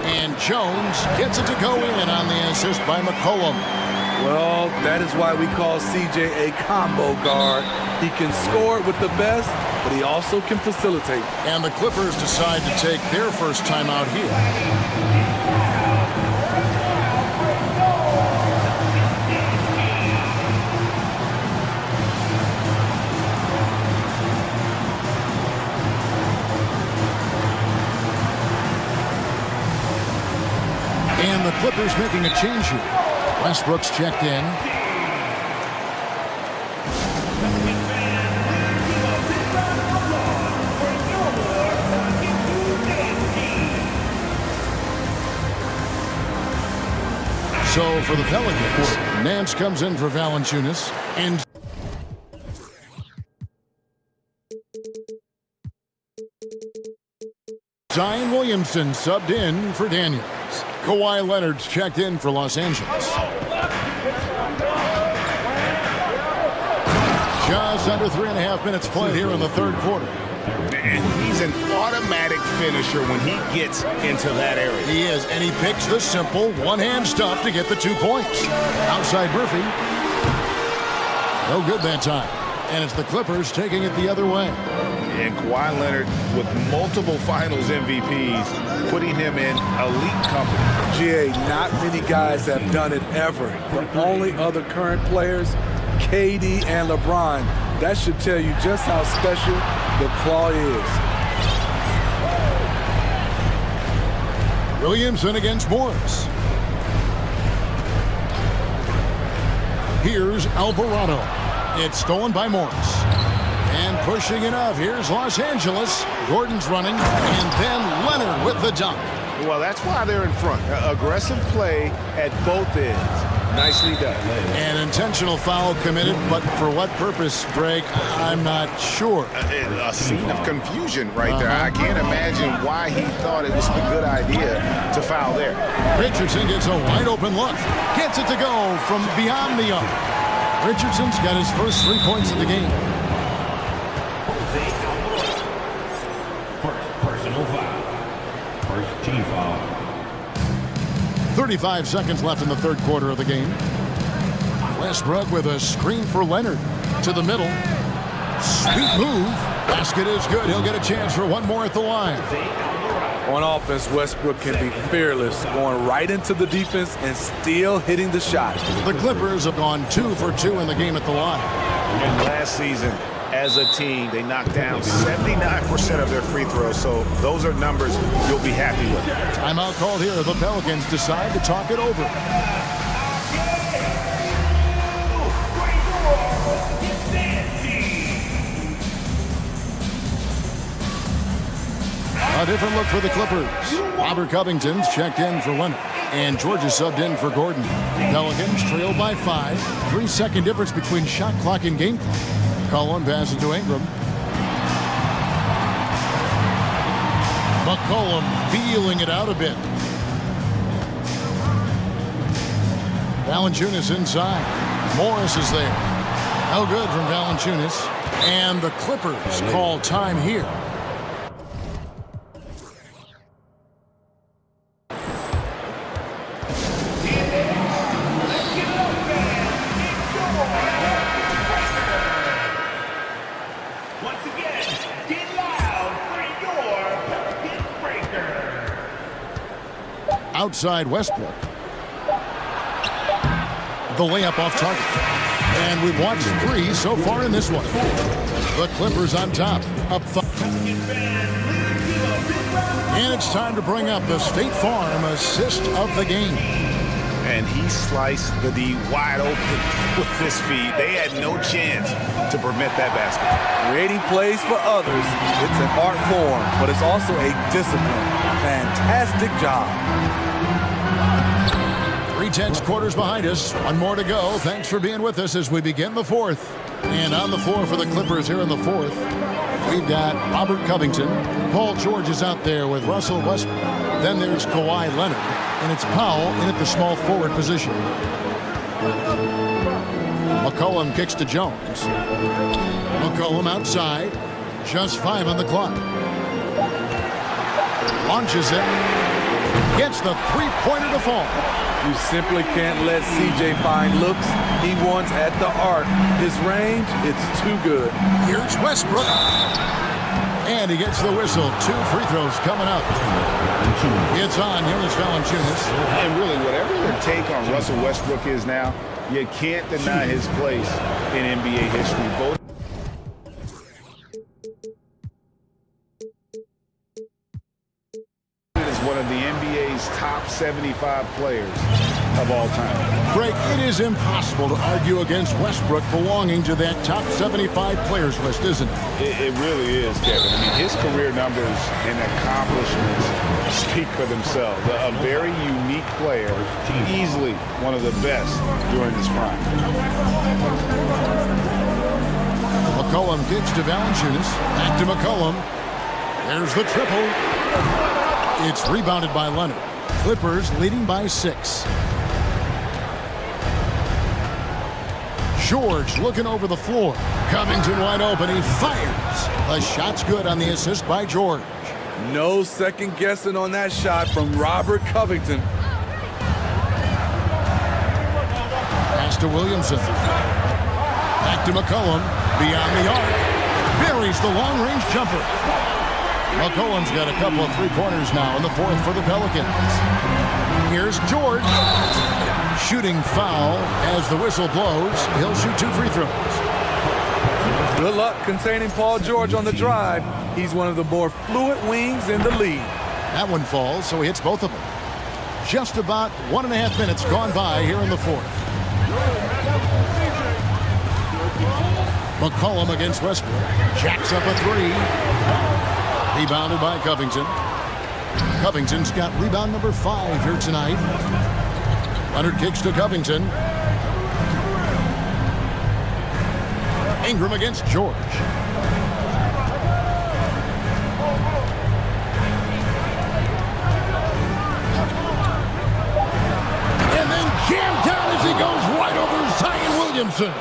And Jones gets it to go in on the assist by McCollum. Well, that is why we call CJ a combo guard. He can score with the best, but he also can facilitate. And the Clippers decide to take their first time out here. And the Clippers making a change here. Westbrook's checked in. So for the Pelicans, Nance comes in for Valanciunas. And Zion Williamson subbed in for Daniels. Kawhi Leonard's checked in for Los Angeles. Just under 3.5 minutes played here in the third quarter. And he's an automatic finisher when he gets into that area. He is, and he picks the simple one-hand stuff to get the 2 points. Outside Murphy. No good that time. And it's the Clippers taking it the other way. And Kawhi Leonard with multiple finals MVPs, putting him in elite company. GA, not many guys have done it ever. The only other current players, KD and LeBron. That should tell you just how special the claw is. Williamson against Morris. Here's Alvarado. It's stolen by Morris. And pushing it up. Here's Los Angeles. Gordon's running. And then Leonard with the dunk. Well, that's why they're in front. Aggressive play at both ends. Nicely done. An intentional foul committed, but for what purpose, Greg, I'm not sure. A scene of confusion right there. I can't imagine why he thought it was a good idea to foul there. Richardson gets a wide open look. Gets it to go from beyond the arc. Richardson's got his first 3 points of the game. First personal foul. First team foul. 35 seconds left in the third quarter of the game. Westbrook with a screen for Leonard to the middle. Sweet move. Basket is good. He'll get a chance for one more at the line. On offense, Westbrook can be fearless, going right into the defense and still hitting the shot. The Clippers have gone 2 for 2 in the game at the line. And last season, as a team, they knocked down 79% of their free throws, so those are numbers you'll be happy with. Timeout called here. The Pelicans decide to talk it over. A different look for the Clippers. Robert Covington's checked in for Leonard. And Georgia subbed in for Gordon. Pelicans trail by 5. 3-second difference between shot clock and game clock. McCollum passes to Ingram. McCollum feeling it out a bit. Valanciunas inside. Morris is there. No good from Valanciunas. And the Clippers call time here. Outside Westbrook. The layup off target. And we've watched 3 so far in this one. The Clippers on top, up 5. And it's time to bring up the State Farm assist of the game. And he sliced the D wide open with this feed. They had no chance to prevent that basket. Creating plays for others, it's an art form, but it's also a discipline. Fantastic job. 3/10 quarters behind us. 1 more to go. Thanks for being with us as we begin the 4th. And on the floor for the Clippers here in the 4th, we've got Robert Covington. Paul George is out there with Russell Westbrook. Then there's Kawhi Leonard. And it's Powell in at the small forward position. McCollum kicks to Jones. McCollum outside. Just 5 on the clock. Launches it. Gets the three-pointer to fall. You simply can't let CJ find looks. He wants at the arc. His range, it's too good. Here's Westbrook. And he gets the whistle. 2 free throws coming up. It's on Jonas Valanciunas. And really, whatever your take on Russell Westbrook is now, you can't deny his place in NBA history. Both is one of the NBA's top 75 players of all time. Greg, it is impossible to argue against Westbrook belonging to that top 75 players list, isn't it? It really is, Kevin. I mean, his career numbers and accomplishments speak for themselves. A very unique player, easily one of the best during his prime. McCollum kicks to Valanciunas. Back to McCollum. There's the triple. It's rebounded by Leonard. Clippers leading by 6. George looking over the floor. Covington wide open. He fires. The shot's good on the assist by George. No second guessing on that shot from Robert Covington. Pass to Williamson. Back to McCollum. Beyond the arc. Buries the long-range jumper. McCollum's got a couple of three-pointers now in the 4th for the Pelicans. Here's George. Shooting foul as the whistle blows. He'll shoot 2 free throws. Good luck containing Paul George on the drive. He's one of the more fluid wings in the league. That one falls, so he hits both of them. Just about 1.5 minutes gone by here in the 4th. McCollum against Westbrook. Jacks up a 3. Rebounded by Covington. Covington's got rebound number 5 here tonight. Leonard kicks to Covington. Ingram against George. And then jammed down as he goes right over Zion Williamson.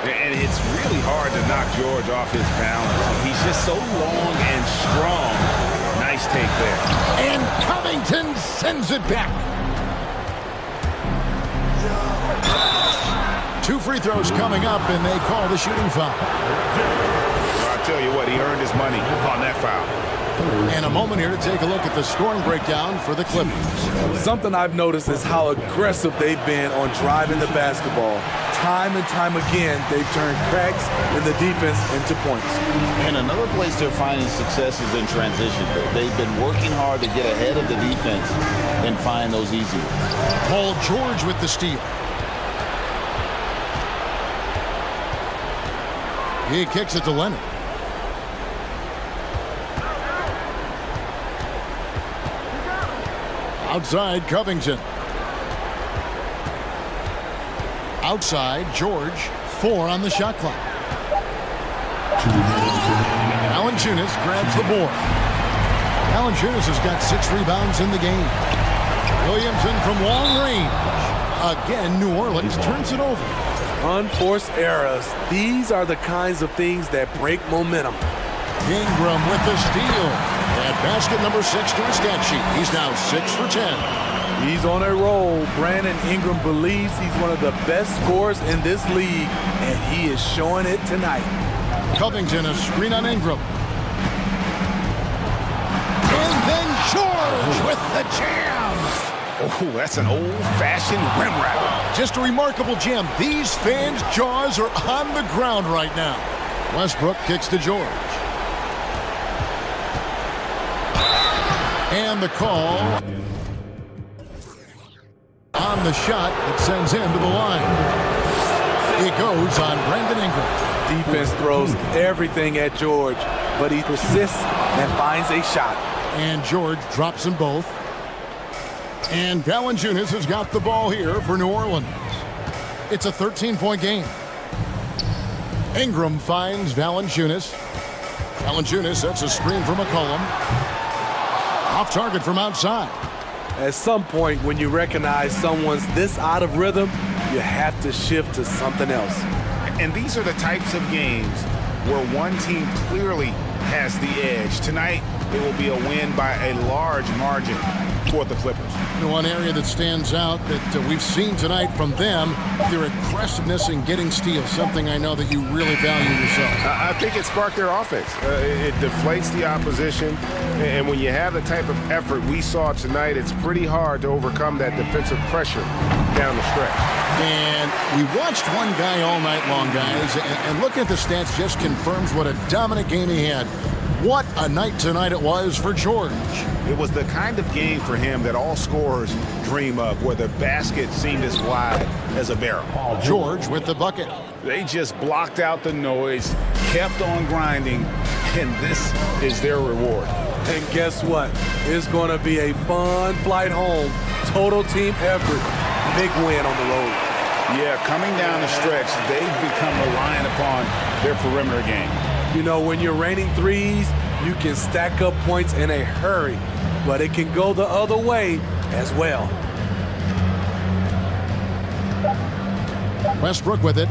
And it's really hard to knock George off his balance. He's just so long and strong. Nice take there. And Covington sends it back. 2 free throws coming up, and they call the shooting foul. Well, I'll tell you what, he earned his money on that foul. And a moment here to take a look at the scoring breakdown for the Clippers. Something I've noticed is how aggressive they've been on driving the basketball. Time and time again, they've turned cracks in the defense into points. And another place they're finding success is in transition. They've been working hard to get ahead of the defense and find those easy ones. Paul George with the steal. He kicks it to Leonard. Outside, Covington. Outside, George. 4 on the shot clock. Valanciunas grabs the board. Valanciunas has got 6 rebounds in the game. Williamson from long range. Again, New Orleans turns it over. Unforced errors. These are the kinds of things that break momentum. Ingram with the steal. And basket number 6 to his stat sheet. He's now 6 for 10. He's on a roll. Brandon Ingram believes he's one of the best scorers in this league, and he is showing it tonight. Covington, a screen on Ingram. And then George with the jam. Oh, that's an old-fashioned rim wrap. Just a remarkable jam. These fans' jaws are on the ground right now. Westbrook kicks to George. And the call on the shot that sends him to the line. It goes on Brandon Ingram. Defense throws everything at George, but he persists and finds a shot. And George drops them both. And Valanciunas has got the ball here for New Orleans. It's a 13-point game. Ingram finds Valanciunas. Valanciunas sets a screen for McCollum. Off target from outside. At some point, when you recognize someone's this out of rhythm, you have to shift to something else. And these are the types of games where one team clearly has the edge. Tonight, it will be a win by a large margin for the Clippers. One area that stands out that we've seen tonight from them, their aggressiveness in getting steals, something I know that you really value yourself. I think it sparked their offense. It deflates the opposition, and when you have the type of effort we saw tonight, it's pretty hard to overcome that defensive pressure down the stretch. And we watched one guy all night long, guys, and looking at the stats just confirms what a dominant game he had. What a night tonight it was for George. It was the kind of game for him that all scorers dream of, where the basket seemed as wide as a barrel. George with the bucket. They just blocked out the noise, kept on grinding, and this is their reward. And guess what? It's going to be a fun flight home. Total team effort. Big win on the road. Yeah, coming down the stretch, they've become reliant upon their perimeter game. You know, when you're raining threes, you can stack up points in a hurry, but it can go the other way as well. Westbrook with it.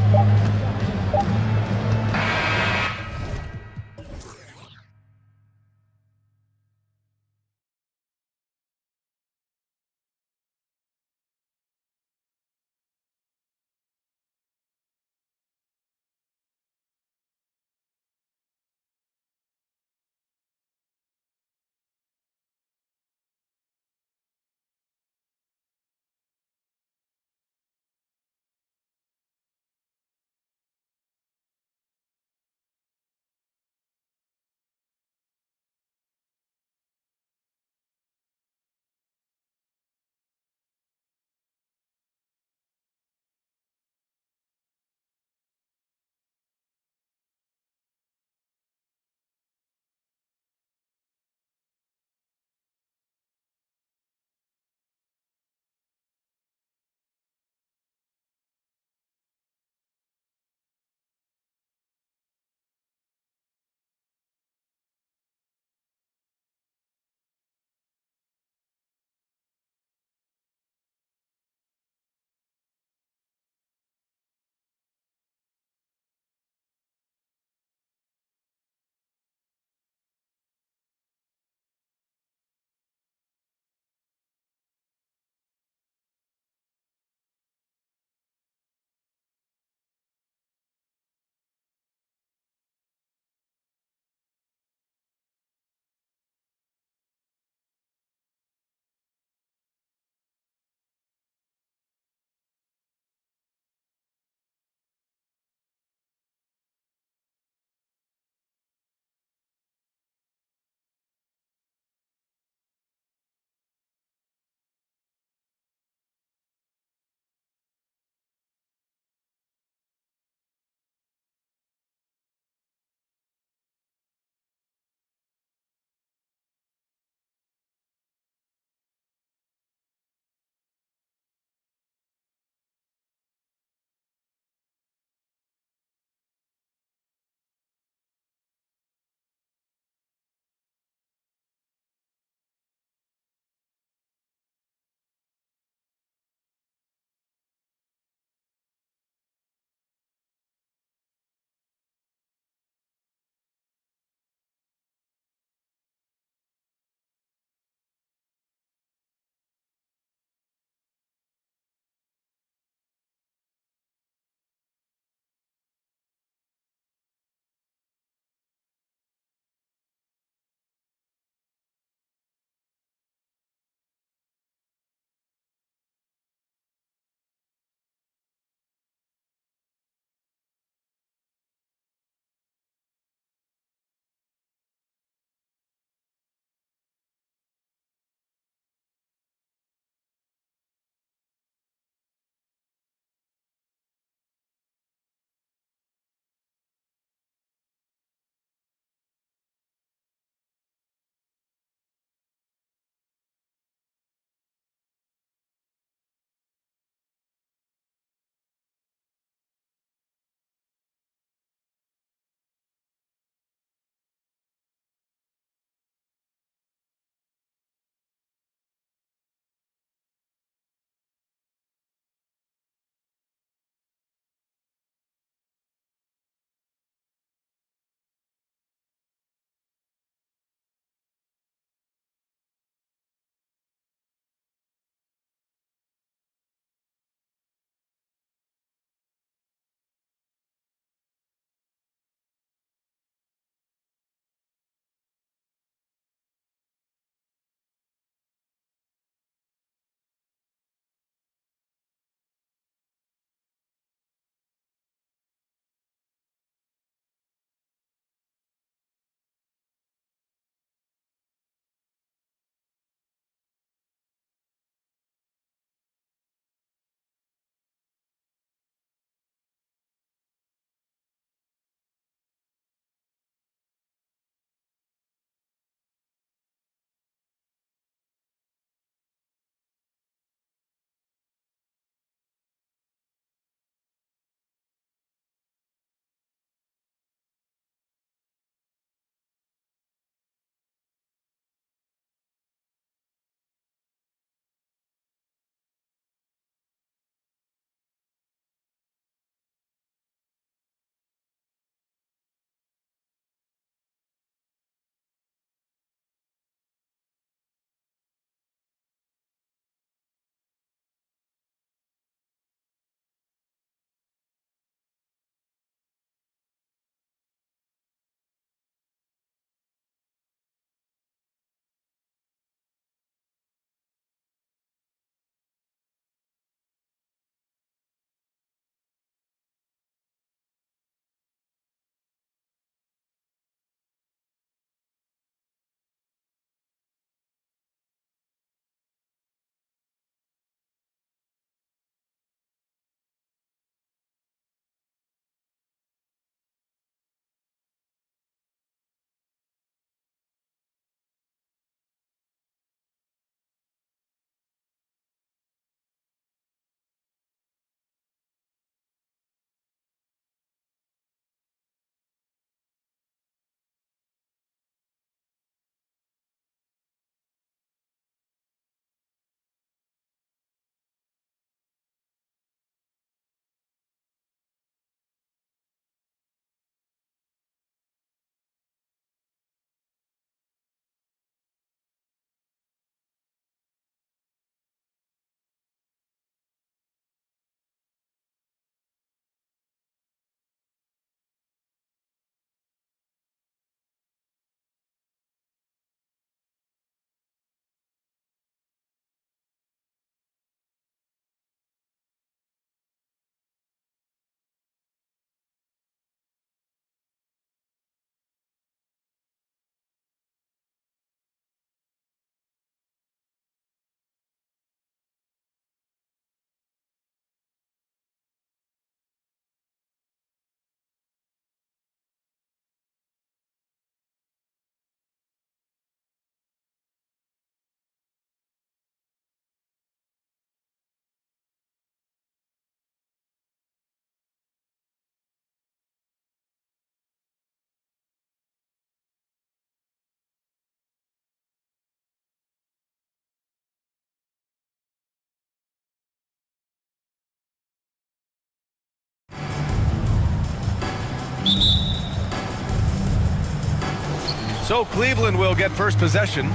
So Cleveland will get first possession.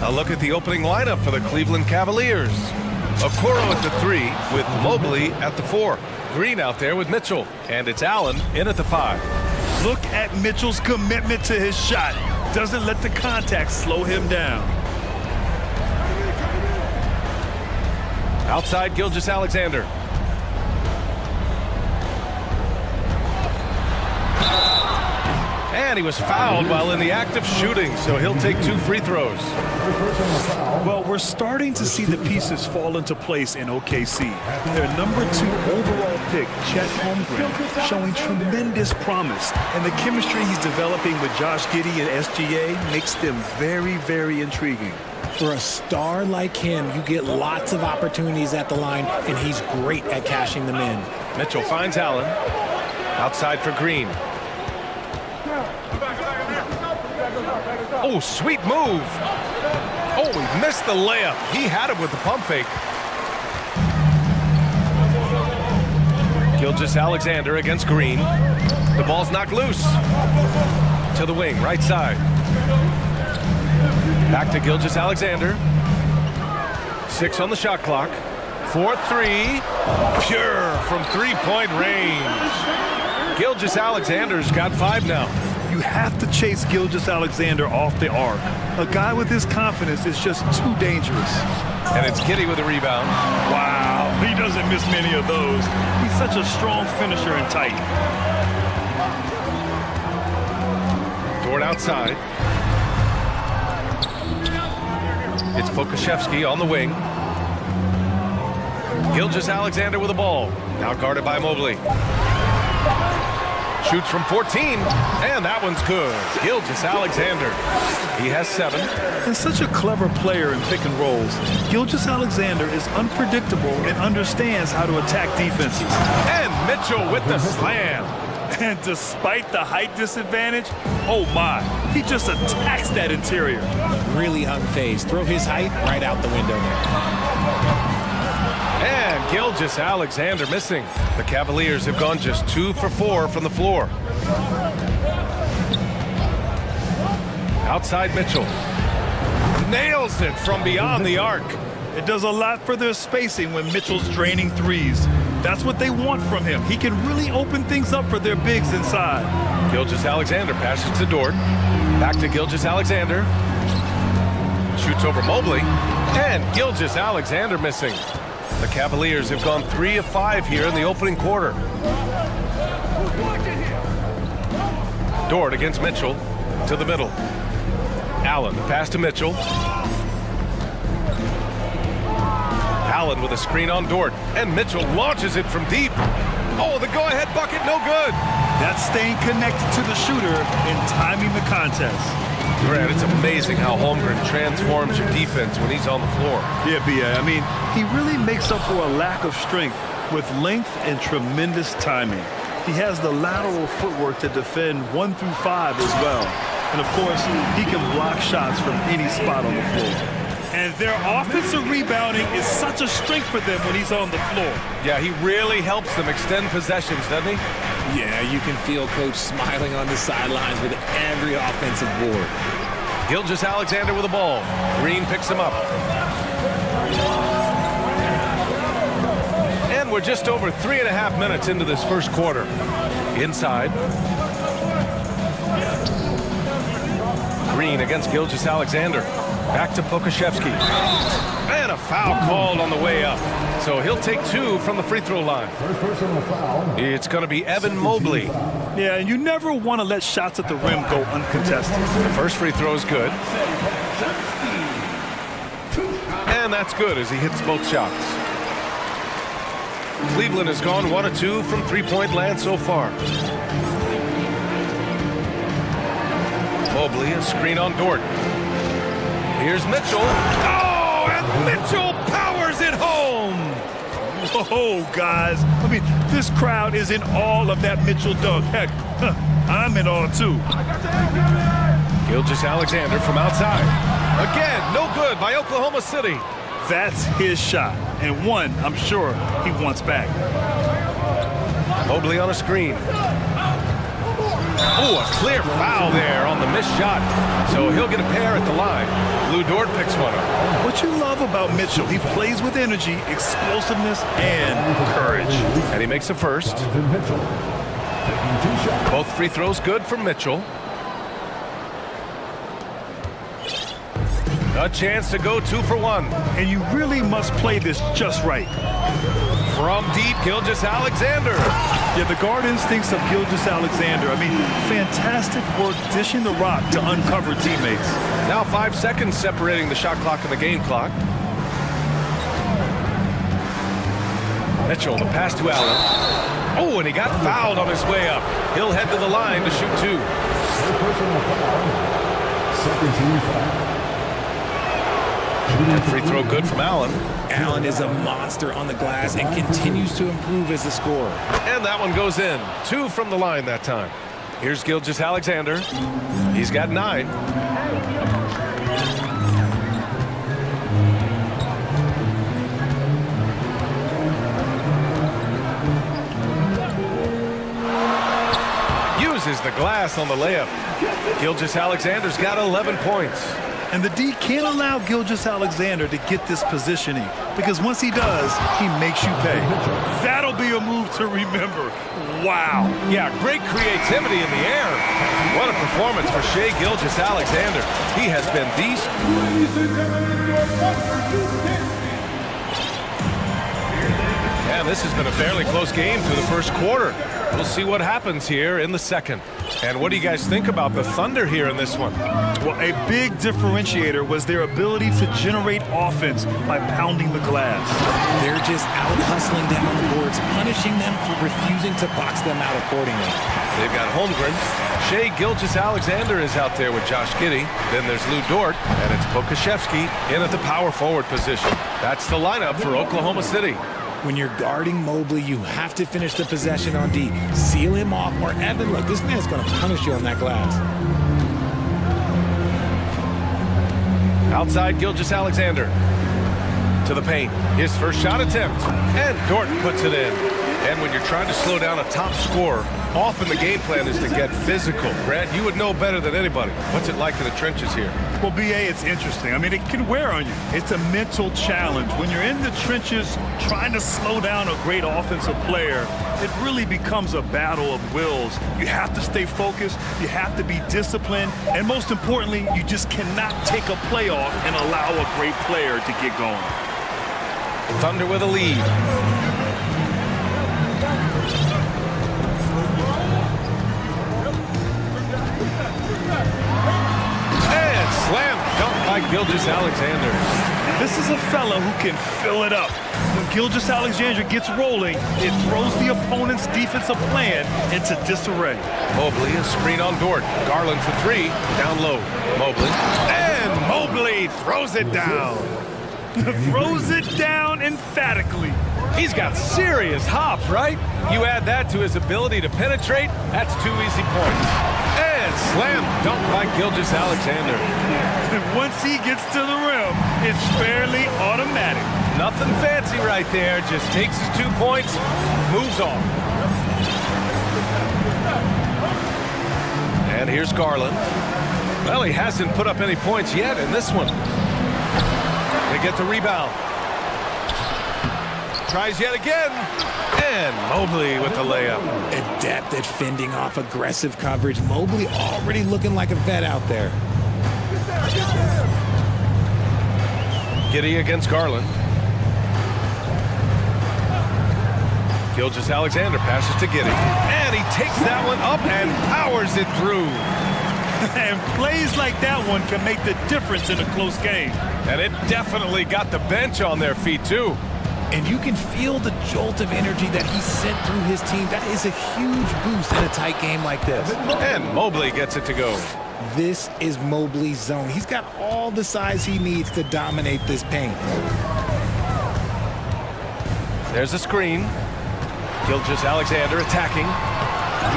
A look at the opening lineup for the Cleveland Cavaliers. Okoro at the 3 with Mobley at the 4. Green out there with Mitchell. And it's Allen in at the 5. Look at Mitchell's commitment to his shot. Doesn't let the contact slow him down. Outside Gilgeous-Alexander. And he was fouled while in the act of shooting, so he'll take 2 free throws. Well, we're starting to see the pieces fall into place in OKC. Their #2 overall pick, Chet Holmgren, showing tremendous promise. And the chemistry he's developing with Josh Giddey and SGA makes them very, very intriguing. For a star like him, you get lots of opportunities at the line, and he's great at cashing them in. Mitchell finds Allen. Outside for Green. Oh, sweet move. Oh, he missed the layup. He had it with the pump fake. Gilgeous-Alexander against Green. The ball's knocked loose. To the wing, right side. Back to Gilgeous-Alexander. 6 on the shot clock. 4-3. Pure from three-point range. Gilgeous-Alexander's got 5 now. You have to chase Gilgeous-Alexander off the arc. A guy with his confidence is just too dangerous. And it's Giddey with a rebound. Wow, he doesn't miss many of those. He's such a strong finisher and tight. Dort outside. It's Pokusevski on the wing. Gilgeous-Alexander with the ball. Now guarded by Mobley. Shoots from 14, and that one's good. Gilgeous-Alexander. He has 7. And such a clever player in pick and rolls. Gilgeous-Alexander is unpredictable and understands how to attack defenses. And Mitchell with the slam. And despite the height disadvantage, oh my, he just attacks that interior. Really unfazed. Throw his height right out the window there. And Gilgeous-Alexander missing. The Cavaliers have gone just 2 for 4 from the floor. Outside Mitchell. Nails it from beyond the arc. It does a lot for their spacing when Mitchell's draining threes. That's what they want from him. He can really open things up for their bigs inside. Gilgeous-Alexander passes to Dort. Back to Gilgeous-Alexander. Shoots over Mobley. And Gilgeous-Alexander missing. The Cavaliers have gone 3 of 5 here in the opening quarter. Dort against Mitchell to the middle. Allen, the pass to Mitchell. Allen with a screen on Dort, and Mitchell launches it from deep. Oh, the go-ahead bucket, no good. That's staying connected to the shooter and timing the contest. Grant, it's amazing how Holmgren transforms your defense when he's on the floor. Yeah, B.A. I mean, he really makes up for a lack of strength with length and tremendous timing. He has the lateral footwork to defend 1 through 5 as well. And of course, he can block shots from any spot on the floor. And their offensive rebounding is such a strength for them when he's on the floor. Yeah, he really helps them extend possessions, doesn't he? Yeah, you can feel Coach smiling on the sidelines with every offensive board. Gilgeous-Alexander with the ball. Green picks him up. And we're just over 3.5 minutes into this first quarter. Inside. Green against Gilgeous-Alexander. Back to Pokusevski. And a foul called on the way up. So he'll take 2 from the free throw line. It's going to be Evan Mobley. Yeah, and you never want to let shots at the rim go uncontested. The first free throw is good. And that's good as he hits both shots. Cleveland has gone 1 of 2 from three-point land so far. Mobley, a screen on Dort. Here's Mitchell. Oh, and Mitchell powers it home. Oh, guys. I mean, this crowd is in awe of that Mitchell dunk. Heck, I'm in awe, too. Gilgeous-Alexander from outside. Again, no good by Oklahoma City. That's his shot, and one I'm sure he wants back. Mobley on a screen. Oh, a clear foul there on the missed shot. So he'll get a pair at the line. Lou Dort picks one up. What you love about Mitchell, he plays with energy, explosiveness, and courage. And he makes the first. Both free throws good from Mitchell. A chance to go 2 for 1. And you really must play this just right. From deep, Gilgeous-Alexander. Yeah, the guard instincts of Gilgeous-Alexander. I mean, fantastic work dishing the rock to uncover teammates. Now 5 seconds separating the shot clock and the game clock. Mitchell, the pass to Allen. Oh, and he got fouled on his way up. He'll head to the line to shoot 2. Second team foul. And free throw good from Allen. Allen is a monster on the glass and continues to improve as a scorer. And that one goes in. 2 from the line that time. Here's Gilgeous-Alexander. He's got 9. Uses the glass on the layup. Gilgeous-Alexander's got 11 points. And the D can't allow Gilgeous-Alexander to get this positioning, because once he does, he makes you pay. That'll be a move to remember. Wow. Yeah, great creativity in the air. What a performance for Shai Gilgeous-Alexander. He has been beast. And this has been a fairly close game through the first quarter. We'll see what happens here in the second. And what do you guys think about the Thunder here in this one? Well, a big differentiator was their ability to generate offense by pounding the glass. They're just out hustling them on the boards, punishing them for refusing to box them out accordingly. They've got Holmgren. Shai Gilgeous-Alexander is out there with Josh Giddey. Then there's Lou Dort, and it's Pokashevsky in at the power forward position. That's the lineup for Oklahoma City. When you're guarding Mobley, you have to finish the possession on D. Seal him off, or Evan, look, this man's going to punish you on that glass. Outside Gilgeous-Alexander. To the paint. His first shot attempt. And Dort puts it in. And when you're trying to slow down a top scorer, often the game plan is to get physical. Grant, you would know better than anybody. What's it like in the trenches here? Well, BA, it's interesting. I mean, it can wear on you. It's a mental challenge. When you're in the trenches trying to slow down a great offensive player, it really becomes a battle of wills. You have to stay focused. You have to be disciplined. And most importantly, you just cannot take a play off and allow a great player to get going. Thunder with a lead. And slam dunk by Gilgeous-Alexander. This is a fella who can fill it up. When Gilgeous-Alexander gets rolling, it throws the opponent's defensive plan into disarray. Mobley, a screen on Dort. Garland for 3, down low. Mobley. And Mobley throws it down. Throws it down emphatically. He's got serious hop, right? You add that to his ability to penetrate, that's 2 easy points. And slam dunk by Gilgeous-Alexander. Once he gets to the rim, it's fairly automatic. Nothing fancy right there, just takes his 2 points, moves on. And here's Garland. Well, he hasn't put up any points yet in this one. They get the rebound. Tries yet again. And Mobley with the layup. Adept at fending off aggressive coverage. Mobley already looking like a vet out there. Giddey against Garland. Gilgeous-Alexander passes to Giddey. And he takes that one up and powers it through. And plays like that one can make the difference in a close game. And it definitely got the bench on their feet, too. And you can feel the jolt of energy that he sent through his team. That is a huge boost in a tight game like this. And Mobley gets it to go. This is Mobley's zone. He's got all the size he needs to dominate this paint. There's a screen. Gilgeous-Alexander attacking.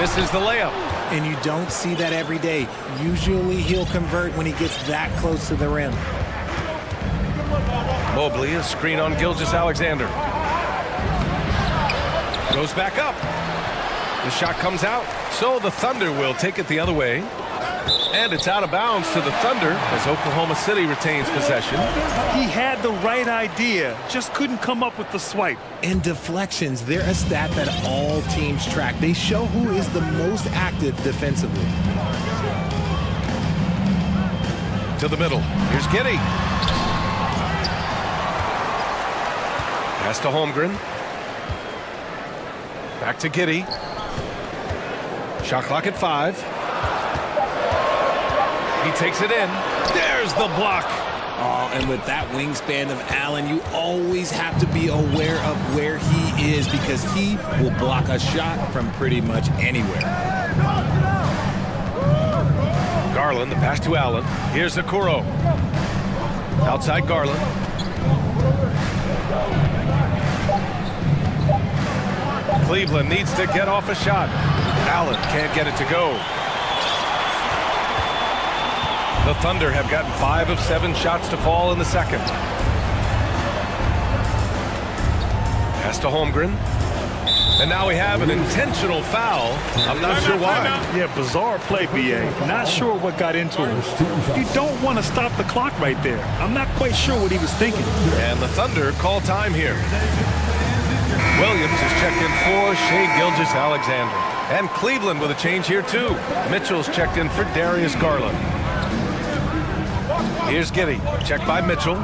Misses the layup. And you don't see that every day. Usually he'll convert when he gets that close to the rim. Mobley, a screen on Gilgeous-Alexander. Goes back up. The shot comes out, so the Thunder will take it the other way. And it's out of bounds to the Thunder as Oklahoma City retains possession. He had the right idea, just couldn't come up with the swipe. And deflections, they're a stat that all teams track. They show who is the most active defensively. To the middle. Here's Giddy. Pass to Holmgren. Back to Giddy. Shot clock at 5. He takes it in. There's the block. Oh, and with that wingspan of Allen, you always have to be aware of where he is because he will block a shot from pretty much anywhere. Garland, the pass to Allen. Here's Okoro. Outside Garland. Cleveland needs to get off a shot. Allen can't get it to go. The Thunder have gotten 5 of 7 shots to fall in the second. Pass to Holmgren. And now we have an intentional foul. I'm not sure why. Yeah, bizarre play, B.A. Not sure what got into him. You don't want to stop the clock right there. I'm not quite sure what he was thinking. And the Thunder call time here. Williams is checked in for Shai Gilgeous-Alexander. And Cleveland with a change here, too. Mitchell's checked in for Darius Garland. Here's Giddy, checked by Mitchell.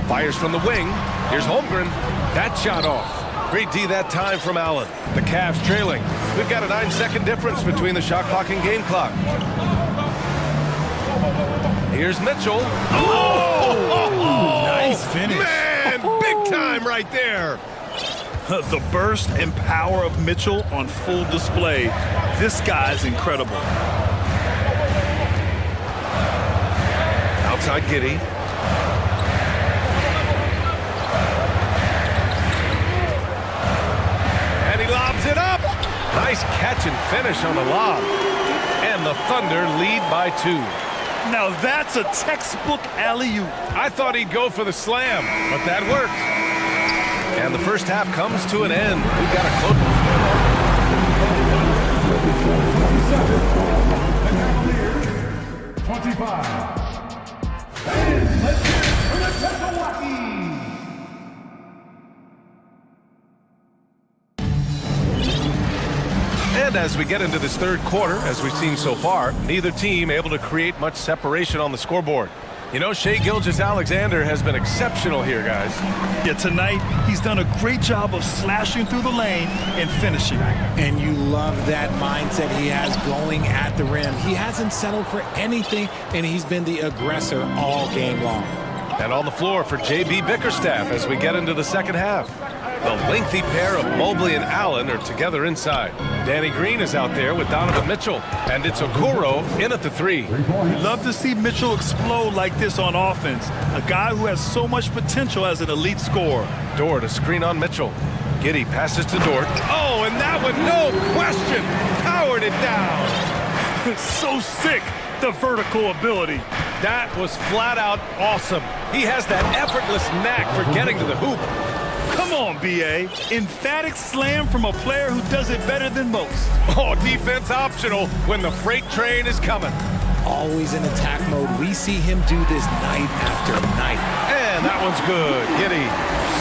Fires from the wing. Here's Holmgren. That shot off. Great D that time from Allen. The Cavs trailing. We've got a 9-second difference between the shot clock and game clock. Here's Mitchell. Oh! Nice finish. Man, big time right there. The burst and power of Mitchell on full display. This guy's incredible. Outside Giddy. And he lobs it up. Nice catch and finish on the lob. And the Thunder lead by 2. Now that's a textbook alley-oop. I thought he'd go for the slam, but that worked. And the first half comes to an end. We've got a close. 25. And let's hear it for the Czechoslovakians. And as we get into this third quarter, as we've seen so far, neither team able to create much separation on the scoreboard. You know, Shai Gilgeous-Alexander has been exceptional here, guys. Yeah, tonight, he's done a great job of slashing through the lane and finishing. And you love that mindset he has going at the rim. He hasn't settled for anything, and he's been the aggressor all game long. And on the floor for J.B. Bickerstaff as we get into the second half. The lengthy pair of Mobley and Allen are together inside. Danny Green is out there with Donovan Mitchell. And it's Okoro in at the 3. Love to see Mitchell explode like this on offense. A guy who has so much potential as an elite scorer. Dort to screen on Mitchell. Giddy passes to Dort. Oh, and that one, no question, powered it down. So sick, the vertical ability. That was flat out awesome. He has that effortless knack for getting to the hoop. Come on, B.A. Emphatic slam from a player who does it better than most. Oh, defense optional when the freight train is coming. Always in attack mode. We see him do this night after night. And that one's good. Giddy.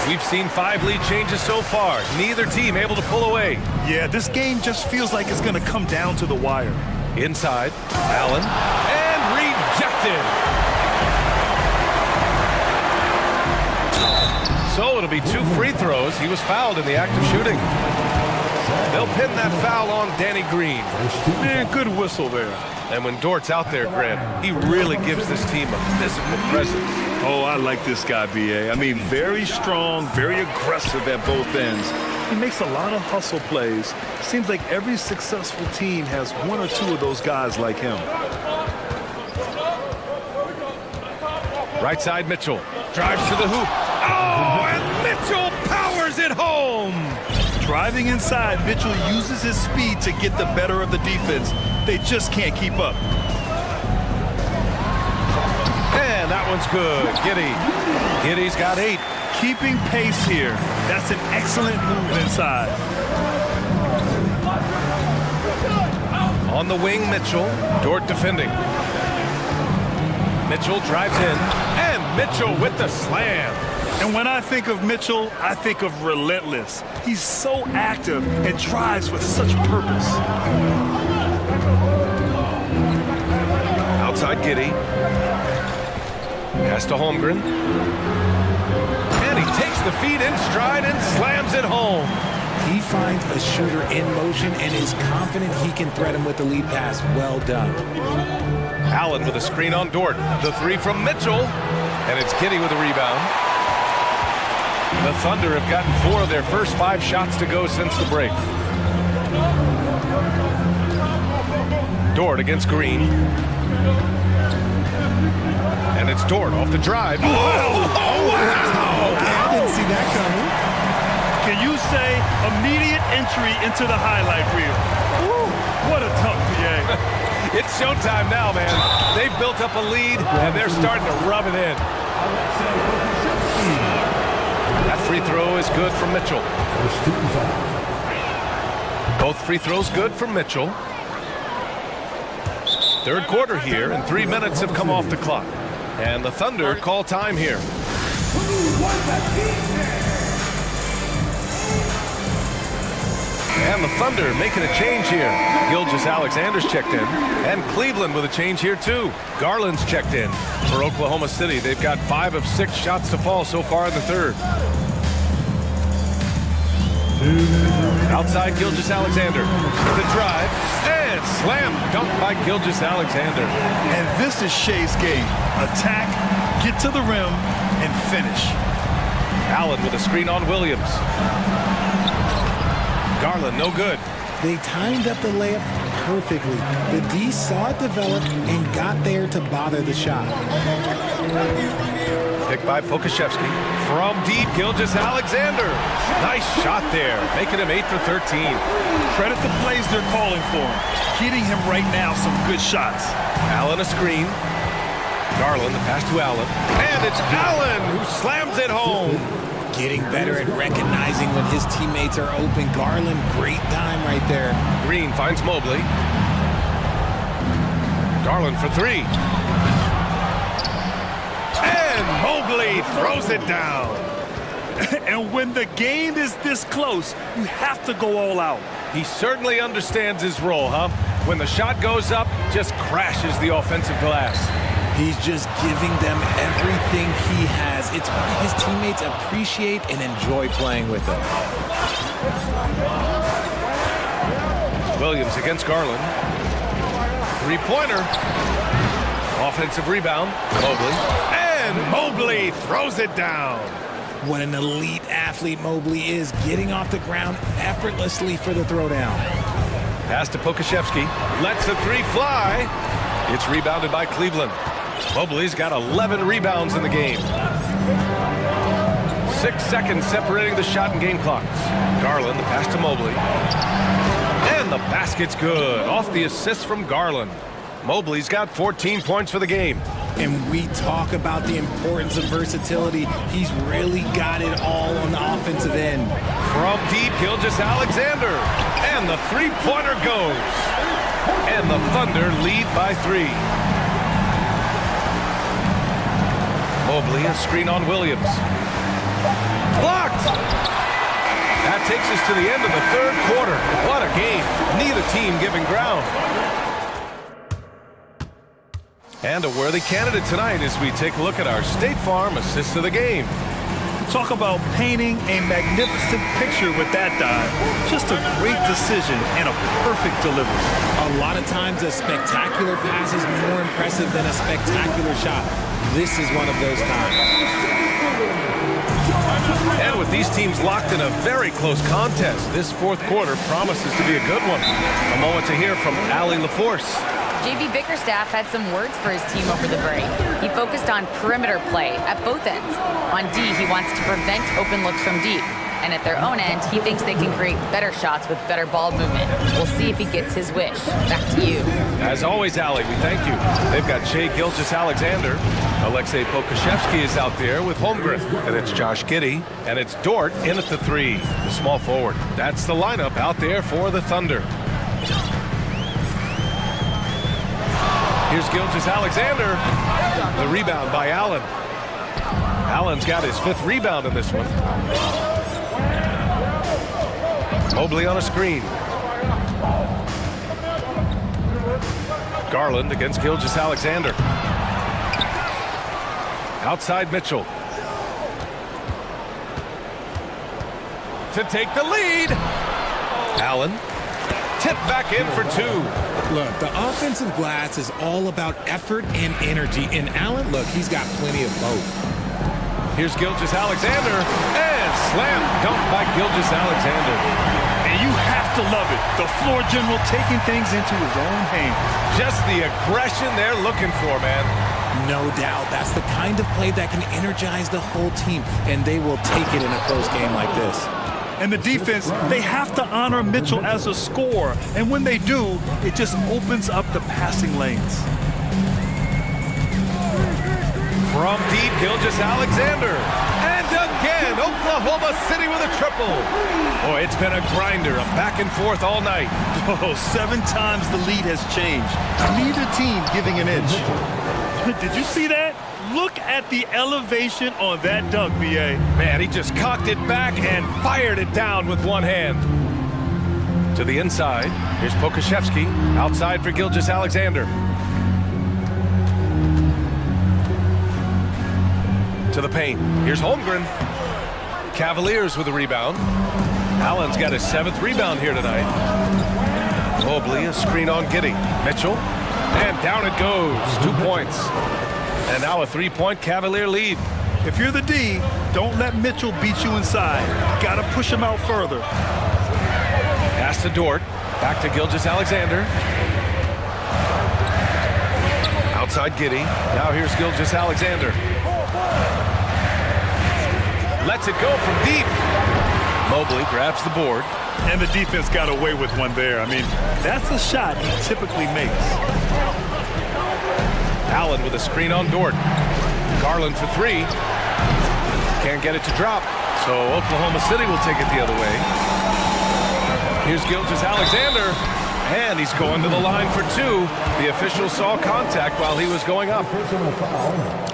We've seen 5 lead changes so far. Neither team able to pull away. Yeah, this game just feels like it's going to come down to the wire. Inside, Allen. And rejected. So it'll be 2 free throws. He was fouled in the act of shooting. They'll pin that foul on Danny Green. Man, good whistle there. And when Dort's out there, Grant, he really gives this team a physical presence. Oh, I like this guy, B.A. I mean, very strong, very aggressive at both ends. He makes a lot of hustle plays. Seems like every successful team has 1 or 2 of those guys like him. Right side, Mitchell. Drives to the hoop. Oh, and Mitchell powers it home. Driving inside, Mitchell uses his speed to get the better of the defense. They just can't keep up. And that one's good. Giddy. Giddy's got 8. Keeping pace here. That's an excellent move inside. On the wing, Mitchell. Dort defending. Mitchell drives in, and Mitchell with the slam. And when I think of Mitchell, I think of relentless. He's so active and drives with such purpose. Outside Giddy. Pass to Holmgren. And he takes the feed in stride and slams it home. He finds a shooter in motion and is confident he can thread him with the lead pass. Well done. Allen with a screen on Dort. The three from Mitchell. And it's Giddy with a rebound. The Thunder have gotten 4 of their first 5 shots to go since the break. Dort against Green. And it's Dort off the drive. Oh, wow! I didn't see that coming. Can you say immediate entry into the highlight reel? Woo, what a tough PA. It's showtime now, man. They've built up a lead, and they're starting to rub it in. That free throw is good from Mitchell. Both free throws good from Mitchell. Third quarter here, and 3 minutes have come off the clock. And the Thunder call time here. And the Thunder making a change here. Gilgeous-Alexander's checked in. And Cleveland with a change here, too. Garland's checked in. For Oklahoma City, they've got 5 of 6 shots to fall so far in the third. Outside Gilgeous-Alexander. The drive. And slam dunk by Gilgeous-Alexander. And this is Shea's game. Attack, get to the rim, and finish. Allen with a screen on Williams. Garland, no good. They timed up the layup perfectly. The D saw it develop and got there to bother the shot. Picked by Pokashevsky. From deep, Gilgeous-Alexander. Nice shot there, making him 8 for 13. Credit the plays they're calling for him. Getting him right now some good shots. Allen a screen. Garland, the pass to Allen. And it's Allen who slams it home. Getting better at recognizing when his teammates are open. Garland, great time right there. Green finds Mobley. Garland for 3. And Mobley throws it down. And when the game is this close, you have to go all out. He certainly understands his role, huh? When the shot goes up, just crashes the offensive glass. He's just giving them everything he has. It's why his teammates appreciate and enjoy playing with him. Williams against Garland. 3-pointer. Offensive rebound. Mobley. And Mobley throws it down. What an elite athlete Mobley is, getting off the ground effortlessly for the throwdown. Pass to Pokashevsky. Lets the 3 fly. It's rebounded by Cleveland. Mobley's got 11 rebounds in the game. 6 seconds separating the shot and game clocks. Garland, the pass to Mobley. And the basket's good. Off the assist from Garland. Mobley's got 14 points for the game. And we talk about the importance of versatility. He's really got it all on the offensive end. From deep, Gilgeous-Alexander. And the 3-pointer goes. And the Thunder lead by 3. Mobley, a screen on Williams. Blocked! That takes us to the end of the third quarter. What a game. Neither team giving ground. And a worthy candidate tonight as we take a look at our State Farm assist of the game. Talk about painting a magnificent picture with that dive. Just a great decision and a perfect delivery. A lot of times a spectacular pass is more impressive than a spectacular shot. This is one of those times. And with these teams locked in a very close contest, this fourth quarter promises to be a good one. A moment to hear from Allie LaForce. JB Bickerstaff had some words for his team over the break. He focused on perimeter play at both ends. On D, he wants to prevent open looks from deep. And at their own end, he thinks they can create better shots with better ball movement. We'll see if he gets his wish. Back to you. As always, Allie, we thank you. They've got Shea Gilgeous-Alexander. Alexei Pokashevsky is out there with Holmgren. And it's Josh Giddey. And it's Dort in at the 3, the small forward. That's the lineup out there for the Thunder. Here's Gilgeous Alexander. The rebound by Allen. Allen's got his 5th rebound in this one. Mobley on a screen. Garland against Gilgeous Alexander. Outside Mitchell. To take the lead. Allen. Tip back in for 2. Look, the offensive glass is all about effort and energy. And Allen, look, he's got plenty of both. Here's Gilgeous Alexander. And slam dunk by Gilgeous Alexander. And you have to love it. The floor general taking things into his own hands. Just the aggression they're looking for, man. No doubt. That's the kind of play that can energize the whole team. And they will take it in a close game like this. And the defense, they have to honor Mitchell as a scorer. And when they do, it just opens up the passing lanes. From deep, Gilgeous Alexander. And again, Oklahoma City with a triple. Boy, it's been a grinder, a back and forth all night. Oh, 7 times the lead has changed. Neither team giving an inch. Did you see that? Look at the elevation on that dunk, B.A. Man, he just cocked it back and fired it down with one hand. To the inside. Here's Pokashevsky. Outside for Gilgeous Alexander. To the paint. Here's Holmgren. Cavaliers with a rebound. Allen's got his 7th rebound here tonight. Mobley, a screen on Giddey. Mitchell. And down it goes. 2 points. And now a 3-point Cavalier lead. If you're the D, don't let Mitchell beat you inside. Got to push him out further. Pass to Dort. Back to Gilgeous Alexander. Outside Giddey. Now here's Gilgeous Alexander. Lets it go from deep. Mobley grabs the board. And the defense got away with one there. I mean, that's a shot he typically makes. Allen with a screen on Dort. Garland for 3. Can't get it to drop. So Oklahoma City will take it the other way. Here's Gilgeous Alexander. And he's going to the line for 2. The official saw contact while he was going up.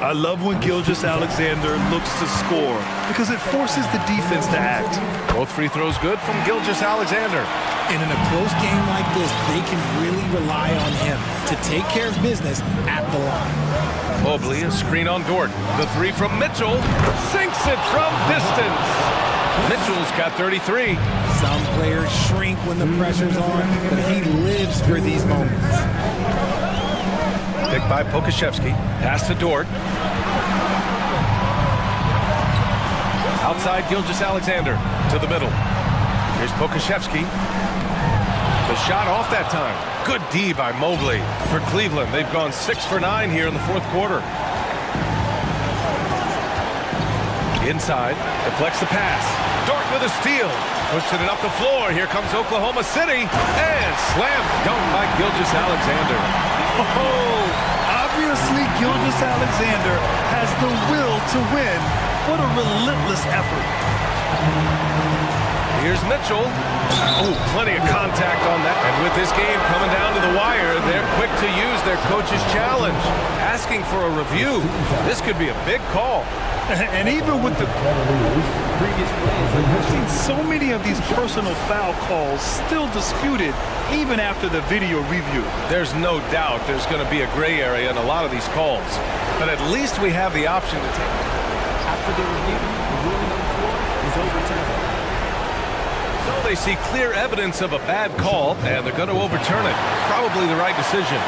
I love when Gilgeous Alexander looks to score because it forces the defense to act. Both free throws good from Gilgeous Alexander. And in a close game like this, they can really rely on him to take care of business at the line. Mobley, a screen on Dort. The 3 from Mitchell. Sinks it from distance. Mitchell's got 33. Some players shrink when the pressure's on, but he lives for these moments. Picked by Pokashevsky. Pass to Dort. Outside Gilgeous Alexander to the middle. Here's Pokashevsky. The shot off that time. Good D by Mobley. For Cleveland, they've gone 6 for 9 here in the 4th quarter. Inside, deflects the pass. Dort with a steal. Pushing it up the floor. Here comes Oklahoma City. And slam dunk by Gilgeous Alexander. Oh, obviously Gilgeous Alexander has the will to win. What a relentless effort. Here's Mitchell. Oh, plenty of contact on that. And with this game coming down to the wire, they're quick to use their coach's challenge. Asking for a review. This could be a big call. And even with the previous plays, I've seen so many of these personal foul calls still disputed even after the video review. There's no doubt there's going to be a gray area in a lot of these calls. But at least we have the option to take it. After the review, the ruling on the floor is overturned. So they see clear evidence of a bad call, and they're going to overturn it. Probably the right decision.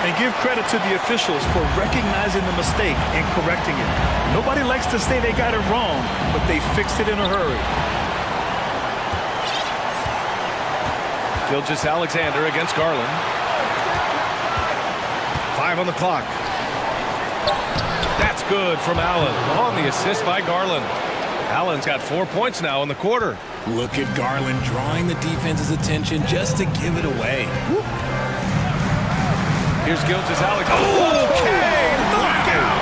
And give credit to the officials for recognizing the mistake and correcting it. Nobody likes to say they got it wrong, but they fixed it in a hurry. Gilgeous Alexander against Garland. 5 on the clock. That's good from Allen on the assist by Garland. Allen's got 4 points now in the quarter. Look at Garland drawing the defense's attention just to give it away. Woo. Here's Gilgeous Alexander. Okay, look out!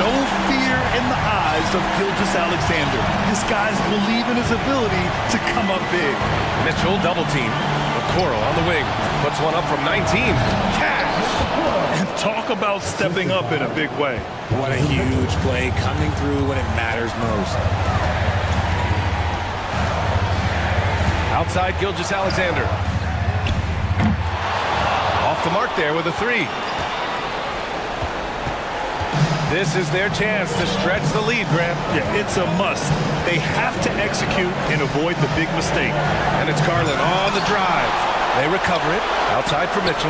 No fear in the eyes of Gilgeous Alexander. His guys believe in his ability to come up big. Mitchell double team. McCorrell on the wing. Puts one up from 19. Cash! And talk about stepping up in a big way. What a huge play coming through when it matters most. Outside Gilgeous Alexander. Off the mark there with a three. This is their chance to stretch the lead, Grant. Yeah, it's a must. They have to execute and avoid the big mistake. And it's Garland on the drive. They recover it. Outside for Mitchell.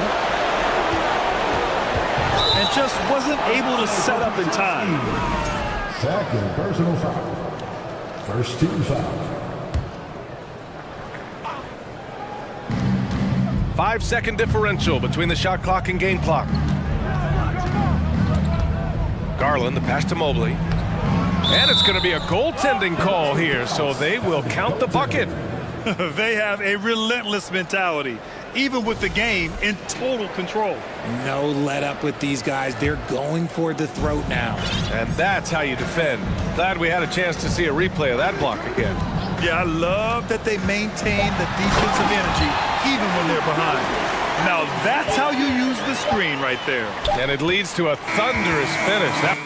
And just wasn't able to set up in time. Second personal foul. First team foul. 5-second differential between the shot clock and game clock. Garland, the pass to Mobley. And it's going to be a goaltending call here, so they will count the bucket. They have a relentless mentality, even with the game in total control. No let up with these guys. They're going for the throat now. And that's how you defend. Glad we had a chance to see a replay of that block again. Yeah, I love that they maintain the defensive energy even when they're behind. Now that's how you use the screen right there. And it leads to a thunderous finish. That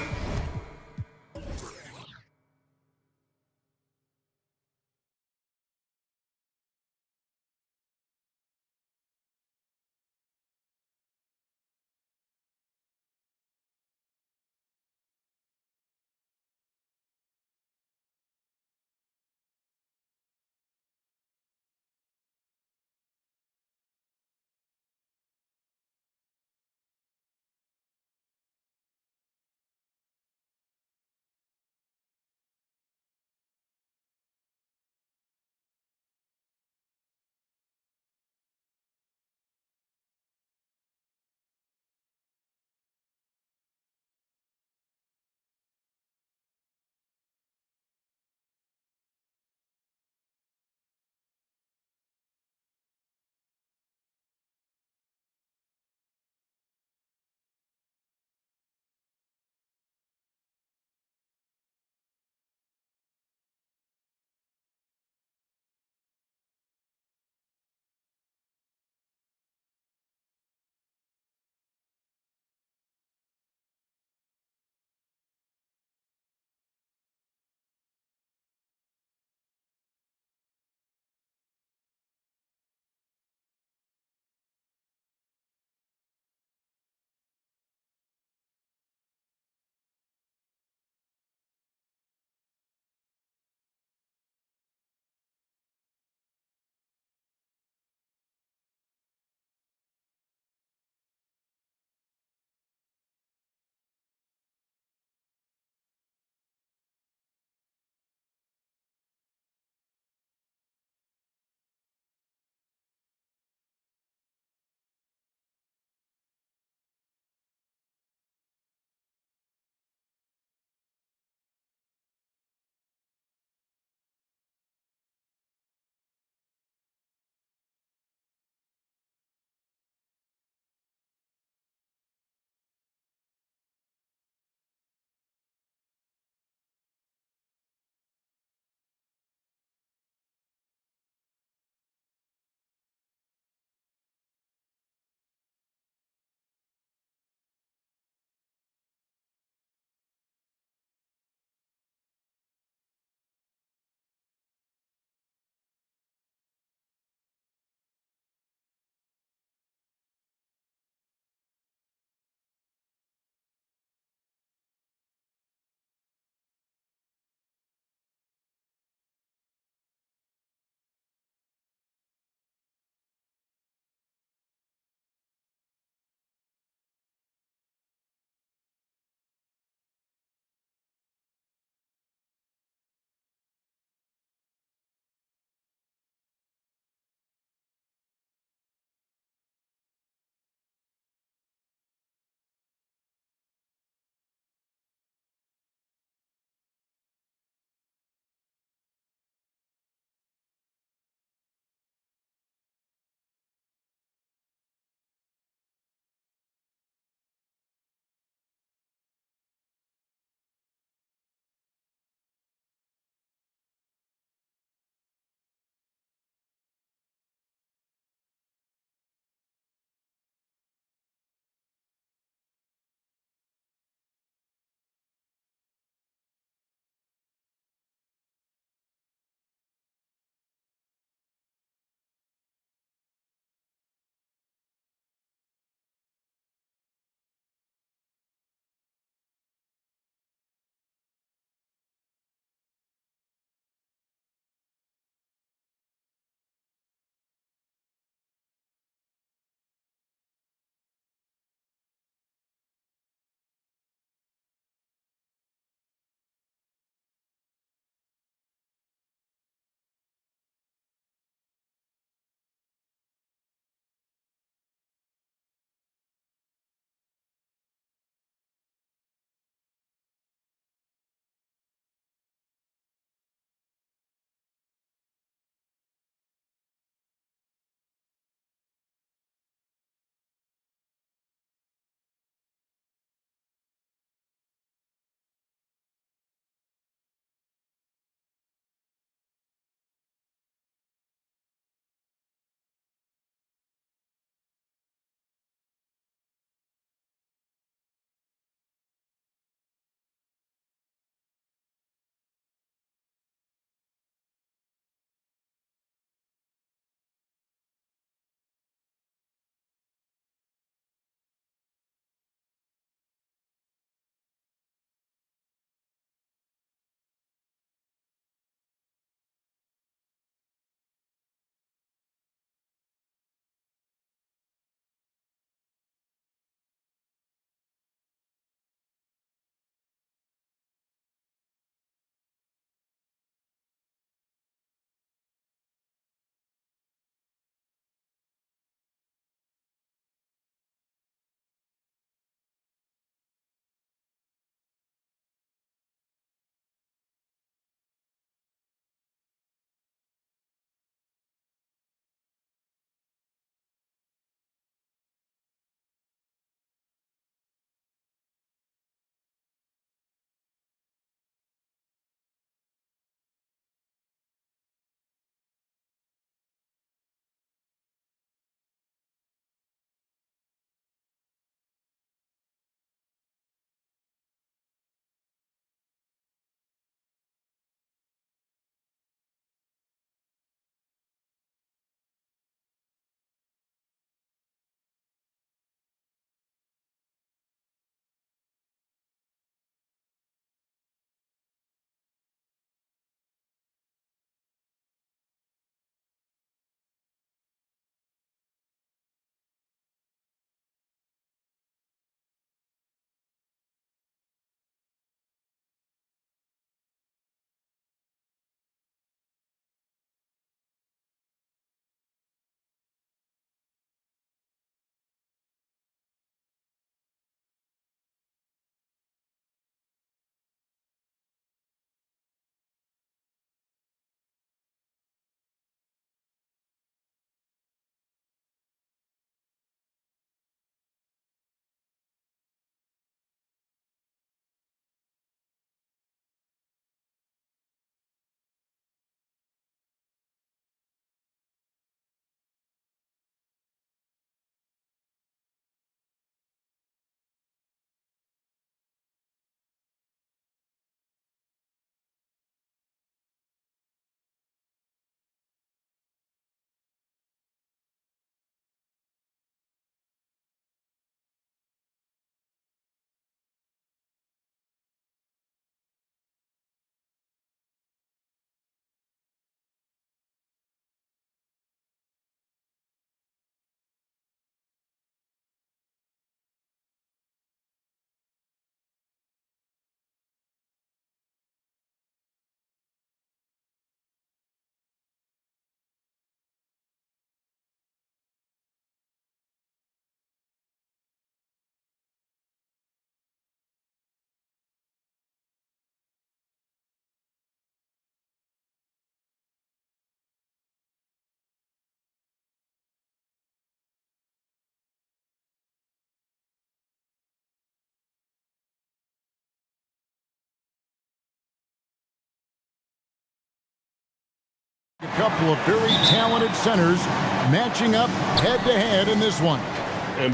couple of very talented centers matching up head-to-head in this one.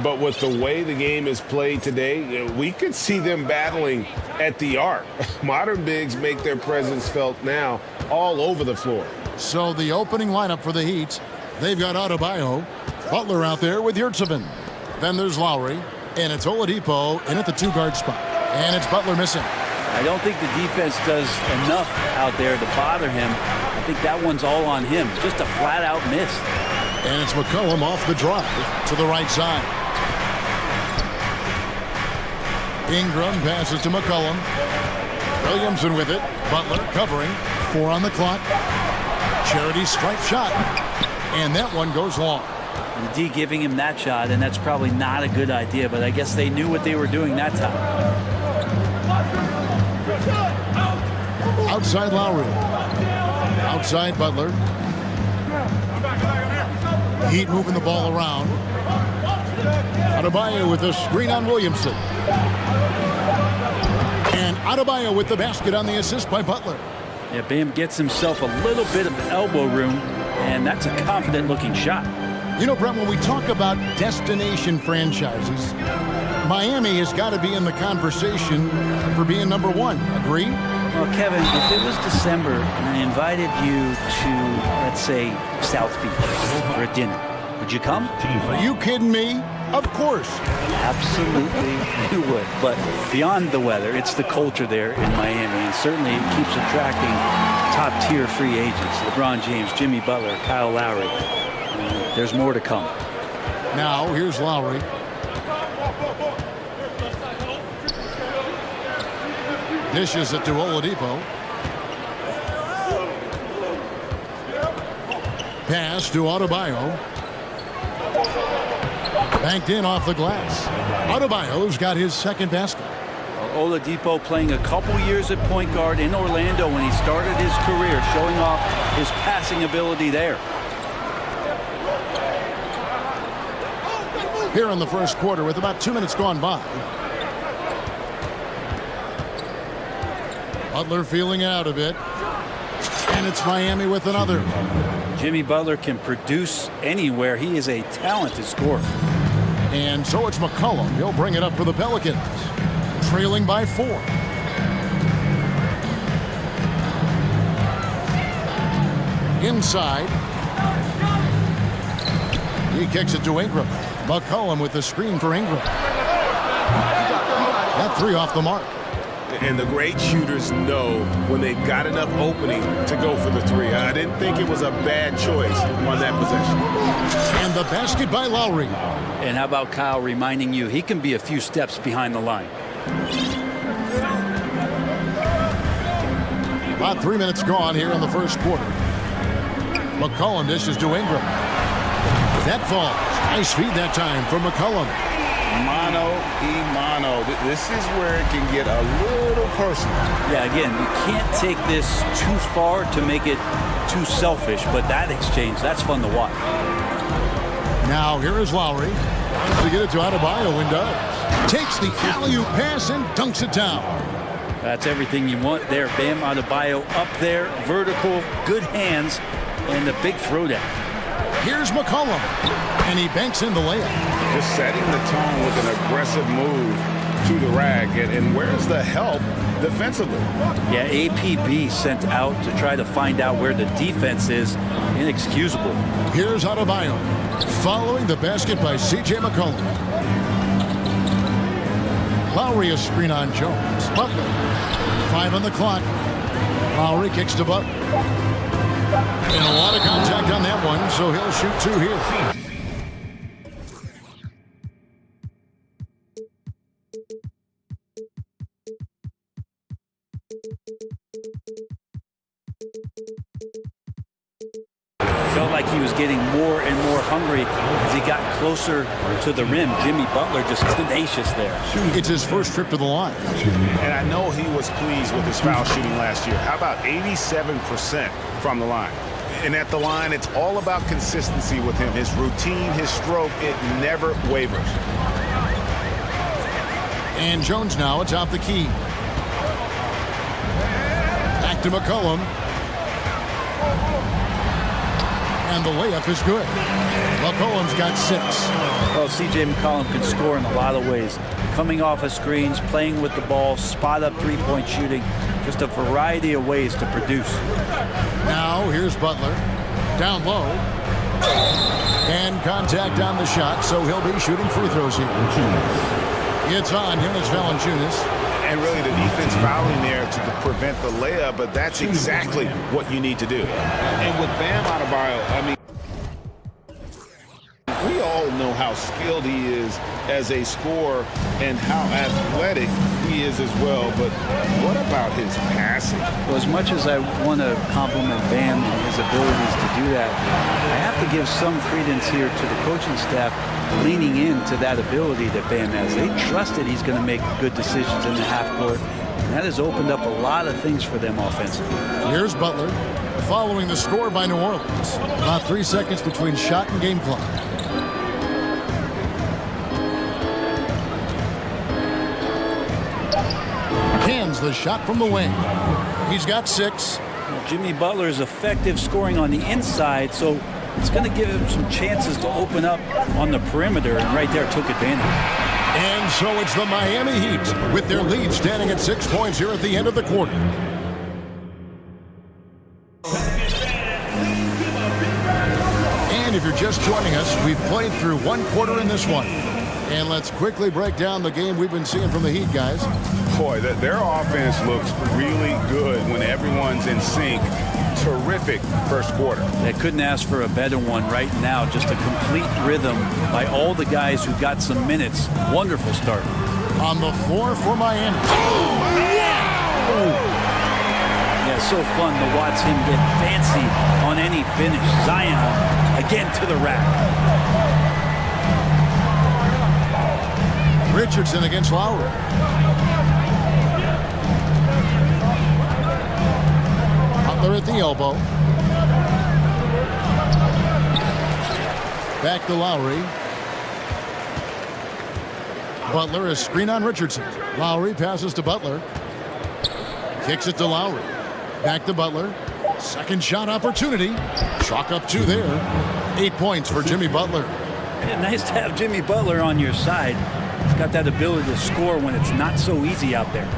But with the way the game is played today, we could see them battling at the arc. Modern bigs make their presence felt now all over the floor. So the opening lineup for the Heat, they've got Adebayo, Butler out there with Yurtsevin. Then there's Lowry, and it's Oladipo in at the two-guard spot. And it's Butler missing. I don't think the defense does enough out there to bother him. I think that one's all on him. Just a flat-out miss. And it's McCollum off the drive to the right side. Ingram passes to McCollum. Williamson with it. Butler covering. 4 on the clock. Charity stripe shot. And that one goes long. The D giving him that shot, and that's probably not a good idea, but I guess they knew what they were doing that time. Outside Lowry. Outside Butler. Heat moving the ball around. Adebayo with the screen on Williamson. And Adebayo with the basket on the assist by Butler. Yeah, Bam gets himself a little bit of elbow room, and that's a confident-looking shot. You know, Brett, when we talk about destination franchises, Miami has got to be in the conversation for being number one. Agree? Well, Kevin, if it was December and I invited you to, let's say, South Beach for a dinner, would you come? Are you kidding me? Of course. Absolutely you would. But beyond the weather, it's the culture there in Miami, and certainly it keeps attracting top-tier free agents. LeBron James, Jimmy Butler, Kyle Lowry. There's more to come. Now, here's Lowry. Dishes it to Oladipo. Pass to Adebayo. Banked in off the glass. Adebayo's got his second basket. Oladipo playing a couple years at point guard in Orlando when he started his career, showing off his passing ability there. Here in the first quarter with about 2 minutes gone by. Butler feeling it out a bit. And it's Miami with another. Jimmy Butler can produce anywhere. He is a talented scorer. And so it's McCollum. He'll bring it up for the Pelicans. Trailing by 4. Inside. He kicks it to Ingram. McCollum with the screen for Ingram. That 3 off the mark. And the great shooters know when they've got enough opening to go for the 3. I didn't think it was a bad choice on that possession. And the basket by Lowry. And how about Kyle reminding you he can be a few steps behind the line. About 3 minutes gone here in the first quarter. McCollum dishes to Ingram. That falls. Nice feed that time from McCollum. Mano. This is where it can get a little personal. Yeah, again, you can't take this too far to make it too selfish, but that exchange, that's fun to watch. Now here is Lowry. To get it to Adebayo and does. Takes the alley-oop pass and dunks it down. That's everything you want there. Bam Adebayo up there, vertical, good hands, and the big throwdown. Here's McCollum, and he banks in the layup. Just setting the tone with an aggressive move to the rack. And where's the help defensively? Yeah, APB sent out to try to find out where the defense is. Inexcusable. Here's Adebayo, following the basket by C.J. McCollum. Lowry a screen on Jones. Butler, 5 on the clock. Lowry kicks to Butler. And a lot of contact on that one, so he'll shoot 2 here. Felt like he was getting more and more hungry as he got closer to the rim. Jimmy Butler just tenacious there. It's his first trip to the line. And I know he was pleased with his foul shooting last year. How about 87% from the line? And at the line, it's all about consistency with him. His routine, his stroke, it never wavers. And Jones now atop the key. Back to McCollum. And the layup is good. McCollum's got 6. Well, C.J. McCollum can score in a lot of ways. Coming off of screens, playing with the ball, spot-up three-point shooting, just a variety of ways to produce. Now, here's Butler. Down low. And contact on the shot, so he'll be shooting free throws here. It's on Jonas Valanciunas. And really the defense fouling there to prevent the layup, but that's exactly what you need to do. And with Bam Adebayo, I mean, we all know how skilled he is as a scorer and how athletic he is as well, but what about his passing? Well, as much as I want to compliment Bam and his abilities to do that, I have to give some credence here to the coaching staff leaning into that ability that Bam has. They trusted he's going to make good decisions in the half court, and that has opened up a lot of things for them offensively. Here's Butler following the score by New Orleans. About 3 seconds between shot and game clock. Hands the shot from the wing. He's got 6. Jimmy Butler is effective scoring on the inside, so it's going to give him some chances to open up on the perimeter, and right there took advantage. And so it's the Miami Heat with their lead standing at 6 points here at the end of the quarter. And if you're just joining us, we've played through 1 quarter in this one. And let's quickly break down the game we've been seeing from the Heat, guys. Boy, their offense looks really good when everyone's in sync. Terrific first quarter. They couldn't ask for a better one right now. Just a complete rhythm by all the guys who got some minutes. Wonderful start. On the floor for Miami. Oh, wow! Yeah, so fun to watch him get fancy on any finish. Zion again to the rack. Richardson against Lowry. Butler at the elbow. Back to Lowry. Butler, a screen on Richardson. Lowry passes to Butler. Kicks it to Lowry. Back to Butler. Second shot opportunity. Chalk up 2 there. 8 points for Jimmy Butler. Yeah, nice to have Jimmy Butler on your side. He's got that ability to score when it's not so easy out there.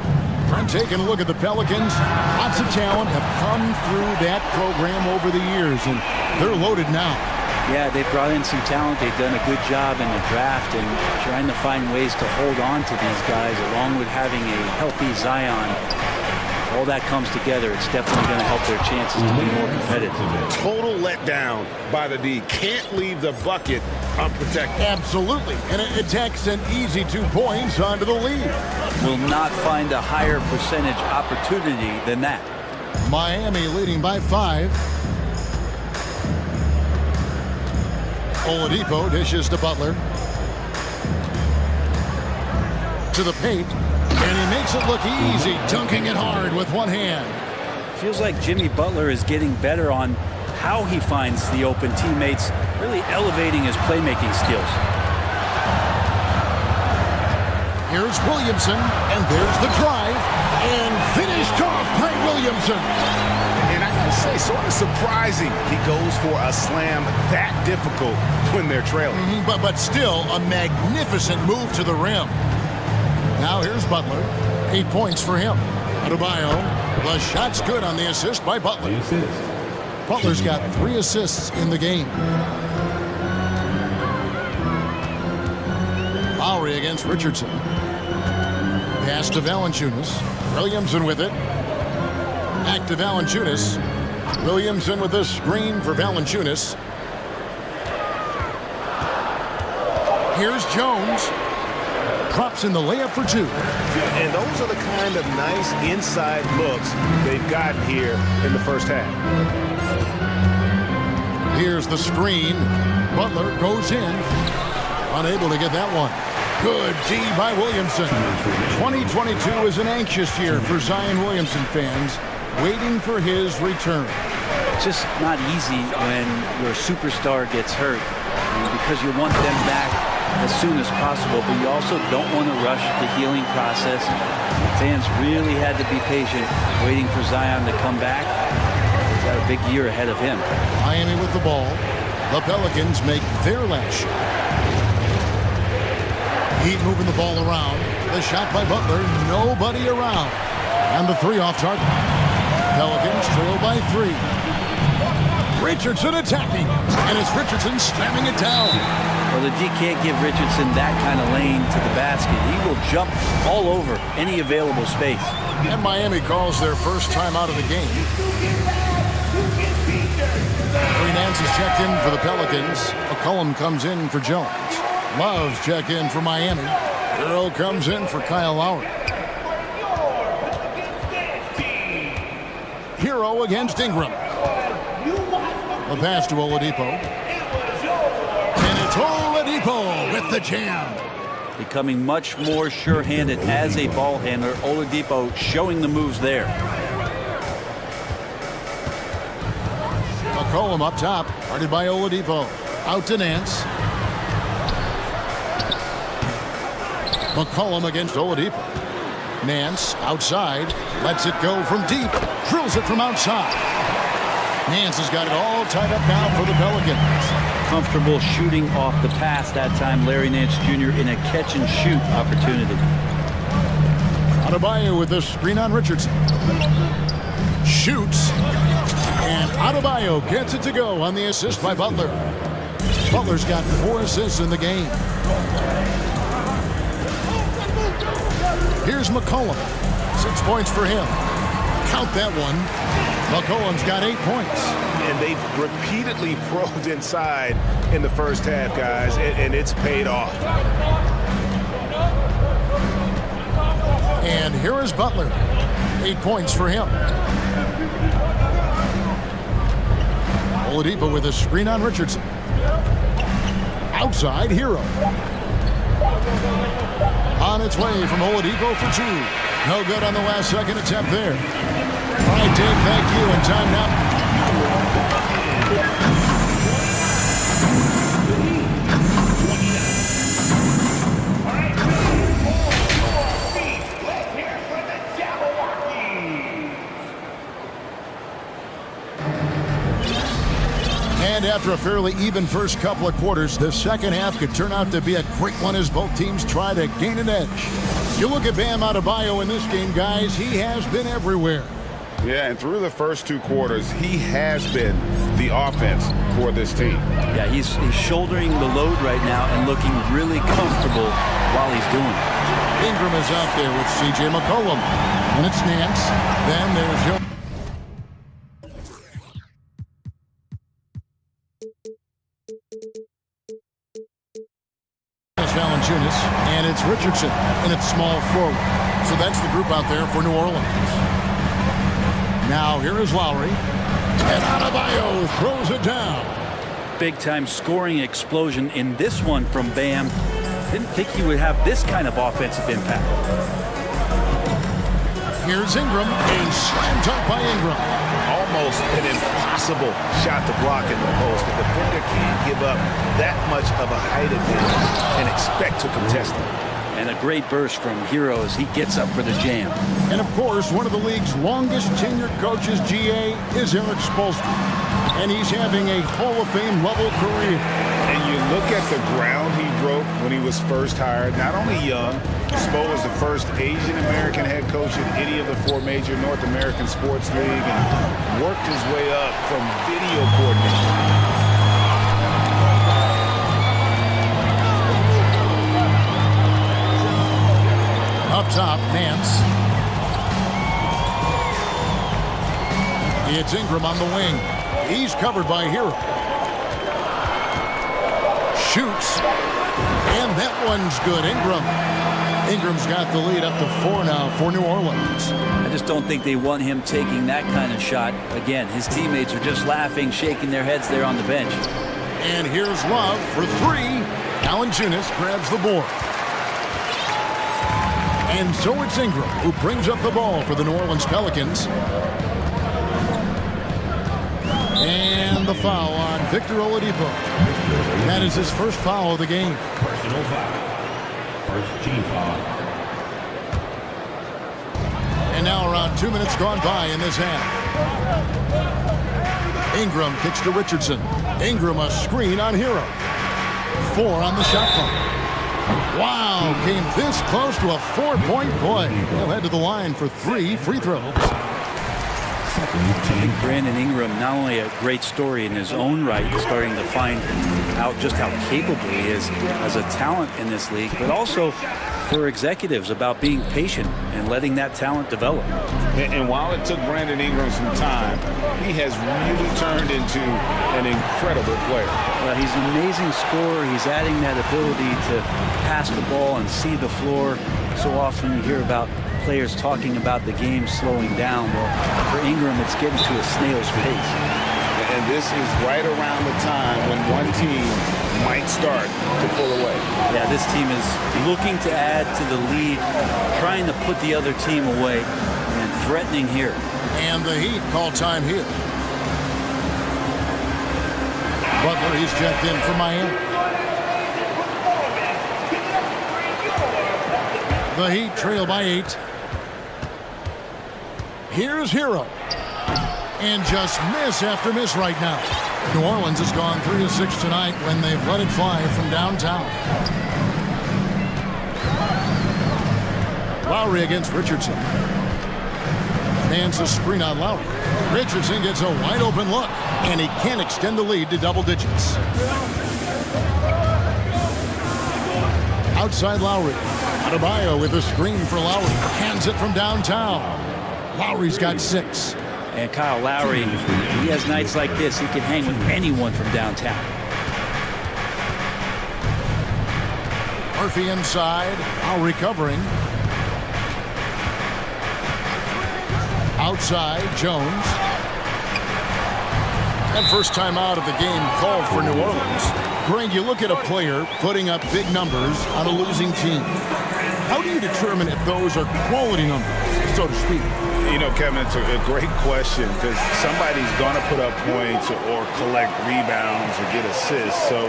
I'm taking a look at the Pelicans. Lots of talent have come through that program over the years, and they're loaded now. Yeah, they brought in some talent. They've done a good job in the draft and trying to find ways to hold on to these guys, along with having a healthy Zion. If all that comes together, it's definitely going to help their chances to be more competitive. Total letdown by the D. Can't leave the bucket unprotected. Absolutely. And it takes an easy 2 points onto the lead. Will not find a higher percentage opportunity than that. Miami leading by 5. Oladipo dishes to Butler. To the paint. And he makes it look easy, dunking it hard with one hand. Feels like Jimmy Butler is getting better on how he finds the open teammates, really elevating his playmaking skills. Here's Williamson, and there's the drive, and finished off by Williamson. And I gotta say, sort of surprising he goes for a slam that difficult when they're trailing. But still a magnificent move to the rim. Now here's Butler. 8 points for him. Adebayo. The shot's good on the assist by Butler. Butler's got 3 assists in the game. Lowry against Richardson. Pass to Valanciunas. Williamson with it. Back to Valanciunas. Williamson with the screen for Valanciunas. Here's Jones. Drops in the layup for 2. And those are the kind of nice inside looks they've gotten here in the first half. Here's the screen. Butler goes in. Unable to get that one. Good D by Williamson. 2022 is an anxious year for Zion Williamson fans, waiting for his return. It's just not easy when your superstar gets hurt, because you want them back as soon as possible, but you also don't want to rush the healing process. The fans really had to be patient, waiting for Zion to come back. got a big year ahead of him. Miami with the ball. The Pelicans make their last shot. Heat moving the ball around. The shot by Butler. Nobody around. And the three off target. Pelicans trail by 3. Richardson attacking. And it's Richardson slamming it down. Well, the D can't give Richardson that kind of lane to the basket. He will jump all over any available space. And Miami calls their first time out of the game. Larry Nance is checked in for the Pelicans. McCollum comes in for Jones. Love's check in for Miami. Hero comes in for Kyle Lowry. Hero against Ingram. The pass to Oladipo. And it's Oladipo with the jam. Becoming much more sure-handed as a ball handler. Oladipo showing the moves there. McCollum up top, guarded by Oladipo. Out to Nance. McCollum against Oladipo. Nance outside, lets it go from deep, drills it from outside. Nance has got it all tied up now for the Pelicans. Comfortable shooting off the pass that time. Larry Nance Jr. in a catch-and-shoot opportunity. Adebayo with the screen on Richardson. Shoots. And Adebayo gets it to go on the assist by Butler. Butler's got 4 assists in the game. Here's McCollum. 6 points for him. Count that one. McCollum's got 8 points. And they've repeatedly probed inside in the first half, guys, and it's paid off. And here is Butler. 8 points for him. Oladipo with a screen on Richardson. Outside, Hero. On its way from Oladipo for 2. No good on the last second attempt there. All right, Dave, thank you. And time now. And after a fairly even first couple of quarters, the second half could turn out to be a great one as both teams try to gain an edge. You look at Bam Adebayo in this game, guys, he has been everywhere. Yeah, and through the first 2 quarters, he has been the offense for this team. Yeah, he's shouldering the load right now and looking really comfortable while he's doing it. Ingram is out there with C.J. McCollum. And it's Nance. Then there's Jones. And it's Richardson, and it's small forward. So that's the group out there for New Orleans. Now here is Lowry. And Adebayo throws it down. Big-time scoring explosion in this one from Bam. Didn't think he would have this kind of offensive impact. Here's Ingram, and slam dunk by Ingram. Almost an impossible shot to block in the post. The defender can't give up that much of a height advantage and expect to contest it. And a great burst from Hero as he gets up for the jam. And of course, one of the league's longest tenured coaches, GA, is Eric Spoelstra. And he's having a Hall of Fame level career. And you look at the ground he broke when he was first hired. Not only young, Spo was the first Asian American head coach in any of the 4 major North American sports league and worked his way up from video coordinator. Up top, Nance. It's Ingram on the wing. He's covered by Hero. Shoots. And that one's good. Ingram's got the lead up to 4 now for New Orleans. I just don't think they want him taking that kind of shot. Again, his teammates are just laughing, shaking their heads there on the bench. And here's Love for 3. Valanciunas grabs the board. And so it's Ingram who brings up the ball for the New Orleans Pelicans. And the foul on Victor Oladipo. That is his first foul of the game. Personal foul. First team foul. And now around 2 minutes gone by in this half. Ingram kicks to Richardson. Ingram a screen on Hero. 4 on the shot clock. Wow, came this close to a 4-point play. He'll head to the line for 3 free throws. I think Brandon Ingram, not only a great story in his own right, starting to find out just how capable he is as a talent in this league, but also for executives about being patient and letting that talent develop. And while it took Brandon Ingram some time, he has really turned into an incredible player. Well, he's an amazing scorer. He's adding that ability to pass the ball and see the floor. So often you hear about players talking about the game slowing down. Well, for Ingram, it's getting to a snail's pace. And this is right around the time when one team might start to pull away. Yeah, this team is looking to add to the lead, trying to put the other team away, and threatening here. And the Heat call time here. Butler, he's checked in for Miami. The Heat trail by 8. Here's Hero. And just miss after miss right now. New Orleans has gone 3 of 6 tonight when they've let it fly from downtown. Lowry against Richardson. Hands a screen on Lowry. Richardson gets a wide open look, and he can't extend the lead to double digits. Outside Lowry. Adebayo with a screen for Lowry. Hands it from downtown. Lowry's got 6. And Kyle Lowry, he has nights like this. He can hang with anyone from downtown. Murphy inside. Lowry covering. Outside, Jones. And first time out of the game called for New Orleans. Greg, you look at a player putting up big numbers on a losing team. How do you determine if those are quality numbers, so to speak? You know, Kevin, it's a great question because somebody's going to put up points or collect rebounds or get assists. So,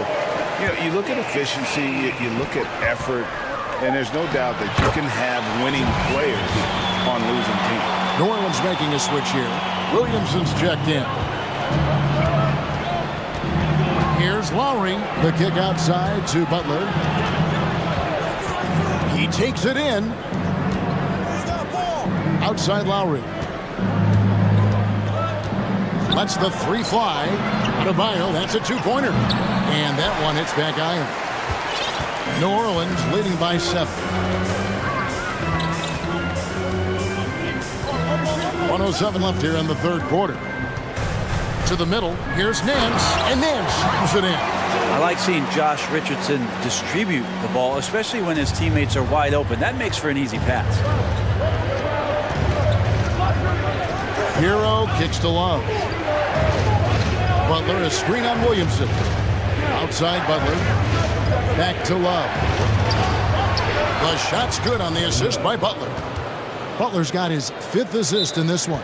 you know, you look at efficiency, you look at effort, and there's no doubt that you can have winning players on losing teams. New Orleans making a switch here. Williamson's checked in. Here's Lowry. The kick outside to Butler. He takes it in. Outside Lowry. Lets the 3 fly. Adebayo, that's a 2-pointer. And that one hits back iron. New Orleans leading by 7. 1:07 left here in the third quarter. To the middle. Here's Nance. And Nance shoots it in. I like seeing Josh Richardson distribute the ball, especially when his teammates are wide open. That makes for an easy pass. Hero kicks to Love. Butler, a screen on Williamson. Outside Butler. Back to Love. The shot's good on the assist by Butler. Butler's got his 5th assist in this one.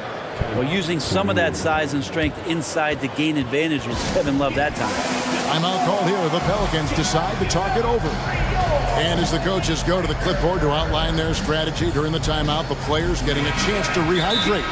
Well, using some of that size and strength inside to gain advantage was Kevin Love that time. Timeout call here. The Pelicans decide to talk it over. And as the coaches go to the clipboard to outline their strategy during the timeout, the players getting a chance to rehydrate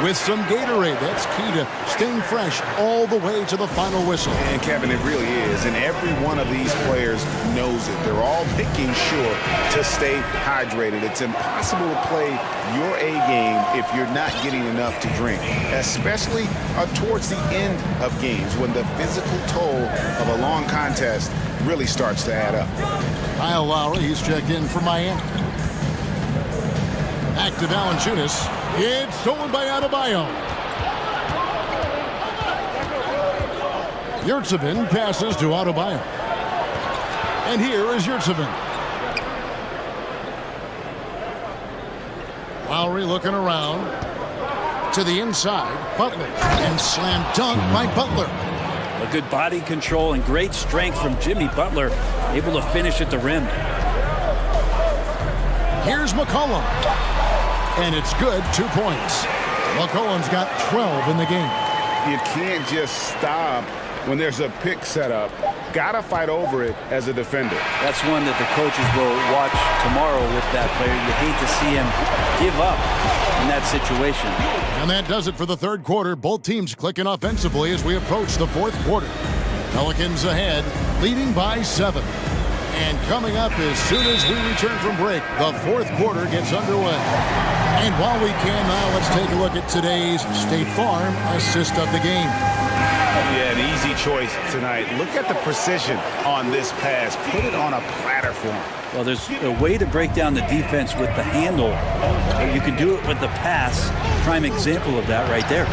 with some Gatorade. That's key to staying fresh all the way to the final whistle. And Kevin, it really is. And every one of these players knows it. They're all making sure to stay hydrated. It's impossible to play your A game if you're not getting enough to drink, especially towards the end of games when the physical toll of a long contest really starts to add up. Kyle Lowry, he's checked in for Miami. Active Valanciunas. It's stolen by Adebayo. Yurtsevin passes to Adebayo. And here is Yurtsevin. Lowry looking around. To the inside. Butler. And slam dunk by Butler. A good body control and great strength from Jimmy Butler. Able to finish at the rim. Here's McCollum. And it's good, 2 points. McCollum's got 12 in the game. You can't just stop when there's a pick set up. Gotta fight over it as a defender. That's one that the coaches will watch tomorrow with that player. You hate to see him give up in that situation. And that does it for the third quarter. Both teams clicking offensively as we approach the fourth quarter. Pelicans ahead, leading by 7. And coming up as soon as we return from break, the fourth quarter gets underway. And while we can now, let's take a look at today's State Farm assist of the game. Yeah, an easy choice tonight. Look at the precision on this pass. Put it on a platter for him. Well, there's a way to break down the defense with the handle. You can do it with the pass. Prime example of that right there.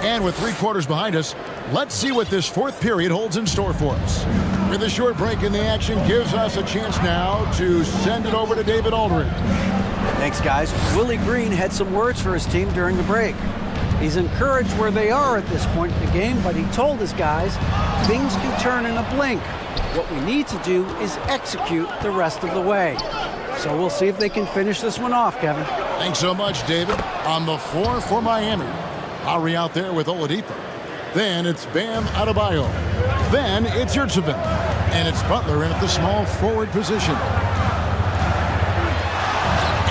And with 3 quarters behind us, let's see what this fourth period holds in store for us. With a short break in the action gives us a chance now to send it over to David Aldridge. Thanks, guys. Willie Green had some words for his team during the break. He's encouraged where they are at this point in the game, but he told his guys things can turn in a blink. What we need to do is execute the rest of the way. So we'll see if they can finish this one off, Kevin. Thanks so much, David. On the floor for Miami, Lowry out there with Oladipo. Then it's Bam Adebayo. Then it's Yurtseven. And it's Butler in at the small forward position.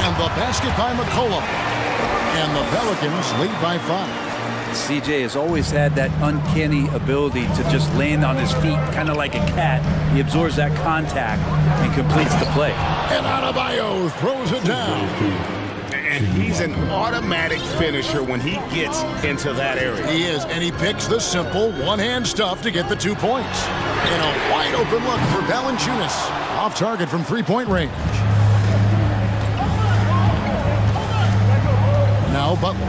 And the basket by McCollum. And the Pelicans lead by 5. CJ has always had that uncanny ability to just land on his feet, kind of like a cat. He absorbs that contact and completes the play. And Adebayo throws it down. And he's an automatic finisher when he gets into that area. He is, and he picks the simple one-hand stuff to get the 2 points. And a wide-open look for Valanciunas. Off target from three-point range. Now Butler.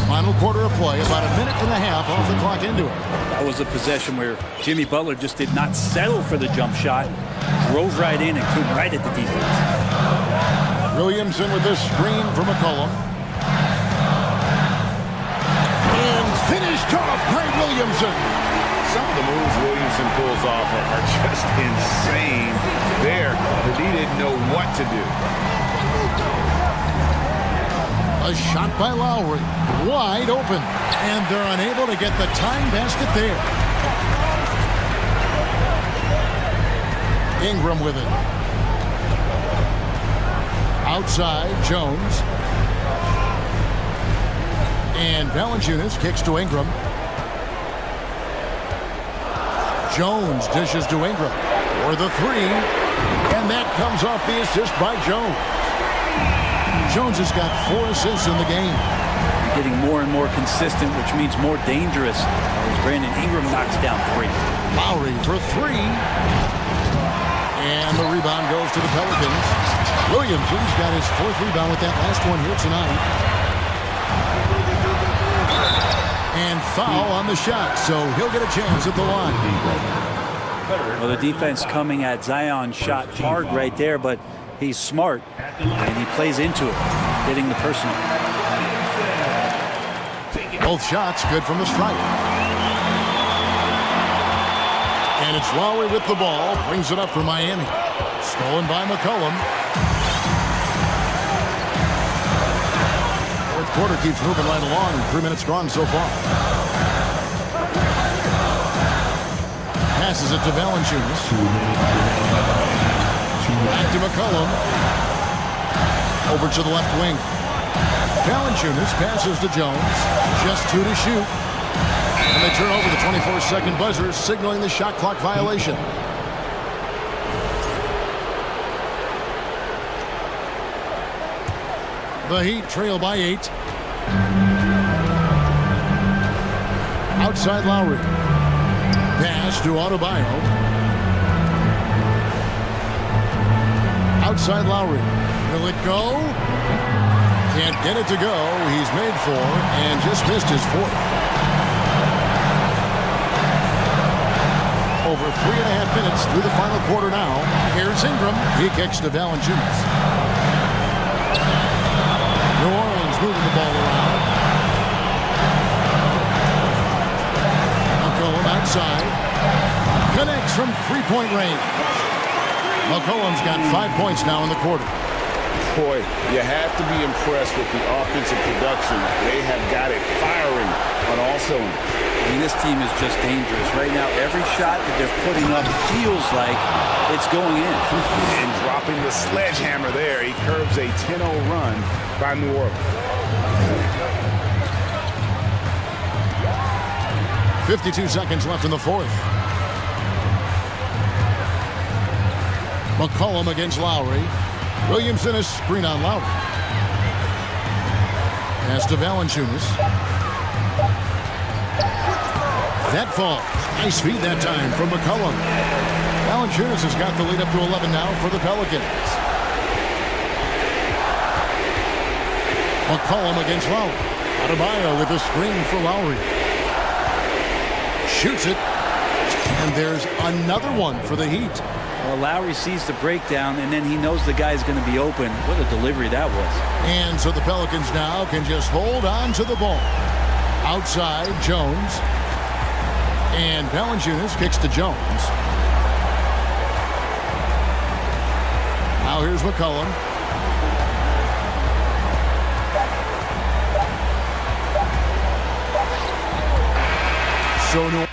Final quarter of play, about a minute and a half off the clock into it. That was a possession where Jimmy Butler just did not settle for the jump shot. Drove right in and came right at the defense. Williamson with this screen for McCollum. And finished off by Williamson. Some of the moves Williamson pulls off are just insane there, but he didn't know what to do. A shot by Lowry, wide open, and they're unable to get the tying basket there. Ingram with it. Outside, Jones. And Valanciunas kicks to Ingram. Jones dishes to Ingram for the 3, and that comes off the assist by Jones. Jones has got 4 assists in the game. You're getting more and more consistent, which means more dangerous as Brandon Ingram knocks down 3. Lowry for 3. And the rebound goes to the Pelicans. Williamson's got his 4th rebound with that last one here tonight. And foul on the shot, so he'll get a chance at the line. Well, the defense coming at Zion's shot hard right there, but he's smart, and he plays into it, getting the personal. Both shots good from the stripe. And it's Lowry with the ball, brings it up for Miami. Stolen by McCollum. Fourth quarter keeps moving right along, 3 minutes gone so far. Passes it to Valanciunas. Back to McCollum. Over to the left wing. Valanciunas passes to Jones. Just 2 to shoot. And they turn over the 24-second buzzer, signaling the shot clock violation. The Heat trail by 8. Outside Lowry. Pass to Adebayo. Outside Lowry. Will it go? Can't get it to go. He's made 4 and just missed his 4th. Over 3.5 minutes through the final quarter now. Here's Ingram. He kicks to Valanciunas. New Orleans moving the ball around. McCollum outside. Connects from 3-point range. McCollum's got 5 points now in the quarter. Boy, you have to be impressed with the offensive production. They have got it firing on all cylinders. I mean, this team is just dangerous. Right now, every shot that they're putting up feels like it's going in. And dropping the sledgehammer there, he curbs a 10-0 run by New Orleans. 52 seconds left in the fourth. McCollum against Lowry. Williamson is screen on Lowry. Pass to Valanciunas. That falls. Nice feed that time from McCollum. Valanciunas has got the lead up to 11 now for the Pelicans. McCollum against Lowry. Adebayo with a screen for Lowry. Shoots it. And there's another one for the Heat. Well, Lowry sees the breakdown, and then he knows the guy's going to be open. What a delivery that was. And so the Pelicans now can just hold on to the ball. Outside, Jones. And Valanciunas kicks to Jones. Now here's McCollum. So New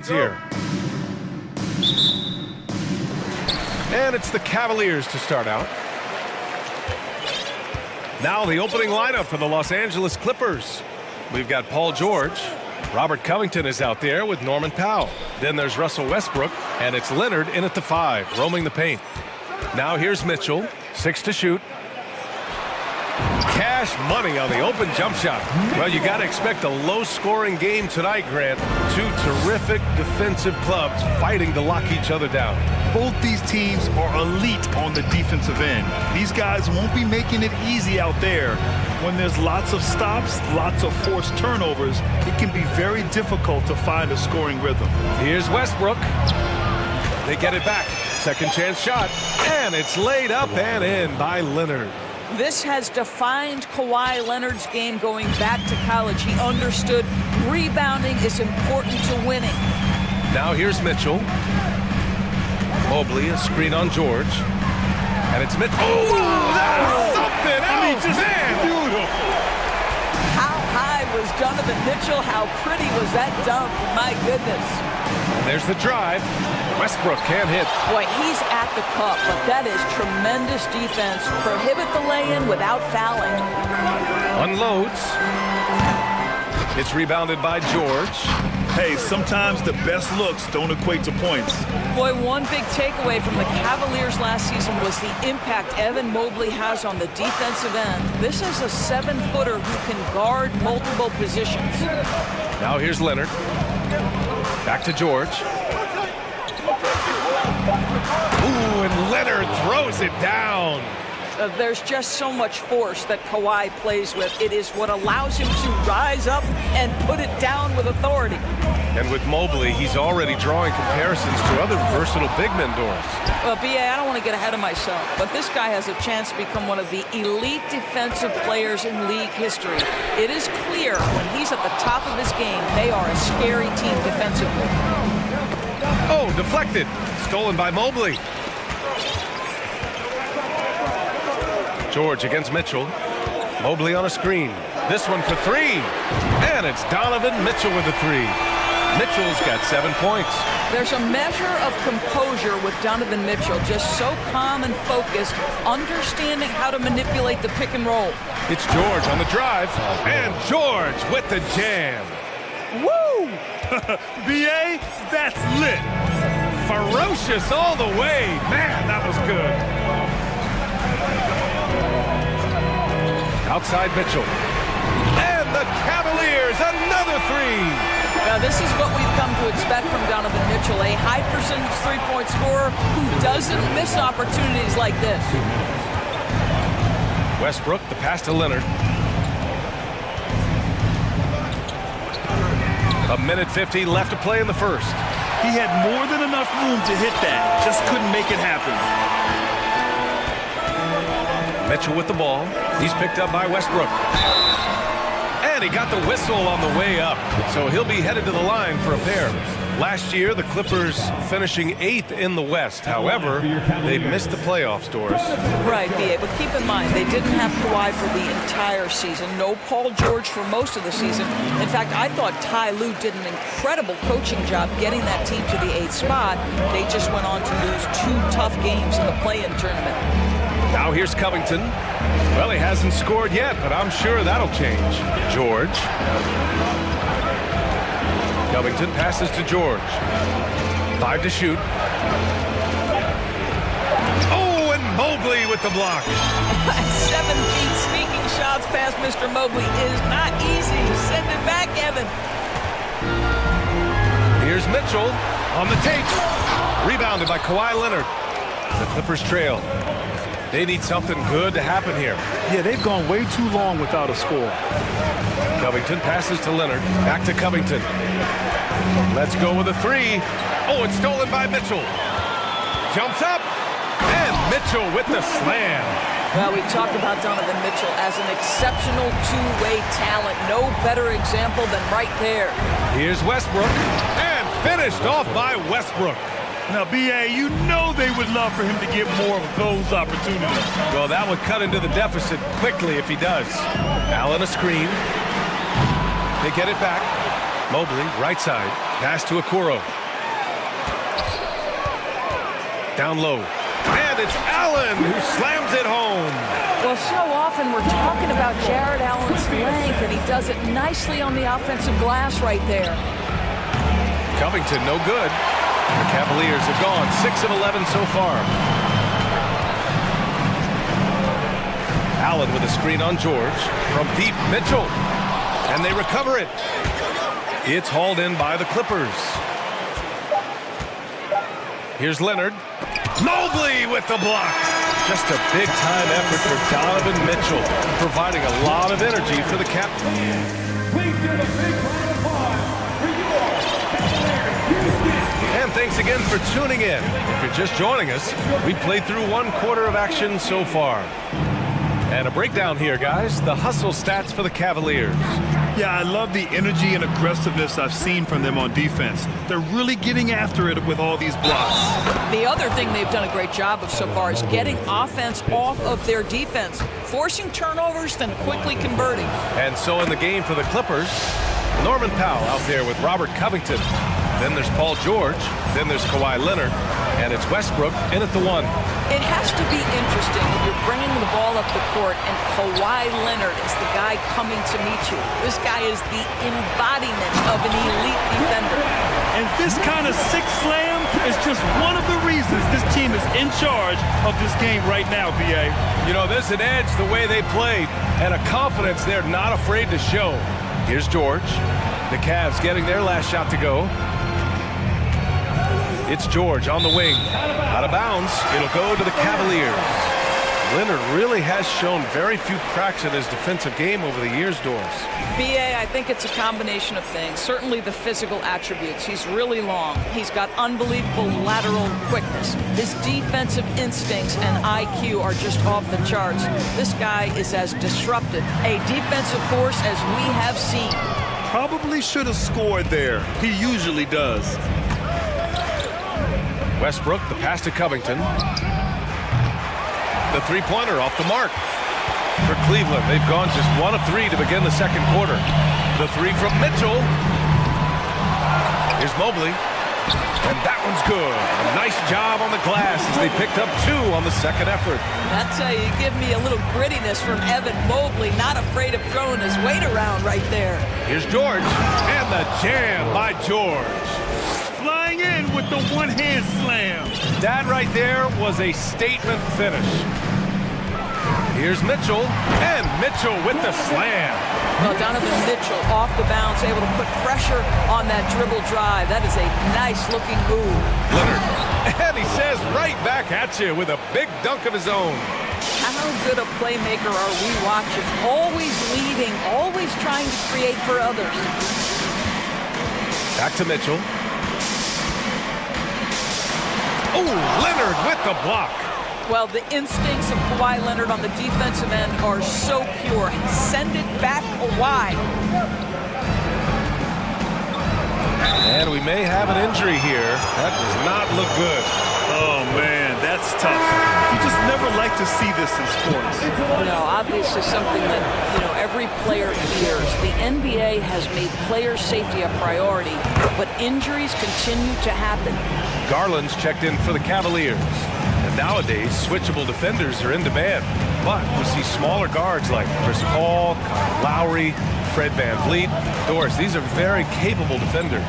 Here. And it's the Cavaliers to start out. Now the opening lineup for the Los Angeles Clippers. We've got Paul George. Robert Covington is out there with Norman Powell. Then there's Russell Westbrook, and it's Leonard in at the 5, roaming the paint. Now here's Mitchell, 6 to shoot. Cash money on the open jump shot. Well, you got to expect a low-scoring game tonight, Grant. Two terrific defensive clubs fighting to lock each other down. Both these teams are elite on the defensive end. These guys won't be making it easy out there. When there's lots of stops, lots of forced turnovers, it can be very difficult to find a scoring rhythm. Here's Westbrook. They get it back. Second chance shot. And it's laid up and in by Leonard. This has defined Kawhi Leonard's game going back to college. He understood rebounding is important to winning. Now here's Mitchell. Mobley, a screen on George. And it's Mitchell. Oh, that's something else, man! Beautiful. How high was Donovan Mitchell? How pretty was that dunk? My goodness. And there's the drive. Westbrook can't hit. Boy, he's at the cup, but that is tremendous defense. Prohibit the lay-in without fouling. Unloads. It's rebounded by George. Hey, sometimes the best looks don't equate to points. Boy, one big takeaway from the Cavaliers last season was the impact Evan Mobley has on the defensive end. This is a 7-footer who can guard multiple positions. Now here's Leonard. Back to George. Ooh, and Leonard throws it down. There's just so much force that Kawhi plays with. It is what allows him to rise up and put it down with authority. And with Mobley, he's already drawing comparisons to other versatile big men, Doris. Well, B.A., I don't want to get ahead of myself, but this guy has a chance to become one of the elite defensive players in league history. It is clear when he's at the top of his game, they are a scary team defensively. Oh, deflected. Stolen by Mobley. George against Mitchell. Mobley on a screen. This one for 3. And it's Donovan Mitchell with the 3. Mitchell's got 7 points. There's a measure of composure with Donovan Mitchell, just so calm and focused, understanding how to manipulate the pick and roll. It's George on the drive. And George with the jam. Woo! B.A., that's lit. Ferocious all the way. Man, that was good. Outside Mitchell. And the Cavaliers, another 3. Now, this is what we've come to expect from Donovan Mitchell, a high percentage three-point scorer who doesn't miss opportunities like this. Westbrook, the pass to Leonard. A minute 50 left to play in the first. He had more than enough room to hit that, just couldn't make it happen. Mitchell with the ball. He's picked up by Westbrook. And he got the whistle on the way up. So he'll be headed to the line for a pair. Last year, the Clippers finishing 8th in the West. However, they missed the playoffs, Doris. Right, B.A., but keep in mind, they didn't have Kawhi for the entire season. No Paul George for most of the season. In fact, I thought Ty Lue did an incredible coaching job getting that team to the 8th spot. They just went on to lose 2 tough games in the play-in tournament. Now here's Covington. Well, he hasn't scored yet, but I'm sure that'll change. George. Covington passes to George. 5 to shoot. Oh, and Mobley with the block. 7 feet sneaking shots past Mr. Mobley is not easy. Send it back, Evan. Here's Mitchell on the tape. Rebounded by Kawhi Leonard. The Clippers trail. They need something good to happen here. Yeah, they've gone way too long without a score. Covington passes to Leonard. Back to Covington. Let's go with a 3. Oh, it's stolen by Mitchell. Jumps up. And Mitchell with the slam. Well, we talked about Donovan Mitchell as an exceptional two-way talent. No better example than right there. Here's Westbrook. And finished off by Westbrook. Now, B.A., you know they would love for him to get more of those opportunities. Well, that would cut into the deficit quickly if he does. Allen a screen. They get it back. Mobley, right side. Pass to Okoro. Down low. And it's Allen who slams it home. Well, so often we're talking about Jared Allen's length, and he does it nicely on the offensive glass right there. Covington, no good. The Cavaliers have gone 6 of 11 so far. Allen with a screen on George. From deep, Mitchell. And they recover it. It's hauled in by the Clippers. Here's Leonard. Mobley with the block. Just a big-time effort for Donovan Mitchell, providing a lot of energy for the captain. Please give a big round of applause for your And thanks again for tuning in. If you're just joining us, we played through 1 quarter of action so far. And a breakdown here, guys. The hustle stats for the Cavaliers. Yeah, I love the energy and aggressiveness I've seen from them on defense. They're really getting after it with all these blocks. The other thing they've done a great job of so far is getting offense off of their defense, forcing turnovers, then quickly converting. And so in the game for the Clippers, Norman Powell out there with Robert Covington. Then there's Paul George. Then there's Kawhi Leonard. And it's Westbrook in at the 1. It has to be interesting when you're bringing the ball up the court and Kawhi Leonard is the guy coming to meet you. This guy is the embodiment of an elite defender. And this kind of six slam is just one of the reasons this team is in charge of this game right now, B.A. You know, there's an edge the way they played and a confidence they're not afraid to show. Here's George. The Cavs getting their last shot to go. It's George on the wing. Out of bounds. It'll go to the Cavaliers. Leonard really has shown very few cracks in his defensive game over the years, Doris. B.A., I think it's a combination of things. Certainly the physical attributes. He's really long. He's got unbelievable lateral quickness. His defensive instincts and IQ are just off the charts. This guy is as disruptive a defensive force as we have seen. Probably should have scored there. He usually does. Westbrook, the pass to Covington. The three-pointer off the mark. For Cleveland, they've gone just 1 of 3 to begin the second quarter. The 3 from Mitchell. Here's Mobley. And that one's good. A nice job on the glass as they picked up 2 on the second effort. That's how you give me a little grittiness from Evan Mobley, not afraid of throwing his weight around right there. Here's George. And the jam by George. Flying in with the one-hand slam. That right there was a statement finish. Here's Mitchell, and Mitchell with the slam. Well, Donovan Mitchell off the bounce, able to put pressure on that dribble drive. That is a nice-looking move. Leonard, and he says right back at you with a big dunk of his own. How good a playmaker are we watching? Always leading, always trying to create for others. Back to Mitchell. Oh, Leonard with the block. Well, the instincts of Kawhi Leonard on the defensive end are so pure. Send it back Kawhi. And we may have an injury here. That does not look good. Oh, man, that's tough. You just never like to see this in sports. No, obviously something that, every player fears. The NBA has made player safety a priority, but injuries continue to happen. Garland's checked in for the Cavaliers. And nowadays, switchable defenders are in demand. But we see smaller guards like Chris Paul, Kyle Lowry, Fred VanVleet. Doris, these are very capable defenders.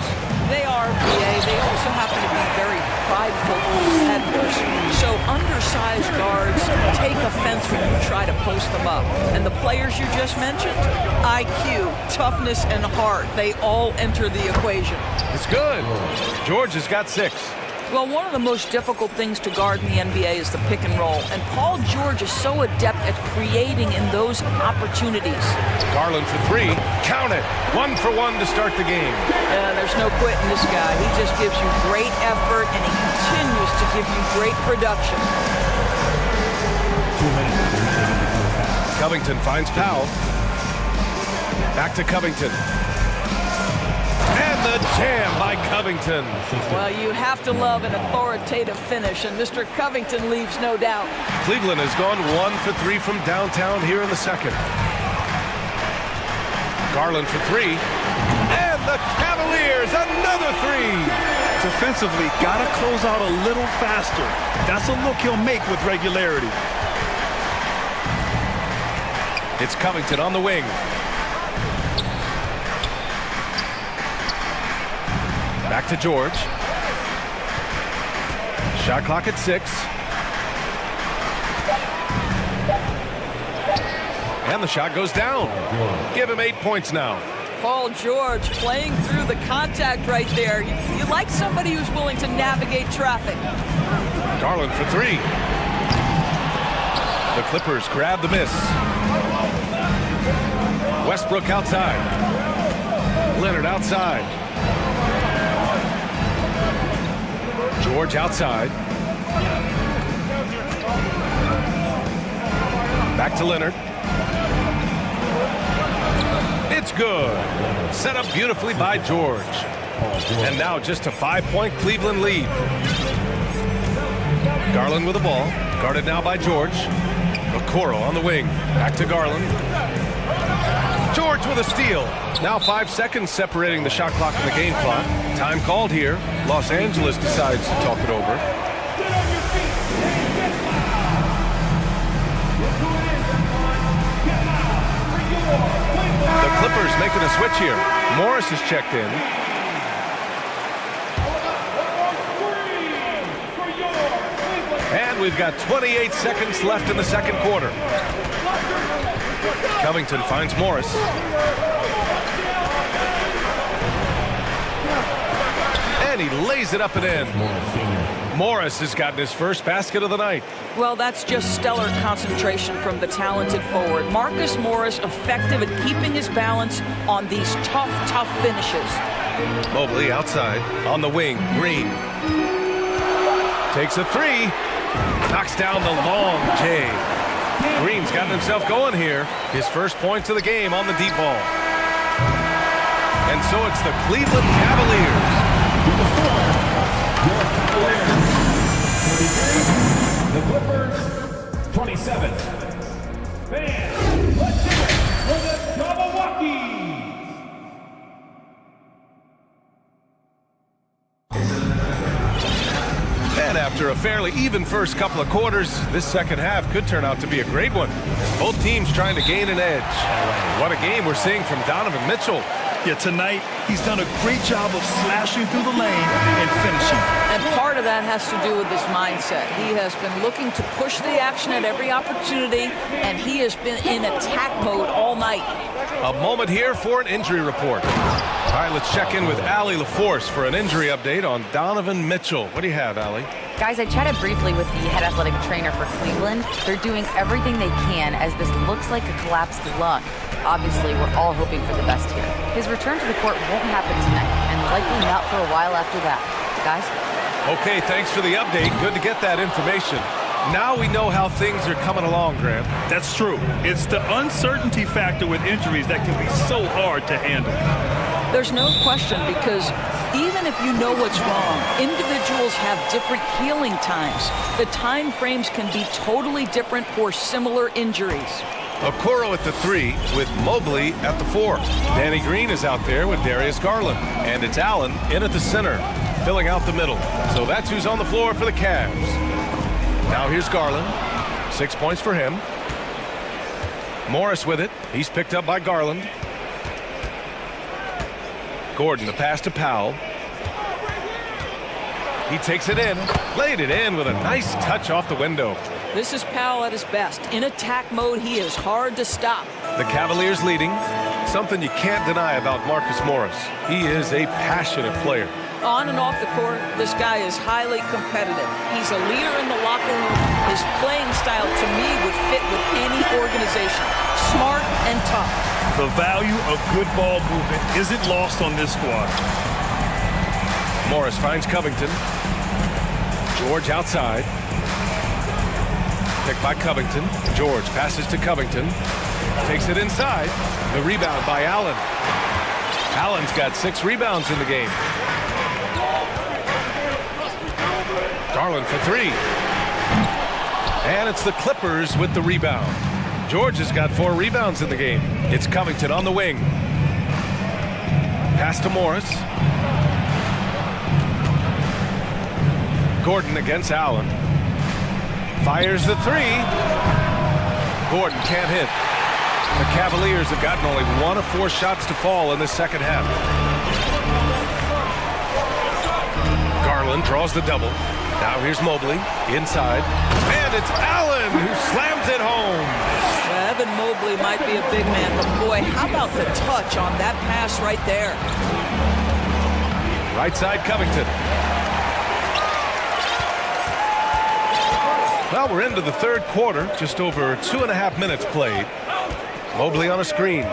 They are, BA. They also happen to be very prideful competitors. So undersized guards take offense when you try to post them up. And the players you just mentioned, IQ, toughness, and heart, they all enter the equation. It's good. George has got 6. Well, one of the most difficult things to guard in the NBA is the pick and roll, and Paul George is so adept at creating in those opportunities. Garland for 3. Count it. 1 for 1 to start the game. There's no quitting this guy. He just gives you great effort, and he continues to give you great production. Covington finds Powell. Back to Covington. And the jam by Covington. Well, you have to love an authoritative finish, and Mr. Covington leaves no doubt. Cleveland has gone 1 for 3 from downtown here in the second. Garland for 3. And the Cavaliers Cavaliers, another three. Defensively, got to close out a little faster. That's a look he'll make with regularity. It's Covington on the wing. Back to George. Shot clock at 6. And the shot goes down. Give him 8 points now. Paul George playing through the contact right there. You like somebody who's willing to navigate traffic. Garland for 3. The Clippers grab the miss. Westbrook outside. Leonard outside. George outside. Back to Leonard. It's good. Set up beautifully by George. And now just a 5-point Cleveland lead. Garland with the ball. Guarded now by George. Okoro on the wing. Back to Garland. George with a steal. Now 5 seconds separating the shot clock and the game clock. Time called here. Los Angeles decides to talk it over. The Clippers making a switch here. Morris is checked in. And we've got 28 seconds left in the second quarter. Covington finds Morris. And he lays it up and in. Morris has gotten his first basket of the night. Well, that's just stellar concentration from the talented forward. Marcus Morris effective at keeping his balance on these tough finishes. Mobley outside on the wing. Green takes a 3. Knocks down the long J. Green's gotten himself going here. His first points of the game on the deep ball. And so it's the Cleveland Cavaliers. The Clippers, 27. Fans, let's hear it for the Milwaukee. And after a fairly even first couple of quarters, this second half could turn out to be a great one. Both teams trying to gain an edge. What a game we're seeing from Donovan Mitchell. Yeah, tonight, he's done a great job of slashing through the lane and finishing. And part of that has to do with his mindset. He has been looking to push the action at every opportunity, and he has been in attack mode all night. A moment here for an injury report. All right, let's check in with Allie LaForce for an injury update on Donovan Mitchell. What do you have, Allie? Guys, I chatted briefly with the head athletic trainer for Cleveland. They're doing everything they can as this looks like a collapsed lung. Obviously, we're all hoping for the best here. His return to the court won't happen tonight, and likely not for a while after that. Guys? Okay, thanks for the update. Good to get that information. Now we know how things are coming along, Grant. That's true. It's the uncertainty factor with injuries that can be so hard to handle. There's no question, because even if you know what's wrong, individuals have different healing times. The time frames can be totally different for similar injuries. Okoro at the 3 with Mobley at the 4. Danny Green is out there with Darius Garland. And it's Allen in at the center, filling out the middle. So that's who's on the floor for the Cavs. Now here's Garland. 6 points for him. Morris with it. He's picked up by Garland. Gordon, the pass to Powell. He takes it in. Laid it in with a nice touch off the window. This is Powell at his best. In attack mode, he is hard to stop. The Cavaliers leading. Something you can't deny about Marcus Morris. He is a passionate player. On and off the court, this guy is highly competitive. He's a leader in the locker room. His playing style, to me, would fit with any organization. Smart and tough. The value of good ball movement isn't lost on this squad. Morris finds Covington. George outside. Picked by Covington. George passes to Covington. Takes it inside. The rebound by Allen. Allen's got 6 rebounds in the game. Garland for 3. And it's the Clippers with the rebound. George has got 4 rebounds in the game. It's Covington on the wing. Pass to Morris. Gordon against Allen. Fires the three. Gordon can't hit. The Cavaliers have gotten only 1 of 4 shots to fall in the second half. Garland draws the double. Now here's Mobley inside. And it's Allen who slams it home. Yeah, Evan Mobley might be a big man, but boy, how about the touch on that pass right there? Right side Covington. Well, we're into the third quarter. Just over 2.5 minutes played. Mobley on a screen.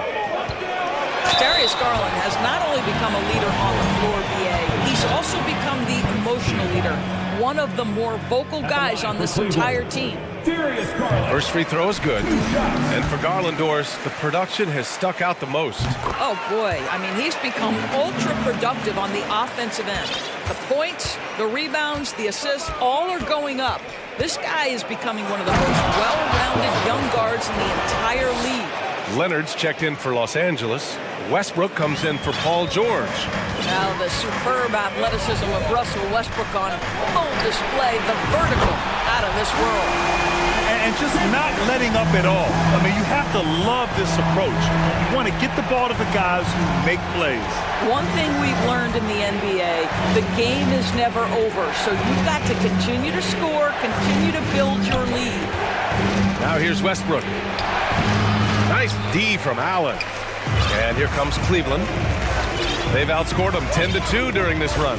Darius Garland has not only become a leader on the floor, BA, he's also become the emotional leader. One of the more vocal guys on this entire team. First free throw is good. And for Garlandors, the production has stuck out the most. Oh, boy. I mean, he's become ultra-productive on the offensive end. The points, the rebounds, the assists, all are going up. This guy is becoming one of the most well-rounded young guards in the entire league. Leonard's checked in for Los Angeles. Westbrook comes in for Paul George. Now the superb athleticism of Russell Westbrook on full display, the vertical out of this world. And just not letting up at all. I mean, you have to love this approach. You want to get the ball to the guys who make plays. One thing we've learned in the NBA, the game is never over. So you've got to continue to score, continue to build your lead. Now here's Westbrook. Nice D from Allen. And here comes Cleveland. They've outscored them 10-2 during this run.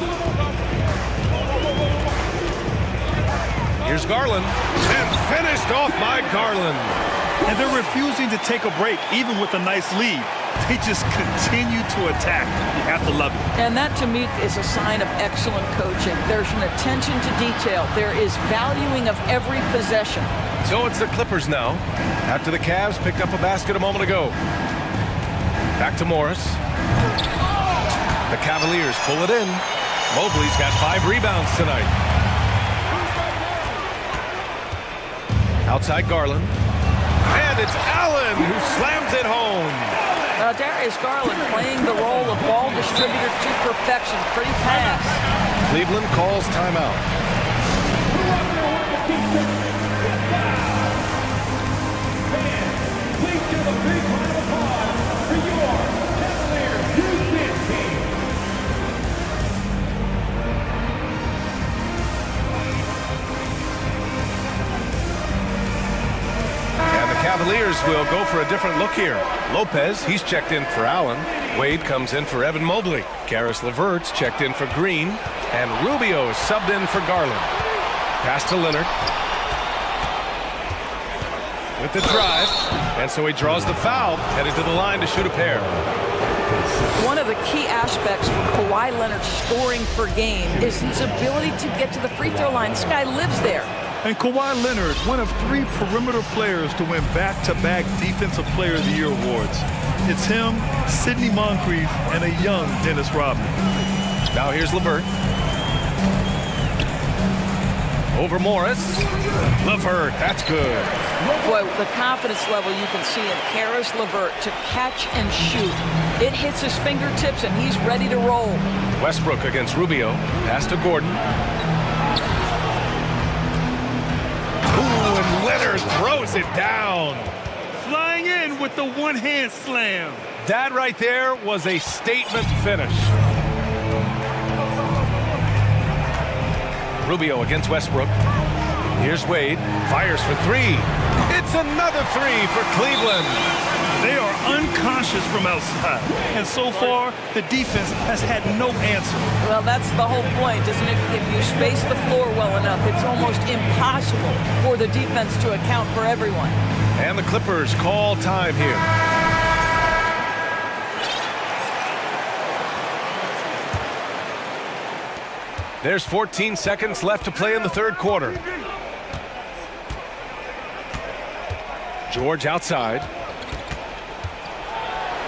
Here's Garland. And finished off by Garland. And they're refusing to take a break, even with a nice lead. They just continue to attack. You have to love it. And that, to me, is a sign of excellent coaching. There's an attention to detail. There is valuing of every possession. So it's the Clippers now, after the Cavs picked up a basket a moment ago. Back to Morris. The Cavaliers pull it in. Mobley's got 5 rebounds tonight. Outside Garland. And it's Allen who slams it home. Darius Garland playing the role of ball distributor to perfection. Pretty pass. Cleveland calls timeout. Please give a big round of applause for your Cavaliers U15 team. And the Cavaliers will go for a different look here. Lopez, he's checked in for Allen. Wade comes in for Evan Mobley. Karis LeVert's checked in for Green. And Rubio is subbed in for Garland. Pass to Leonard. With the drive. And so he draws the foul, headed to the line to shoot a pair. One of the key aspects for Kawhi Leonard's scoring per game is his ability to get to the free throw line. This guy lives there. And Kawhi Leonard, one of 3 perimeter players to win back-to-back Defensive Player of the Year awards. It's him, Sidney Moncrief, and a young Dennis Rodman. Now here's LeVert. Over Morris. LeVert, that's good. Boy, the confidence level you can see in Karis LeVert to catch and shoot. It hits his fingertips and he's ready to roll. Westbrook against Rubio. Pass to Gordon. Ooh, and Leonard throws it down. Flying in with the one-hand slam. That right there was a statement finish. Rubio against Westbrook. Here's Wade. Fires for 3. It's another 3 for Cleveland. They are unconscious from outside. And so far, the defense has had no answer. Well, that's the whole point, isn't it? If you space the floor well enough, it's almost impossible for the defense to account for everyone. And the Clippers call time here. There's 14 seconds left to play in the third quarter. George outside.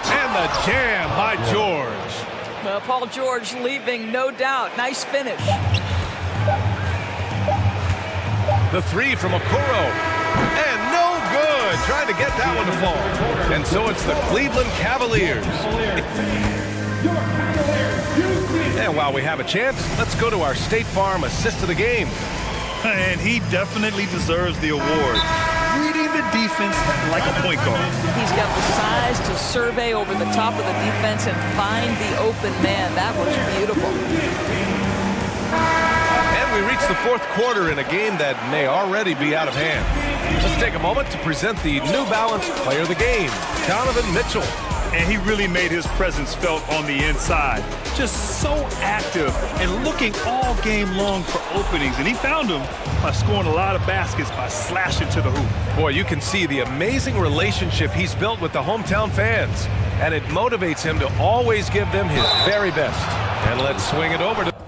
And the jam by George. Well, Paul George leaving, no doubt. Nice finish. The 3 from Okoro. And no good. Trying to get that one to fall. And so it's the Cleveland Cavaliers. And while we have a chance, let's go to our State Farm assist of the game. And he definitely deserves the award. Reading the defense like a point guard. He's got the size to survey over the top of the defense and find the open man. That was beautiful. And we reach the fourth quarter in a game that may already be out of hand. Let's take a moment to present the New Balance Player of the Game, Donovan Mitchell. And he really made his presence felt on the inside. Just so active and looking all game long for openings. And he found them by scoring a lot of baskets by slashing to the hoop. Boy, you can see the amazing relationship he's built with the hometown fans. And it motivates him to always give them his very best. And let's swing it over to the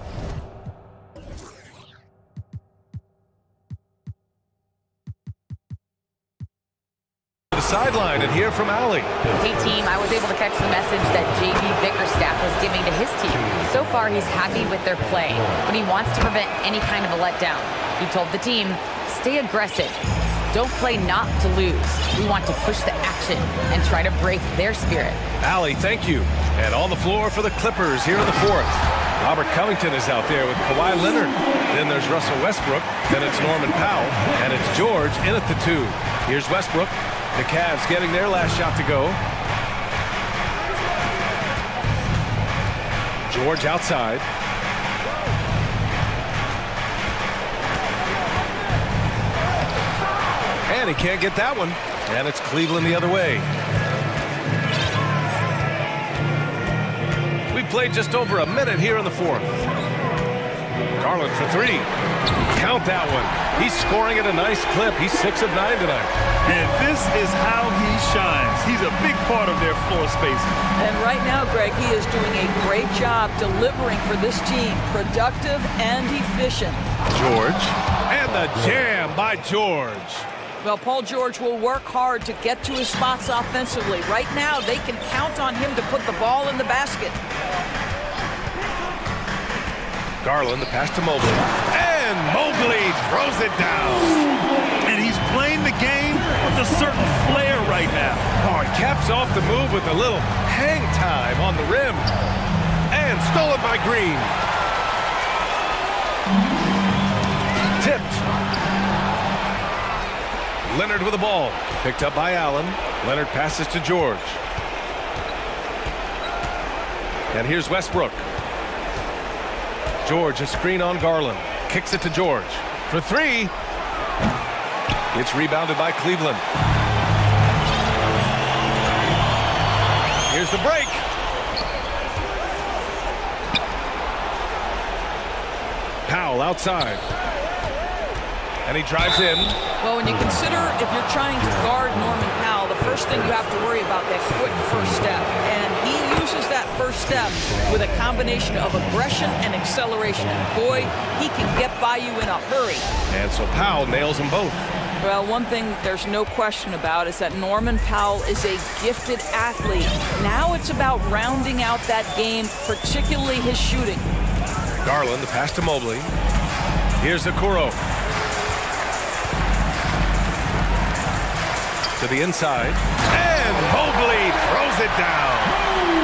sideline and hear from Allie. Hey team, I was able to catch the message that JB Bickerstaff was giving to his team. So far he's happy with their play, but he wants to prevent any kind of a letdown. He told the team, stay aggressive. Don't play not to lose. We want to push the action and try to break their spirit. Allie, thank you. And on the floor for the Clippers here in the fourth. Robert Covington is out there with Kawhi Leonard. Then there's Russell Westbrook. Then it's Norman Powell. And it's George in at the 2. Here's Westbrook. The Cavs getting their last shot to go. George outside. And he can't get that one. And it's Cleveland the other way. We played just over a minute here in the fourth. Garland for 3. Count that one. He's scoring at a nice clip. He's 6 of 9 tonight. And this is how he shines. He's a big part of their floor space. And right now, Greg, he is doing a great job delivering for this team. Productive and efficient. George. And the jam by George. Well, Paul George will work hard to get to his spots offensively. Right now, they can count on him to put the ball in the basket. Garland, the pass to Mobley. And Mobley throws it down. And he's playing the game with a certain flair right now. Oh, he caps off the move with a little hang time on the rim. And stolen by Green. Tipped. Leonard with the ball. Picked up by Allen. Leonard passes to George. And here's Westbrook. George, a screen on Garland. Kicks it to George. For 3. It's rebounded by Cleveland. Here's the break. Powell outside. And he drives in. Well, when you consider if you're trying to guard Norman Powell, the first thing you have to worry about that quick first step. And he uses that first step with a combination of aggression and acceleration. And boy, he can get by you in a hurry. And so Powell nails them both. Well, one thing there's no question about is that Norman Powell is a gifted athlete. Now it's about rounding out that game, particularly his shooting. Garland, the pass to Mobley. Here's Okoro. To the inside. And Mobley throws it down.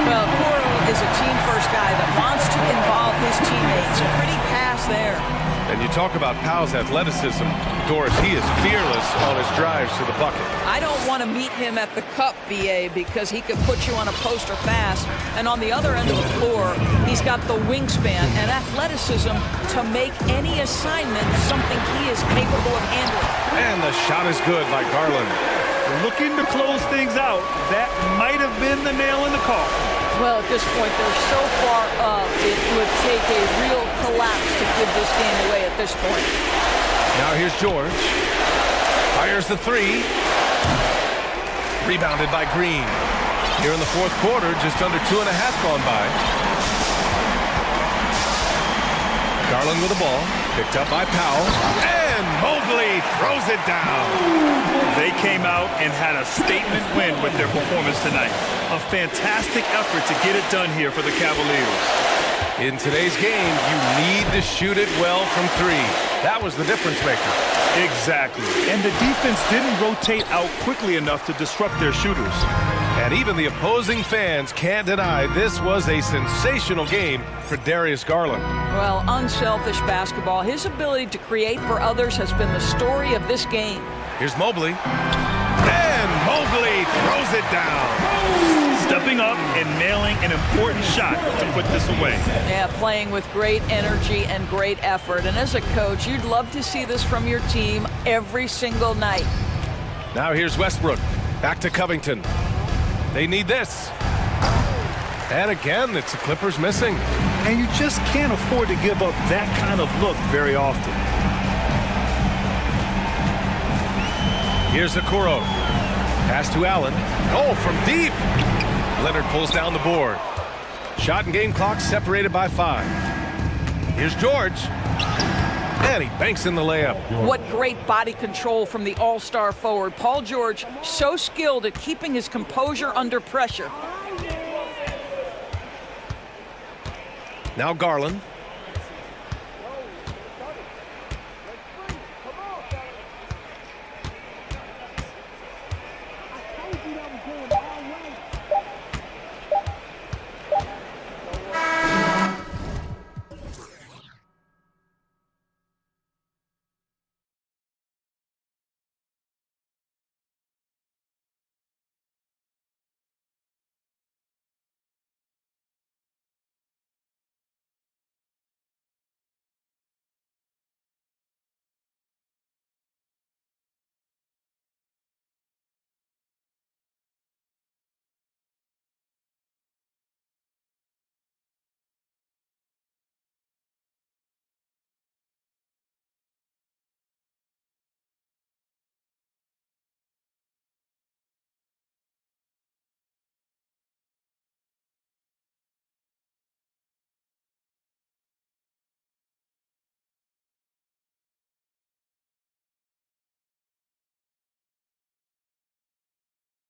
Well, Okoro is a team-first guy that wants to involve his teammates. Pretty pass there. And you talk about Powell's athleticism. Doris, he is fearless on his drives to the bucket. I don't want to meet him at the cup, BA, because he could put you on a poster fast. And on the other end of the floor, he's got the wingspan and athleticism to make any assignment something he is capable of handling. And the shot is good by Garland. Looking to close things out. That might have been the nail in the coffin. Well, at this point, they're so far up, it would take a real collapse to give this game away at this point. Now here's George. Fires the 3. Rebounded by Green. Here in the fourth quarter, just under 2.5 gone by. Garland with the ball. Picked up by Powell. And Mobley throws it down. They came out and had a statement win with their performance tonight. A fantastic effort to get it done here for the Cavaliers. In today's game, you need to shoot it well from 3. That was the difference maker. Exactly. And the defense didn't rotate out quickly enough to disrupt their shooters. And even the opposing fans can't deny this was a sensational game for Darius Garland. Well, unselfish basketball. His ability to create for others has been the story of this game. Here's Mobley. And Mobley throws it down. Stepping up and nailing an important shot to put this away. Yeah, playing with great energy and great effort. And as a coach, you'd love to see this from your team every single night. Now here's Westbrook. Back to Covington. They need this. And again, it's the Clippers missing. And you just can't afford to give up that kind of look very often. Here's Okoro. Pass to Allen. Oh, from deep. Leonard pulls down the board. Shot and game clock separated by 5. Here's George. And he banks in the layup. What great body control from the all-star forward. Paul George, so skilled at keeping his composure under pressure. Now Garland.